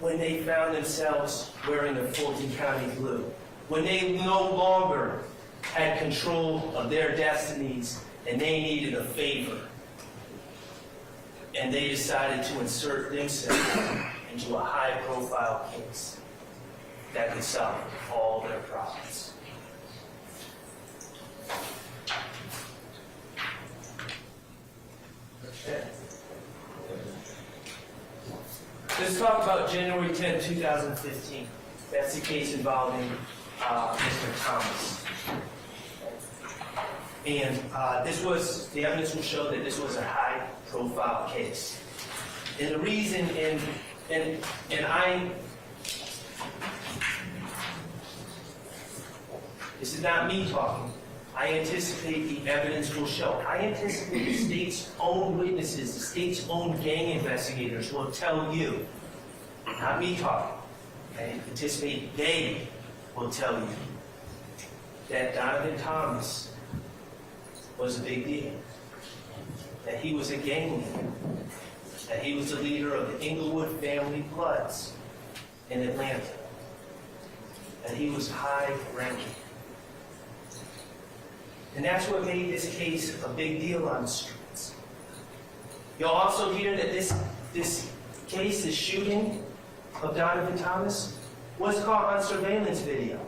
when they found themselves wearing the Fulton County blue? When they no longer had control of their destinies and they needed a favor. And they decided to insert themselves into a high-profile case that could solve all their problems. Let's talk about January 10, 2015. That's the case involving Mr. Thomas. And the evidence will show that this was a high-profile case. And the reason, this is not me talking. I anticipate the evidence will show. I anticipate the state's own witnesses, the state's own gang investigators will tell you, not me talking. I anticipate they will tell you that Donovan Thomas was a big deal, that he was a gang leader, that he was the leader of the Inglewood family Bloods in Atlanta, that he was high-ranking. And that's what made this case a big deal on the streets. You'll also hear that this case, the shooting of Donovan Thomas, was caught on surveillance video.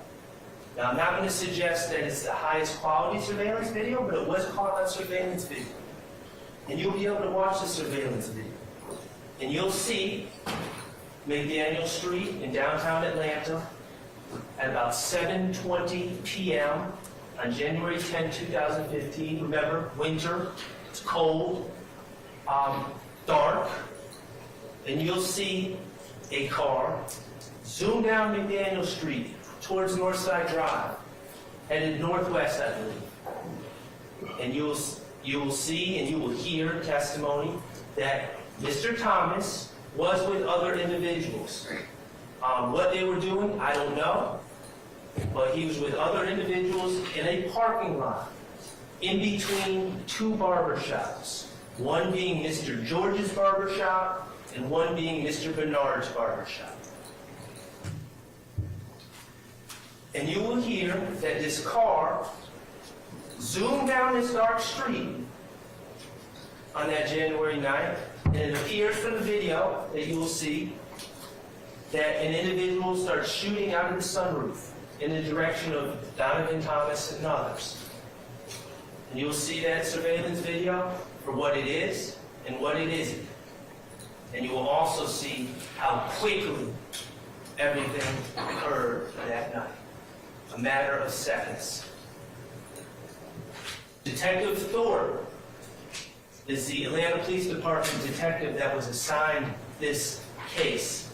Now, I'm not going to suggest that it's the highest quality surveillance video, but it was caught on surveillance video. And you'll be able to watch the surveillance video. And you'll see McDaniel Street in downtown Atlanta at about 7:20 p.m. on January 10, 2015. Remember, winter, it's cold, dark, and you'll see a car zoom down McDaniel Street towards Northside Drive, headed northwest, I believe. And you'll see and you will hear testimony that Mr. Thomas was with other individuals. What they were doing, I don't know. But he was with other individuals in a parking lot in between two barbershops, one being Mr. George's barbershop and one being Mr. Bernard's barbershop. And you will hear that this car zoomed down this dark street on that January 9th, and it appears from the video that you will see that an individual starts shooting out of the sunroof in the direction of Donovan Thomas and others. And you'll see that surveillance video for what it is and what it isn't. And you will also see how quickly everything occurred that night. A matter of seconds. Detective Thorpe is the Atlanta Police Department detective that was assigned this case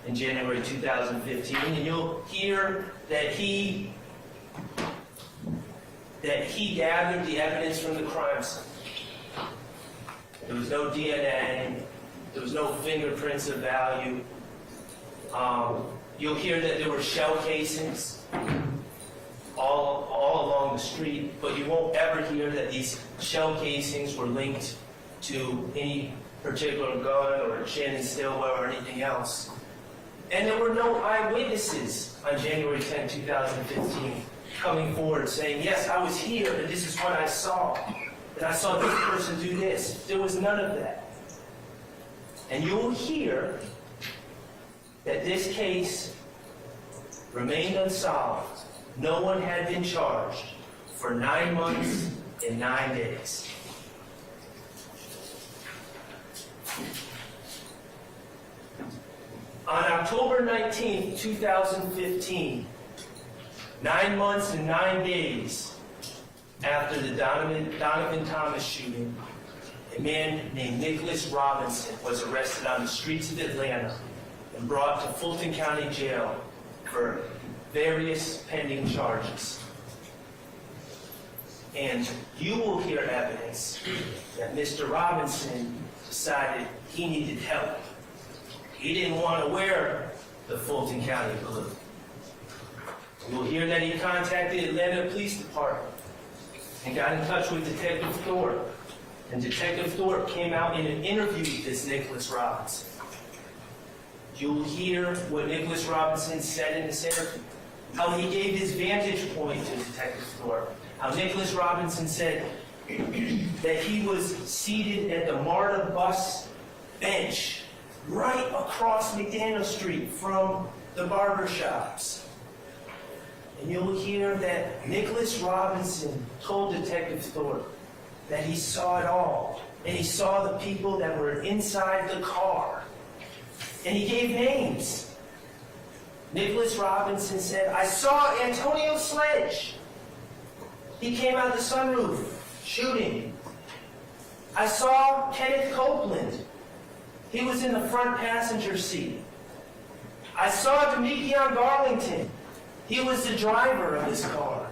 in January 2015, and you'll hear that he gathered the evidence from the crime scene. There was no DNA, there was no fingerprints of value. You'll hear that there were shell casings all along the street, but you won't ever hear that these shell casings were linked to any particular gun or Shannon Stillwell or anything else. And there were no eyewitnesses on January 10, 2015 coming forward saying, yes, I was here and this is what I saw. And I saw this person do this. There was none of that. And you'll hear that this case remained unsolved. No one had been charged for 9 months and 9 days. On October 19, 2015, 9 months and 9 days after the Donovan Thomas shooting, a man named Nicholas Robinson was arrested on the streets of Atlanta and brought to Fulton County Jail for various pending charges. And you will hear evidence that Mr. Robinson decided he needed help. He didn't want to wear the Fulton County blue. You'll hear that he contacted the Atlanta Police Department and got in touch with Detective Thorpe. And Detective Thorpe came out and interviewed this Nicholas Robinson. You'll hear what Nicholas Robinson said in this interview, how he gave his vantage point to Detective Thorpe, how Nicholas Robinson said that he was seated at the MARTA bus bench right across McDaniel Street from the barbershops. And you'll hear that Nicholas Robinson told Detective Thorpe that he saw it all, and he saw the people that were inside the car. And he gave names. Nicholas Robinson said, I saw Antonio Sledge. He came out the sunroof shooting. I saw Kenneth Copeland. He was in the front passenger seat. I saw Demetrion Garlington. He was the driver of this car.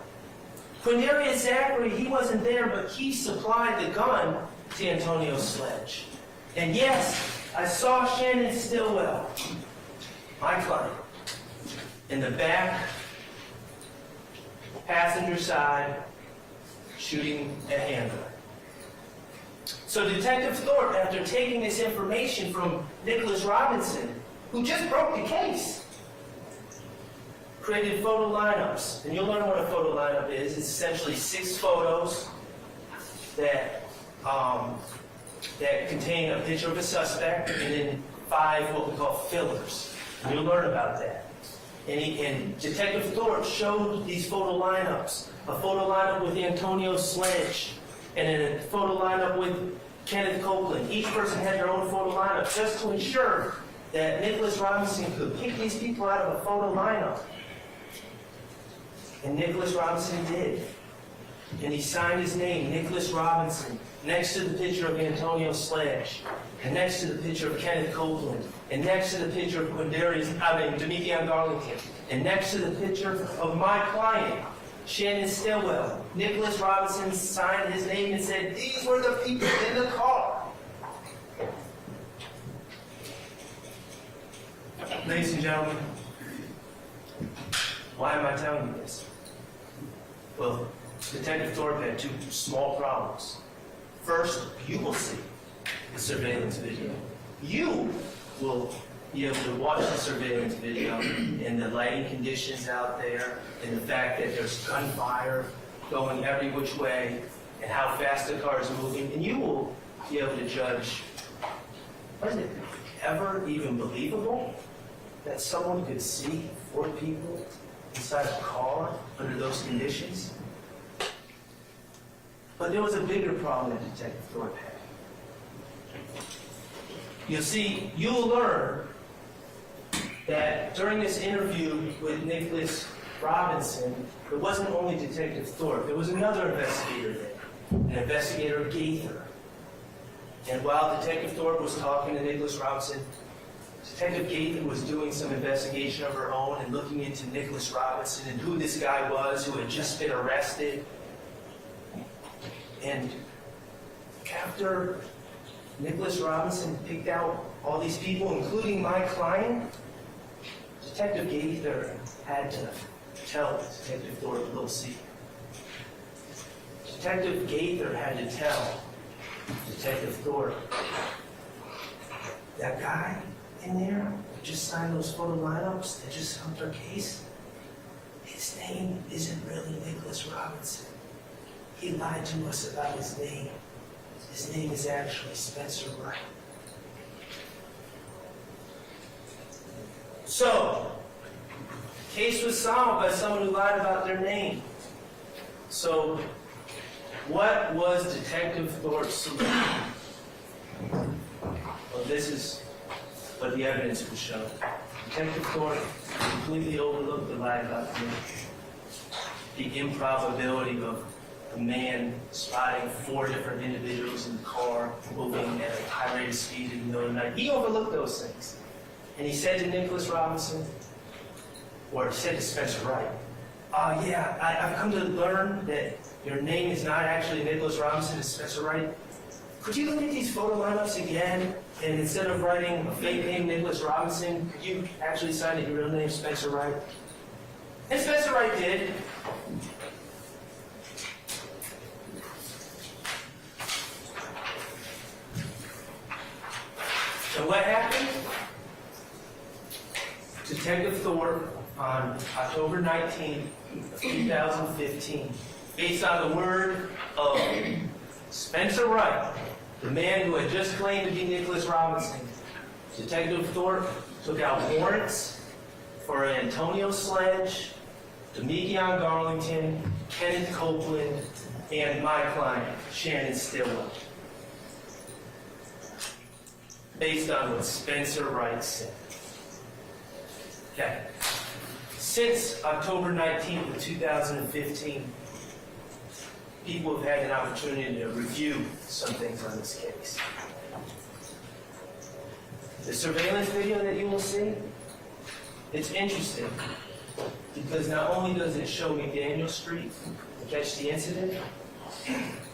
Quindarius Zachary, he wasn't there, but he supplied the gun to Antonio Sledge. And yes, I saw Shannon Stillwell, my client, in the back, passenger side, shooting a handgun. So Detective Thorpe, after taking this information from Nicholas Robinson, who just broke the case, created photo lineups. And you'll learn what a photo lineup is. It's essentially 6 photos that that contain a picture of a suspect, and then 5 what we call fillers. And you'll learn about that. And Detective Thorpe showed these photo lineups. A photo lineup with Antonio Sledge, and then a photo lineup with Kenneth Copeland. Each person had their own photo lineup, just to ensure that Nicholas Robinson could pick these people out of a photo lineup. And Nicholas Robinson did. And he signed his name, Nicholas Robinson, next to the picture of Antonio Sledge, and next to the picture of Kenneth Copeland, and next to the picture of Demetrion Garlington, and next to the picture of my client, Shannon Stillwell. Nicholas Robinson signed his name and said, these were the people in the car. Ladies and gentlemen, why am I telling you this? Well, Detective Thorpe had 2 small problems. First, you will see the surveillance video. You will be able to watch the surveillance video and the lighting conditions out there, and the fact that there's gunfire going every which way, and how fast the car is moving, and you will be able to judge, was it ever even believable that someone could see 4 people inside a car under those conditions? But there was a bigger problem that Detective Thorpe had. You see, you'll learn that during this interview with Nicholas Robinson, it wasn't only Detective Thorpe, there was another investigator there, an investigator Gaither. And while Detective Thorpe was talking to Nicholas Robinson, Detective Gaither was doing some investigation of her own and looking into Nicholas Robinson and who this guy was who had just been arrested. And after Nicholas Robinson picked out all these people, including my client, Detective Gaither had to tell Detective Thorpe a little secret. Detective Gaither had to tell Detective Thorpe, that guy in there who just signed those photo lineups that just helped our case, his name isn't really Nicholas Robinson. He lied to us about his name. His name is actually Spencer Wright. So, case was solved by someone who lied about their name. So, what was Detective Thorpe's solution? Well, this is what the evidence would show. Detective Thorpe completely overlooked the lie about the name. The improbability of a man spotting 4 different individuals in the car moving at a high rate of speed in the middle of the night. He overlooked those things. And he said to Nicholas Robinson, or said to Spencer Wright, I've come to learn that your name is not actually Nicholas Robinson, it's Spencer Wright. Could you look at these photo lineups again, and instead of writing a fake name, Nicholas Robinson, could you actually sign your real name, Spencer Wright? And Spencer Wright did. So what happened? Detective Thorpe, on October 19, 2015, based on the word of Spencer Wright, the man who had just claimed to be Nicholas Robinson, Detective Thorpe took out warrants for Antonio Sledge, Demetrion Garlington, Kenneth Copeland, and my client, Shannon Stillwell. based on what Spencer Wright said. Okay. Since October 19th of 2015, people have had an opportunity to review some things on this case. The surveillance video that you will see, it's interesting because not only does it show McDaniel Street to catch the incident,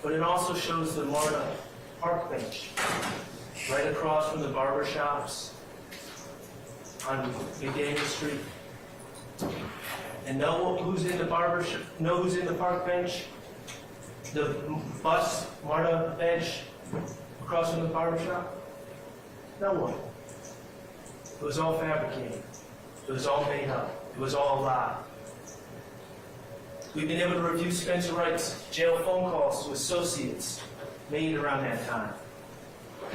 but it also shows the MARTA park bench right across from the barber shops on McDaniel Street. And know who's in the know who's in the park bench? The bus MARTA bench across from the barber shop? No one. It was all fabricated. It was all made up. It was all a lie. We've been able to review Spencer Wright's jail phone calls to associates made around that time.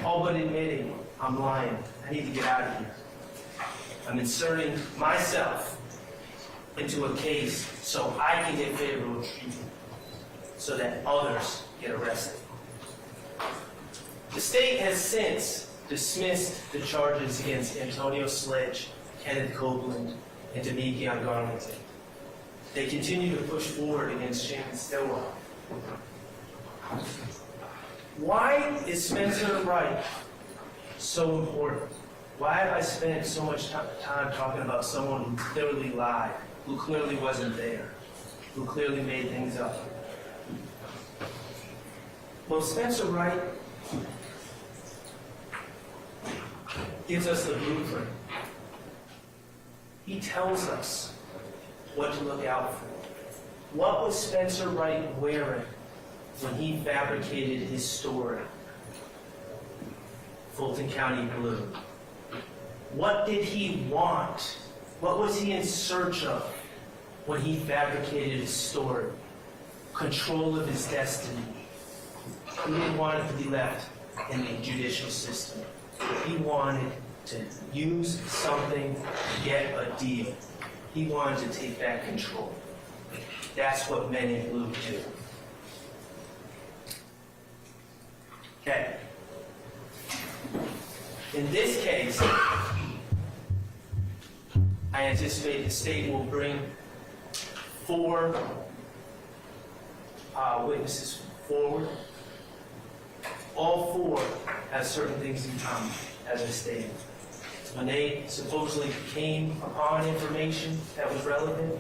All but admitting, I'm lying. I need to get out of here. I'm inserting myself into a case so I can get favorable treatment, so that others get arrested. The state has since dismissed the charges against Antonio Sledge, Kenneth Copeland, and Demekion Garlington. They continue to push forward against Shannon Stillwell. Why is Spencer Wright so important? Why have I spent so much time talking about someone who clearly lied, who clearly wasn't there, who clearly made things up? Well, Spencer Wright gives us the blueprint. He tells us what to look out for. What was Spencer Wright wearing when he fabricated his story? Fulton County blue. What did he want? What was he in search of when he fabricated his story? Control of his destiny. He didn't want it to be left in the judicial system. He wanted to use something to get a deal. He wanted to take back control. That's what men in blue do. Okay. In this case, I anticipate the state will bring 4 witnesses forward. All 4 have certain things in common, as I stated. When they supposedly came upon information that was relevant,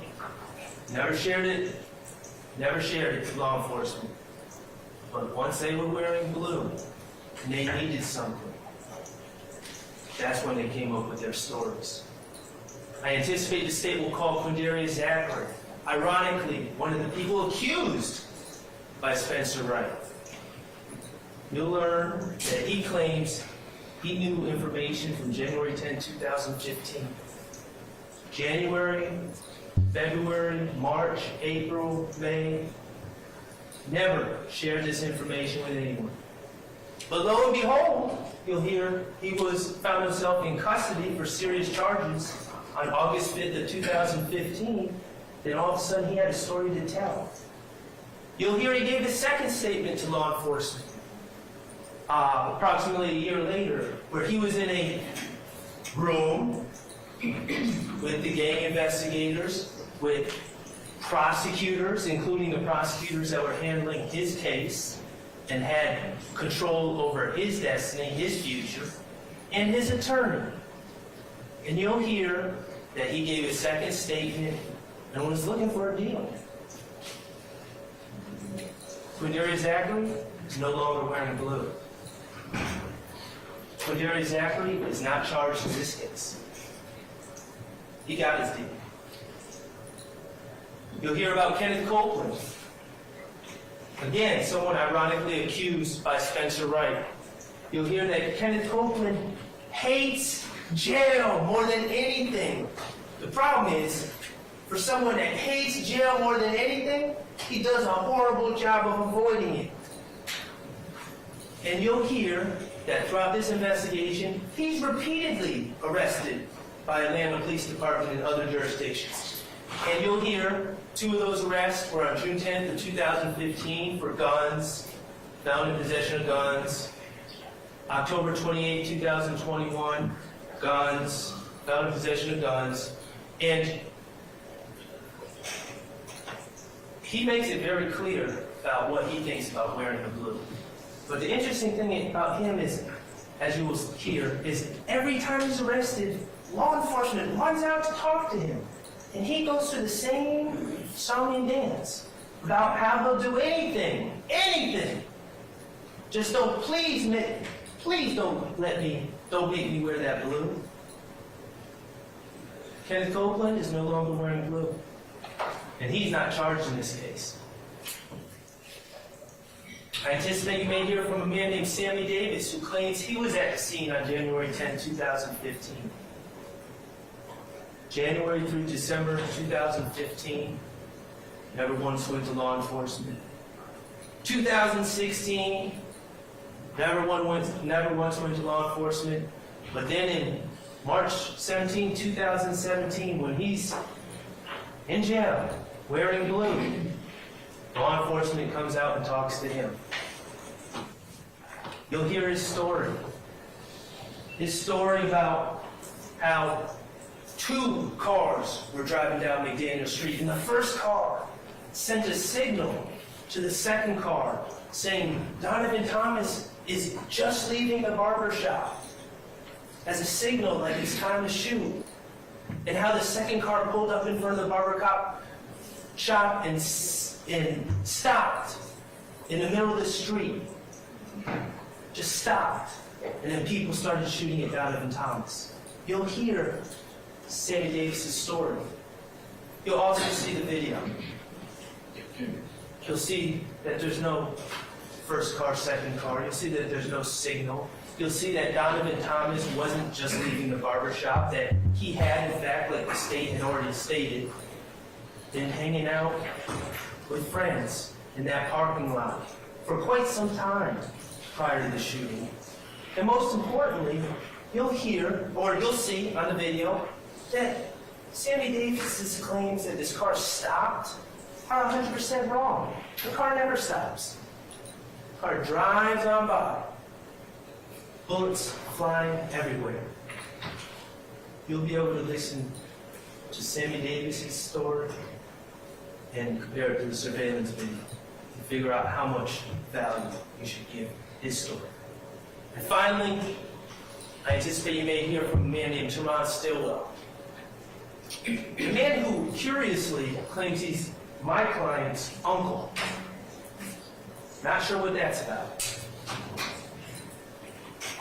never shared it to law enforcement. But once they were wearing blue and they needed something, that's when they came up with their stories. I anticipate the state will call Quindarius Zachary, ironically, one of the people accused by Spencer Wright. You'll learn that he claims he knew information from January 10, 2015. January, February, March, April, May, never shared this information with anyone. But lo and behold, you'll hear he found himself in custody for serious charges on August 5th of 2015. Then all of a sudden he had a story to tell. You'll hear he gave a second statement to law enforcement approximately a year later, where he was in a room with the gang investigators, with prosecutors, including the prosecutors that were handling his case and had control over his destiny, his future, and his attorney. And you'll hear that he gave a second statement and was looking for a deal. Quindarius Zachary is no longer wearing blue. Quindarius Zachary is not charged in this case. He got his deal. You'll hear about Kenneth Copeland. Again, someone ironically accused by Spencer Wright. You'll hear that Kenneth Copeland hates jail more than anything. The problem is, for someone that hates jail more than anything, he does a horrible job of avoiding it. And you'll hear that throughout this investigation, he's repeatedly arrested by Atlanta Police Department and other jurisdictions. And you'll hear 2 of those arrests were on June 10th of 2015 for guns, found in possession of guns. October 28, 2021, guns, found in possession of guns, and he makes it very clear about what he thinks about wearing the blue. But the interesting thing about him is, as you will hear, is every time he's arrested, law enforcement runs out to talk to him. And he goes through the same song and dance about how he'll do anything, anything. Just don't, please don't make me wear that blue. Kenneth Copeland is no longer wearing blue. And he's not charged in this case. I anticipate you may hear from a man named Sammy Davis who claims he was at the scene on January 10, 2015. January through December 2015, never once went to law enforcement. 2016, never once went to law enforcement. But then in March 17, 2017, when he's in jail, wearing blue, law enforcement comes out and talks to him. You'll hear his story. His story about how 2 cars were driving down McDaniel Street, and the first car sent a signal to the second car saying, Donovan Thomas is just leaving the barber shop, as a signal like it's time to shoot. And how the second car pulled up in front of the barber shop and stopped in the middle of the street. Just stopped. And then people started shooting at Donovan Thomas. You'll hear Sammy Davis' story. You'll also see the video. You'll see that there's no first car, second car. You'll see that there's no signal. You'll see that Donovan Thomas wasn't just leaving the barber shop, that he had, in fact, like the state had already stated, been hanging out with friends in that parking lot for quite some time prior to the shooting. And most importantly, you'll hear, or you'll see on the video, that Sammy Davis' claims that this car stopped are 100% wrong. The car never stops. The car drives on by. Bullets flying everywhere. You'll be able to listen to Sammy Davis' story and compare it to the surveillance video and figure out how much value you should give his story. And finally, I anticipate you may hear from a man named Tremont Stillwell. A man who curiously claims he's my client's uncle. Not sure what that's about.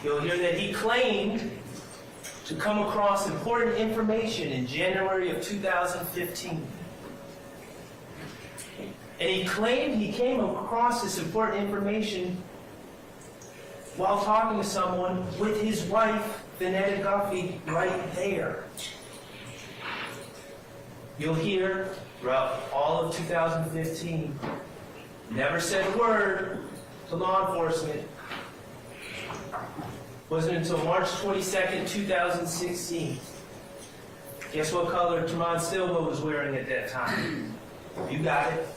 You'll hear that he claimed to come across important information in January of 2015. And he claimed he came across this important information while talking to someone with his wife, Vanetta Guffey, right there. You'll hear throughout all of 2015, never said a word to law enforcement. Wasn't until March 22nd, 2016. Guess what color Tremont Stillwell was wearing at that time? You got it.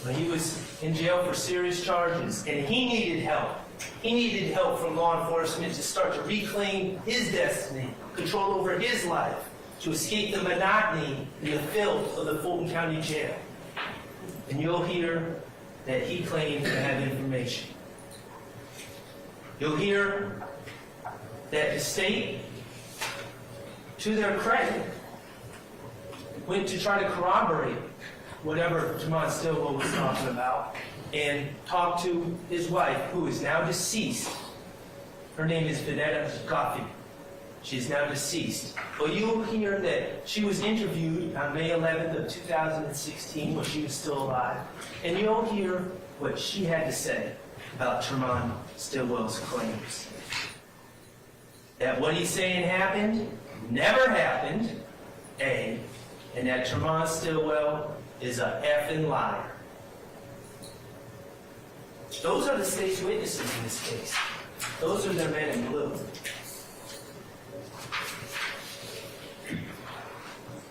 When he was in jail for serious charges, and he needed help. He needed help from law enforcement to start to reclaim his destiny, control over his life, to escape the monotony and the filth of the Fulton County jail. And you'll hear that he claimed to have information. You'll hear that the state, to their credit, went to try to corroborate whatever Tremont Stillwell was talking about and talked to his wife, who is now deceased. Her name is Vanetta Guffey. She is now deceased. But you'll hear that she was interviewed on May 11th of 2016 when she was still alive. And you'll hear what she had to say about Tremont Stillwell's claims. That what he's saying happened, never happened, A, and that Tremont Stillwell is a effing liar. Those are the state's witnesses in this case. Those are their men in blue.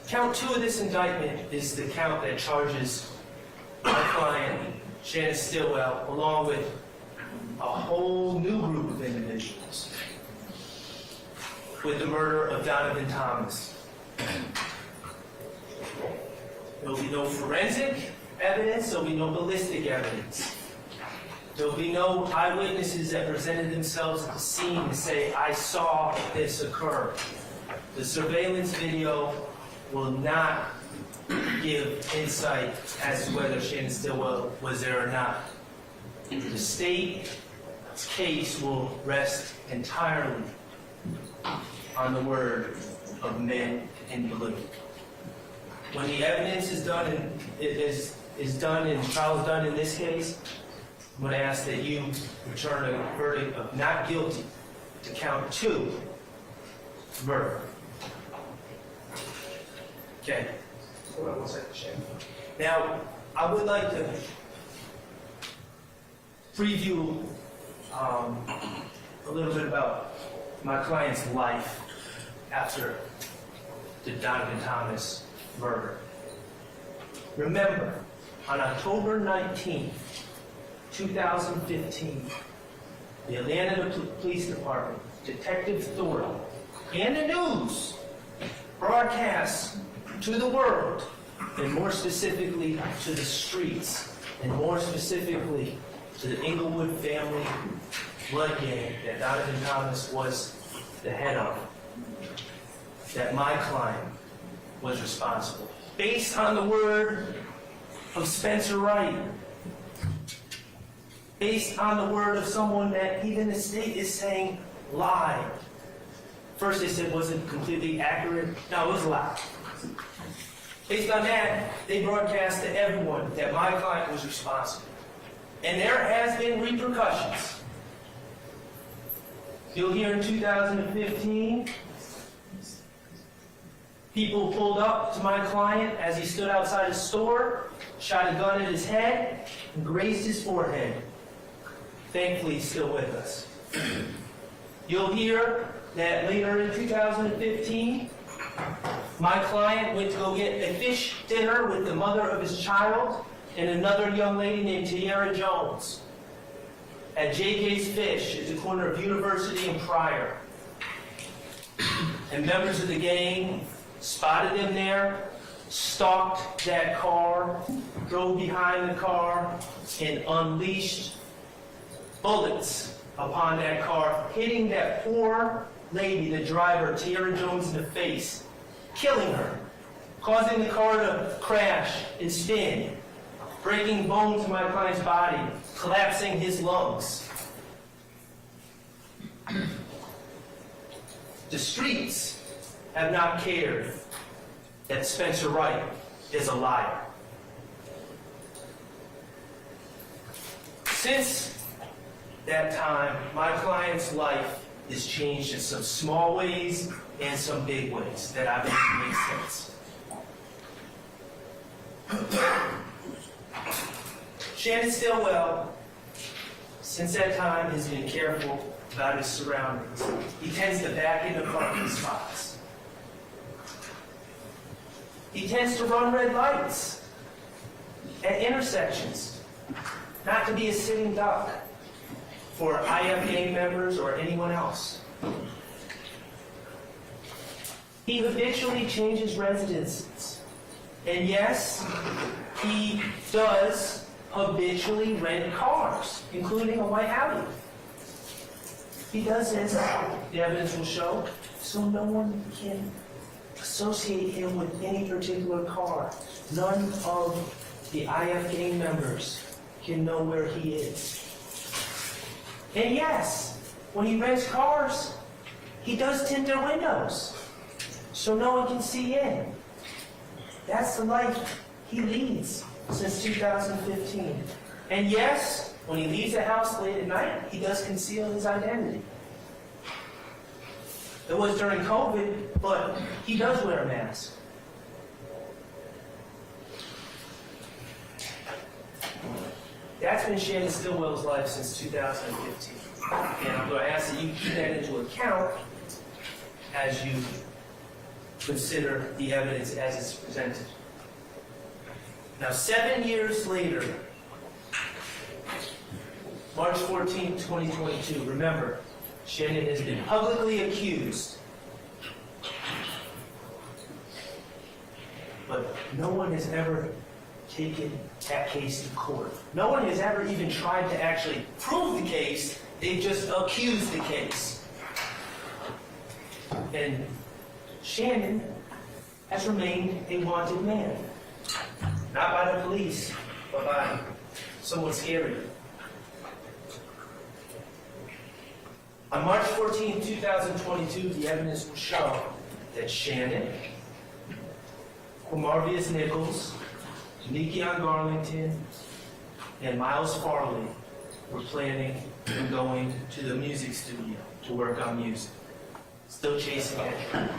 Count 2 of this indictment is the count that charges my client, Shannon Stillwell, along with a whole new group of individuals with the murder of Donovan Thomas. There will be no forensic evidence, there will be no ballistic evidence. There will be no eyewitnesses that presented themselves at the scene to say, I saw this occur. The surveillance video will not give insight as to whether Shannon Stillwell was there or not. The state's case will rest entirely on the word of men in blue. When the evidence is done and trial is done in this case, I'm going to ask that you return a verdict of not guilty to count 2, murder. Okay. Hold on one second, Shannon. Now, I would like to preview a little bit about my client's life after the Donovan Thomas murder. Remember, on October 19th, 2015, the Atlanta Police Department, Detective Thornton, and the news broadcast to the world, and more specifically to the streets, and more specifically to the Inglewood family blood gang that Donovan Thomas was the head of, that my client was responsible. Based on the word of Spencer Wright, based on the word of someone that even the state is saying lied. First they said wasn't completely accurate. No, it was a lie. Based on that, they broadcast to everyone that my client was responsible. And there has been repercussions. You'll hear in 2015, people pulled up to my client as he stood outside his store, shot a gun at his head, and grazed his forehead. Thankfully, he's still with us. You'll hear that later in 2015, my client went to go get a fish dinner with the mother of his child and another young lady named Tiara Jones at JJ's Fish at the corner of University and Pryor. And members of the gang spotted them there, stalked that car, drove behind the car, and unleashed bullets upon that car, hitting that poor lady, the driver, Tiara Jones, in the face, killing her, causing the car to crash and spin, breaking bones in my client's body, collapsing his lungs. The streets have not cared that Spencer Wright is a liar. Since that time, my client's life is changed in some small ways and some big ways that I think make sense. Shannon Stillwell, since that time, has been careful about his surroundings. He tends to back into parking spots. He tends to run red lights at intersections, not to be a sitting duck for IF gang members or anyone else. He habitually changes residences. And yes, he does habitually rent cars, including a white Audi. He does this, the evidence will show, so no one can associate him with any particular car. None of the IF gang members can know where he is. And yes, when he rents cars, he does tint their windows, so no one can see in. That's the life he leads since 2015. And yes, when he leaves the house late at night, he does conceal his identity. It was during COVID, but he does wear a mask. That's been Shannon Stillwell's life since 2015. And I'm going to ask that you keep that into account as you consider the evidence as it's presented. Now, 7 years later, March 14, 2022. Remember, Shannon has been publicly accused, but no one has ever taken that case to court. No one has ever even tried to actually prove the case. They just accused the case. And Shannon has remained a wanted man. Not by the police, but by someone scarier. On March 14, 2022, the evidence will show that Shannon, Marvius Nichols, Nikion Garlington, and Miles Farley were planning on going to the music studio to work on music. Still chasing it.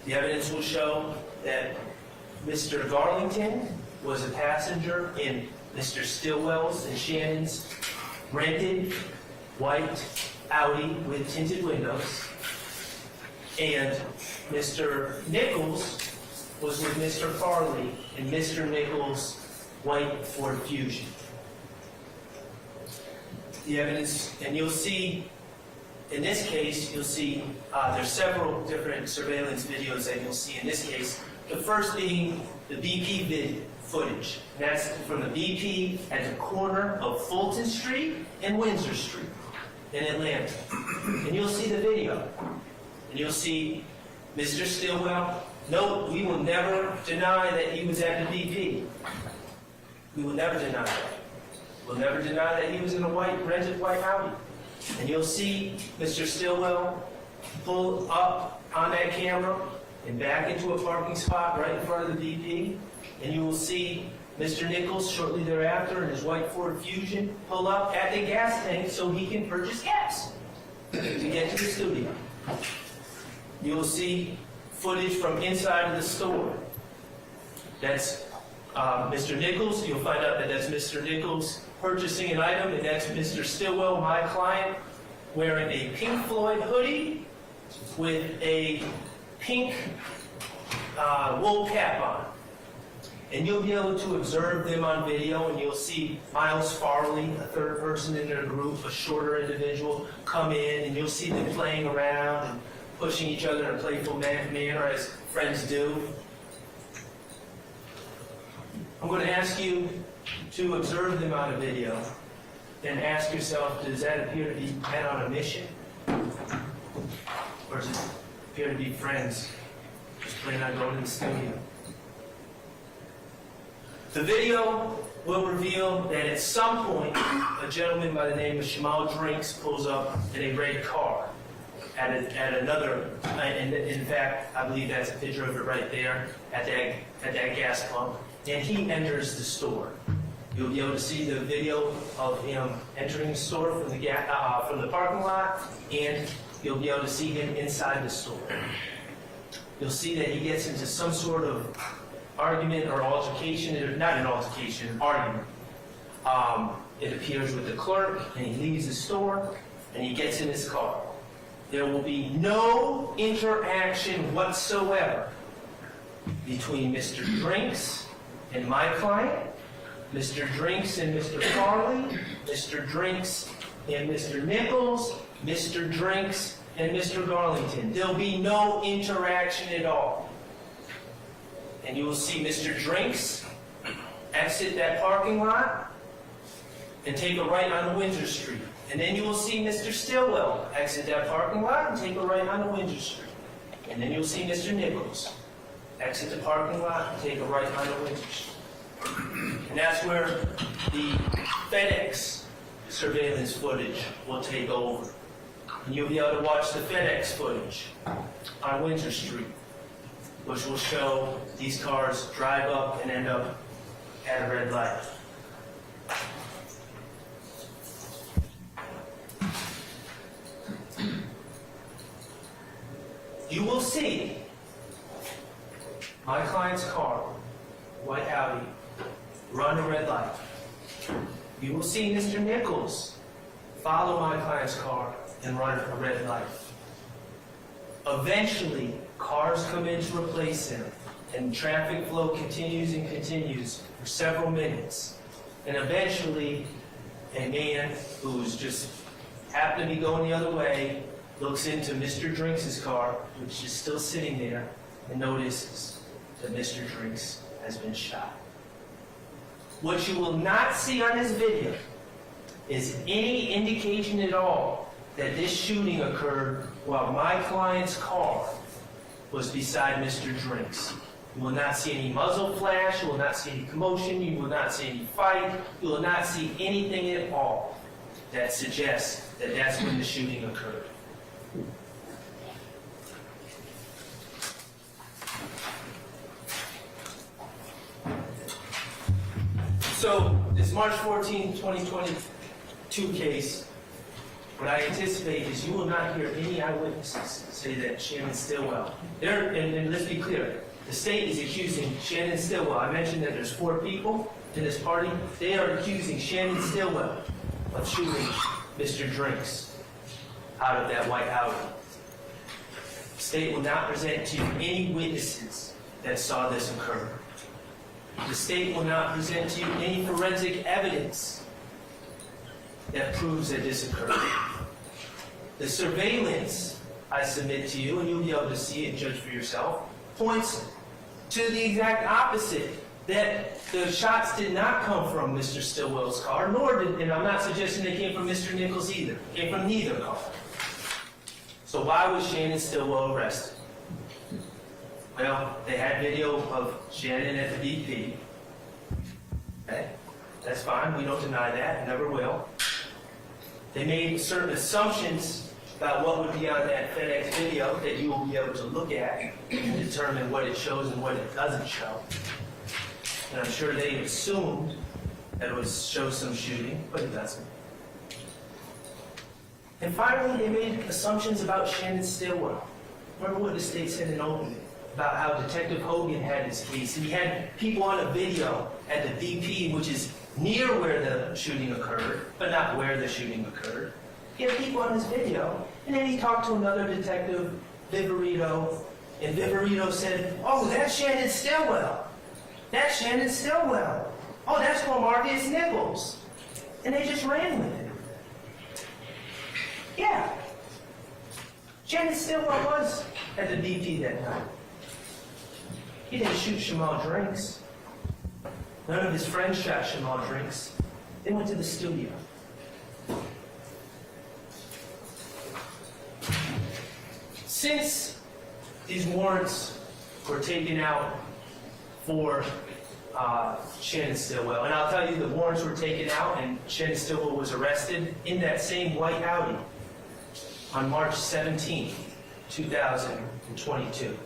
The evidence will show that Mr. Garlington was a passenger in Mr. Stillwell's and Shannon's rented white Audi with tinted windows, and Mr. Nichols was with Mr. Farley in Mr. Nichols' white Ford Fusion. The evidence, and you'll see, in this case, you'll see there's several different surveillance videos that you'll see in this case. The first being the BP footage. That's from the BP at the corner of Fulton Street and Windsor Street in Atlanta. And you'll see the video. And you'll see Mr. Stillwell. No, we will never deny that he was at the BP. We will never deny that. We'll never deny that he was in a rented white Audi. And you'll see Mr. Stillwell pull up on that camera and back into a parking spot right in front of the BP. And you will see Mr. Nichols shortly thereafter in his white Ford Fusion pull up at the gas tank so he can purchase gas to get to the studio. You will see footage from inside of the store. That's Mr. Nichols. You'll find out that that's Mr. Nichols purchasing an item, and that's Mr. Stillwell, my client, wearing a Pink Floyd hoodie with a pink wool cap on. And you'll be able to observe them on video, and you'll see Miles Farley, a third person in their group, a shorter individual, come in, and you'll see them playing around and pushing each other in a playful manner as friends do. I'm going to ask you to observe them on a video and ask yourself, does that appear to be men on a mission? Or does it appear to be friends just planning on going to the studio? The video will reveal that at some point, a gentleman by the name of Shamal Drinks pulls up in a red car at another, and in fact, I believe that's a picture of it right there at that gas pump, and he enters the store. You'll be able to see the video of him entering the store from the parking lot, and you'll be able to see him inside the store. You'll see that he gets into some sort of argument or altercation, not an altercation, an argument. It appears with the clerk, and he leaves the store, and he gets in his car. There will be no interaction whatsoever between Mr. Drinks and my client, Mr. Drinks and Mr. Farley, Mr. Drinks and Mr. Nichols, Mr. Drinks and Mr. Garlington. There'll be no interaction at all. And you will see Mr. Drinks exit that parking lot and take a right on Windsor Street. And then you will see Mr. Stillwell exit that parking lot and take a right on Windsor Street. And then you'll see Mr. Nichols exit the parking lot and take a right on Windsor Street. And that's where the FedEx surveillance footage will take over. And you'll be able to watch the FedEx footage on Windsor Street, which will show these cars drive up and end up at a red light. You will see my client's car, white Audi, run a red light. You will see Mr. Nichols follow my client's car and run a red light. Eventually, cars come in to replace him, and traffic flow continues and continues for several minutes. And eventually, a man who's just happened to be going the other way, looks into Mr. Drinks' car, which is still sitting there, and notices that Mr. Drinks has been shot. What you will not see on this video is any indication at all that this shooting occurred while my client's car was beside Mr. Drinks. You will not see any muzzle flash, you will not see any commotion, you will not see any fight, you will not see anything at all that suggests that that's when the shooting occurred. So, this March 14, 2022 case, what I anticipate is you will not hear any eyewitnesses say that Shannon Stillwell, and let's be clear, the state is accusing Shannon Stillwell. I mentioned that there's 4 people in this party. They are accusing Shannon Stillwell of shooting Mr. Drinks out of that white Audi. The state will not present to you any witnesses that saw this occur. The state will not present to you any forensic evidence that proves that this occurred. The surveillance I submit to you, and you'll be able to see and judge for yourself, points to the exact opposite, that the shots did not come from Mr. Stillwell's car, nor did, and I'm not suggesting they came from Mr. Nichols either. They came from neither car. So why was Shannon Stillwell arrested? Well, they had video of Shannon at the BP. Okay, that's fine. We don't deny that. Never will. They made certain assumptions about what would be on that FedEx video that you will be able to look at and determine what it shows and what it doesn't show. And I'm sure they assumed that it would show some shooting, but it doesn't. And finally, they made assumptions about Shannon Stillwell. Remember what the state said in opening about how Detective Hogan had his case, and he had people on a video at the BP, which is near where the shooting occurred, but not where the shooting occurred. He had people on his video, and then he talked to another detective, Viverito, and Viverito said, "Oh, that's Shannon Stillwell. That's Shannon Stillwell. Oh, that's Marcus Nichols." And they just ran with it. Yeah. Shannon Stillwell was at the BP that night. He didn't shoot Shamal Drinks. None of his friends shot Shamal Drinks. They went to the studio. Since these warrants were taken out for Shannon Stillwell, and I'll tell you the warrants were taken out and Shannon Stillwell was arrested in that same white Audi on March 17, 2022,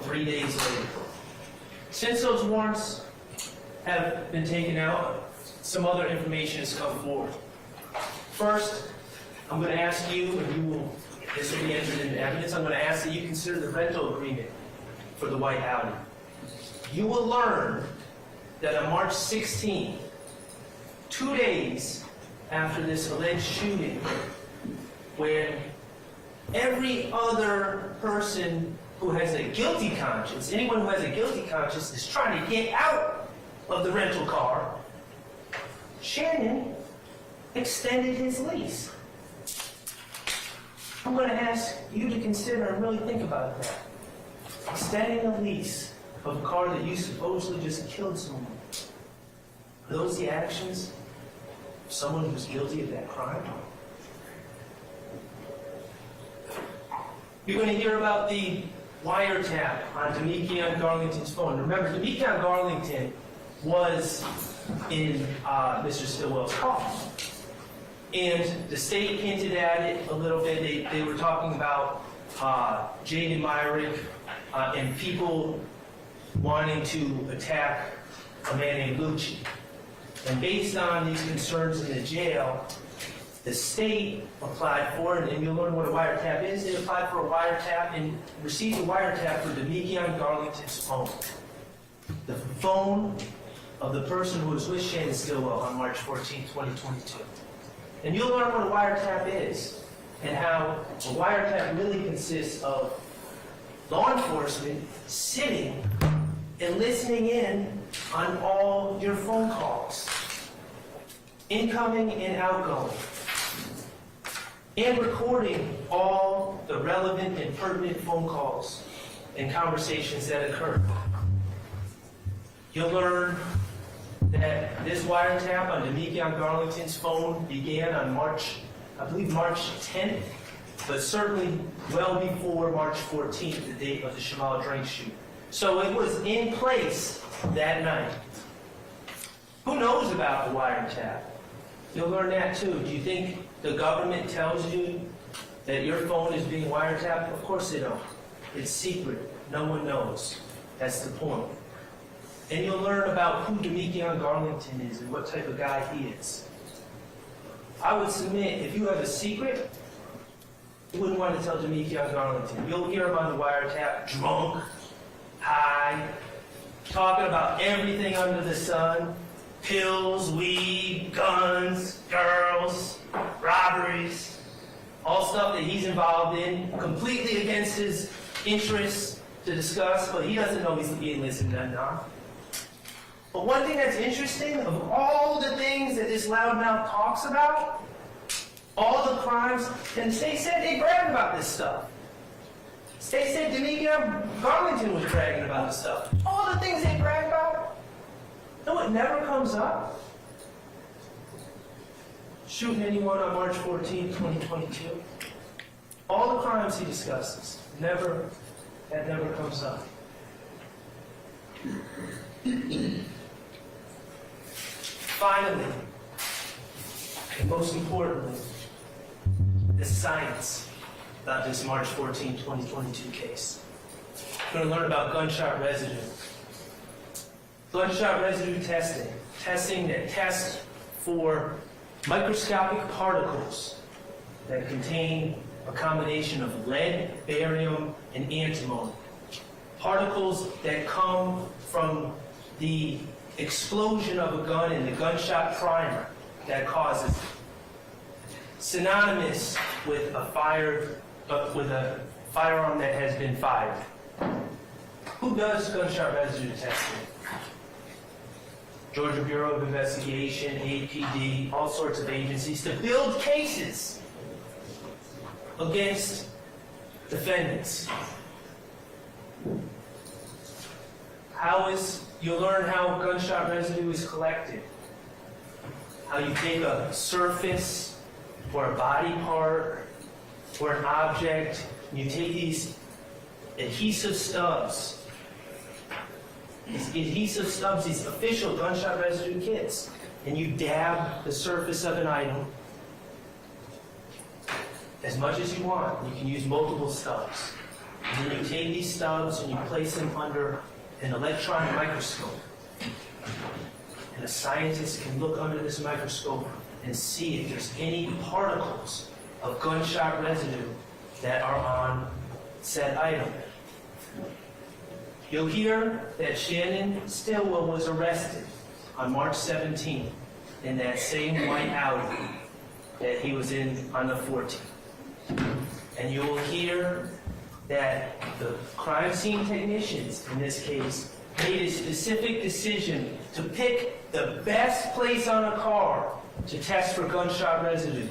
3 days later. Since those warrants have been taken out, some other information has come forward. First, I'm going to ask you, and you will, this will be entered into evidence, I'm going to ask that you consider the rental agreement for the white Audi. You will learn that on March 16, 2 days after this alleged shooting, when every other person who has a guilty conscience, anyone who has a guilty conscience is trying to get out of the rental car, Shannon extended his lease. I'm going to ask you to consider and really think about that. Extending a lease of a car that you supposedly just killed someone. Are those the actions of someone who's guilty of that crime? You're going to hear about the wiretap on Demekion Garlington's phone. Remember, Demekion Garlington was in Mr. Stillwell's car. And the state hinted at it a little bit. They were talking about Jaden Myrick and people wanting to attack a man named Lucci. And based on these concerns in the jail, the state applied for it, and you'll learn what a wiretap is. They applied for a wiretap and received a wiretap for Demekion Garlington's phone. The phone of the person who was with Shannon Stillwell on March 14, 2022. And you'll learn what a wiretap is, and how a wiretap really consists of law enforcement sitting and listening in on all your phone calls. incoming and outgoing, and recording all the relevant and pertinent phone calls and conversations that occurred. You'll learn that this wiretap on Demekion Garlington's phone began on March 10th, but certainly well before March 14th, the date of the Shamal Drake shoot. So it was in place that night. Who knows about the wiretap? You'll learn that too. Do you think the government tells you that your phone is being wiretapped? Of course they don't. It's secret. No one knows. That's the point. And you'll learn about who Demekion Garlington is and what type of guy he is. I would submit, if you have a secret, you wouldn't want to tell Demekion Garlington. You'll hear him on the wiretap, drunk, high, talking about everything under the sun. Pills, weed, guns, girls, robberies, all stuff that he's involved in, completely against his interests to discuss, but he doesn't know he's being listened to now. But one thing that's interesting, of all the things that this loudmouth talks about, all the crimes, and they said they bragged about this stuff. They said Demekion Garlington was bragging about this stuff. All the things they brag about, no, it never comes up. Shooting anyone on March 14, 2022. All the crimes he discusses, that never comes up. Finally, and most importantly, the science about this March 14, 2022 case. We're going to learn about gunshot residue. Gunshot residue testing. Testing that tests for microscopic particles that contain a combination of lead, barium, and antimony. Particles that come from the explosion of a gun and the gunshot primer that causes it. Synonymous with a firearm that has been fired. Who does gunshot residue testing? Georgia Bureau of Investigation, APD, all sorts of agencies to build cases against defendants. You'll learn how gunshot residue is collected. How you take a surface or a body part or an object, and you take these adhesive stubs. These official gunshot residue kits, and you dab the surface of an item as much as you want. You can use multiple stubs. And then you take these stubs and you place them under an electron microscope. And a scientist can look under this microscope and see if there's any particles of gunshot residue that are on said item. You'll hear that Shannon Stillwell was arrested on March 17th in that same white Audi that he was in on the 14th. And you'll hear that the crime scene technicians, in this case, made a specific decision to pick the best place on a car to test for gunshot residue.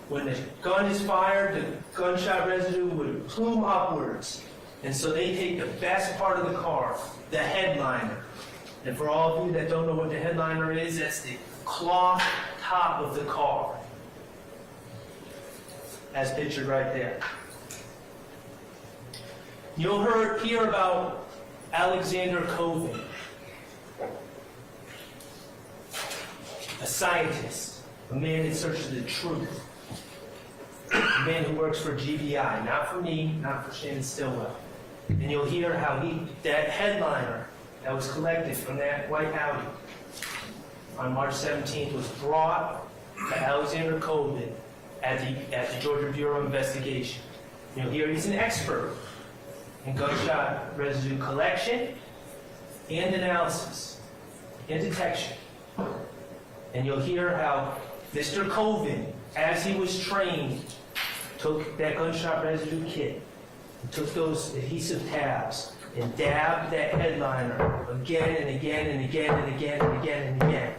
When the gun is fired, the gunshot residue would plume upwards. And so they take the best part of the car, the headliner. And for all of you that don't know what the headliner is, that's the cloth top of the car, as pictured right there. You'll hear about Alexander Coven, a scientist, a man that searches the truth, a man who works for GBI, not for me, not for Shannon Stillwell. And you'll hear how that headliner that was collected from that white Audi on March 17th was brought to Alexander Coven at the Georgia Bureau of Investigation. You'll hear he's an expert in gunshot residue collection and analysis and detection. And you'll hear how Mr. Coven, as he was trained, took that gunshot residue kit, and took those adhesive tabs, and dabbed that headliner again and again and again and again and again and again.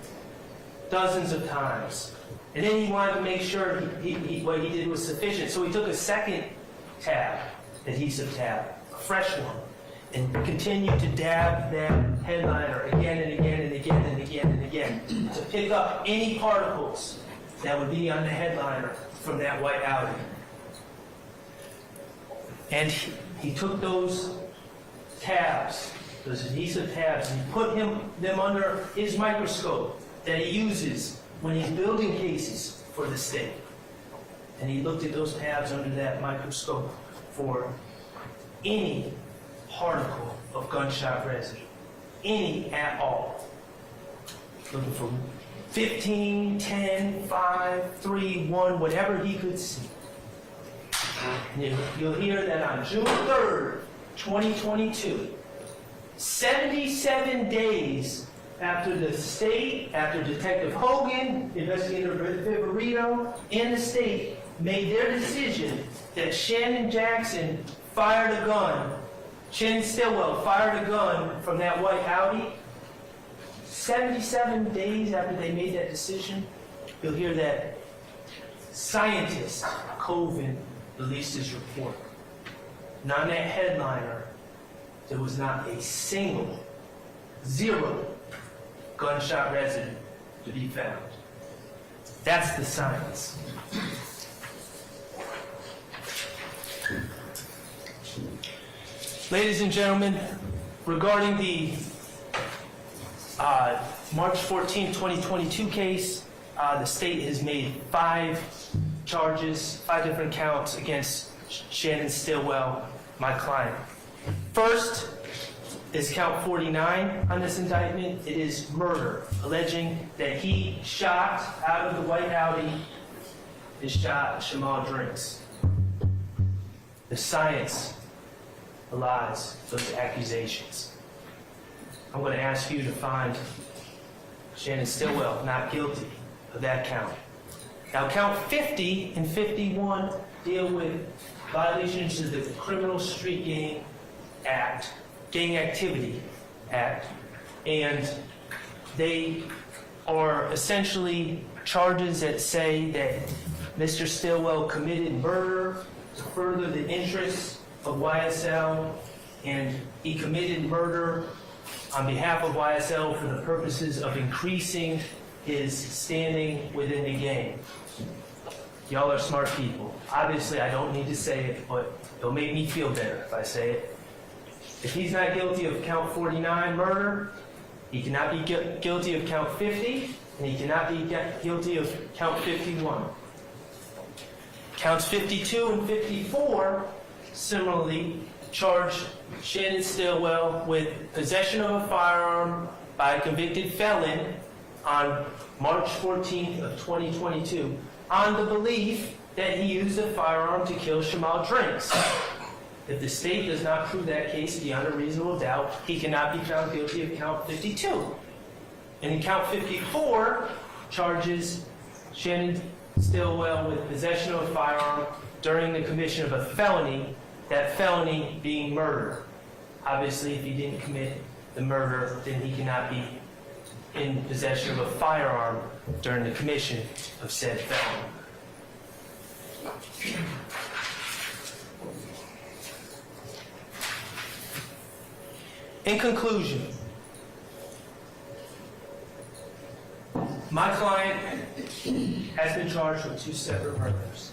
dozens of times. And then he wanted to make sure what he did was sufficient. So he took a second tab, adhesive tab, a fresh one, and continued to dab that headliner again and again and again and again and again to pick up any particles that would be on the headliner from that white Audi. And he took those tabs, those adhesive tabs, and he put them under his microscope that he uses when he's building cases for the state. And he looked at those tabs under that microscope for any particle of gunshot residue, any at all. Looking for 15, 10, 5, 3, 1, whatever he could see. And you'll hear that on June 3rd, 2022, 77 days after the state, after Detective Hogan, Investigator Viverito, and the state made their decision that Shannon Jackson fired a gun, Shannon Stillwell fired a gun from that white Audi. 77 days after they made that decision, you'll hear that scientist Coven released his report. And on that headliner, there was not a single, zero gunshot residue to be found. That's the science. Ladies and gentlemen, regarding the March 14, 2022 case, the state has made 5 charges, 5 different counts against Shannon Stillwell, my client. First is count 49 on this indictment. It is murder, alleging that he shot out of the white Audi, and shot Shamal Drinks. The science belies those accusations. I'm going to ask you to find Shannon Stillwell not guilty of that count. Now, count 50 and 51 deal with violations of the Criminal Street Gang Act, Gang Activity Act, and they are essentially charges that say that Mr. Stillwell committed murder to further the interests of YSL, and he committed murder on behalf of YSL for the purposes of increasing his standing within the gang. Y'all are smart people. Obviously, I don't need to say it, but it'll make me feel better if I say it. If he's not guilty of count 49, murder, he cannot be guilty of count 50, and he cannot be guilty of count 51. Counts 52 and 54 similarly charge Shannon Stillwell with possession of a firearm by a convicted felon on March 14th of 2022 on the belief that he used a firearm to kill Shamal Drinks. If the state does not prove that case beyond a reasonable doubt, he cannot be found guilty of count 52. And in count 54 charges Shannon Stillwell with possession of a firearm during the commission of a felony, that felony being murder. Obviously, if he didn't commit the murder, then he cannot be in possession of a firearm during the commission of said felony. In conclusion, my client has been charged with 2 separate murders.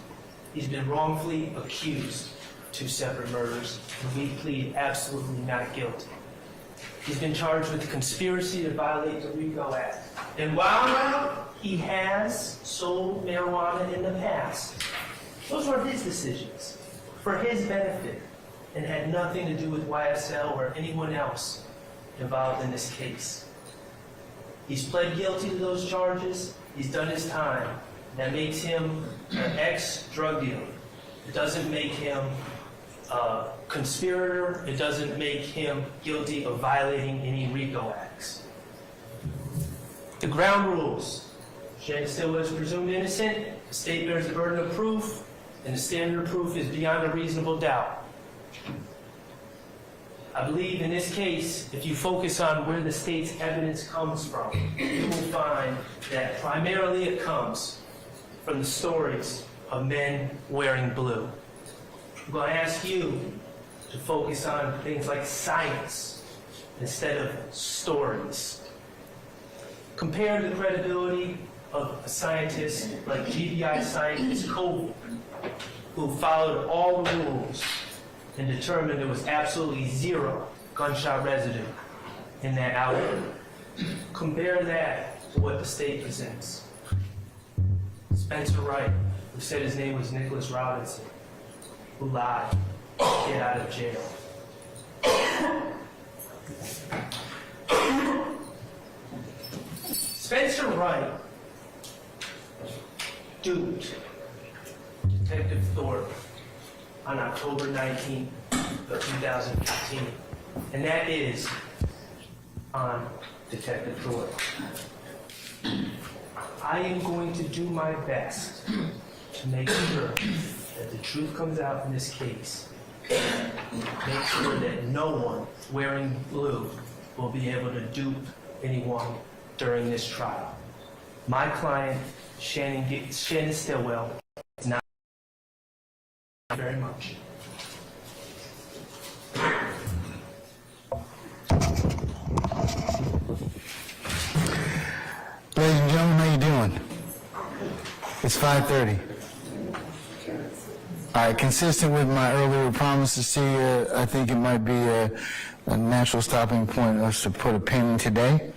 He's been wrongfully accused of 2 separate murders, and we plead absolutely not guilty. He's been charged with conspiracy to violate the RICO Act. And while he has sold marijuana in the past, those were his decisions for his benefit and had nothing to do with YSL or anyone else involved in this case. He's pled guilty to those charges. He's done his time. That makes him an ex-drug dealer. It doesn't make him a conspirator. It doesn't make him guilty of violating any RICO acts. The ground rules. Shannon Stillwell is presumed innocent. The state bears the burden of proof, and the standard of proof is beyond a reasonable doubt. I believe in this case, if you focus on where the state's evidence comes from, you will find that primarily it comes from the stories of men wearing blue. I'm going to ask you to focus on things like science instead of stories. Compare the credibility of a scientist like GBI scientist Cole, who followed all the rules and determined there was absolutely zero gunshot residue in that outfit. Compare that to what the state presents. Spencer Wright, who said his name was Nicholas Robinson, who lied to get out of jail. Spencer Wright duped Detective Thorpe on October 19th of 2015, and that is on Detective Thorpe. I am going to do my best to make sure that the truth comes out in this case. Make sure that no one wearing blue will be able to dupe anyone during this trial. My client, Shannon Stillwell, is not very much. Ladies and gentlemen, how you doing? It's 5:30. All right, consistent with my earlier promises to you, I think it might be a natural stopping point for us to put a pin in today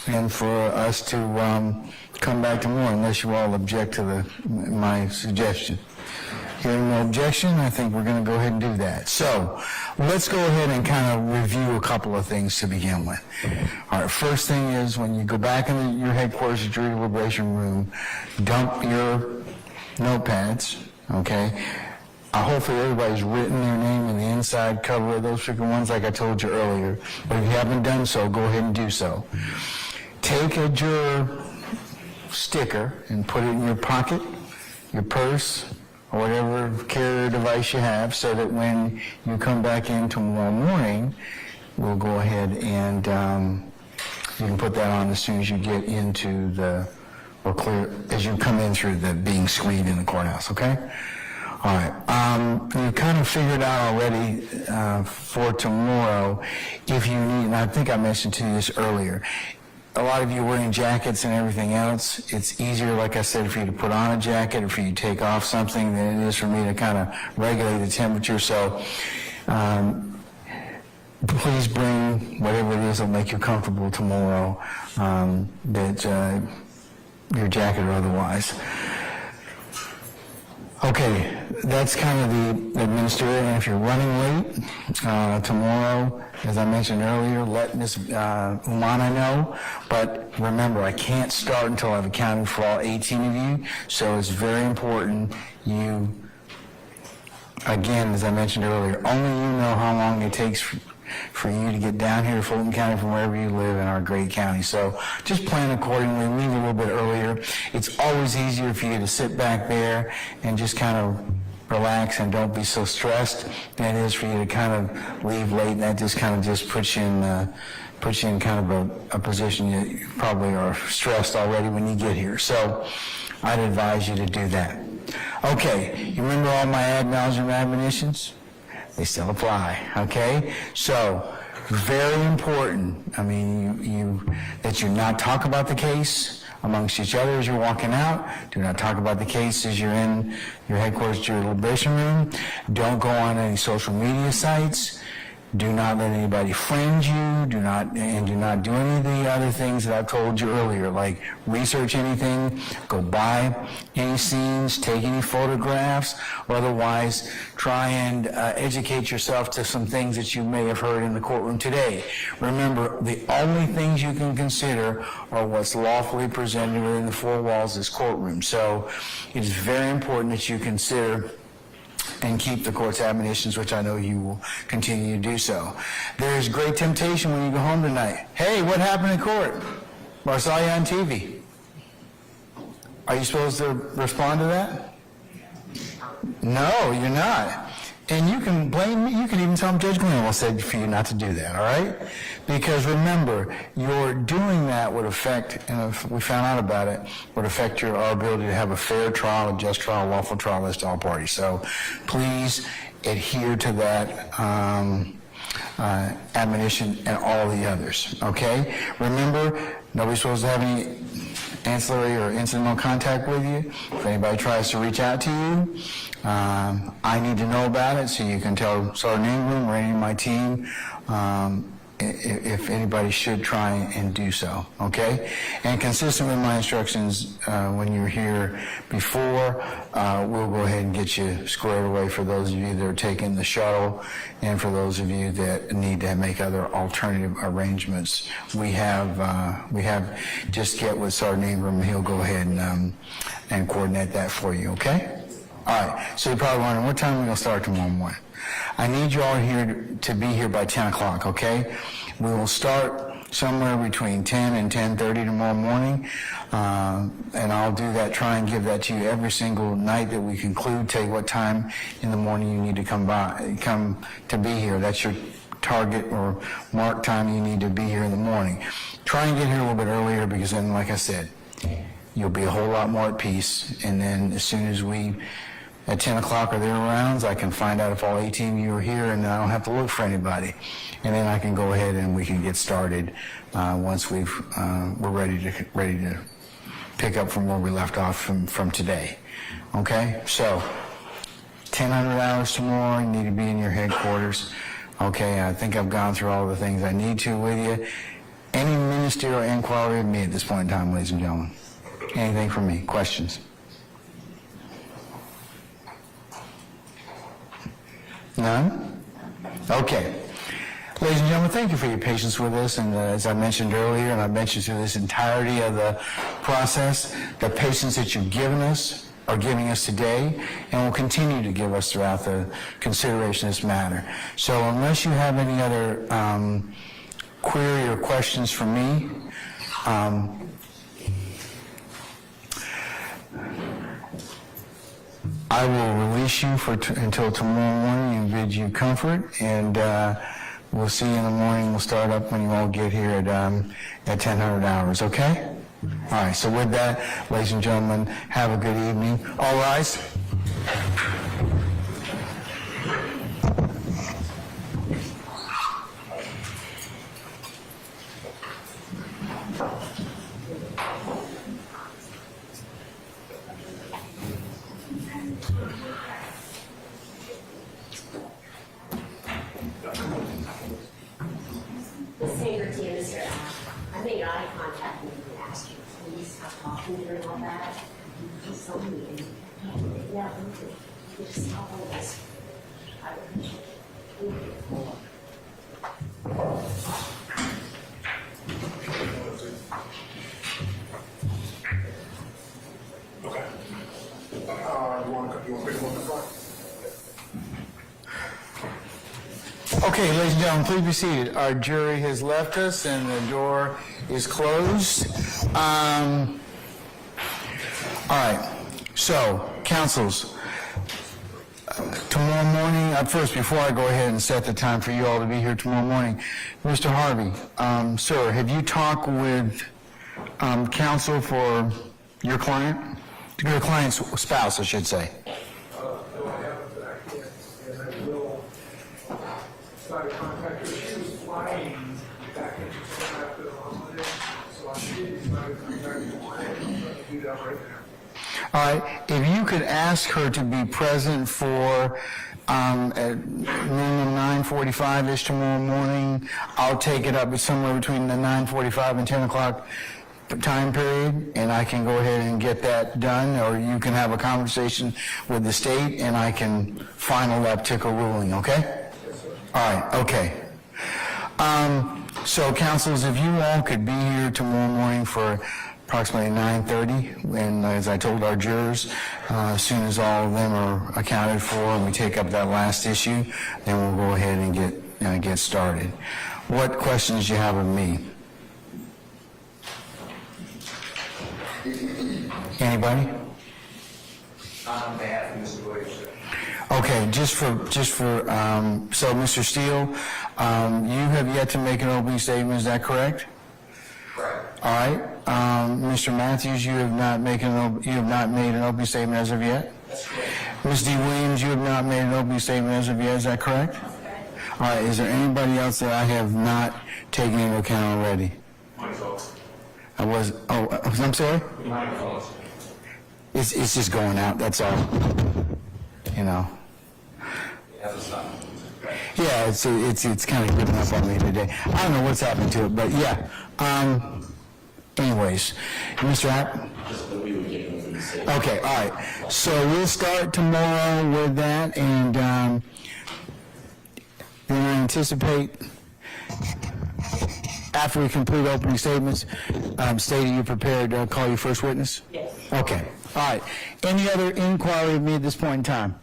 and for us to come back to more, unless you all object to my suggestion. Hearing no objection, I think we're going to go ahead and do that. So let's go ahead and kind of review a couple of things to begin with. All right, first thing is when you go back into your headquarters jury deliberation room, dump your notepads, okay? Hopefully everybody's written their name in the inside cover of those particular ones like I told you earlier. But if you haven't done so, go ahead and do so. Take a juror sticker and put it in your pocket, your purse, or whatever carrier device you have, so that when you come back in tomorrow morning, we'll go ahead and you can put that on as soon as you get into as you come in through the being screened in the courthouse, okay? All right, you kind of figured out already for tomorrow if you need, and I think I mentioned to you this earlier, a lot of you wearing jackets and everything else, it's easier, like I said, for you to put on a jacket or for you to take off something than it is for me to kind of regulate the temperature. So please bring whatever it is that'll make you comfortable tomorrow, your jacket or otherwise. Okay, that's kind of the administrative, and if you're running late tomorrow, as I mentioned earlier, let Ms. Umana know, but remember, I can't start until I've accounted for all 18 of you, so it's very important you, again, as I mentioned earlier, only you know how long it takes for you to get down here to Fulton County from wherever you live in our great county. So just plan accordingly, leave a little bit earlier. It's always easier for you to sit back there and just kind of relax and don't be so stressed than it is for you to kind of leave late, and that just kind of just puts you in kind of a position that you probably are stressed already when you get here. So I'd advise you to do that. Okay, you remember all my ad nauseam admonitions? They still apply, okay? So, very important, I mean, that you not talk about the case amongst each other as you're walking out. Do not talk about the case as you're in your headquarters jury deliberation room. Don't go on any social media sites. Do not let anybody friend you. Do not do any of the other things that I've told you earlier, like research anything, go buy any scenes, take any photographs, or otherwise try and educate yourself to some things that you may have heard in the courtroom today. Remember, the only things you can consider are what's lawfully presented within the four walls of this courtroom. So it is very important that you consider and keep the court's admonitions, which I know you will continue to do so. There's great temptation when you go home tonight. Hey, what happened in court? Well, I saw you on TV. Are you supposed to respond to that? No, you're not. And you can blame me, you can even tell Judge Glenville said for you not to do that, all right? Because remember, your doing that would affect, and if we found out about it, would affect our ability to have a fair trial, a just trial, lawful trial as to all parties. So please adhere to that admonition and all the others, okay? Remember, nobody's supposed to have any ancillary or incidental contact with you. If anybody tries to reach out to you, I need to know about it so you can tell Sergeant Ingram or any of my team if anybody should try and do so, okay? And consistent with my instructions when you were here before, we'll go ahead and get you squared away for those of you that are taking the shuttle and for those of you that need to make other alternative arrangements. We have just get with Sergeant Ingram, he'll go ahead and coordinate that for you, okay? All right, so you're probably wondering, what time are we going to start tomorrow morning? I need you all here to be here by 10 o'clock, okay? We will start somewhere between 10 and 10:30 tomorrow morning, and I'll do that, try and give that to you every single night that we conclude, tell you what time in the morning you need to come to be here. That's your target or mark time you need to be here in the morning. Try and get here a little bit earlier because then, like I said, you'll be a whole lot more at peace, and then as soon as we at 10 o'clock or thereabouts, I can find out if all 18 of you are here, and I don't have to look for anybody. And then I can go ahead and we can get started once we're ready to pick up from where we left off from today. Okay? So, 1,000 hours tomorrow, you need to be in your headquarters. Okay, I think I've gone through all the things I need to with you. Any ministerial inquiry of me at this point in time, ladies and gentlemen? Anything from me? Questions? None? Okay. Ladies and gentlemen, thank you for your patience with us, and as I mentioned earlier, and I mentioned through this entirety of the process, the patience that you've given us, are giving us today, and will continue to give us throughout the consideration of this matter. So unless you have any other query or questions for me, I will release you until tomorrow morning and bid you comfort, and we'll see you in the morning. We'll start up when you all get here at 1000 hours, okay? All right, so with that, ladies and gentlemen, have a good evening. All rise. Ms. Sangerty and Mr. I made eye contact with you and asked you, please stop talking during all that. Please told me, and yeah, you just stop all this. I would appreciate it. Okay. You want to pick them up the front? Okay, ladies and gentlemen, please be seated. Our jury has left us and the door is closed. All right, so, counsels, tomorrow morning, first, before I go ahead and set the time for you all to be here tomorrow morning, Mr. Harvey, sir, have you talked with counsel for your client? Your client's spouse, I should say. No, I haven't, but I can't, and I will try to contact her. She was flying back into Japan after the holiday, so I did try to contact her. I'm going to do that right now. All right, if you could ask her to be present for at minimum 9:45-ish tomorrow morning, I'll take it up somewhere between the 9:45 and 10 o'clock time period, and I can go ahead and get that done, or you can have a conversation with the state, and I can final that particular ruling, okay? All right, okay. So, counsels, if you all could be here tomorrow morning for approximately 9:30, and as I told our jurors, as soon as all of them are accounted for and we take up that last issue, then we'll go ahead and get started. What questions do you have of me? Anybody? On behalf of Mr. Williams, sir. Okay, so Mr. Steele, you have yet to make an opening statement, is that correct? Correct. All right, Mr. Matthews, you have not made an opening statement as of yet? That's correct. Ms. D. Williams, you have not made an opening statement as of yet, is that correct? All right, is there anybody else that I have not taken into account already? I'm sorry? It's just going out, that's all. You know. Yeah, it's kind of giving up on me today. I don't know what's happened to it, but yeah. Anyways, Mr. App? Okay, all right. So we'll start tomorrow with that, and then I anticipate after we complete opening statements, stating you're prepared to call your first witness? Yes. Okay, all right. Any other inquiry of me at this point in time?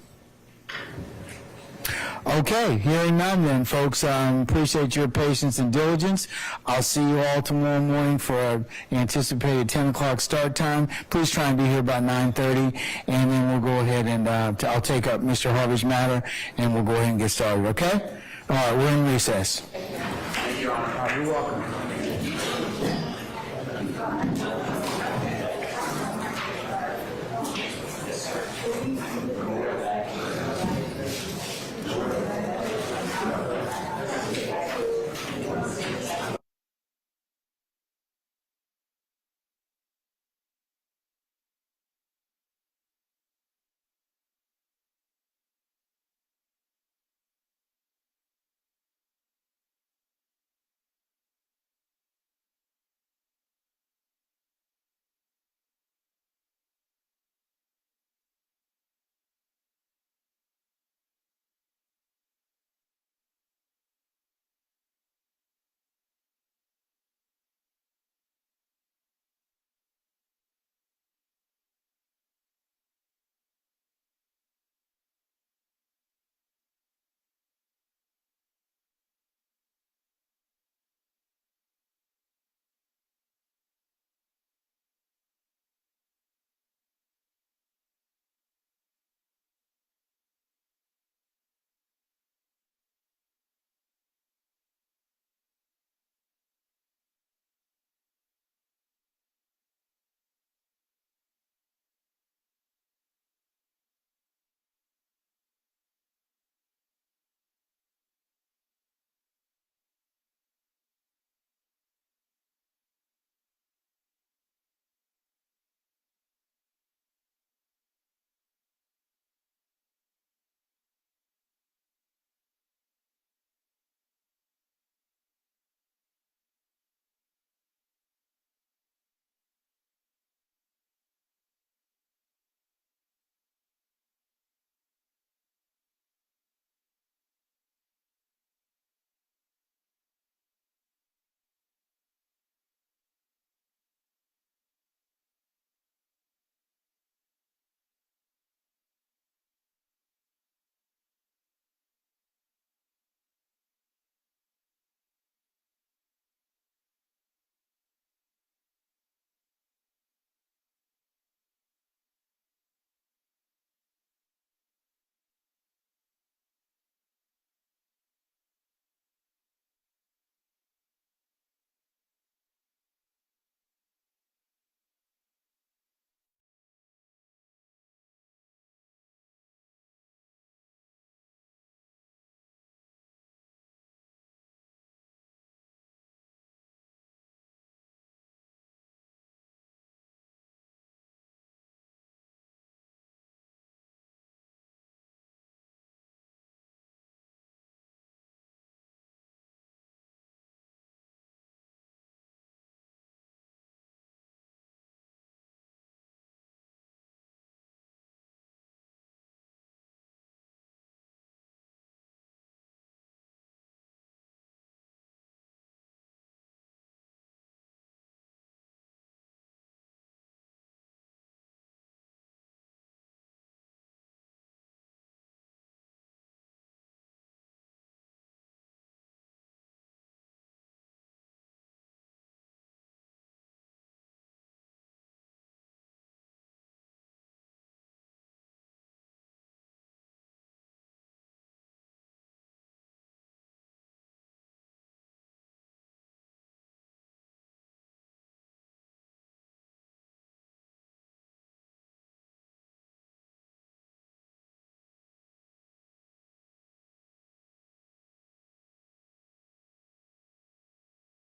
Okay, hearing none then, folks. Appreciate your patience and diligence. I'll see you all tomorrow morning for our anticipated 10 o'clock start time. Please try and be here about 9:30, and then we'll go ahead and I'll take up Mr. Harvey's matter, and we'll go ahead and get started, okay? All right, we're in recess. Thank you, Your Honor. You're welcome.